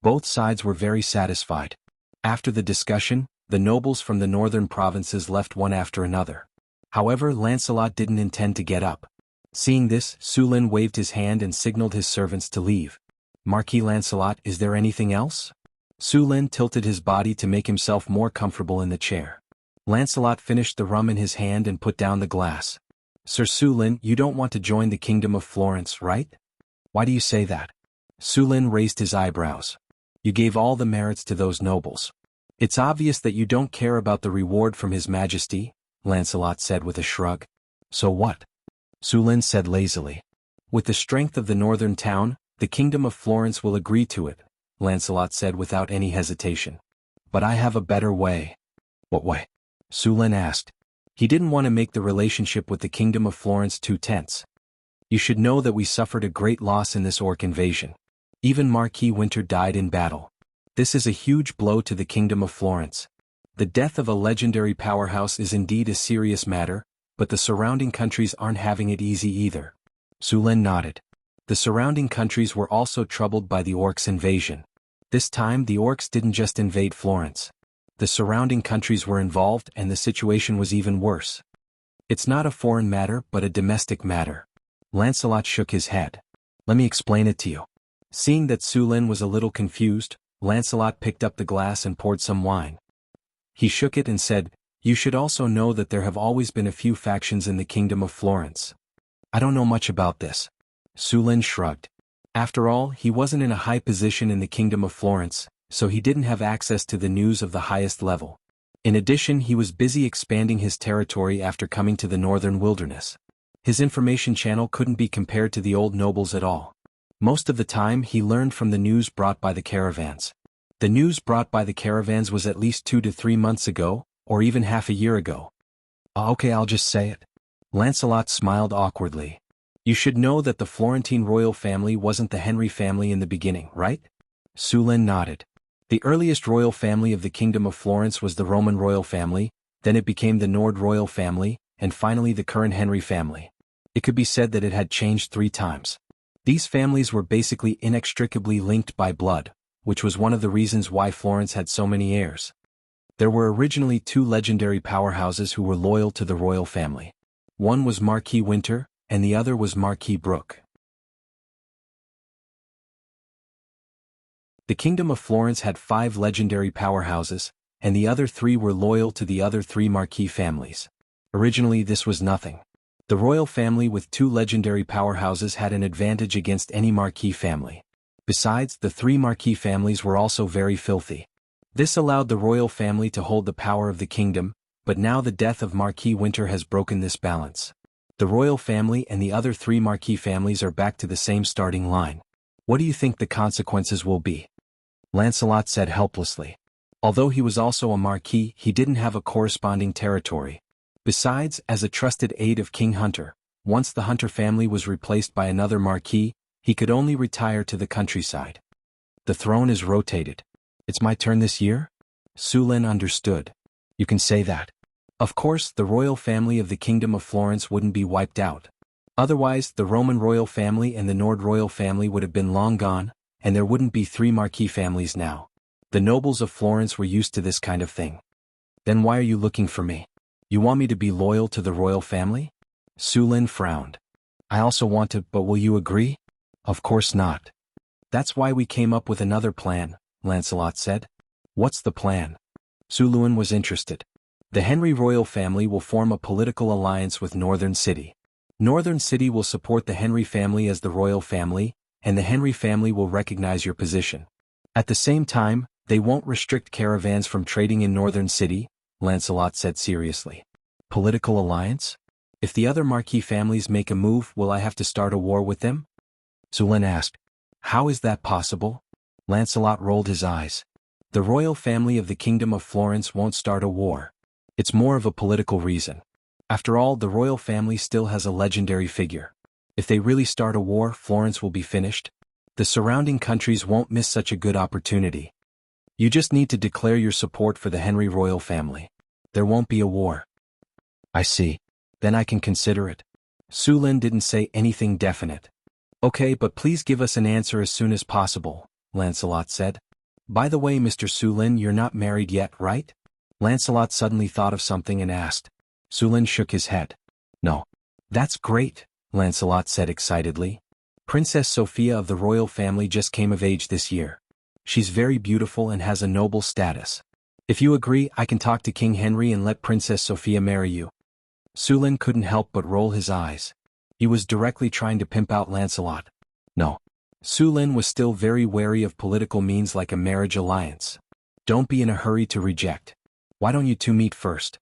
[SPEAKER 1] Both sides were very satisfied. After the discussion, the nobles from the northern provinces left one after another. However, Lancelot didn't intend to get up. Seeing this, Sulin waved his hand and signaled his servants to leave. Marquis Lancelot, is there anything else? Sulin tilted his body to make himself more comfortable in the chair. Lancelot finished the rum in his hand and put down the glass. Sir Sulin, you don't want to join the Kingdom of Florence, right? Why do you say that? Sulin raised his eyebrows. You gave all the merits to those nobles. It's obvious that you don't care about the reward from His Majesty, Lancelot said with a shrug. So what? Sulin said lazily. With the strength of the northern town, the Kingdom of Florence will agree to it, Lancelot said without any hesitation. But I have a better way. What way? Sulin asked. He didn't want to make the relationship with the Kingdom of Florence too tense. You should know that we suffered a great loss in this orc invasion. Even Marquis Winter died in battle. This is a huge blow to the Kingdom of Florence. The death of a legendary powerhouse is indeed a serious matter, but the surrounding countries aren't having it easy either. Sulin nodded. The surrounding countries were also troubled by the orcs' invasion. This time the orcs didn't just invade Florence. The surrounding countries were involved and the situation was even worse. It's not a foreign matter but a domestic matter. Lancelot shook his head. Let me explain it to you. Seeing that Sulin was a little confused, Lancelot picked up the glass and poured some wine. He shook it and said, You should also know that there have always been a few factions in the Kingdom of Florence. I don't know much about this. Sulin shrugged. After all, he wasn't in a high position in the Kingdom of Florence, so he didn't have access to the news of the highest level. In addition, he was busy expanding his territory after coming to the northern wilderness. His information channel couldn't be compared to the old nobles at all. Most of the time he learned from the news brought by the caravans. The news brought by the caravans was at least 2 to 3 months ago, or even half a year ago. Okay, I'll just say it. Lancelot smiled awkwardly. You should know that the Florentine royal family wasn't the Henry family in the beginning, right? Sulin nodded. The earliest royal family of the Kingdom of Florence was the Roman royal family, then it became the Nord royal family, and finally the current Henry family. It could be said that it had changed 3 times. These families were basically inextricably linked by blood, which was one of the reasons why Florence had so many heirs. There were originally 2 legendary powerhouses who were loyal to the royal family. One was Marquis Winter, and the other was Marquis Brooke. The Kingdom of Florence had 5 legendary powerhouses, and the other 3 were loyal to the other 3 Marquis families. Originally this was nothing. The royal family with 2 legendary powerhouses had an advantage against any Marquis family. Besides, the 3 Marquis families were also very filthy. This allowed the royal family to hold the power of the kingdom, but now the death of Marquis Winter has broken this balance. The royal family and the other 3 Marquis families are back to the same starting line. What do you think the consequences will be? Lancelot said helplessly. Although he was also a Marquis, he didn't have a corresponding territory. Besides, as a trusted aide of King Hunter, once the Hunter family was replaced by another Marquis, he could only retire to the countryside. The throne is rotated. It's my turn this year? Sulin understood. You can say that. Of course, the royal family of the Kingdom of Florence wouldn't be wiped out. Otherwise, the Roman royal family and the Nord royal family would have been long gone, and there wouldn't be 3 Marquis families now. The nobles of Florence were used to this kind of thing. Then why are you looking for me? You want me to be loyal to the royal family? Sulin frowned. I also want to, but will you agree? Of course not. That's why we came up with another plan, Lancelot said. What's the plan? Sulin was interested. The Henry royal family will form a political alliance with Northern City. Northern City will support the Henry family as the royal family, and the Henry family will recognize your position. At the same time, they won't restrict caravans from trading in Northern City, Lancelot said seriously. Political alliance? If the other Marquis families make a move, will I have to start a war with them? Sulin asked. How is that possible? Lancelot rolled his eyes. The royal family of the Kingdom of Florence won't start a war. It's more of a political reason. After all, the royal family still has a legendary figure. If they really start a war, Florence will be finished. The surrounding countries won't miss such a good opportunity. You just need to declare your support for the Henry royal family. There won't be a war. I see. Then I can consider it. Sulin didn't say anything definite. Okay, but please give us an answer as soon as possible, Lancelot said. By the way, Mr. Sulin, you're not married yet, right? Lancelot suddenly thought of something and asked. Sulin shook his head. No. That's great, Lancelot said excitedly. Princess Sophia of the royal family just came of age this year. She's very beautiful and has a noble status. If you agree, I can talk to King Henry and let Princess Sophia marry you. Sulin couldn't help but roll his eyes. He was directly trying to pimp out Lancelot. No. Sulin was still very wary of political means like a marriage alliance. Don't be in a hurry to reject. Why don't you 2 meet first?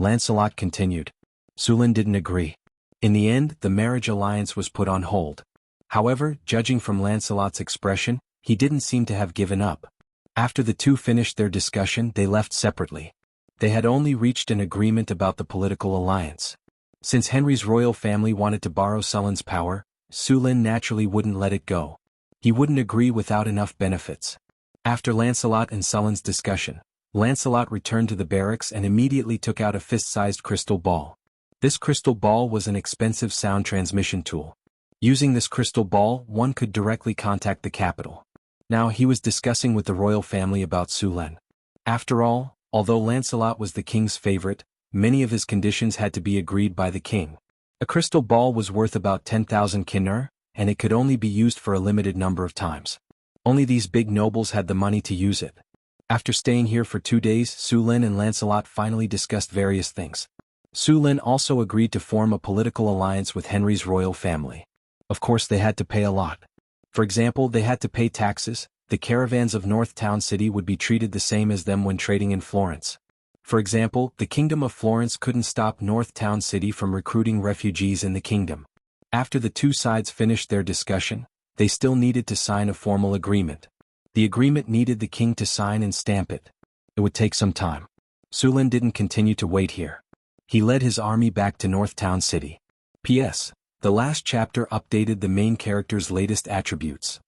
[SPEAKER 1] Lancelot continued. Sulin didn't agree. In the end, the marriage alliance was put on hold. However, judging from Lancelot's expression, he didn't seem to have given up. After the 2 finished their discussion, they left separately. They had only reached an agreement about the political alliance. Since Henry's royal family wanted to borrow Sulin's power, Sulin naturally wouldn't let it go. He wouldn't agree without enough benefits. After Lancelot and Sulin's discussion, Lancelot returned to the barracks and immediately took out a fist-sized crystal ball. This crystal ball was an expensive sound transmission tool. Using this crystal ball, one could directly contact the capital. Now he was discussing with the royal family about Sulin. After all, although Lancelot was the king's favorite, many of his conditions had to be agreed by the king. A crystal ball was worth about 10,000 kinnur, and it could only be used for a limited number of times. Only these big nobles had the money to use it. After staying here for 2 days, Sulin and Lancelot finally discussed various things. Sulin also agreed to form a political alliance with Henry's royal family. Of course they had to pay a lot. For example, they had to pay taxes, the caravans of North Town City would be treated the same as them when trading in Florence. For example, the Kingdom of Florence couldn't stop North Town City from recruiting refugees in the kingdom. After the two sides finished their discussion, they still needed to sign a formal agreement. The agreement needed the king to sign and stamp it. It would take some time. Sulin didn't continue to wait here. He led his army back to North Town City. P.S. The last chapter updated the main character's latest attributes.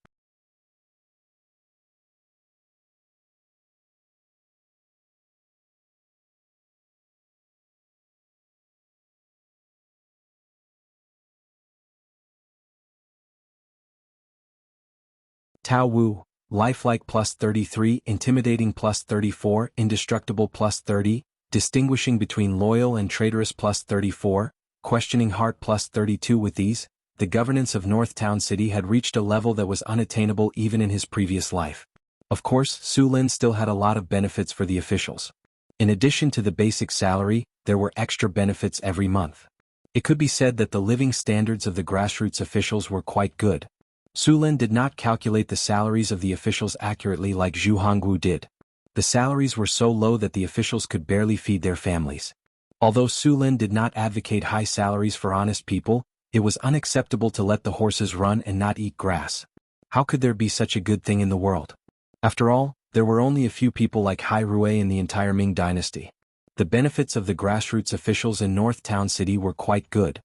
[SPEAKER 1] Tao Wu, lifelike plus 33, intimidating plus 34, indestructible plus 30, distinguishing between loyal and traitorous plus 34, questioning heart plus 32. With these, the governance of North Town City had reached a level that was unattainable even in his previous life. Of course, Sulin still had a lot of benefits for the officials. In addition to the basic salary, there were extra benefits every month. It could be said that the living standards of the grassroots officials were quite good. Sulin did not calculate the salaries of the officials accurately like Jianghu did. The salaries were so low that the officials could barely feed their families. Although Sulin did not advocate high salaries for honest people, it was unacceptable to let the horses run and not eat grass. How could there be such a good thing in the world? After all, there were only a few people like Hai Rui in the entire Ming dynasty. The benefits of the grassroots officials in North Town City were quite good.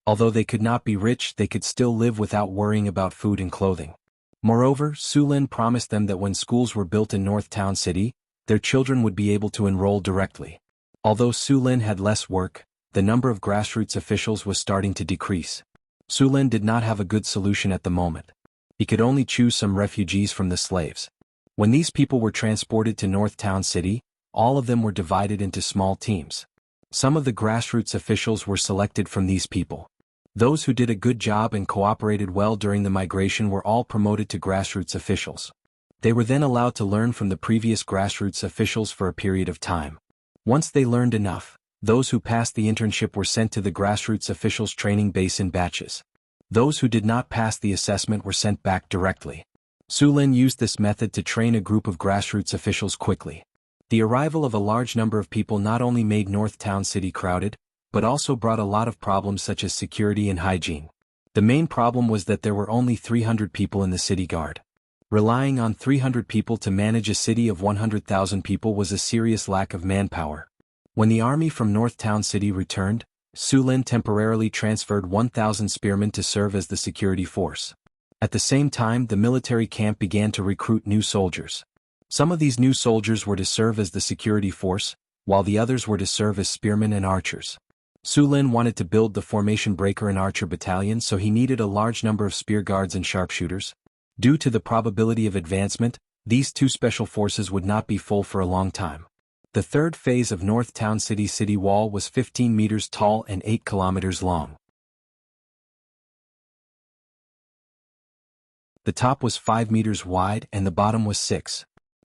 [SPEAKER 1] Although they could not be rich, they could still live without worrying about food and clothing. Moreover, Sulin promised them that when schools were built in North Town City, their children would be able to enroll directly. Although Sulin had less work, the number of grassroots officials was starting to decrease. Sulin did not have a good solution at the moment. He could only choose some refugees from the slaves. When these people were transported to North Town City, all of them were divided into small teams. Some of the grassroots officials were selected from these people. Those who did a good job and cooperated well during the migration were all promoted to grassroots officials. They were then allowed to learn from the previous grassroots officials for a period of time. Once they learned enough, those who passed the internship were sent to the grassroots officials training base in batches. Those who did not pass the assessment were sent back directly. Sulin used this method to train a group of grassroots officials quickly. The arrival of a large number of people not only made North Town City crowded, but also brought a lot of problems such as security and hygiene. The main problem was that there were only 300 people in the city guard. Relying on 300 people to manage a city of 100,000 people was a serious lack of manpower. When the army from North Town City returned, Sulin temporarily transferred 1,000 spearmen to serve as the security force. At the same time, the military camp began to recruit new soldiers. Some of these new soldiers were to serve as the security force, while the others were to serve as spearmen and archers. Sulin wanted to build the formation breaker and archer battalion, so he needed a large number of spear guards and sharpshooters. Due to the probability of advancement, these two special forces would not be full for a long time. The third phase of North Town City's city wall was 15 meters tall and 8 kilometers long. The top was 5 meters wide and the bottom was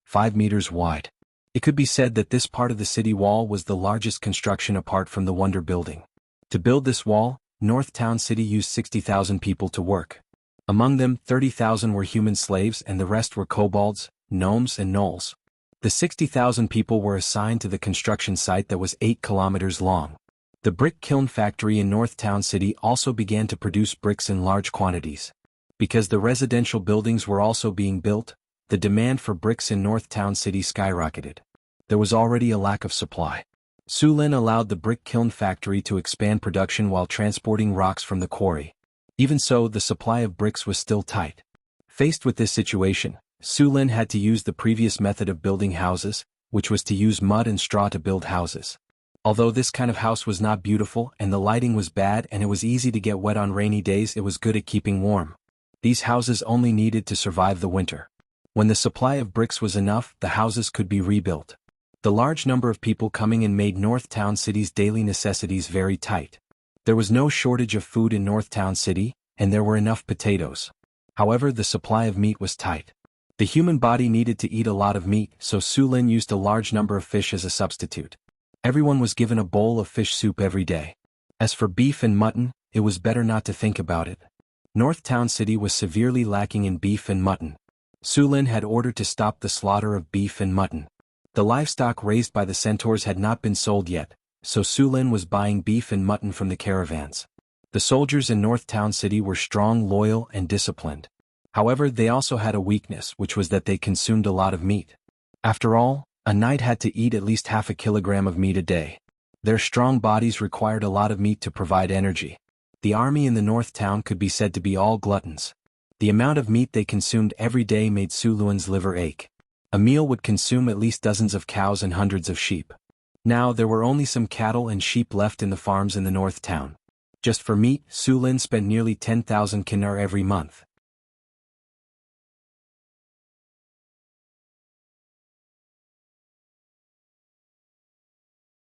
[SPEAKER 1] 5 meters wide. It could be said that this part of the city wall was the largest construction apart from the Wonder Building. To build this wall, North Town City used 60,000 people to work. Among them, 30,000 were human slaves and the rest were kobolds, gnomes and gnolls. The 60,000 people were assigned to the construction site that was 8 kilometers long. The brick kiln factory in North Town City also began to produce bricks in large quantities. Because the residential buildings were also being built, the demand for bricks in North Town City skyrocketed. There was already a lack of supply. Sulin allowed the brick kiln factory to expand production while transporting rocks from the quarry. Even so, the supply of bricks was still tight. Faced with this situation, Sulin had to use the previous method of building houses, which was to use mud and straw to build houses. Although this kind of house was not beautiful and the lighting was bad and it was easy to get wet on rainy days, it was good at keeping warm. These houses only needed to survive the winter. When the supply of bricks was enough, the houses could be rebuilt. The large number of people coming in made North Town City's daily necessities very tight. There was no shortage of food in North Town City, and there were enough potatoes. However, the supply of meat was tight. The human body needed to eat a lot of meat, so Sulin used a large number of fish as a substitute. Everyone was given a bowl of fish soup every day. As for beef and mutton, it was better not to think about it. North Town City was severely lacking in beef and mutton. Su Lin had ordered to stop the slaughter of beef and mutton. The livestock raised by the centaurs had not been sold yet, so Su Lin was buying beef and mutton from the caravans. The soldiers in North Town City were strong, loyal, and disciplined. However, they also had a weakness, which was that they consumed a lot of meat. After all, a knight had to eat at least half a kilogram of meat a day. Their strong bodies required a lot of meat to provide energy. The army in the North Town could be said to be all gluttons. The amount of meat they consumed every day made Su Lin's liver ache. A meal would consume at least dozens of cows and hundreds of sheep. Now there were only some cattle and sheep left in the farms in the North Town. Just for meat, Su Lin spent nearly 10,000 kinar every month.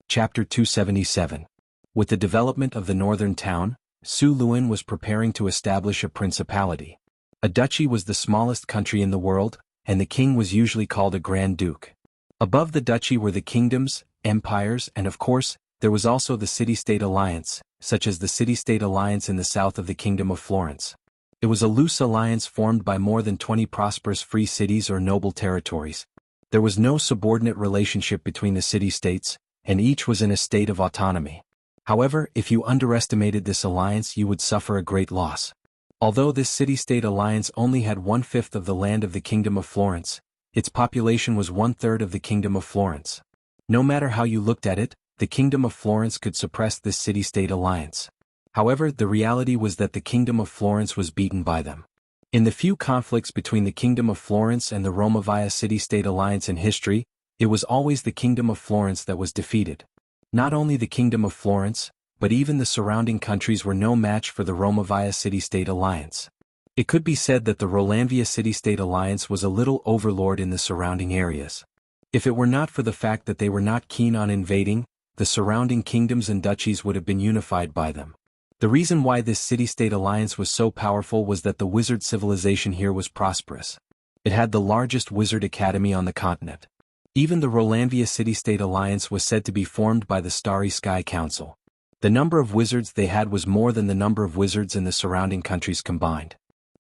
[SPEAKER 1] Chapter 277. With the development of the northern town, Su Lin was preparing to establish a principality. A duchy was the smallest country in the world, and the king was usually called a Grand Duke. Above the duchy were the kingdoms, empires, and of course, there was also the city-state alliance, such as the city-state alliance in the south of the Kingdom of Florence. It was a loose alliance formed by more than 20 prosperous free cities or noble territories. There was no subordinate relationship between the city-states, and each was in a state of autonomy. However, if you underestimated this alliance, you would suffer a great loss. Although this city-state alliance only had 1/5 of the land of the Kingdom of Florence, its population was 1/3 of the Kingdom of Florence. No matter how you looked at it, the Kingdom of Florence could suppress this city-state alliance. However, the reality was that the Kingdom of Florence was beaten by them. In the few conflicts between the Kingdom of Florence and the Romavia city-state alliance in history, it was always the Kingdom of Florence that was defeated. Not only the Kingdom of Florence, but even the surrounding countries were no match for the Romavia city-state alliance. It could be said that the Rolandvia city-state alliance was a little overlord in the surrounding areas. If it were not for the fact that they were not keen on invading, the surrounding kingdoms and duchies would have been unified by them. The reason why this city-state alliance was so powerful was that the wizard civilization here was prosperous. It had the largest wizard academy on the continent. Even the Rolandvia city-state alliance was said to be formed by the Starry Sky Council. The number of wizards they had was more than the number of wizards in the surrounding countries combined.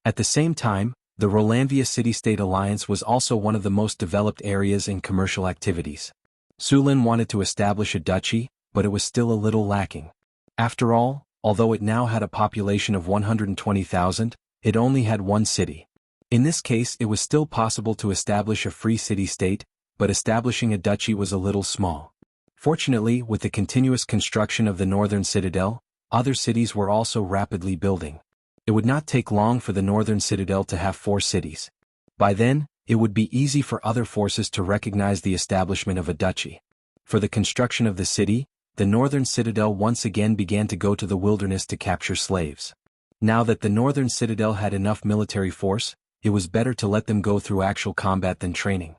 [SPEAKER 1] At the same time, the Rolandvia city-state alliance was also one of the most developed areas in commercial activities. Su Lin wanted to establish a duchy, but it was still a little lacking. After all, although it now had a population of 120,000, it only had one city. In this case, it was still possible to establish a free city-state, but establishing a duchy was a little small. Fortunately, with the continuous construction of the northern citadel, other cities were also rapidly building. It would not take long for the northern citadel to have 4 cities. By then, it would be easy for other forces to recognize the establishment of a duchy. For the construction of the city, the northern citadel once again began to go to the wilderness to capture slaves. Now that the northern citadel had enough military force, it was better to let them go through actual combat than training.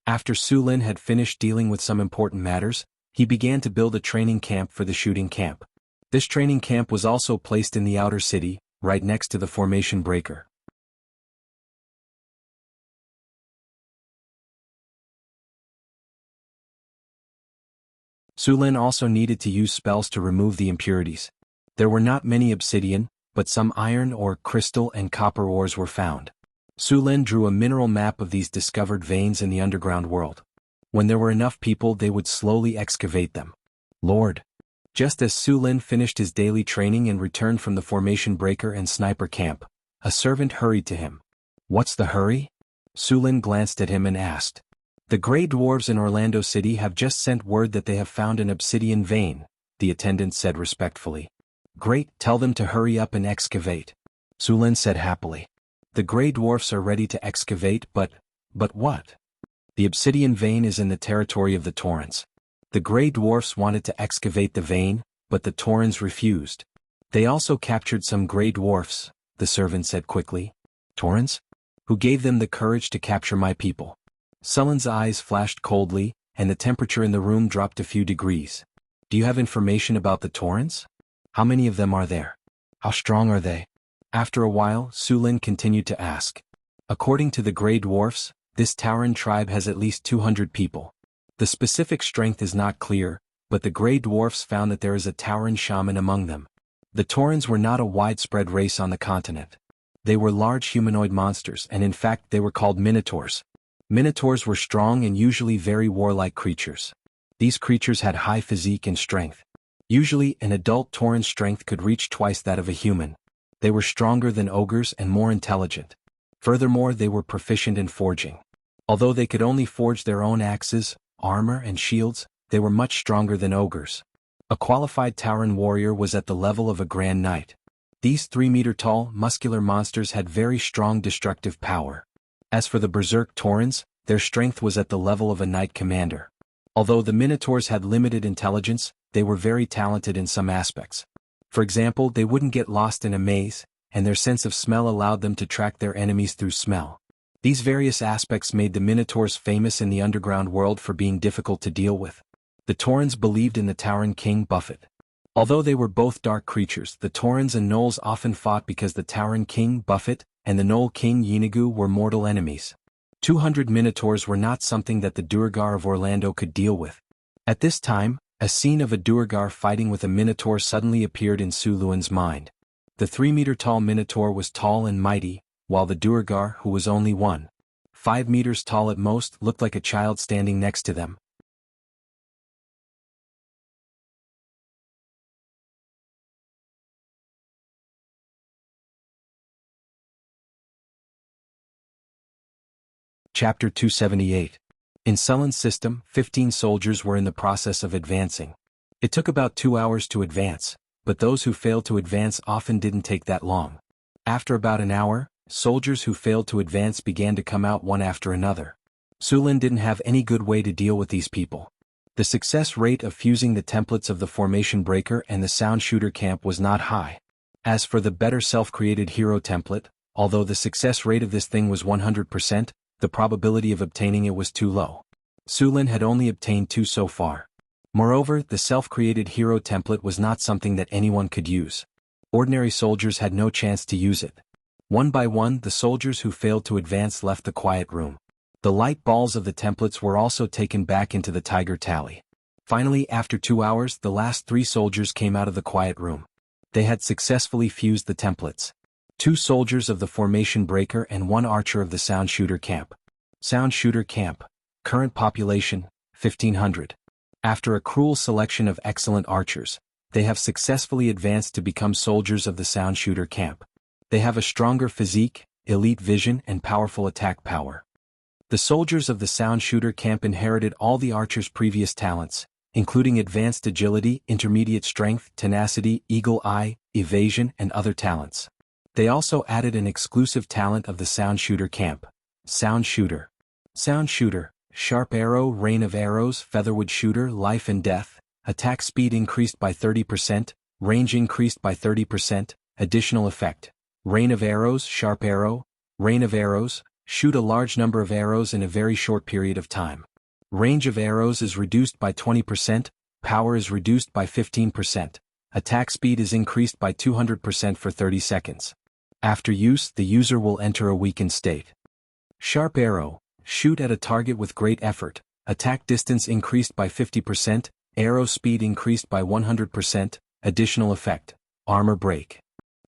[SPEAKER 1] After Su Lin had finished dealing with some important matters, he began to build a training camp for the shooting camp. This training camp was also placed in the outer city, right next to the formation breaker. Su Lin also needed to use spells to remove the impurities. There were not many obsidian, but some iron ore, crystal and copper ores were found. Su Lin drew a mineral map of these discovered veins in the underground world. When there were enough people, they would slowly excavate them. Lord. Just as Su Lin finished his daily training and returned from the formation breaker and sniper camp, a servant hurried to him. What's the hurry? Su Lin glanced at him and asked. The Grey Dwarves in Orlando City have just sent word that they have found an obsidian vein, the attendant said respectfully. Great, tell them to hurry up and excavate. Su Lin said happily. The Grey Dwarfs are ready to excavate, but what? The obsidian vein is in the territory of the Taurens. The Grey Dwarfs wanted to excavate the vein, but the Taurens refused. They also captured some Grey Dwarfs, the servant said quickly. Taurens? Who gave them the courage to capture my people? Sullen's eyes flashed coldly, and the temperature in the room dropped a few degrees. Do you have information about the Taurens? How many of them are there? How strong are they? After a while, Su Lin continued to ask. According to the Grey Dwarfs, this Tauren tribe has at least 200 people. The specific strength is not clear, but the Grey Dwarfs found that there is a Tauren shaman among them. The Taurens were not a widespread race on the continent. They were large humanoid monsters, and in fact they were called minotaurs. Minotaurs were strong and usually very warlike creatures. These creatures had high physique and strength. Usually, an adult tauren's strength could reach twice that of a human. They were stronger than ogres and more intelligent. Furthermore, they were proficient in forging. Although they could only forge their own axes, armor, and shields, they were much stronger than ogres. A qualified tauren warrior was at the level of a grand knight. These 3-meter-tall, muscular monsters had very strong destructive power. As for the berserk taurens, their strength was at the level of a knight commander. Although the minotaurs had limited intelligence, they were very talented in some aspects. For example, they wouldn't get lost in a maze, and their sense of smell allowed them to track their enemies through smell. These various aspects made the minotaurs famous in the underground world for being difficult to deal with. The taurens believed in the tauren king Buffet. Although they were both dark creatures, the taurens and gnolls often fought because the tauren king Buffet and the gnoll king Jianghu were mortal enemies. 200 minotaurs were not something that the Duergar of Orlando could deal with. At this time, a scene of a Duergar fighting with a minotaur suddenly appeared in Su Luan's mind. The 3-meter-tall minotaur was tall and mighty, while the Duergar, who was only 5 meters tall at most, looked like a child standing next to them. Chapter 278. In Sullen's system, 15 soldiers were in the process of advancing. It took about 2 hours to advance, but those who failed to advance often didn't take that long. After about an hour, soldiers who failed to advance began to come out one after another. Sulin didn't have any good way to deal with these people. The success rate of fusing the templates of the formation breaker and the sound shooter camp was not high. As for the better self-created hero template, although the success rate of this thing was 100%, the probability of obtaining it was too low. Sulin had only obtained 2 so far. Moreover, the self-created hero template was not something that anyone could use. Ordinary soldiers had no chance to use it. One by one, the soldiers who failed to advance left the quiet room. The light balls of the templates were also taken back into the tiger tally. Finally, after 2 hours, the last 3 soldiers came out of the quiet room. They had successfully fused the templates. 2 soldiers of the formation breaker and 1 archer of the sound shooter camp. Sound shooter camp. Current population, 1500. After a cruel selection of excellent archers, they have successfully advanced to become soldiers of the sound shooter camp. They have a stronger physique, elite vision, and powerful attack power. The soldiers of the sound shooter camp inherited all the archers' previous talents, including advanced agility, intermediate strength, tenacity, eagle eye, evasion, and other talents. They also added an exclusive talent of the sound shooter camp. Sound shooter. Sound shooter, sharp arrow, rain of arrows, featherwood shooter, life and death, attack speed increased by 30%, range increased by 30%, additional effect. Rain of arrows, sharp arrow, rain of arrows, shoot a large number of arrows in a very short period of time. Range of arrows is reduced by 20%, power is reduced by 15%, attack speed is increased by 200% for 30 seconds. After use, the user will enter a weakened state. Sharp arrow, shoot at a target with great effort, attack distance increased by 50%, arrow speed increased by 100%, additional effect, armor break.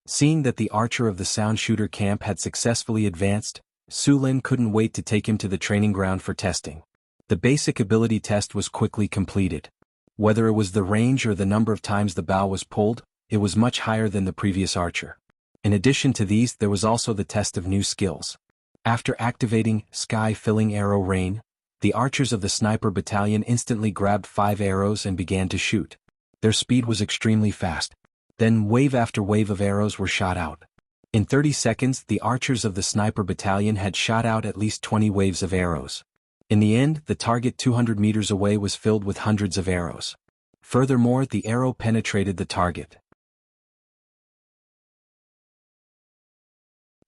[SPEAKER 1] Seeing that the archer of the sound shooter camp had successfully advanced, Sulin couldn't wait to take him to the training ground for testing. The basic ability test was quickly completed. Whether it was the range or the number of times the bow was pulled, it was much higher than the previous archer. In addition to these, there was also the test of new skills. After activating sky-filling arrow rain, the archers of the sniper battalion instantly grabbed 5 arrows and began to shoot. Their speed was extremely fast. Then wave after wave of arrows were shot out. In 30 seconds, the archers of the sniper battalion had shot out at least 20 waves of arrows. In the end, the target 200 meters away was filled with hundreds of arrows. Furthermore, the arrow penetrated the target.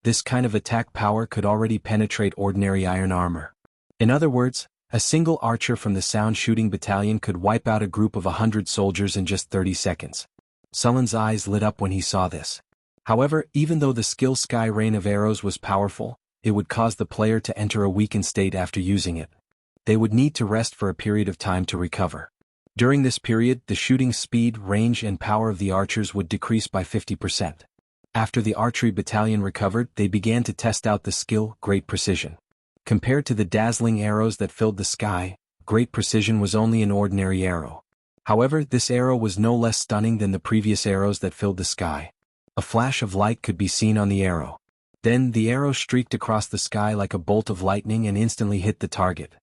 [SPEAKER 1] This kind of attack power could already penetrate ordinary iron armor. In other words, a single archer from the sound shooting battalion could wipe out a group of 100 soldiers in just 30 seconds. Sullen's eyes lit up when he saw this. However, even though the skill sky rain of arrows was powerful, it would cause the player to enter a weakened state after using it. They would need to rest for a period of time to recover. During this period, the shooting speed, range, and power of the archers would decrease by 50%. After the archery battalion recovered, they began to test out the skill, Great Precision. Compared to the dazzling arrows that filled the sky, Great Precision was only an ordinary arrow. However, this arrow was no less stunning than the previous arrows that filled the sky. A flash of light could be seen on the arrow. Then, the arrow streaked across the sky like a bolt of lightning and instantly hit the target.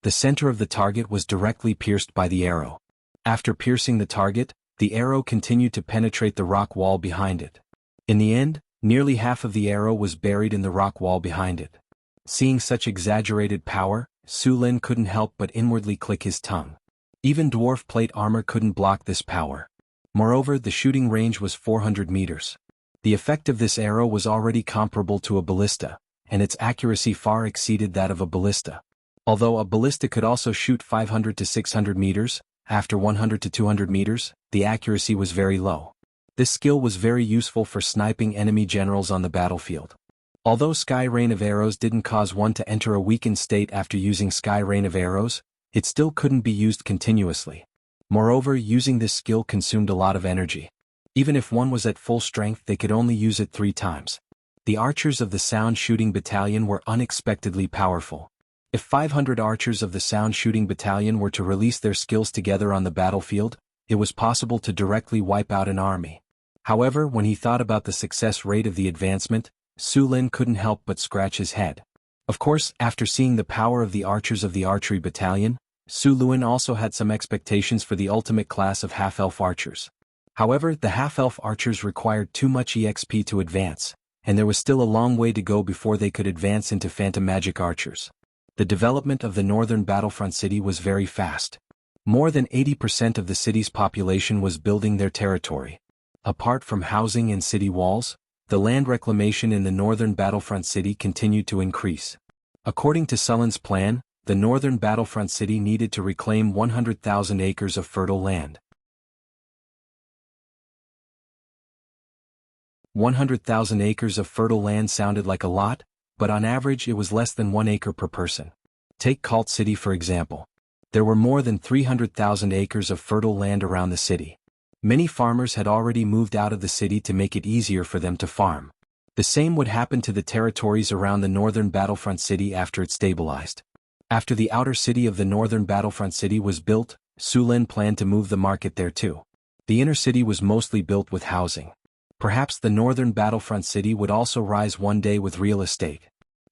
[SPEAKER 1] The center of the target was directly pierced by the arrow. After piercing the target, the arrow continued to penetrate the rock wall behind it. In the end, nearly half of the arrow was buried in the rock wall behind it. Seeing such exaggerated power, Su Lin couldn't help but inwardly click his tongue. Even dwarf plate armor couldn't block this power. Moreover, the shooting range was 400 meters. The effect of this arrow was already comparable to a ballista, and its accuracy far exceeded that of a ballista. Although a ballista could also shoot 500 to 600 meters, after 100 to 200 meters, the accuracy was very low. This skill was very useful for sniping enemy generals on the battlefield. Although Sky Rain of Arrows didn't cause one to enter a weakened state after using Sky Rain of Arrows, it still couldn't be used continuously. Moreover, using this skill consumed a lot of energy. Even if one was at full strength, they could only use it 3 times. The archers of the Sound Shooting Battalion were unexpectedly powerful. If 500 archers of the Sound Shooting Battalion were to release their skills together on the battlefield, it was possible to directly wipe out an army. However, when he thought about the success rate of the advancement, Su Lin couldn't help but scratch his head. Of course, after seeing the power of the archers of the archery battalion, Su Lin also had some expectations for the ultimate class of half-elf archers. However, the half-elf archers required too much EXP to advance, and there was still a long way to go before they could advance into phantom magic archers. The development of the northern battlefront city was very fast. More than 80% of the city's population was building their territory. Apart from housing and city walls, the land reclamation in the northern battlefront city continued to increase. According to Sullen's plan, the northern battlefront city needed to reclaim 100,000 acres of fertile land. 100,000 acres of fertile land sounded like a lot, but on average it was less than 1 acre per person. Take Cult City for example. There were more than 300,000 acres of fertile land around the city. Many farmers had already moved out of the city to make it easier for them to farm. The same would happen to the territories around the northern battlefront city after it stabilized. After the outer city of the northern battlefront city was built, Su Lin planned to move the market there too. The inner city was mostly built with housing. Perhaps the northern battlefront city would also rise one day with real estate.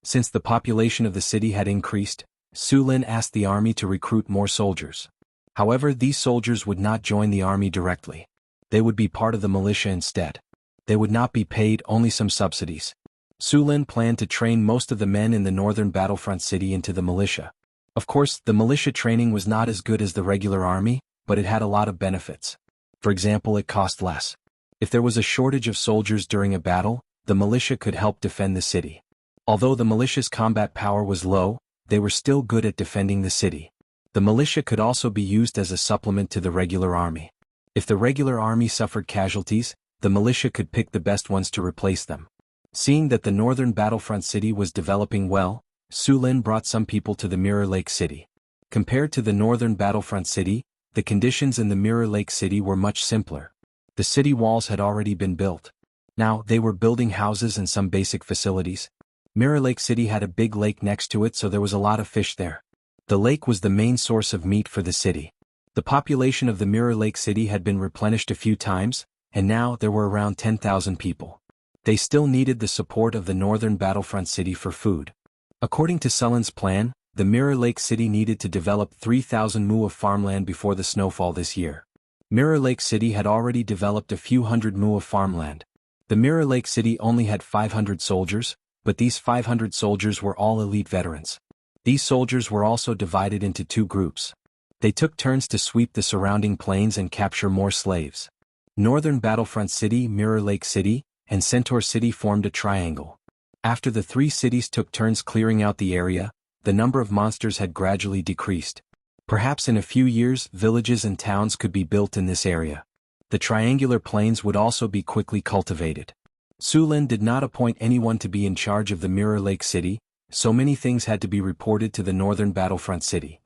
[SPEAKER 1] Since the population of the city had increased, Su Lin asked the army to recruit more soldiers. However, these soldiers would not join the army directly. They would be part of the militia instead. They would not be paid, only some subsidies. Su Lin planned to train most of the men in the northern battlefront city into the militia. Of course, the militia training was not as good as the regular army, but it had a lot of benefits. For example, it cost less. If there was a shortage of soldiers during a battle, the militia could help defend the city. Although the militia's combat power was low, they were still good at defending the city. The militia could also be used as a supplement to the regular army. If the regular army suffered casualties, the militia could pick the best ones to replace them. Seeing that the northern battlefront city was developing well, Su Lin brought some people to the Mirror Lake City. Compared to the northern battlefront city, the conditions in the Mirror Lake City were much simpler. The city walls had already been built. Now, they were building houses and some basic facilities. Mirror Lake City had a big lake next to it, so there was a lot of fish there. The lake was the main source of meat for the city. The population of the Mirror Lake City had been replenished a few times, and now there were around 10,000 people. They still needed the support of the northern battlefront city for food. According to Sullen's plan, the Mirror Lake City needed to develop 3,000 mu of farmland before the snowfall this year. Mirror Lake City had already developed a few hundred mu of farmland. The Mirror Lake City only had 500 soldiers, but these 500 soldiers were all elite veterans. These soldiers were also divided into 2 groups. They took turns to sweep the surrounding plains and capture more slaves. Northern Battlefront City, Mirror Lake City, and Centaur City formed a triangle. After the 3 cities took turns clearing out the area, the number of monsters had gradually decreased. Perhaps in a few years, villages and towns could be built in this area. The triangular plains would also be quickly cultivated. Su Lin did not appoint anyone to be in charge of the Mirror Lake City, so many things had to be reported to the northern battlefront city.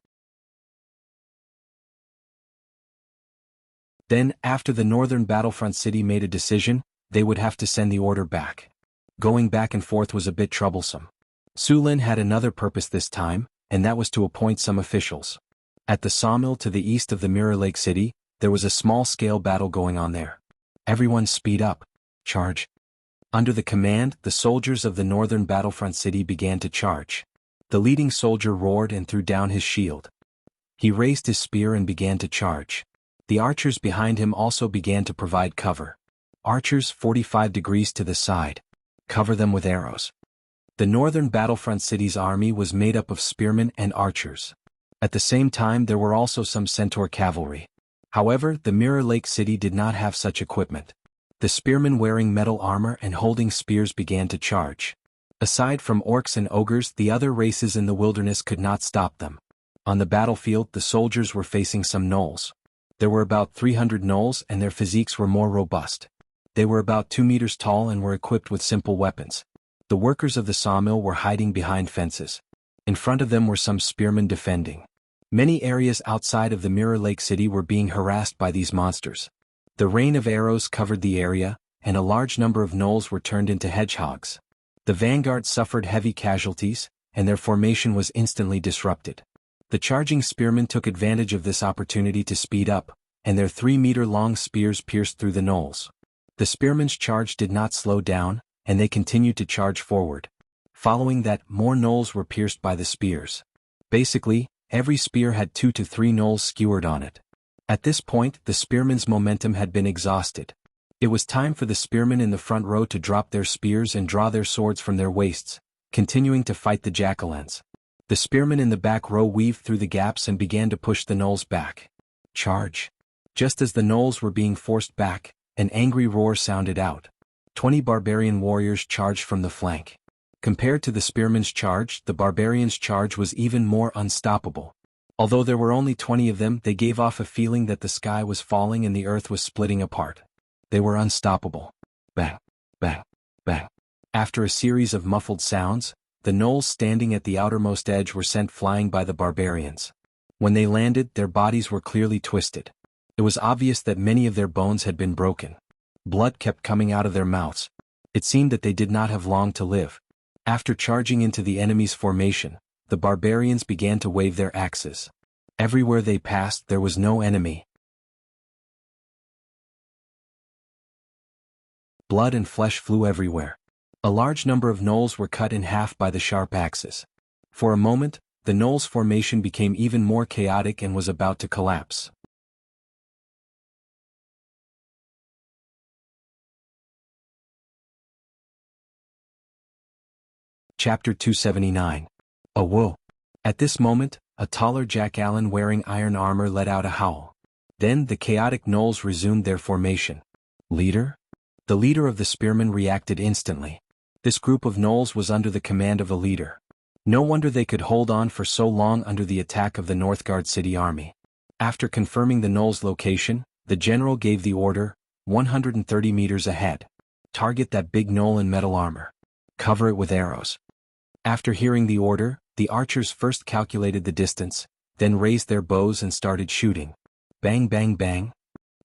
[SPEAKER 1] Then, after the northern battlefront city made a decision, they would have to send the order back. Going back and forth was a bit troublesome. Su Lin had another purpose this time, and that was to appoint some officials. At the sawmill to the east of the Mirror Lake City, there was a small-scale battle going on there. Everyone speed up. Charge. Under the command, the soldiers of the northern battlefront city began to charge. The leading soldier roared and threw down his shield. He raised his spear and began to charge. The archers behind him also began to provide cover. Archers 45 degrees to the side. Cover them with arrows. The northern battlefront city's army was made up of spearmen and archers. At the same time there were also some centaur cavalry. However, the Mirror Lake City did not have such equipment. The spearmen wearing metal armor and holding spears began to charge. Aside from orcs and ogres, the other races in the wilderness could not stop them. On the battlefield, the soldiers were facing some gnolls. There were about 300 gnolls and their physiques were more robust. They were about 2 meters tall and were equipped with simple weapons. The workers of the sawmill were hiding behind fences. In front of them were some spearmen defending. Many areas outside of the Mirror Lake City were being harassed by these monsters. The rain of arrows covered the area, and a large number of gnolls were turned into hedgehogs. The vanguard suffered heavy casualties, and their formation was instantly disrupted. The charging spearmen took advantage of this opportunity to speed up, and their 3-meter-long spears pierced through the gnolls. The spearmen's charge did not slow down, and they continued to charge forward. Following that, more gnolls were pierced by the spears. Basically, every spear had 2 to 3 gnolls skewered on it. At this point, the spearmen's momentum had been exhausted. It was time for the spearmen in the front row to drop their spears and draw their swords from their waists, continuing to fight the jackallans. The spearmen in the back row weaved through the gaps and began to push the gnolls back. Charge. Just as the gnolls were being forced back, an angry roar sounded out. 20 barbarian warriors charged from the flank. Compared to the spearmen's charge, the barbarians' charge was even more unstoppable. Although there were only 20 of them, they gave off a feeling that the sky was falling and the earth was splitting apart. They were unstoppable. Bang, bang, bang. After a series of muffled sounds, the gnolls standing at the outermost edge were sent flying by the barbarians. When they landed, their bodies were clearly twisted. It was obvious that many of their bones had been broken. Blood kept coming out of their mouths. It seemed that they did not have long to live. After charging into the enemy's formation, the barbarians began to wave their axes. Everywhere they passed, there was no enemy. Blood and flesh flew everywhere. A large number of gnolls were cut in half by the sharp axes. For a moment, the gnolls' formation became even more chaotic and was about to collapse. Chapter 279. A whoa. At this moment, a taller jackallan wearing iron armor let out a howl. Then the chaotic gnolls resumed their formation. Leader? The leader of the spearmen reacted instantly. This group of gnolls was under the command of a leader. No wonder they could hold on for so long under the attack of the Northgard City army. After confirming the gnolls' location, the general gave the order, 130 meters ahead. Target that big gnoll in metal armor. Cover it with arrows. After hearing the order, the archers first calculated the distance, then raised their bows and started shooting. Bang bang bang.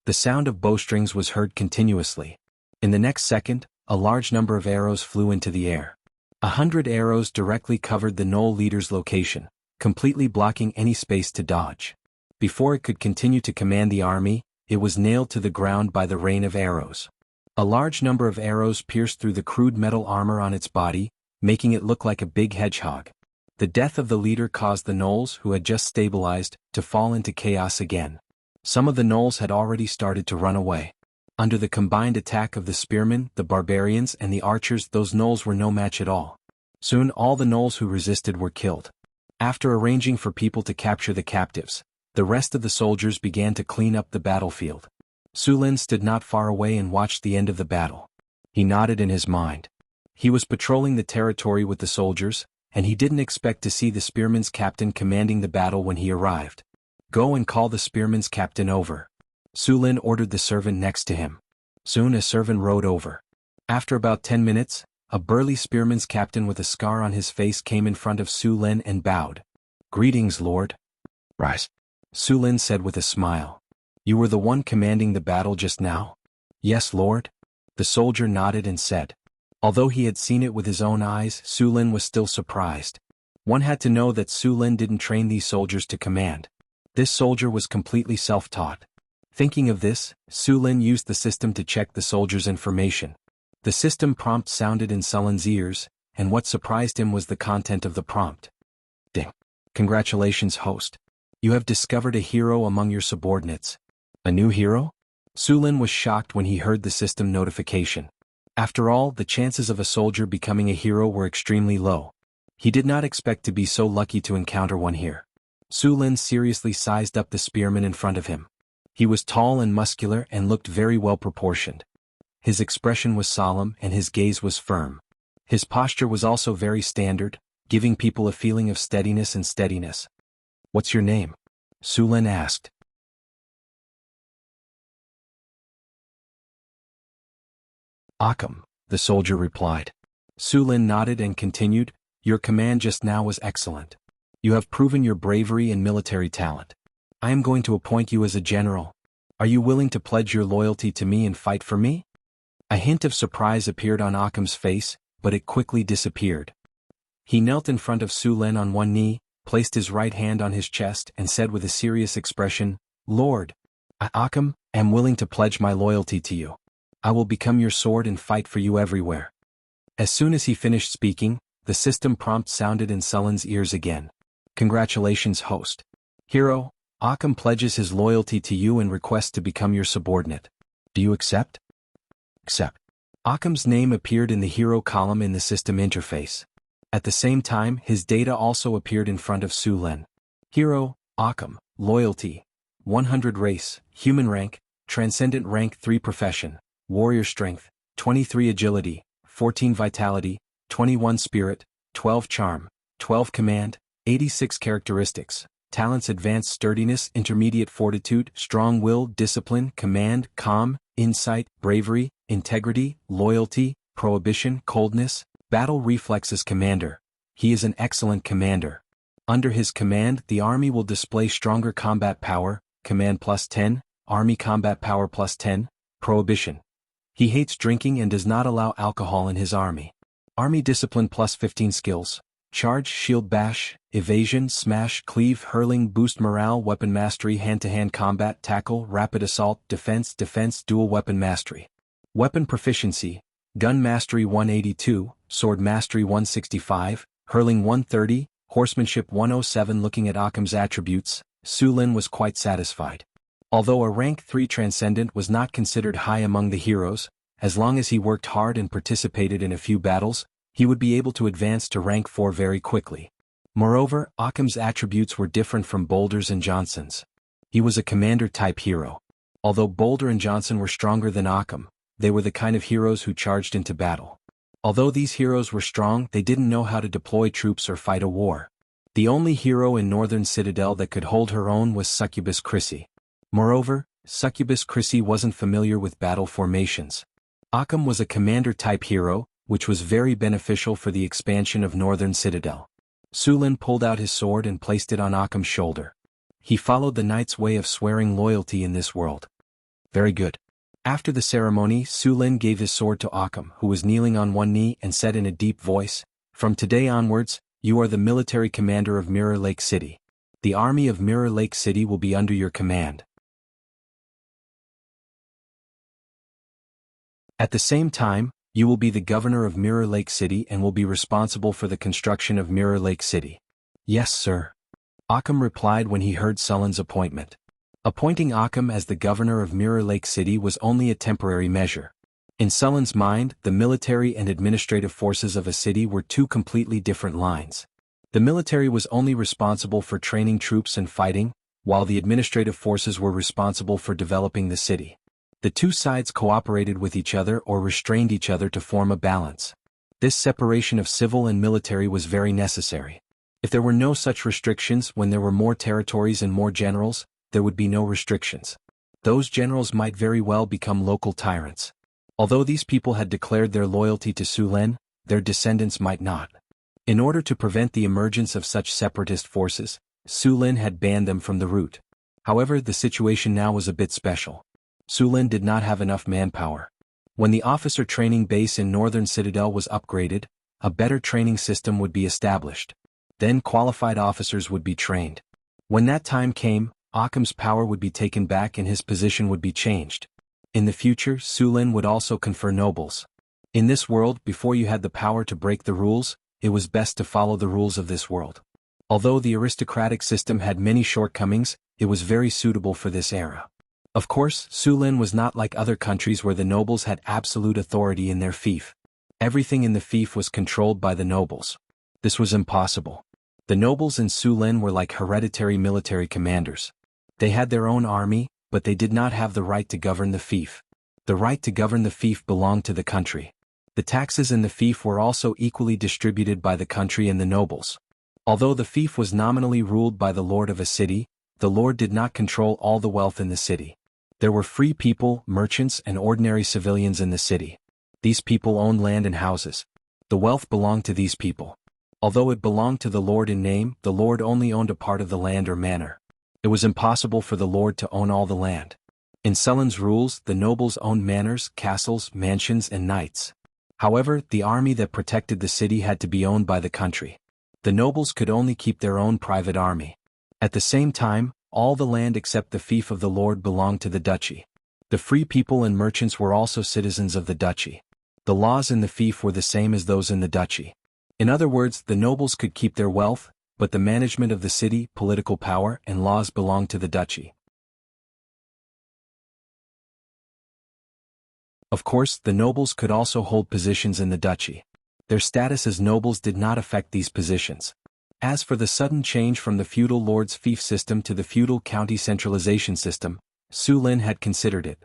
[SPEAKER 1] The sound of bowstrings was heard continuously. In the next second, a large number of arrows flew into the air. 100 arrows directly covered the gnoll leader's location, completely blocking any space to dodge. Before it could continue to command the army, it was nailed to the ground by the rain of arrows. A large number of arrows pierced through the crude metal armor on its body, making it look like a big hedgehog. The death of the leader caused the gnolls, who had just stabilized, to fall into chaos again. Some of the gnolls had already started to run away. Under the combined attack of the spearmen, the barbarians, and the archers, those gnolls were no match at all. Soon all the gnolls who resisted were killed. After arranging for people to capture the captives, the rest of the soldiers began to clean up the battlefield. Su Lin stood not far away and watched the end of the battle. He nodded in his mind. He was patrolling the territory with the soldiers, and he didn't expect to see the spearmen's captain commanding the battle when he arrived. Go and call the spearmen's captain over. Su Lin ordered the servant next to him. Soon a servant rode over. After about 10 minutes, a burly spearman's captain with a scar on his face came in front of Su Lin and bowed. Greetings, Lord. Rise. Su Lin said with a smile. You were the one commanding the battle just now? Yes, Lord. The soldier nodded and said. Although he had seen it with his own eyes, Su Lin was still surprised. One had to know that Su Lin didn't train these soldiers to command. This soldier was completely self-taught. Thinking of this, Su Lin used the system to check the soldier's information. The system prompt sounded in Su Lin's ears, and what surprised him was the content of the prompt. Ding. Congratulations, host. You have discovered a hero among your subordinates. A new hero? Su Lin was shocked when he heard the system notification. After all, the chances of a soldier becoming a hero were extremely low. He did not expect to be so lucky to encounter one here. Su Lin seriously sized up the spearman in front of him. He was tall and muscular and looked very well proportioned. His expression was solemn and his gaze was firm. His posture was also very standard, giving people a feeling of steadiness and steadiness. What's your name? Su Lin asked. Akam, the soldier replied. Su Lin nodded and continued, Your command just now was excellent. You have proven your bravery and military talent. I am going to appoint you as a general. Are you willing to pledge your loyalty to me and fight for me? A hint of surprise appeared on Akam's face, but it quickly disappeared. He knelt in front of Su Lin on one knee, placed his right hand on his chest and said with a serious expression, Lord, I, Akam, am willing to pledge my loyalty to you. I will become your sword and fight for you everywhere. As soon as he finished speaking, the system prompt sounded in Su Lin's ears again. Congratulations, host. Hero, Akam pledges his loyalty to you and requests to become your subordinate. Do you accept? Accept. Akam's name appeared in the hero column in the system interface. At the same time, his data also appeared in front of Su Lin. Hero, Akam, loyalty, 100 race, human rank, transcendent rank 3 profession, warrior strength, 23 agility, 14 vitality, 21 spirit, 12 charm, 12 command, 86 characteristics, talents advanced sturdiness, intermediate fortitude, strong will, discipline, command, calm, insight, bravery, integrity, loyalty, prohibition, coldness, battle reflexes commander. He is an excellent commander. Under his command, the army will display stronger combat power, command +10, army combat power +10, prohibition. He hates drinking and does not allow alcohol in his army. Army discipline +15 skills. Charge, shield bash, evasion, smash, cleave, hurling, boost morale, weapon mastery, hand-to-hand combat, tackle, rapid assault, defense, dual weapon mastery. Weapon proficiency, gun mastery 182, sword mastery 165, hurling 130, horsemanship 107. Looking at Akam's attributes, Su Lin was quite satisfied. Although a rank 3 transcendent was not considered high among the heroes, as long as he worked hard and participated in a few battles, he would be able to advance to rank 4 very quickly. Moreover, Akam's attributes were different from Boulder's and Johnson's. He was a commander-type hero. Although Boulder and Johnson were stronger than Akam, they were the kind of heroes who charged into battle. Although these heroes were strong, they didn't know how to deploy troops or fight a war. The only hero in Northern Citadel that could hold her own was Succubus Chrissy. Moreover, Succubus Chrissy wasn't familiar with battle formations. Akam was a commander-type hero, which was very beneficial for the expansion of Northern Citadel. Su Lin pulled out his sword and placed it on Akam's shoulder. He followed the knight's way of swearing loyalty in this world. Very good. After the ceremony, Su Lin gave his sword to Akam, who was kneeling on one knee, and said in a deep voice, From today onwards, you are the military commander of Mirror Lake City. The army of Mirror Lake City will be under your command. At the same time, you will be the governor of Mirror Lake City and will be responsible for the construction of Mirror Lake City. Yes, sir. Akam replied when he heard Su Lin's appointment. Appointing Akam as the governor of Mirror Lake City was only a temporary measure. In Su Lin's mind, the military and administrative forces of a city were two completely different lines. The military was only responsible for training troops and fighting, while the administrative forces were responsible for developing the city. The two sides cooperated with each other or restrained each other to form a balance. This separation of civil and military was very necessary. If there were no such restrictions, when there were more territories and more generals, there would be no restrictions. Those generals might very well become local tyrants. Although these people had declared their loyalty to Su Lin, their descendants might not. In order to prevent the emergence of such separatist forces, Su Lin had banned them from the route. However, the situation now was a bit special. Su Lin did not have enough manpower. When the officer training base in Northern Citadel was upgraded, a better training system would be established. Then qualified officers would be trained. When that time came, Occam's power would be taken back and his position would be changed. In the future, Sulin would also confer nobles. In this world, before you had the power to break the rules, it was best to follow the rules of this world. Although the aristocratic system had many shortcomings, it was very suitable for this era. Of course, Sulin was not like other countries where the nobles had absolute authority in their fief. Everything in the fief was controlled by the nobles. This was impossible. The nobles in Sulin were like hereditary military commanders. They had their own army, but they did not have the right to govern the fief. The right to govern the fief belonged to the country. The taxes in the fief were also equally distributed by the country and the nobles. Although the fief was nominally ruled by the lord of a city, the lord did not control all the wealth in the city. There were free people, merchants, and ordinary civilians in the city. These people owned land and houses. The wealth belonged to these people. Although it belonged to the lord in name, the lord only owned a part of the land or manor. It was impossible for the lord to own all the land. In Sulin's rules, the nobles owned manors, castles, mansions, and knights. However, the army that protected the city had to be owned by the country. The nobles could only keep their own private army. At the same time, all the land except the fief of the lord belonged to the duchy. The free people and merchants were also citizens of the duchy. The laws in the fief were the same as those in the duchy. In other words, the nobles could keep their wealth, but the management of the city, political power, and laws belonged to the duchy. Of course, the nobles could also hold positions in the duchy. Their status as nobles did not affect these positions. As for the sudden change from the feudal lord's fief system to the feudal county centralization system, Sulin had considered it.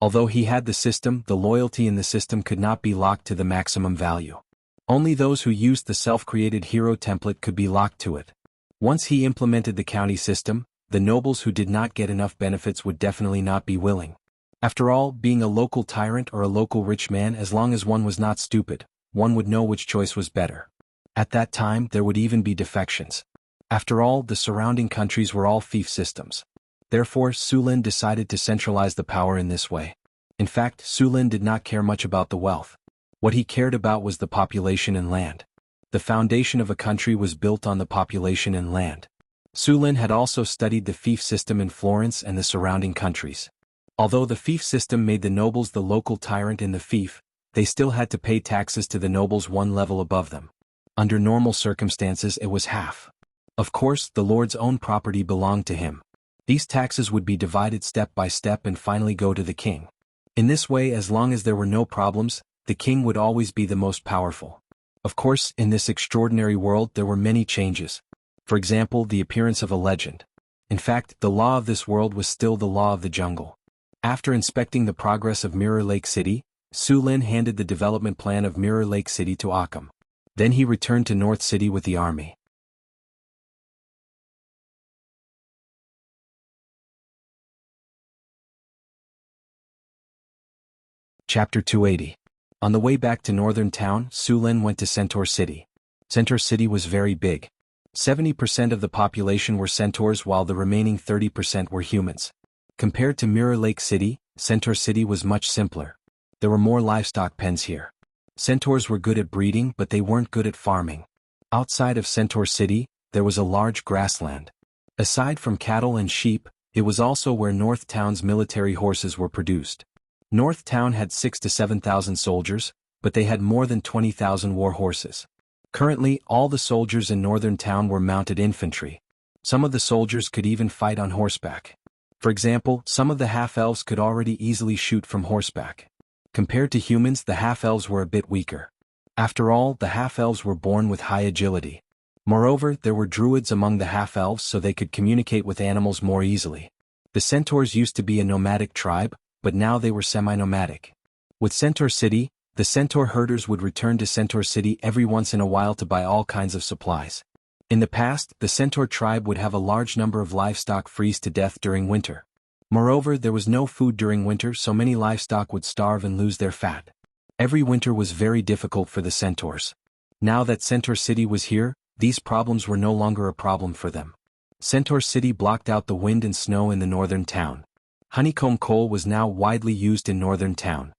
[SPEAKER 1] Although he had the system, the loyalty in the system could not be locked to the maximum value. Only those who used the self-created hero template could be locked to it. Once he implemented the county system, the nobles who did not get enough benefits would definitely not be willing. After all, being a local tyrant or a local rich man, as long as one was not stupid, one would know which choice was better. At that time, there would even be defections. After all, the surrounding countries were all fief systems. Therefore, Sulin decided to centralize the power in this way. In fact, Sulin did not care much about the wealth. What he cared about was the population and land. The foundation of a country was built on the population and land. Sulin had also studied the fief system in Florence and the surrounding countries. Although the fief system made the nobles the local tyrant in the fief, they still had to pay taxes to the nobles one level above them. Under normal circumstances, it was half. Of course, the lord's own property belonged to him. These taxes would be divided step by step and finally go to the king. In this way, as long as there were no problems, the king would always be the most powerful. Of course, in this extraordinary world there were many changes. For example, the appearance of a legend. In fact, the law of this world was still the law of the jungle. After inspecting the progress of Mirror Lake City, Sulin handed the development plan of Mirror Lake City to Occam. Then he returned to North City with the army. Chapter 280. On the way back to northern town, Sulin went to Centaur City. Centaur City was very big. 70% of the population were centaurs while the remaining 30% were humans. Compared to Mirror Lake City, Centaur City was much simpler. There were more livestock pens here. Centaurs were good at breeding, but they weren't good at farming. Outside of Centaur City, there was a large grassland. Aside from cattle and sheep, it was also where North Town's military horses were produced. North Town had 6,000 to 7,000 soldiers, but they had more than 20,000 war horses. Currently, all the soldiers in Northern Town were mounted infantry. Some of the soldiers could even fight on horseback. For example, some of the half-elves could already easily shoot from horseback. Compared to humans, the half-elves were a bit weaker. After all, the half-elves were born with high agility. Moreover, there were druids among the half-elves so they could communicate with animals more easily. The centaurs used to be a nomadic tribe, but now they were semi-nomadic. With Centaur City, the centaur herders would return to Centaur City every once in a while to buy all kinds of supplies. In the past, the centaur tribe would have a large number of livestock freeze to death during winter. Moreover, there was no food during winter, so many livestock would starve and lose their fat. Every winter was very difficult for the centaurs. Now that Centaur City was here, these problems were no longer a problem for them. Centaur City blocked out the wind and snow in the northern town. Honeycomb coal was now widely used in northern town.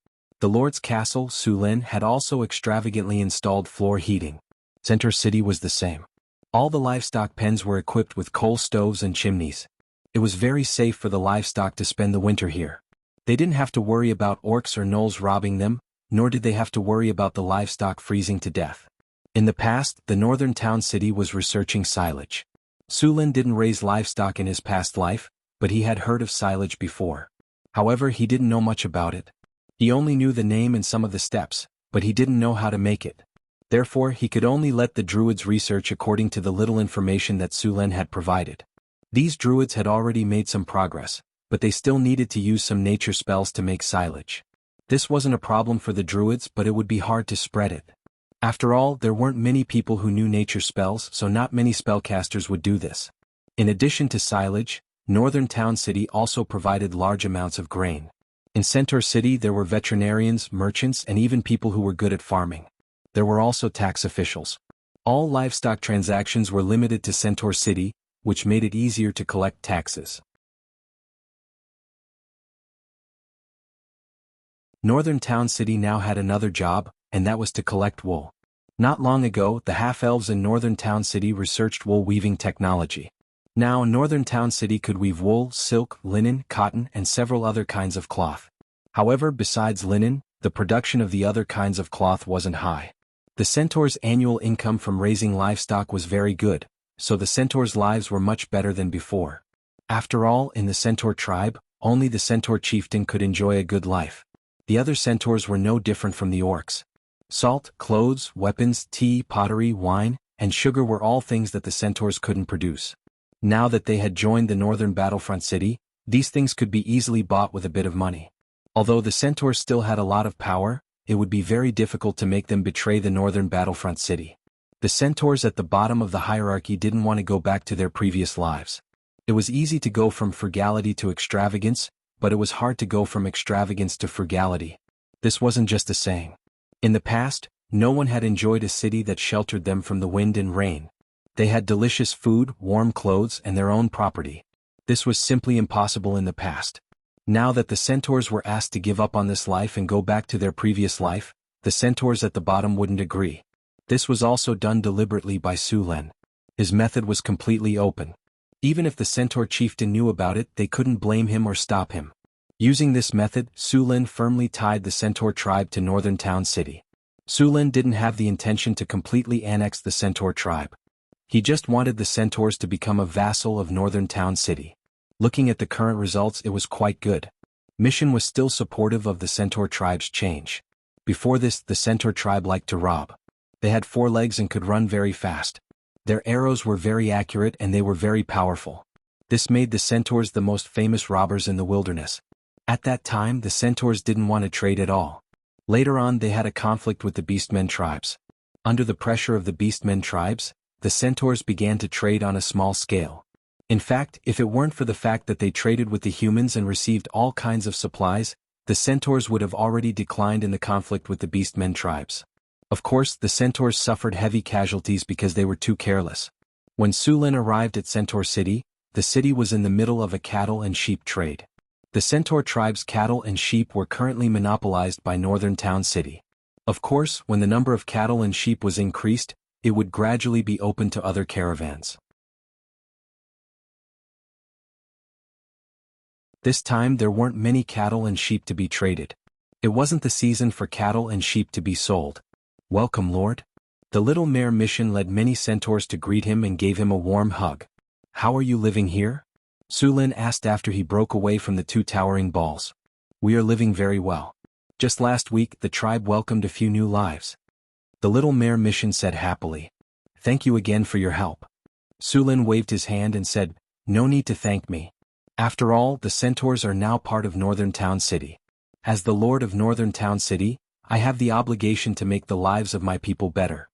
[SPEAKER 1] The Lord's castle, Sulin, had also extravagantly installed floor heating. Center City was the same. All the livestock pens were equipped with coal stoves and chimneys. It was very safe for the livestock to spend the winter here. They didn't have to worry about orcs or gnolls robbing them, nor did they have to worry about the livestock freezing to death. In the past, the northern town city was researching silage. Sulin didn't raise livestock in his past life, but he had heard of silage before. However, he didn't know much about it. He only knew the name and some of the steps, but he didn't know how to make it. Therefore, he could only let the druids research according to the little information that Sulin had provided. These druids had already made some progress, but they still needed to use some nature spells to make silage. This wasn't a problem for the druids, but it would be hard to spread it. After all, there weren't many people who knew nature spells, so not many spellcasters would do this. In addition to silage, Northern Town City also provided large amounts of grain. In Centaur City there were veterinarians, merchants, and even people who were good at farming. There were also tax officials. All livestock transactions were limited to Centaur City, which made it easier to collect taxes. Northern Town City now had another job, and that was to collect wool. Not long ago, the half-elves in Northern Town City researched wool weaving technology. Now, Northern Town City could weave wool, silk, linen, cotton, and several other kinds of cloth. However, besides linen, the production of the other kinds of cloth wasn't high. The centaurs' annual income from raising livestock was very good, so the centaurs' lives were much better than before. After all, in the centaur tribe, only the centaur chieftain could enjoy a good life. The other centaurs were no different from the orcs. Salt, clothes, weapons, tea, pottery, wine, and sugar were all things that the centaurs couldn't produce. Now that they had joined the northern battlefront city, these things could be easily bought with a bit of money. Although the centaurs still had a lot of power, it would be very difficult to make them betray the northern battlefront city. The centaurs at the bottom of the hierarchy didn't want to go back to their previous lives. It was easy to go from frugality to extravagance, but it was hard to go from extravagance to frugality. This wasn't just a saying. In the past, no one had enjoyed a city that sheltered them from the wind and rain. They had delicious food, warm clothes, and their own property. This was simply impossible in the past. Now that the centaurs were asked to give up on this life and go back to their previous life, the centaurs at the bottom wouldn't agree. This was also done deliberately by Sulin. His method was completely open. Even if the centaur chieftain knew about it, they couldn't blame him or stop him. Using this method, Sulin firmly tied the centaur tribe to Northern Town City. Sulin didn't have the intention to completely annex the centaur tribe. He just wanted the centaurs to become a vassal of Northern Town City. Looking at the current results, it was quite good. Mission was still supportive of the centaur tribe's change. Before this, the centaur tribe liked to rob. They had 4 legs and could run very fast. Their arrows were very accurate and they were very powerful. This made the centaurs the most famous robbers in the wilderness. At that time, the centaurs didn't want to trade at all. Later on, they had a conflict with the beastmen tribes. Under the pressure of the beastmen tribes, the centaurs began to trade on a small scale. In fact, if it weren't for the fact that they traded with the humans and received all kinds of supplies, the centaurs would have already declined in the conflict with the beastmen tribes. Of course, the centaurs suffered heavy casualties because they were too careless. When Sulin arrived at Centaur City, the city was in the middle of a cattle and sheep trade. The centaur tribe's cattle and sheep were currently monopolized by Northern Town City. Of course, when the number of cattle and sheep was increased, it would gradually be open to other caravans. This time there weren't many cattle and sheep to be traded. It wasn't the season for cattle and sheep to be sold. "Welcome, Lord." The little mare Mission led many centaurs to greet him and gave him a warm hug. "How are you living here?" Sulin asked after he broke away from the 2 towering balls. "We are living very well. Just last week, the tribe welcomed a few new lives." The little mare Mission said happily. "Thank you again for your help." Sulin waved his hand and said, "No need to thank me. After all, the centaurs are now part of Northern Town City. As the Lord of Northern Town City, I have the obligation to make the lives of my people better."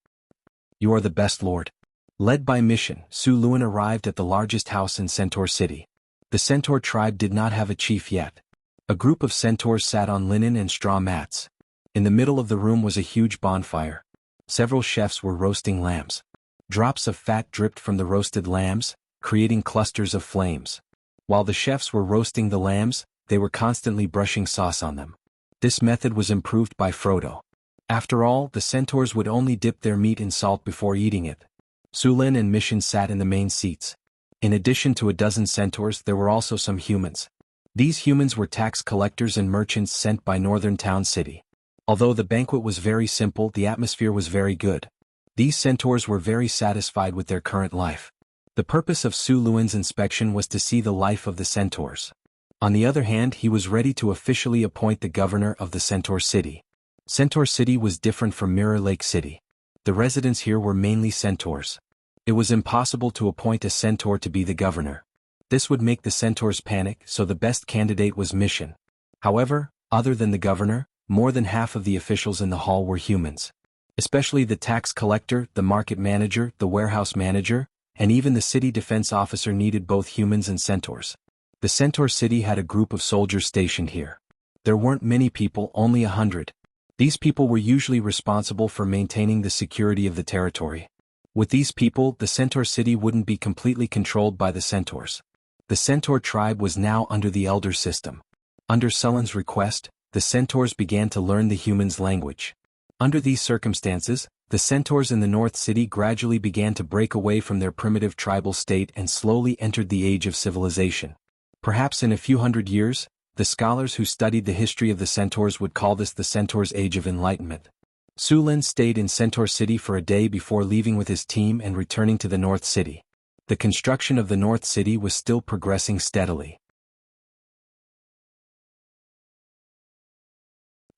[SPEAKER 1] "You are the best, Lord." Led by Mission, Sulin arrived at the largest house in Centaur City. The centaur tribe did not have a chief yet. A group of centaurs sat on linen and straw mats. In the middle of the room was a huge bonfire. Several chefs were roasting lambs. Drops of fat dripped from the roasted lambs, creating clusters of flames. While the chefs were roasting the lambs, they were constantly brushing sauce on them. This method was improved by Frodo. After all, the centaurs would only dip their meat in salt before eating it. Sulin and Mission sat in the main seats. In addition to a dozen centaurs, there were also some humans. These humans were tax collectors and merchants sent by Northern Town City. Although the banquet was very simple, the atmosphere was very good. These centaurs were very satisfied with their current life. The purpose of Su Luin's inspection was to see the life of the centaurs. On the other hand, he was ready to officially appoint the governor of the Centaur City. Centaur City was different from Mirror Lake City. The residents here were mainly centaurs. It was impossible to appoint a centaur to be the governor. This would make the centaurs panic, so the best candidate was Mission. However, other than the governor, more than half of the officials in the hall were humans. Especially the tax collector, the market manager, the warehouse manager, and even the city defense officer needed both humans and centaurs. The Centaur City had a group of soldiers stationed here. There weren't many people, only 100. These people were usually responsible for maintaining the security of the territory. With these people, the Centaur City wouldn't be completely controlled by the centaurs. The centaur tribe was now under the elder system. Under Sullen's request, the centaurs began to learn the humans' language. Under these circumstances, the centaurs in the North City gradually began to break away from their primitive tribal state and slowly entered the age of civilization. Perhaps in a few hundred years, the scholars who studied the history of the centaurs would call this the Centaurs' Age of Enlightenment. Sulin stayed in Centaur City for a day before leaving with his team and returning to the North City. The construction of the North City was still progressing steadily.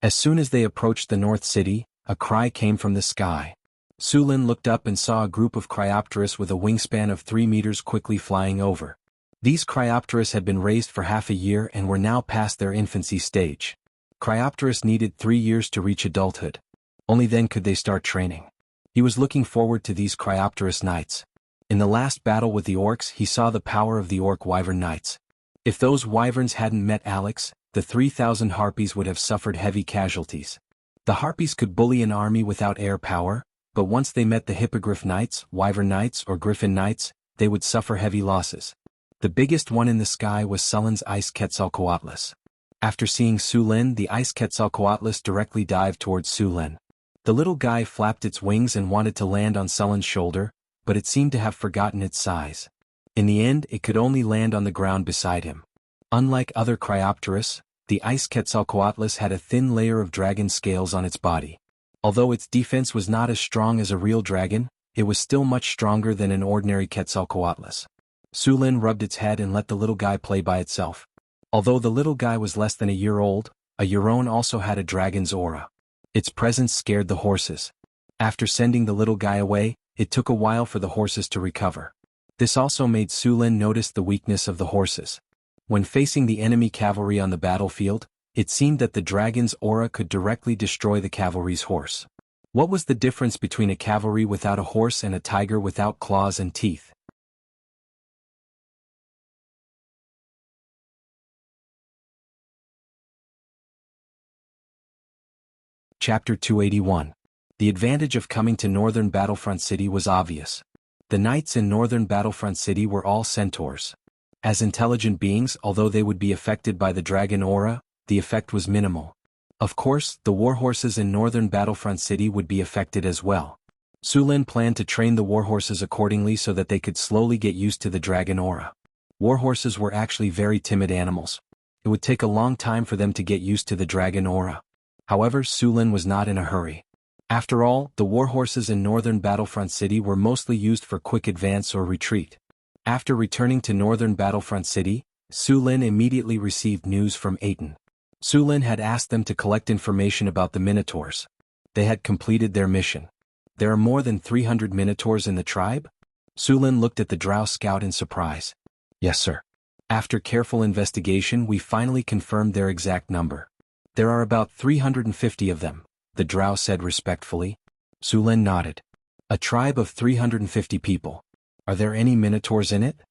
[SPEAKER 1] As soon as they approached the North City, a cry came from the sky. Sulin looked up and saw a group of Cryopteris with a wingspan of 3 meters quickly flying over. These Cryopteris had been raised for half a year and were now past their infancy stage. Cryopteris needed 3 years to reach adulthood. Only then could they start training. He was looking forward to these Cryopteris Knights. In the last battle with the orcs, he saw the power of the Orc Wyvern Knights. If those wyverns hadn't met Alex, the 3,000 harpies would have suffered heavy casualties. The harpies could bully an army without air power, but once they met the Hippogriff Knights, Wyvern Knights, or Griffin Knights, they would suffer heavy losses. The biggest one in the sky was Sullen's Ice Quetzalcoatlus. After seeing Sulin, the Ice Quetzalcoatlus directly dived towards Sulin. The little guy flapped its wings and wanted to land on Sullen's shoulder, but it seemed to have forgotten its size. In the end, it could only land on the ground beside him. Unlike other Cryopteris, the Ice Quetzalcoatlus had a thin layer of dragon scales on its body. Although its defense was not as strong as a real dragon, it was still much stronger than an ordinary Quetzalcoatlus. Sulin rubbed its head and let the little guy play by itself. Although the little guy was less than a year old, a Euron also had a dragon's aura. Its presence scared the horses. After sending the little guy away, it took a while for the horses to recover. This also made Sulin notice the weakness of the horses. When facing the enemy cavalry on the battlefield, it seemed that the dragon's aura could directly destroy the cavalry's horse. What was the difference between a cavalry without a horse and a tiger without claws and teeth? Chapter 281. The advantage of coming to Northern Battlefront City was obvious. The knights in Northern Battlefront City were all centaurs. As intelligent beings, although they would be affected by the dragon aura, the effect was minimal. Of course, the warhorses in Northern Battlefront City would be affected as well. Sulin planned to train the warhorses accordingly so that they could slowly get used to the dragon aura. Warhorses were actually very timid animals. It would take a long time for them to get used to the dragon aura. However, Sulin was not in a hurry. After all, the warhorses in Northern Battlefront City were mostly used for quick advance or retreat. After returning to Northern Battlefront City, Sulin immediately received news from Aten. Sulin had asked them to collect information about the Minotaurs. They had completed their mission. There are more than 300 Minotaurs in the tribe? Sulin looked at the Drow scout in surprise. Yes, sir. After careful investigation, we finally confirmed their exact number. There are about 350 of them, the Drow said respectfully. Sulin nodded. A tribe of 350 people. Are there any Minotaurs in it?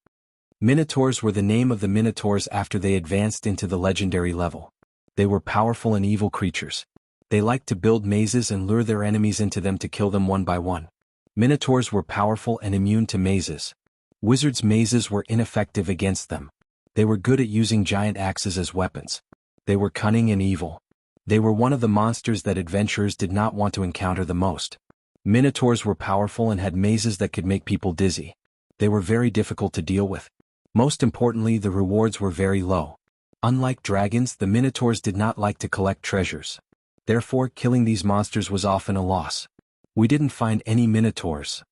[SPEAKER 1] Minotaurs were the name of the Minotaurs after they advanced into the legendary level. They were powerful and evil creatures. They liked to build mazes and lure their enemies into them to kill them one by one. Minotaurs were powerful and immune to mazes. Wizards' mazes were ineffective against them. They were good at using giant axes as weapons. They were cunning and evil. They were one of the monsters that adventurers did not want to encounter the most. Minotaurs were powerful and had mazes that could make people dizzy. They were very difficult to deal with. Most importantly, the rewards were very low. Unlike dragons, the minotaurs did not like to collect treasures. Therefore, killing these monsters was often a loss. We didn't find any minotaurs.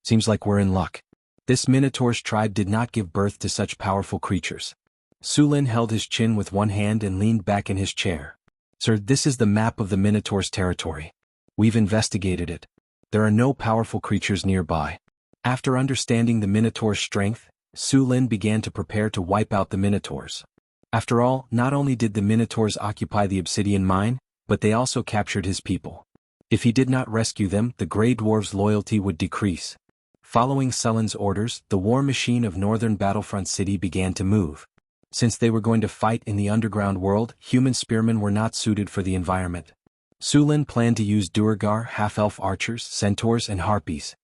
[SPEAKER 1] Seems like we're in luck. This minotaur's tribe did not give birth to such powerful creatures. Sulin held his chin with one hand and leaned back in his chair. Sir, this is the map of the minotaur's territory. We've investigated it. There are no powerful creatures nearby. After understanding the minotaur's strength, Sulin began to prepare to wipe out the minotaurs. After all, not only did the minotaurs occupy the obsidian mine, but they also captured his people. If he did not rescue them, the Grey Dwarves' loyalty would decrease. Following Sulin's orders, the war machine of northern Battlefront City began to move. Since they were going to fight in the underground world, human spearmen were not suited for the environment. Sulin planned to use Duergar, half-elf archers, centaurs and harpies.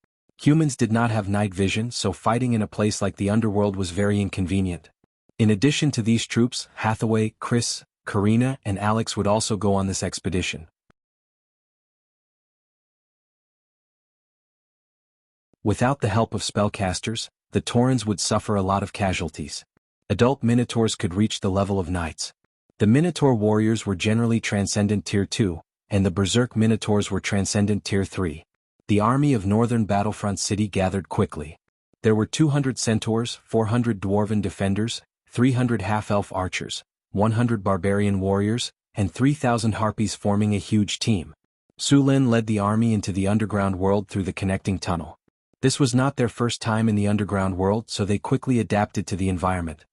[SPEAKER 1] Humans did not have night vision, so fighting in a place like the underworld was very inconvenient. In addition to these troops, Hathaway, Chris, Karina and Alex would also go on this expedition. Without the help of spellcasters, the Taurens would suffer a lot of casualties. Adult Minotaurs could reach the level of knights. The Minotaur warriors were generally Transcendent Tier 2, and the Berserk Minotaurs were Transcendent Tier 3. The army of northern Battlefront City gathered quickly. There were 200 centaurs, 400 dwarven defenders, 300 half-elf archers, 100 barbarian warriors, and 3,000 harpies forming a huge team. Sulin led the army into the underground world through the connecting tunnel. This was not their first time in the underground world, so they quickly adapted to the environment.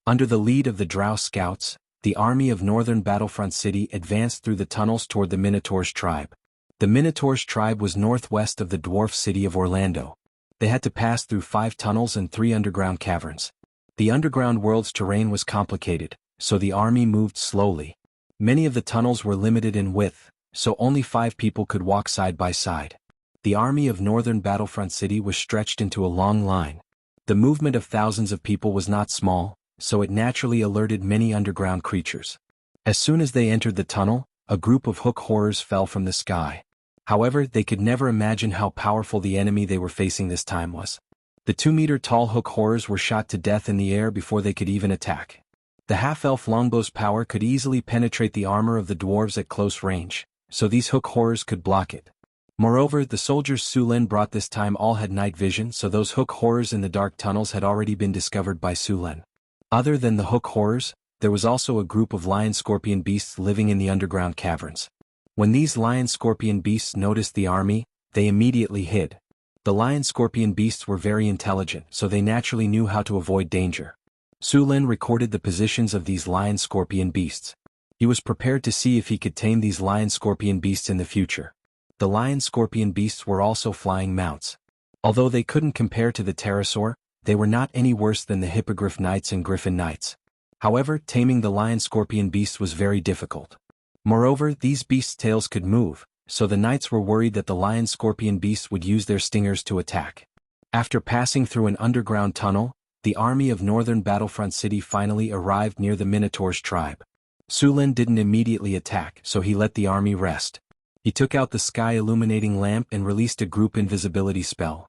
[SPEAKER 1] Under the lead of the Drow scouts, the army of northern Battlefront City advanced through the tunnels toward the Minotaur's tribe. The Minotaur's tribe was northwest of the dwarf city of Orlando. They had to pass through 5 tunnels and 3 underground caverns. The underground world's terrain was complicated, so the army moved slowly. Many of the tunnels were limited in width, so only 5 people could walk side by side. The army of northern Battlefront City was stretched into a long line. The movement of thousands of people was not small, so it naturally alerted many underground creatures. As soon as they entered the tunnel, a group of hook horrors fell from the sky. However, they could never imagine how powerful the enemy they were facing this time was. The 2-meter-tall hook horrors were shot to death in the air before they could even attack. The half-elf longbow's power could easily penetrate the armor of the dwarves at close range, so these hook horrors could block it. Moreover, the soldiers Sulin brought this time all had night vision, so those hook horrors in the dark tunnels had already been discovered by Sulin. Other than the hook horrors, there was also a group of lion-scorpion beasts living in the underground caverns. When these lion-scorpion beasts noticed the army, they immediately hid. The lion-scorpion beasts were very intelligent, so they naturally knew how to avoid danger. Sulin recorded the positions of these lion-scorpion beasts. He was prepared to see if he could tame these lion-scorpion beasts in the future. The lion-scorpion beasts were also flying mounts. Although they couldn't compare to the pterosaur, they were not any worse than the hippogriff knights and griffin knights. However, taming the lion-scorpion beasts was very difficult. Moreover, these beasts' tails could move, so the knights were worried that the lion-scorpion beasts would use their stingers to attack. After passing through an underground tunnel, the army of northern Battlefront City finally arrived near the Minotaur's tribe. Sulin didn't immediately attack, so he let the army rest. He took out the sky-illuminating lamp and released a group invisibility spell.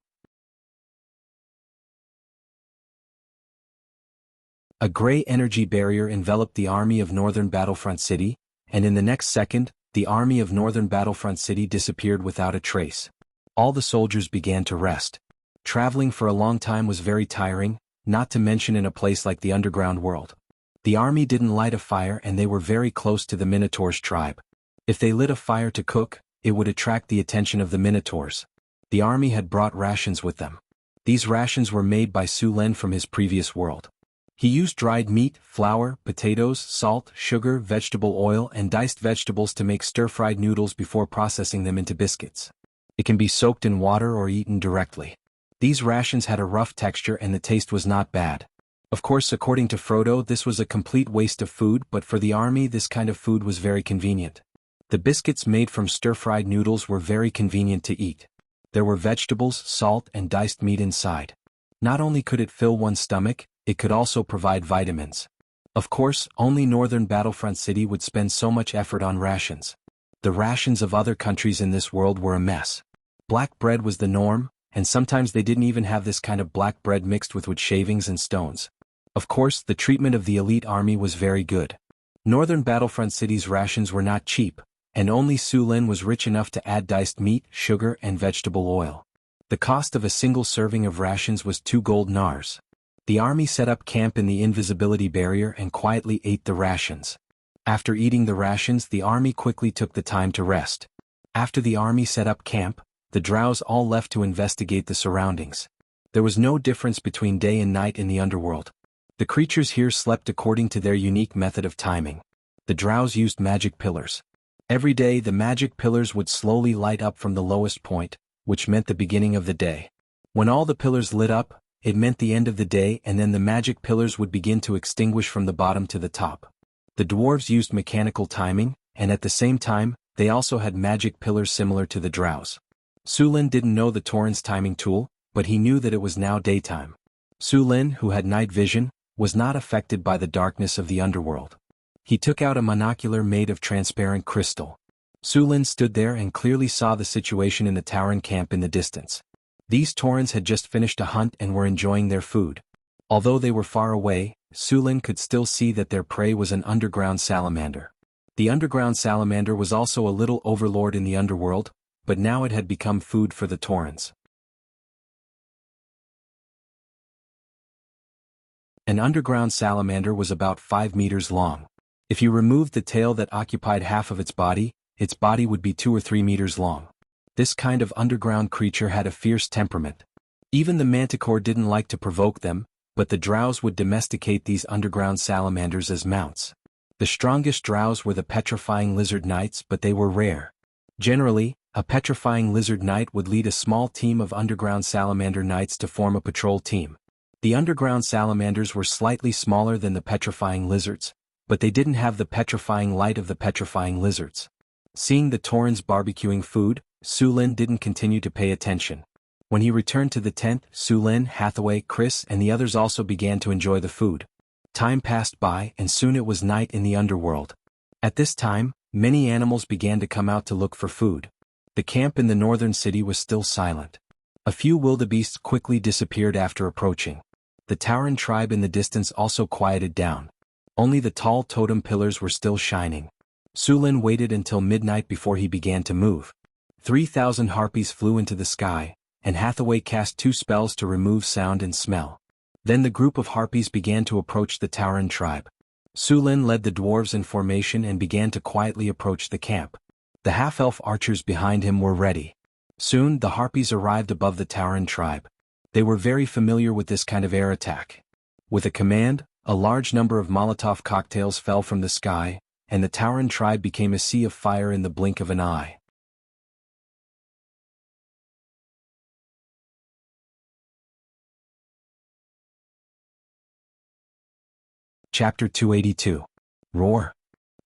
[SPEAKER 1] A gray energy barrier enveloped the army of northern Battlefront City, and in the next second, the army of northern Battlefront City disappeared without a trace. All the soldiers began to rest. Traveling for a long time was very tiring, not to mention in a place like the underground world. The army didn't light a fire and they were very close to the Minotaur's tribe. If they lit a fire to cook, it would attract the attention of the Minotaurs. The army had brought rations with them. These rations were made by Sulin from his previous world. He used dried meat, flour, potatoes, salt, sugar, vegetable oil and diced vegetables to make stir-fried noodles before processing them into biscuits. It can be soaked in water or eaten directly. These rations had a rough texture and the taste was not bad. Of course, according to Frodo, this was a complete waste of food, but for the army this kind of food was very convenient. The biscuits made from stir-fried noodles were very convenient to eat. There were vegetables, salt and diced meat inside. Not only could it fill one's stomach, it could also provide vitamins. Of course, only northern Battlefront City would spend so much effort on rations. The rations of other countries in this world were a mess. Black bread was the norm, and sometimes they didn't even have this kind of black bread mixed with wood shavings and stones. Of course, the treatment of the elite army was very good. Northern Battlefront City's rations were not cheap, and only Su Lin was rich enough to add diced meat, sugar, and vegetable oil. The cost of a single serving of rations was 2 gold nars. The army set up camp in the invisibility barrier and quietly ate the rations. After eating the rations, the army quickly took the time to rest. After the army set up camp, the drows all left to investigate the surroundings. There was no difference between day and night in the underworld. The creatures here slept according to their unique method of timing. The drows used magic pillars. Every day the magic pillars would slowly light up from the lowest point, which meant the beginning of the day. When all the pillars lit up, it meant the end of the day, and then the magic pillars would begin to extinguish from the bottom to the top. The dwarves used mechanical timing, and at the same time, they also had magic pillars similar to the drows. Su Lin didn't know the Torrens timing tool, but he knew that it was now daytime. Su Lin, who had night vision, was not affected by the darkness of the underworld. He took out a monocular made of transparent crystal. Su Lin stood there and clearly saw the situation in the Tauren camp in the distance. These Torrens had just finished a hunt and were enjoying their food. Although they were far away, Su Lin could still see that their prey was an underground salamander. The underground salamander was also a little overlord in the underworld, but now it had become food for the Torrens. An underground salamander was about 5 meters long. If you removed the tail that occupied half of its body would be 2 or 3 meters long. This kind of underground creature had a fierce temperament. Even the manticore didn't like to provoke them, but the drows would domesticate these underground salamanders as mounts. The strongest drows were the petrifying lizard knights, but they were rare. Generally, a petrifying lizard knight would lead a small team of underground salamander knights to form a patrol team. The underground salamanders were slightly smaller than the petrifying lizards, but they didn't have the petrifying light of the petrifying lizards. Seeing the Torrens barbecuing food, Su Lin didn't continue to pay attention. When he returned to the tent, Su Lin, Hathaway, Chris, and the others also began to enjoy the food. Time passed by and soon it was night in the underworld. At this time, many animals began to come out to look for food. The camp in the northern city was still silent. A few wildebeests quickly disappeared after approaching. The Tauren tribe in the distance also quieted down. Only the tall totem pillars were still shining. Su Lin waited until midnight before he began to move. 3,000 harpies flew into the sky, and Hathaway cast 2 spells to remove sound and smell. Then the group of harpies began to approach the Tauren tribe. Su Lin led the dwarves in formation and began to quietly approach the camp. The half-elf archers behind him were ready. Soon the harpies arrived above the Tauren tribe. They were very familiar with this kind of air attack. With a command, a large number of Molotov cocktails fell from the sky, and the Tauren tribe became a sea of fire in the blink of an eye. Chapter 282. Roar.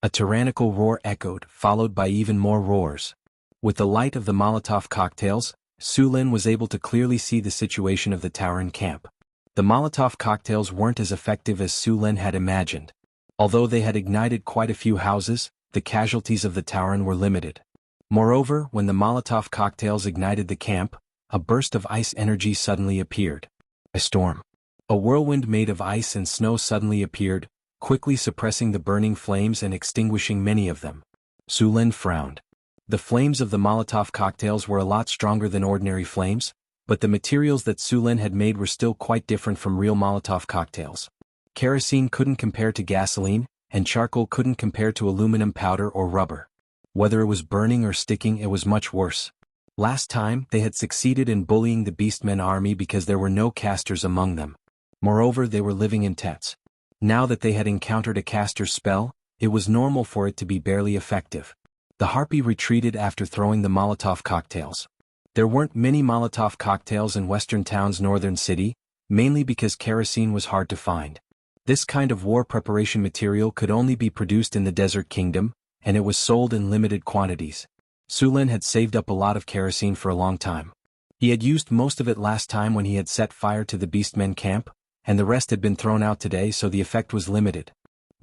[SPEAKER 1] A tyrannical roar echoed, followed by even more roars. With the light of the Molotov cocktails, Su Lin was able to clearly see the situation of the Tauren camp. The Molotov cocktails weren't as effective as Su Lin had imagined. Although they had ignited quite a few houses, the casualties of the Tauren were limited. Moreover, when the Molotov cocktails ignited the camp, a burst of ice energy suddenly appeared. A storm. A whirlwind made of ice and snow suddenly appeared, quickly suppressing the burning flames and extinguishing many of them. Su Lin frowned. The flames of the Molotov cocktails were a lot stronger than ordinary flames, but the materials that Su Lin had made were still quite different from real Molotov cocktails. Kerosene couldn't compare to gasoline, and charcoal couldn't compare to aluminum powder or rubber. Whether it was burning or sticking, it was much worse. Last time, they had succeeded in bullying the Beastmen army because there were no casters among them. Moreover, they were living in tents. Now that they had encountered a caster's spell, it was normal for it to be barely effective. The harpy retreated after throwing the Molotov cocktails. There weren't many Molotov cocktails in Western Town's northern city, mainly because kerosene was hard to find. This kind of war preparation material could only be produced in the Desert Kingdom, and it was sold in limited quantities. Su Lin had saved up a lot of kerosene for a long time. He had used most of it last time when he had set fire to the Beastmen camp, and the rest had been thrown out today, so the effect was limited.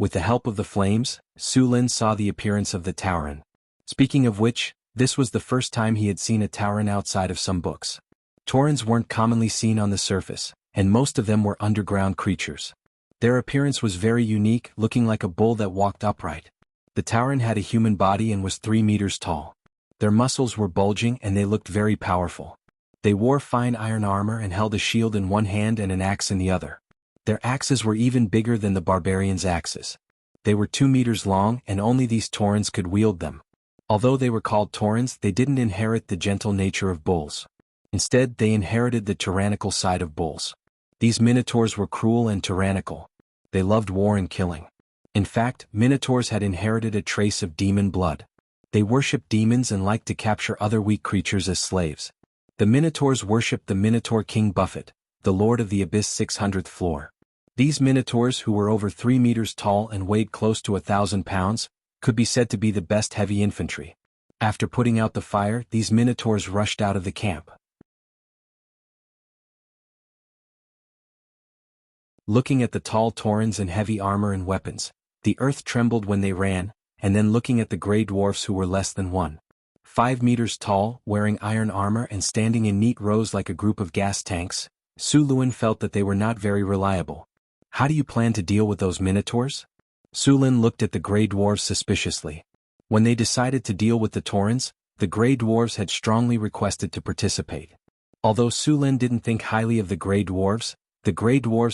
[SPEAKER 1] With the help of the flames, Su Lin saw the appearance of the Tauren. Speaking of which, this was the first time he had seen a Tauren outside of some books. Taurens weren't commonly seen on the surface, and most of them were underground creatures. Their appearance was very unique, looking like a bull that walked upright. The Tauren had a human body and was 3 meters tall. Their muscles were bulging and they looked very powerful. They wore fine iron armor and held a shield in one hand and an axe in the other. Their axes were even bigger than the barbarians' axes. They were 2 meters long and only these Taurens could wield them. Although they were called Taurens, they didn't inherit the gentle nature of bulls. Instead, they inherited the tyrannical side of bulls. These minotaurs were cruel and tyrannical. They loved war and killing. In fact, minotaurs had inherited a trace of demon blood. They worshipped demons and liked to capture other weak creatures as slaves. The minotaurs worshipped the Minotaur King Buffet, the Lord of the Abyss 600th floor. These minotaurs, who were over 3 meters tall and weighed close to 1,000 pounds, could be said to be the best heavy infantry. After putting out the fire, these minotaurs rushed out of the camp. Looking at the tall Taurens in heavy armor and weapons, the earth trembled when they ran, and then looking at the gray dwarfs who were less than 1.5 meters tall, wearing iron armor and standing in neat rows like a group of gas tanks, Su Lin felt that they were not very reliable. How do you plan to deal with those minotaurs? Su Lin looked at the gray dwarves suspiciously. When they decided to deal with the Taurens, the gray dwarves had strongly requested to participate. Although Su Lin didn't think highly of the gray dwarves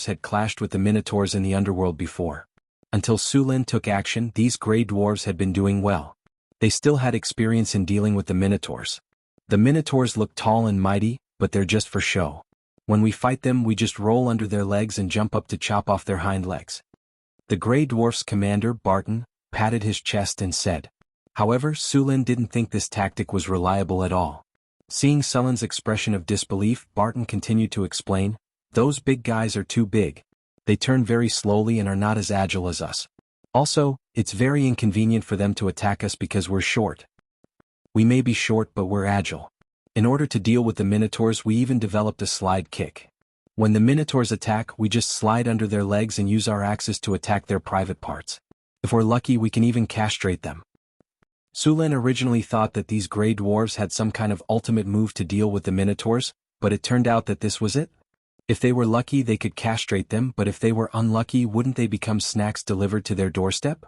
[SPEAKER 1] had clashed with the minotaurs in the underworld before. Until Su Lin took action, these gray dwarves had been doing well. They still had experience in dealing with the minotaurs. The minotaurs look tall and mighty, but they're just for show. When we fight them, we just roll under their legs and jump up to chop off their hind legs. The gray dwarf's commander, Barton, patted his chest and said. However, Su Lin didn't think this tactic was reliable at all. Seeing Su Lin's expression of disbelief, Barton continued to explain, "Those big guys are too big. They turn very slowly and are not as agile as us. Also, it's very inconvenient for them to attack us because we're short. We may be short but we're agile. In order to deal with the minotaurs, we even developed a slide kick. When the minotaurs attack, we just slide under their legs and use our axes to attack their private parts. If we're lucky, we can even castrate them." Su Lin originally thought that these gray dwarves had some kind of ultimate move to deal with the minotaurs, but it turned out that this was it. If they were lucky, they could castrate them, but if they were unlucky, wouldn't they become snacks delivered to their doorstep?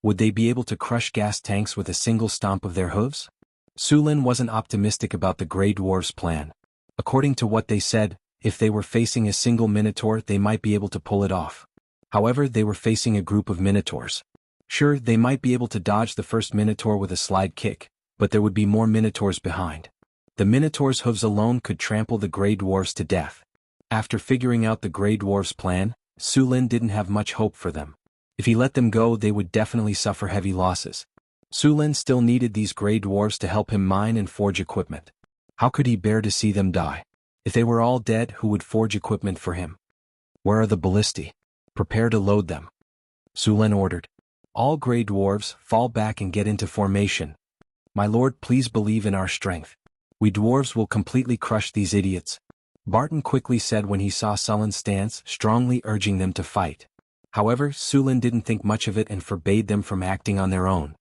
[SPEAKER 1] Would they be able to crush gas tanks with a single stomp of their hooves? Su Lin wasn't optimistic about the gray dwarves' plan. According to what they said, if they were facing a single minotaur, they might be able to pull it off. However, they were facing a group of minotaurs. Sure, they might be able to dodge the first minotaur with a slide kick, but there would be more minotaurs behind. The minotaur's hooves alone could trample the gray dwarves to death. After figuring out the gray dwarves' plan, Su Lin didn't have much hope for them. If he let them go, they would definitely suffer heavy losses. Su Lin still needed these gray dwarves to help him mine and forge equipment. How could he bear to see them die? If they were all dead, who would forge equipment for him? "Where are the ballistae? Prepare to load them," Su Lin ordered. "All gray dwarves, fall back and get into formation. My lord, please believe in our strength. We dwarves will completely crush these idiots," Barton quickly said when he saw Su Lin's stance, strongly urging them to fight. However, Su Lin didn't think much of it and forbade them from acting on their own.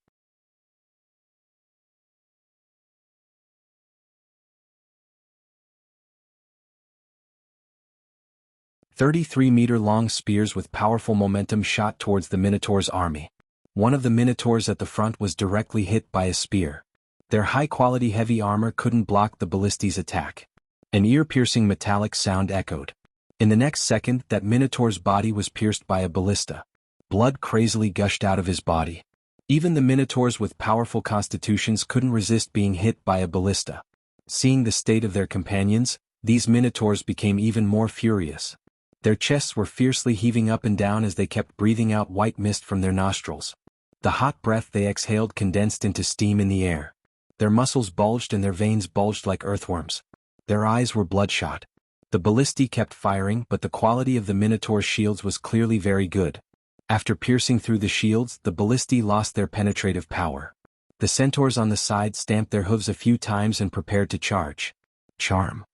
[SPEAKER 1] 33-meter-long spears with powerful momentum shot towards the Minotaur's army. One of the Minotaurs at the front was directly hit by a spear. Their high-quality heavy armor couldn't block the ballistae's attack. An ear-piercing metallic sound echoed. In the next second, that Minotaur's body was pierced by a ballista. Blood crazily gushed out of his body. Even the Minotaurs with powerful constitutions couldn't resist being hit by a ballista. Seeing the state of their companions, these Minotaurs became even more furious. Their chests were fiercely heaving up and down as they kept breathing out white mist from their nostrils. The hot breath they exhaled condensed into steam in the air. Their muscles bulged and their veins bulged like earthworms. Their eyes were bloodshot. The ballistae kept firing, but the quality of the Minotaur's shields was clearly very good. After piercing through the shields, the ballistae lost their penetrative power. The centaurs on the side stamped their hooves a few times and prepared to charge. Charm.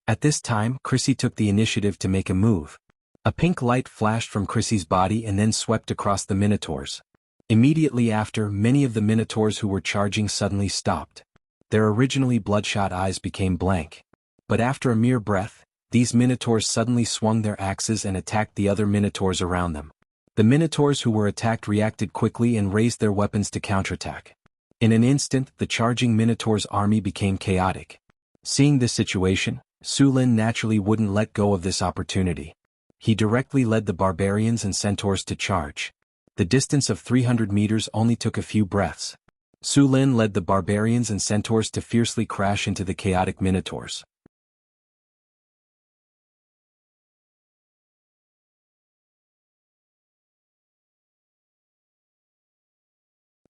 [SPEAKER 1] At this time, Chrissy took the initiative to make a move. A pink light flashed from Chrissy's body and then swept across the minotaurs. Immediately after, many of the minotaurs who were charging suddenly stopped. Their originally bloodshot eyes became blank. But after a mere breath, these minotaurs suddenly swung their axes and attacked the other minotaurs around them. The minotaurs who were attacked reacted quickly and raised their weapons to counterattack. In an instant, the charging minotaurs' army became chaotic. Seeing this situation, Su Lin naturally wouldn't let go of this opportunity. He directly led the barbarians and centaurs to charge. The distance of 300 meters only took a few breaths. Su Lin led the barbarians and centaurs to fiercely crash into the chaotic minotaurs.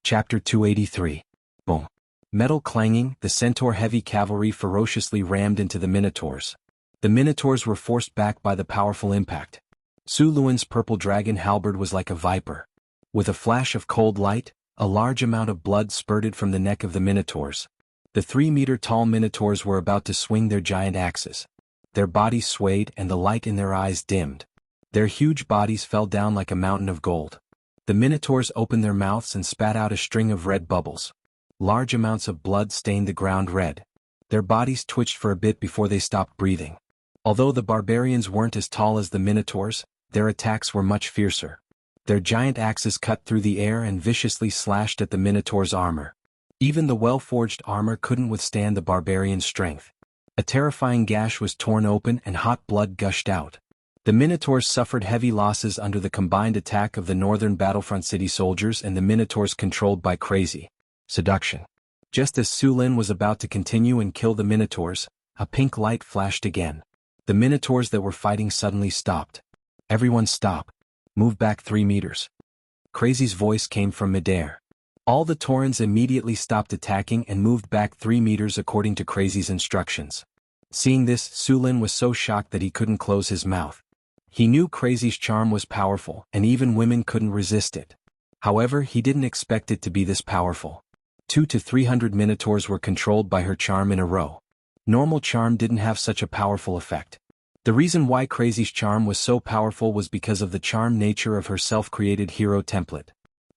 [SPEAKER 1] Chapter 283. Boom. Metal clanging, the centaur heavy cavalry ferociously rammed into the minotaurs. The minotaurs were forced back by the powerful impact. Su Luan's purple dragon halberd was like a viper. With a flash of cold light, a large amount of blood spurted from the neck of the minotaurs. The 3-meter-tall minotaurs were about to swing their giant axes. Their bodies swayed and the light in their eyes dimmed. Their huge bodies fell down like a mountain of gold. The minotaurs opened their mouths and spat out a string of red bubbles. Large amounts of blood stained the ground red. Their bodies twitched for a bit before they stopped breathing. Although the barbarians weren't as tall as the minotaurs, their attacks were much fiercer. Their giant axes cut through the air and viciously slashed at the minotaur's armor. Even the well-forged armor couldn't withstand the barbarians' strength. A terrifying gash was torn open and hot blood gushed out. The minotaurs suffered heavy losses under the combined attack of the northern battlefront city soldiers and the minotaurs controlled by crazy seduction. Just as Su Lin was about to continue and kill the minotaurs, a pink light flashed again. The minotaurs that were fighting suddenly stopped. Everyone stop. Move back 3 meters. Crazy's voice came from midair. All the Taurans immediately stopped attacking and moved back 3 meters according to Crazy's instructions. Seeing this, Su Lin was so shocked that he couldn't close his mouth. He knew Crazy's charm was powerful, and even women couldn't resist it. However, he didn't expect it to be this powerful. 200 to 300 minotaurs were controlled by her charm in a row. Normal charm didn't have such a powerful effect. The reason why Crazy's charm was so powerful was because of the charm nature of her self-created hero template.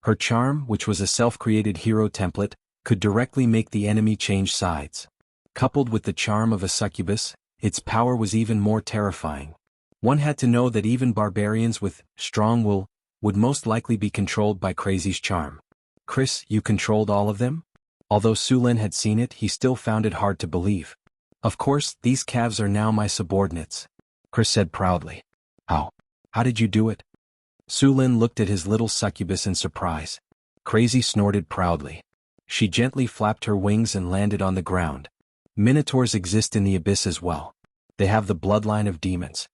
[SPEAKER 1] Her charm, which was a self-created hero template, could directly make the enemy change sides. Coupled with the charm of a succubus, its power was even more terrifying. One had to know that even barbarians with strong will would most likely be controlled by Crazy's charm. Chris, you controlled all of them? Although Su Lin had seen it, he still found it hard to believe. Of course, these calves are now my subordinates, Chris said proudly. How did you do it? Su Lin looked at his little succubus in surprise. Crazy snorted proudly. She gently flapped her wings and landed on the ground. Minotaurs exist in the abyss as well. They have the bloodline of demons.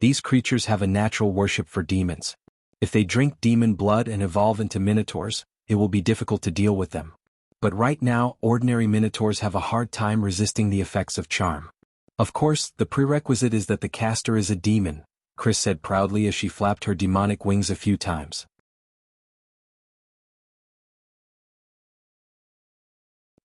[SPEAKER 1] These creatures have a natural worship for demons. If they drink demon blood and evolve into minotaurs, it will be difficult to deal with them. But right now, ordinary minotaurs have a hard time resisting the effects of charm. Of course, the prerequisite is that the caster is a demon, Chris said proudly as she flapped her demonic wings a few times.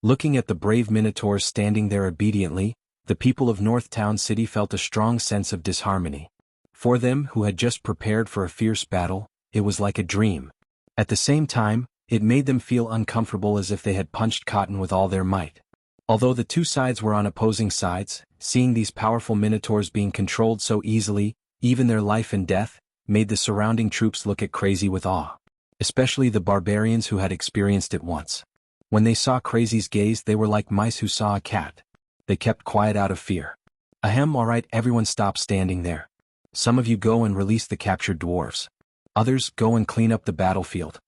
[SPEAKER 1] Looking at the brave minotaurs standing there obediently, the people of North Town City felt a strong sense of disharmony. For them, who had just prepared for a fierce battle, it was like a dream. At the same time, it made them feel uncomfortable as if they had punched cotton with all their might. Although the two sides were on opposing sides, seeing these powerful minotaurs being controlled so easily, even their life and death, made the surrounding troops look at Crazy with awe. Especially the barbarians who had experienced it once. When they saw Crazy's gaze, they were like mice who saw a cat. They kept quiet out of fear. Ahem, alright, everyone stop standing there. Some of you go and release the captured dwarves. Others, go and clean up the battlefield.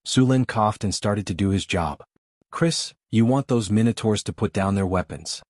[SPEAKER 1] Su Lin coughed and started to do his job. Chris, you want those minotaurs to put down their weapons.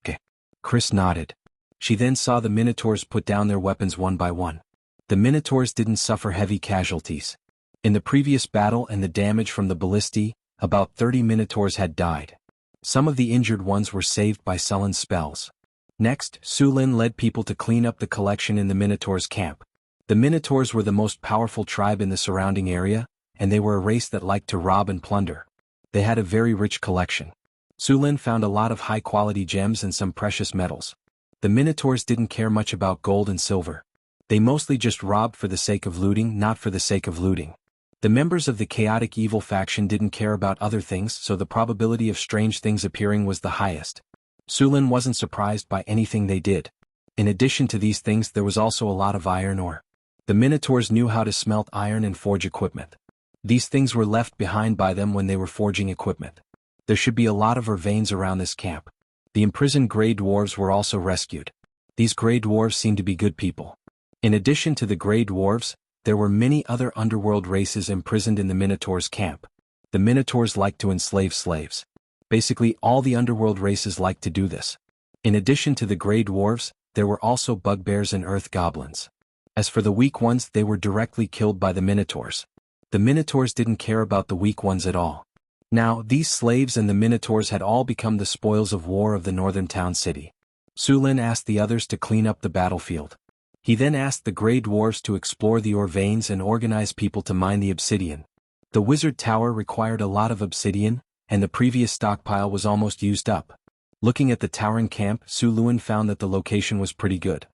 [SPEAKER 1] Okay. Chris nodded. She then saw the minotaurs put down their weapons one by one. The minotaurs didn't suffer heavy casualties. In the previous battle and the damage from the ballistae, about 30 minotaurs had died. Some of the injured ones were saved by Sullen's spells. Next, Su Lin led people to clean up the collection in the minotaurs' camp. The minotaurs were the most powerful tribe in the surrounding area, and they were a race that liked to rob and plunder. They had a very rich collection. Su Lin found a lot of high-quality gems and some precious metals. The minotaurs didn't care much about gold and silver. They mostly just robbed for the sake of looting, not for the sake of looting. The members of the chaotic evil faction didn't care about other things, so the probability of strange things appearing was the highest. Su Lin wasn't surprised by anything they did. In addition to these things, there was also a lot of iron ore. The Minotaurs knew how to smelt iron and forge equipment. These things were left behind by them when they were forging equipment. There should be a lot of ore veins around this camp. The imprisoned Grey Dwarves were also rescued. These Grey Dwarves seemed to be good people. In addition to the Grey Dwarves, there were many other underworld races imprisoned in the Minotaurs' camp. The Minotaurs liked to enslave slaves. Basically, all the underworld races liked to do this. In addition to the Grey Dwarves, there were also bugbears and earth goblins. As for the weak ones, they were directly killed by the Minotaurs. The Minotaurs didn't care about the weak ones at all. Now, these slaves and the Minotaurs had all become the spoils of war of the northern town city. Su Lin asked the others to clean up the battlefield. He then asked the Grey Dwarves to explore the ore veins and organize people to mine the obsidian. The wizard tower required a lot of obsidian, and the previous stockpile was almost used up. Looking at the towering camp, Su Lin found that the location was pretty good.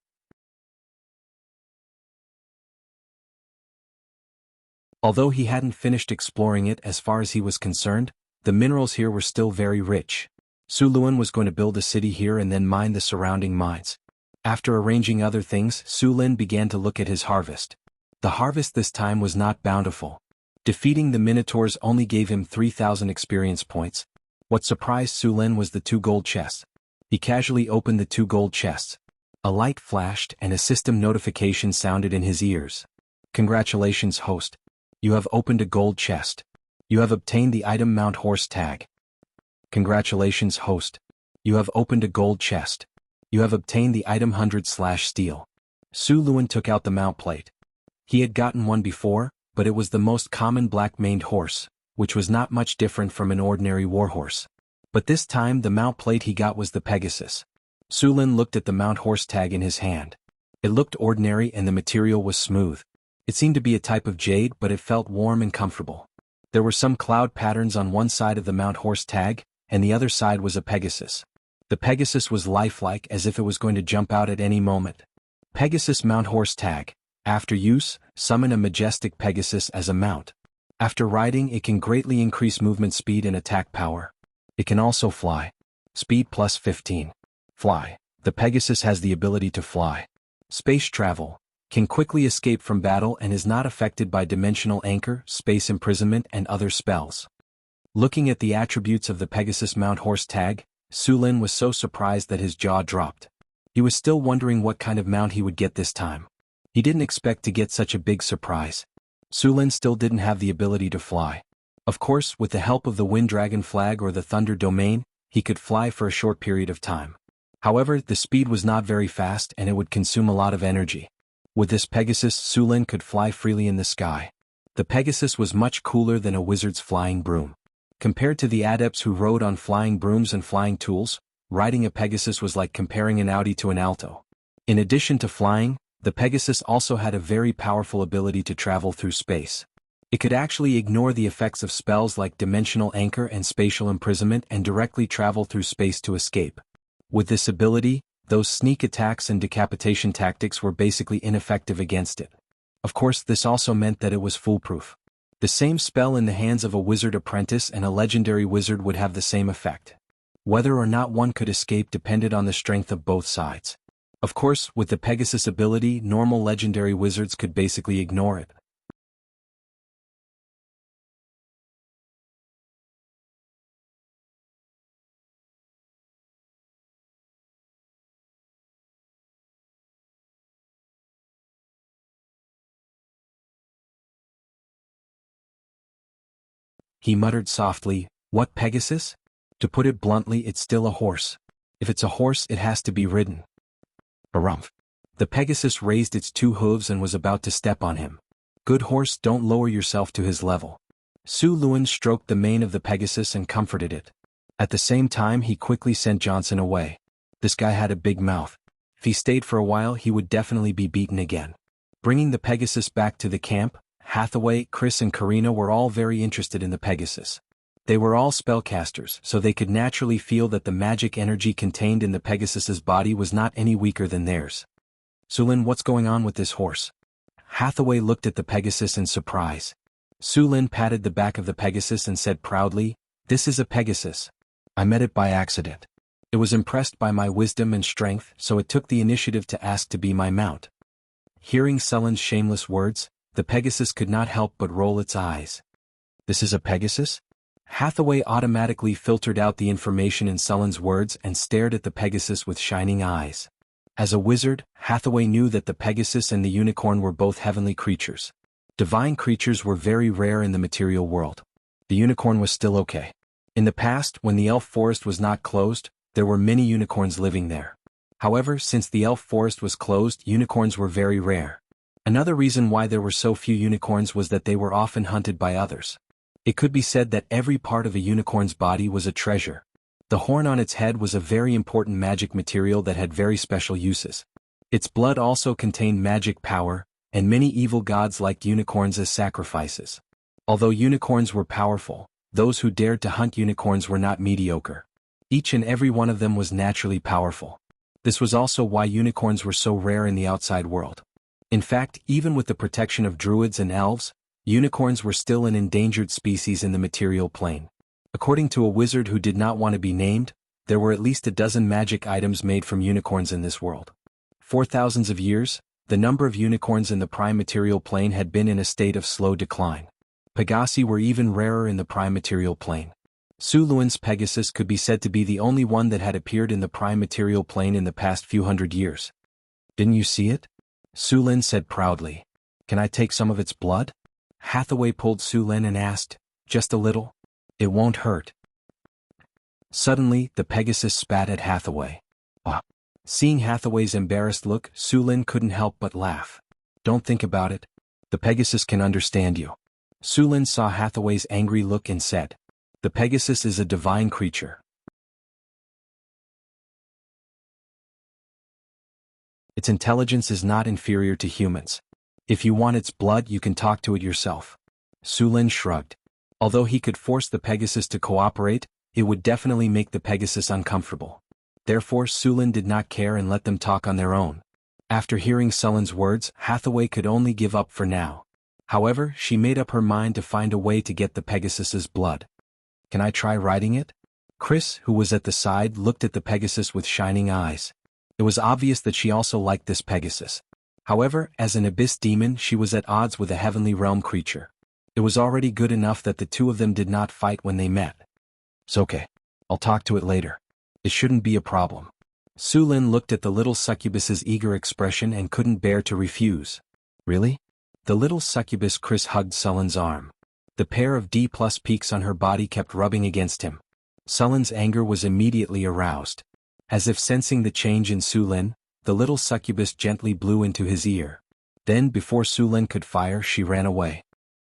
[SPEAKER 1] Although he hadn't finished exploring it as far as he was concerned, the minerals here were still very rich. Su Lin was going to build a city here and then mine the surrounding mines. After arranging other things, Su Lin began to look at his harvest. The harvest this time was not bountiful. Defeating the Minotaurs only gave him 3,000 experience points. What surprised Su Lin was the 2 gold chests. He casually opened the 2 gold chests. A light flashed and a system notification sounded in his ears. Congratulations, host. You have opened a gold chest. You have obtained the item Mount Horse tag. Congratulations, host. You have opened a gold chest. You have obtained the item 100/steel. Su Lin took out the mount plate. He had gotten one before, but it was the most common black-maned horse, which was not much different from an ordinary warhorse. But this time the mount plate he got was the Pegasus. Su Lin looked at the Mount Horse tag in his hand. It looked ordinary and the material was smooth. It seemed to be a type of jade, but it felt warm and comfortable. There were some cloud patterns on one side of the Mount Horse tag, and the other side was a Pegasus. The Pegasus was lifelike, as if it was going to jump out at any moment. Pegasus Mount Horse tag. After use, summon a majestic Pegasus as a mount. After riding, it can greatly increase movement speed and attack power. It can also fly. Speed plus 15. Fly. The Pegasus has the ability to fly. Space travel. Can quickly escape from battle and is not affected by dimensional anchor, space imprisonment, and other spells. Looking at the attributes of the Pegasus Mount Horse tag, Su Lin was so surprised that his jaw dropped. He was still wondering what kind of mount he would get this time. He didn't expect to get such a big surprise. Su Lin still didn't have the ability to fly. Of course, with the help of the Wind Dragon flag or the Thunder Domain, he could fly for a short period of time. However, the speed was not very fast and it would consume a lot of energy. With this Pegasus, Su Lin could fly freely in the sky. The Pegasus was much cooler than a wizard's flying broom. Compared to the adepts who rode on flying brooms and flying tools, riding a Pegasus was like comparing an Audi to an Alto. In addition to flying, the Pegasus also had a very powerful ability to travel through space. It could actually ignore the effects of spells like dimensional anchor and spatial imprisonment and directly travel through space to escape. With this ability, those sneak attacks and decapitation tactics were basically ineffective against it. Of course, this also meant that it was foolproof. The same spell in the hands of a wizard apprentice and a legendary wizard would have the same effect. Whether or not one could escape depended on the strength of both sides. Of course, with the Pegasus ability, normal legendary wizards could basically ignore it. He muttered softly, "What Pegasus? To put it bluntly, it's still a horse. If it's a horse, it has to be ridden." Harumph. The Pegasus raised its 2 hooves and was about to step on him. "Good horse, don't lower yourself to his level." Su Lin stroked the mane of the Pegasus and comforted it. At the same time, he quickly sent Johnson away. This guy had a big mouth. If he stayed for a while, he would definitely be beaten again. Bringing the Pegasus back to the camp, Hathaway, Chris and Karina were all very interested in the Pegasus. They were all spellcasters, so they could naturally feel that the magic energy contained in the Pegasus's body was not any weaker than theirs. Sulin, what's going on with this horse? Hathaway looked at the Pegasus in surprise. Sulin patted the back of the Pegasus and said proudly, "This is a Pegasus. I met it by accident. It was impressed by my wisdom and strength, so it took the initiative to ask to be my mount." Hearing Sulin's shameless words, the Pegasus could not help but roll its eyes. "This is a Pegasus?" Hathaway automatically filtered out the information in Sulin's words and stared at the Pegasus with shining eyes. As a wizard, Hathaway knew that the Pegasus and the unicorn were both heavenly creatures. Divine creatures were very rare in the material world. The unicorn was still okay. In the past, when the elf forest was not closed, there were many unicorns living there. However, since the elf forest was closed, unicorns were very rare. Another reason why there were so few unicorns was that they were often hunted by others. It could be said that every part of a unicorn's body was a treasure. The horn on its head was a very important magic material that had very special uses. Its blood also contained magic power, and many evil gods liked unicorns as sacrifices. Although unicorns were powerful, those who dared to hunt unicorns were not mediocre. Each and every one of them was naturally powerful. This was also why unicorns were so rare in the outside world. In fact, even with the protection of druids and elves, unicorns were still an endangered species in the material plane. According to a wizard who did not want to be named, there were at least a dozen magic items made from unicorns in this world. For thousands of years, the number of unicorns in the prime material plane had been in a state of slow decline. Pegasi were even rarer in the prime material plane. Suluin's Pegasus could be said to be the only one that had appeared in the prime material plane in the past few hundred years. "Didn't you see it?" Sulin said proudly. "Can I take some of its blood?" Hathaway pulled Sulin and asked, "Just a little? It won't hurt." Suddenly, the Pegasus spat at Hathaway. "Ah." Seeing Hathaway's embarrassed look, Sulin couldn't help but laugh. "Don't think about it. The Pegasus can understand you." Sulin saw Hathaway's angry look and said, "The Pegasus is a divine creature. Its intelligence is not inferior to humans. If you want its blood, you can talk to it yourself." Sulin shrugged. Although he could force the Pegasus to cooperate, it would definitely make the Pegasus uncomfortable. Therefore, Sulin did not care and let them talk on their own. After hearing Sulin's words, Hathaway could only give up for now. However, she made up her mind to find a way to get the Pegasus's blood. "Can I try riding it?" Chris, who was at the side, looked at the Pegasus with shining eyes. It was obvious that she also liked this Pegasus. However, as an abyss demon, she was at odds with a heavenly realm creature. It was already good enough that the two of them did not fight when they met. "It's okay. I'll talk to it later. It shouldn't be a problem." Sulin looked at the little succubus's eager expression and couldn't bear to refuse. "Really?" The little succubus Chris hugged Sulin's arm. The pair of D+ peaks on her body kept rubbing against him. Sulin's anger was immediately aroused. As if sensing the change in Sulin, the little succubus gently blew into his ear. Then, before Sulin could fire, she ran away.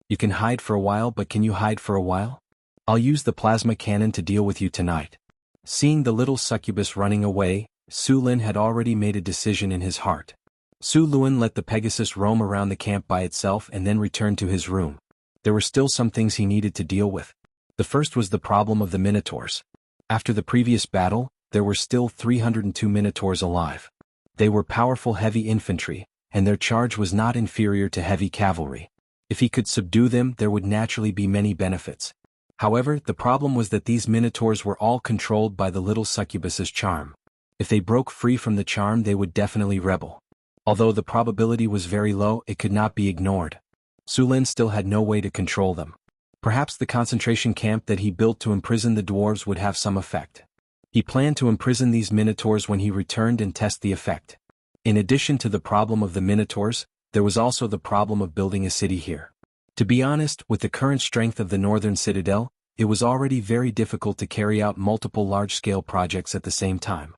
[SPEAKER 1] "You can hide for a while, but can you hide for a while? I'll use the plasma cannon to deal with you tonight." Seeing the little succubus running away, Sulin had already made a decision in his heart. Sulin let the Pegasus roam around the camp by itself and then returned to his room. There were still some things he needed to deal with. The first was the problem of the Minotaurs. After the previous battle, there were still 302 Minotaurs alive. They were powerful heavy infantry, and their charge was not inferior to heavy cavalry. If he could subdue them, there would naturally be many benefits. However, the problem was that these Minotaurs were all controlled by the little succubus's charm. If they broke free from the charm, they would definitely rebel. Although the probability was very low, it could not be ignored. Sulin still had no way to control them. Perhaps the concentration camp that he built to imprison the dwarves would have some effect. He planned to imprison these Minotaurs when he returned and test the effect. In addition to the problem of the Minotaurs, there was also the problem of building a city here. To be honest, with the current strength of the northern citadel, it was already very difficult to carry out multiple large-scale projects at the same time.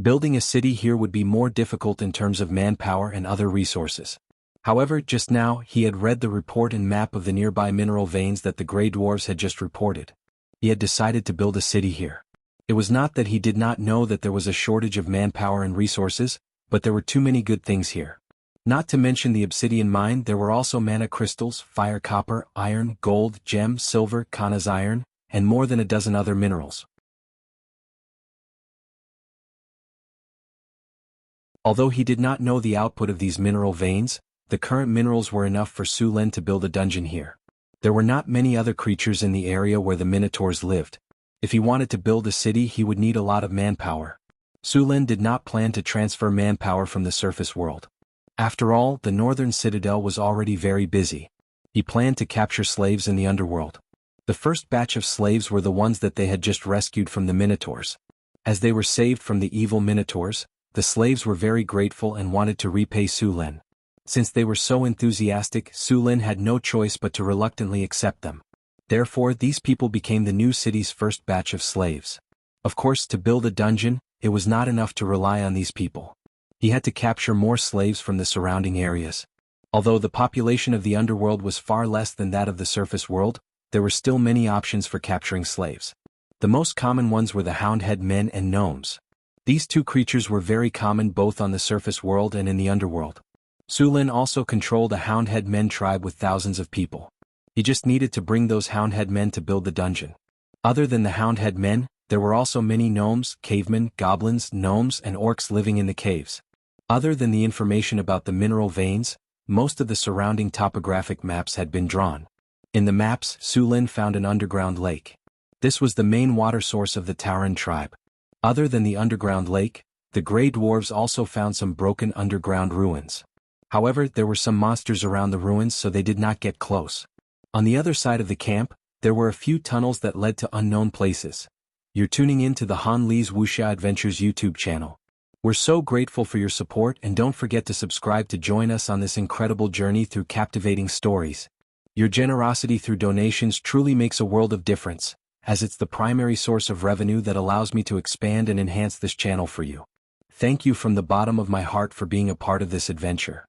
[SPEAKER 1] Building a city here would be more difficult in terms of manpower and other resources. However, just now, he had read the report and map of the nearby mineral veins that the Grey Dwarves had just reported. He had decided to build a city here. It was not that he did not know that there was a shortage of manpower and resources, but there were too many good things here. Not to mention the obsidian mine, there were also mana crystals, fire copper, iron, gold, gem, silver, Kana's iron, and more than a dozen other minerals. Although he did not know the output of these mineral veins, the current minerals were enough for Su Lin to build a dungeon here. There were not many other creatures in the area where the Minotaurs lived. If he wanted to build a city, he would need a lot of manpower. Su Lin did not plan to transfer manpower from the surface world. After all, the northern citadel was already very busy. He planned to capture slaves in the underworld. The first batch of slaves were the ones that they had just rescued from the Minotaurs. As they were saved from the evil Minotaurs, the slaves were very grateful and wanted to repay Su Lin. Since they were so enthusiastic, Su Lin had no choice but to reluctantly accept them. Therefore, these people became the new city's first batch of slaves. Of course, to build a dungeon, it was not enough to rely on these people. He had to capture more slaves from the surrounding areas. Although the population of the underworld was far less than that of the surface world, there were still many options for capturing slaves. The most common ones were the Houndhead men and gnomes. These two creatures were very common both on the surface world and in the underworld. Su Lin also controlled a Houndhead men tribe with thousands of people. He just needed to bring those Houndhead men to build the dungeon. Other than the Houndhead men, there were also many gnomes, cavemen, goblins, gnomes, and orcs living in the caves. Other than the information about the mineral veins, most of the surrounding topographic maps had been drawn. In the maps, Su Lin found an underground lake. This was the main water source of the Tauren tribe. Other than the underground lake, the Grey Dwarves also found some broken underground ruins. However, there were some monsters around the ruins, so they did not get close. On the other side of the camp, there were a few tunnels that led to unknown places. You're tuning in to the Han Li's Wuxia Adventures YouTube channel. We're so grateful for your support, and don't forget to subscribe to join us on this incredible journey through captivating stories. Your generosity through donations truly makes a world of difference, as it's the primary source of revenue that allows me to expand and enhance this channel for you. Thank you from the bottom of my heart for being a part of this adventure.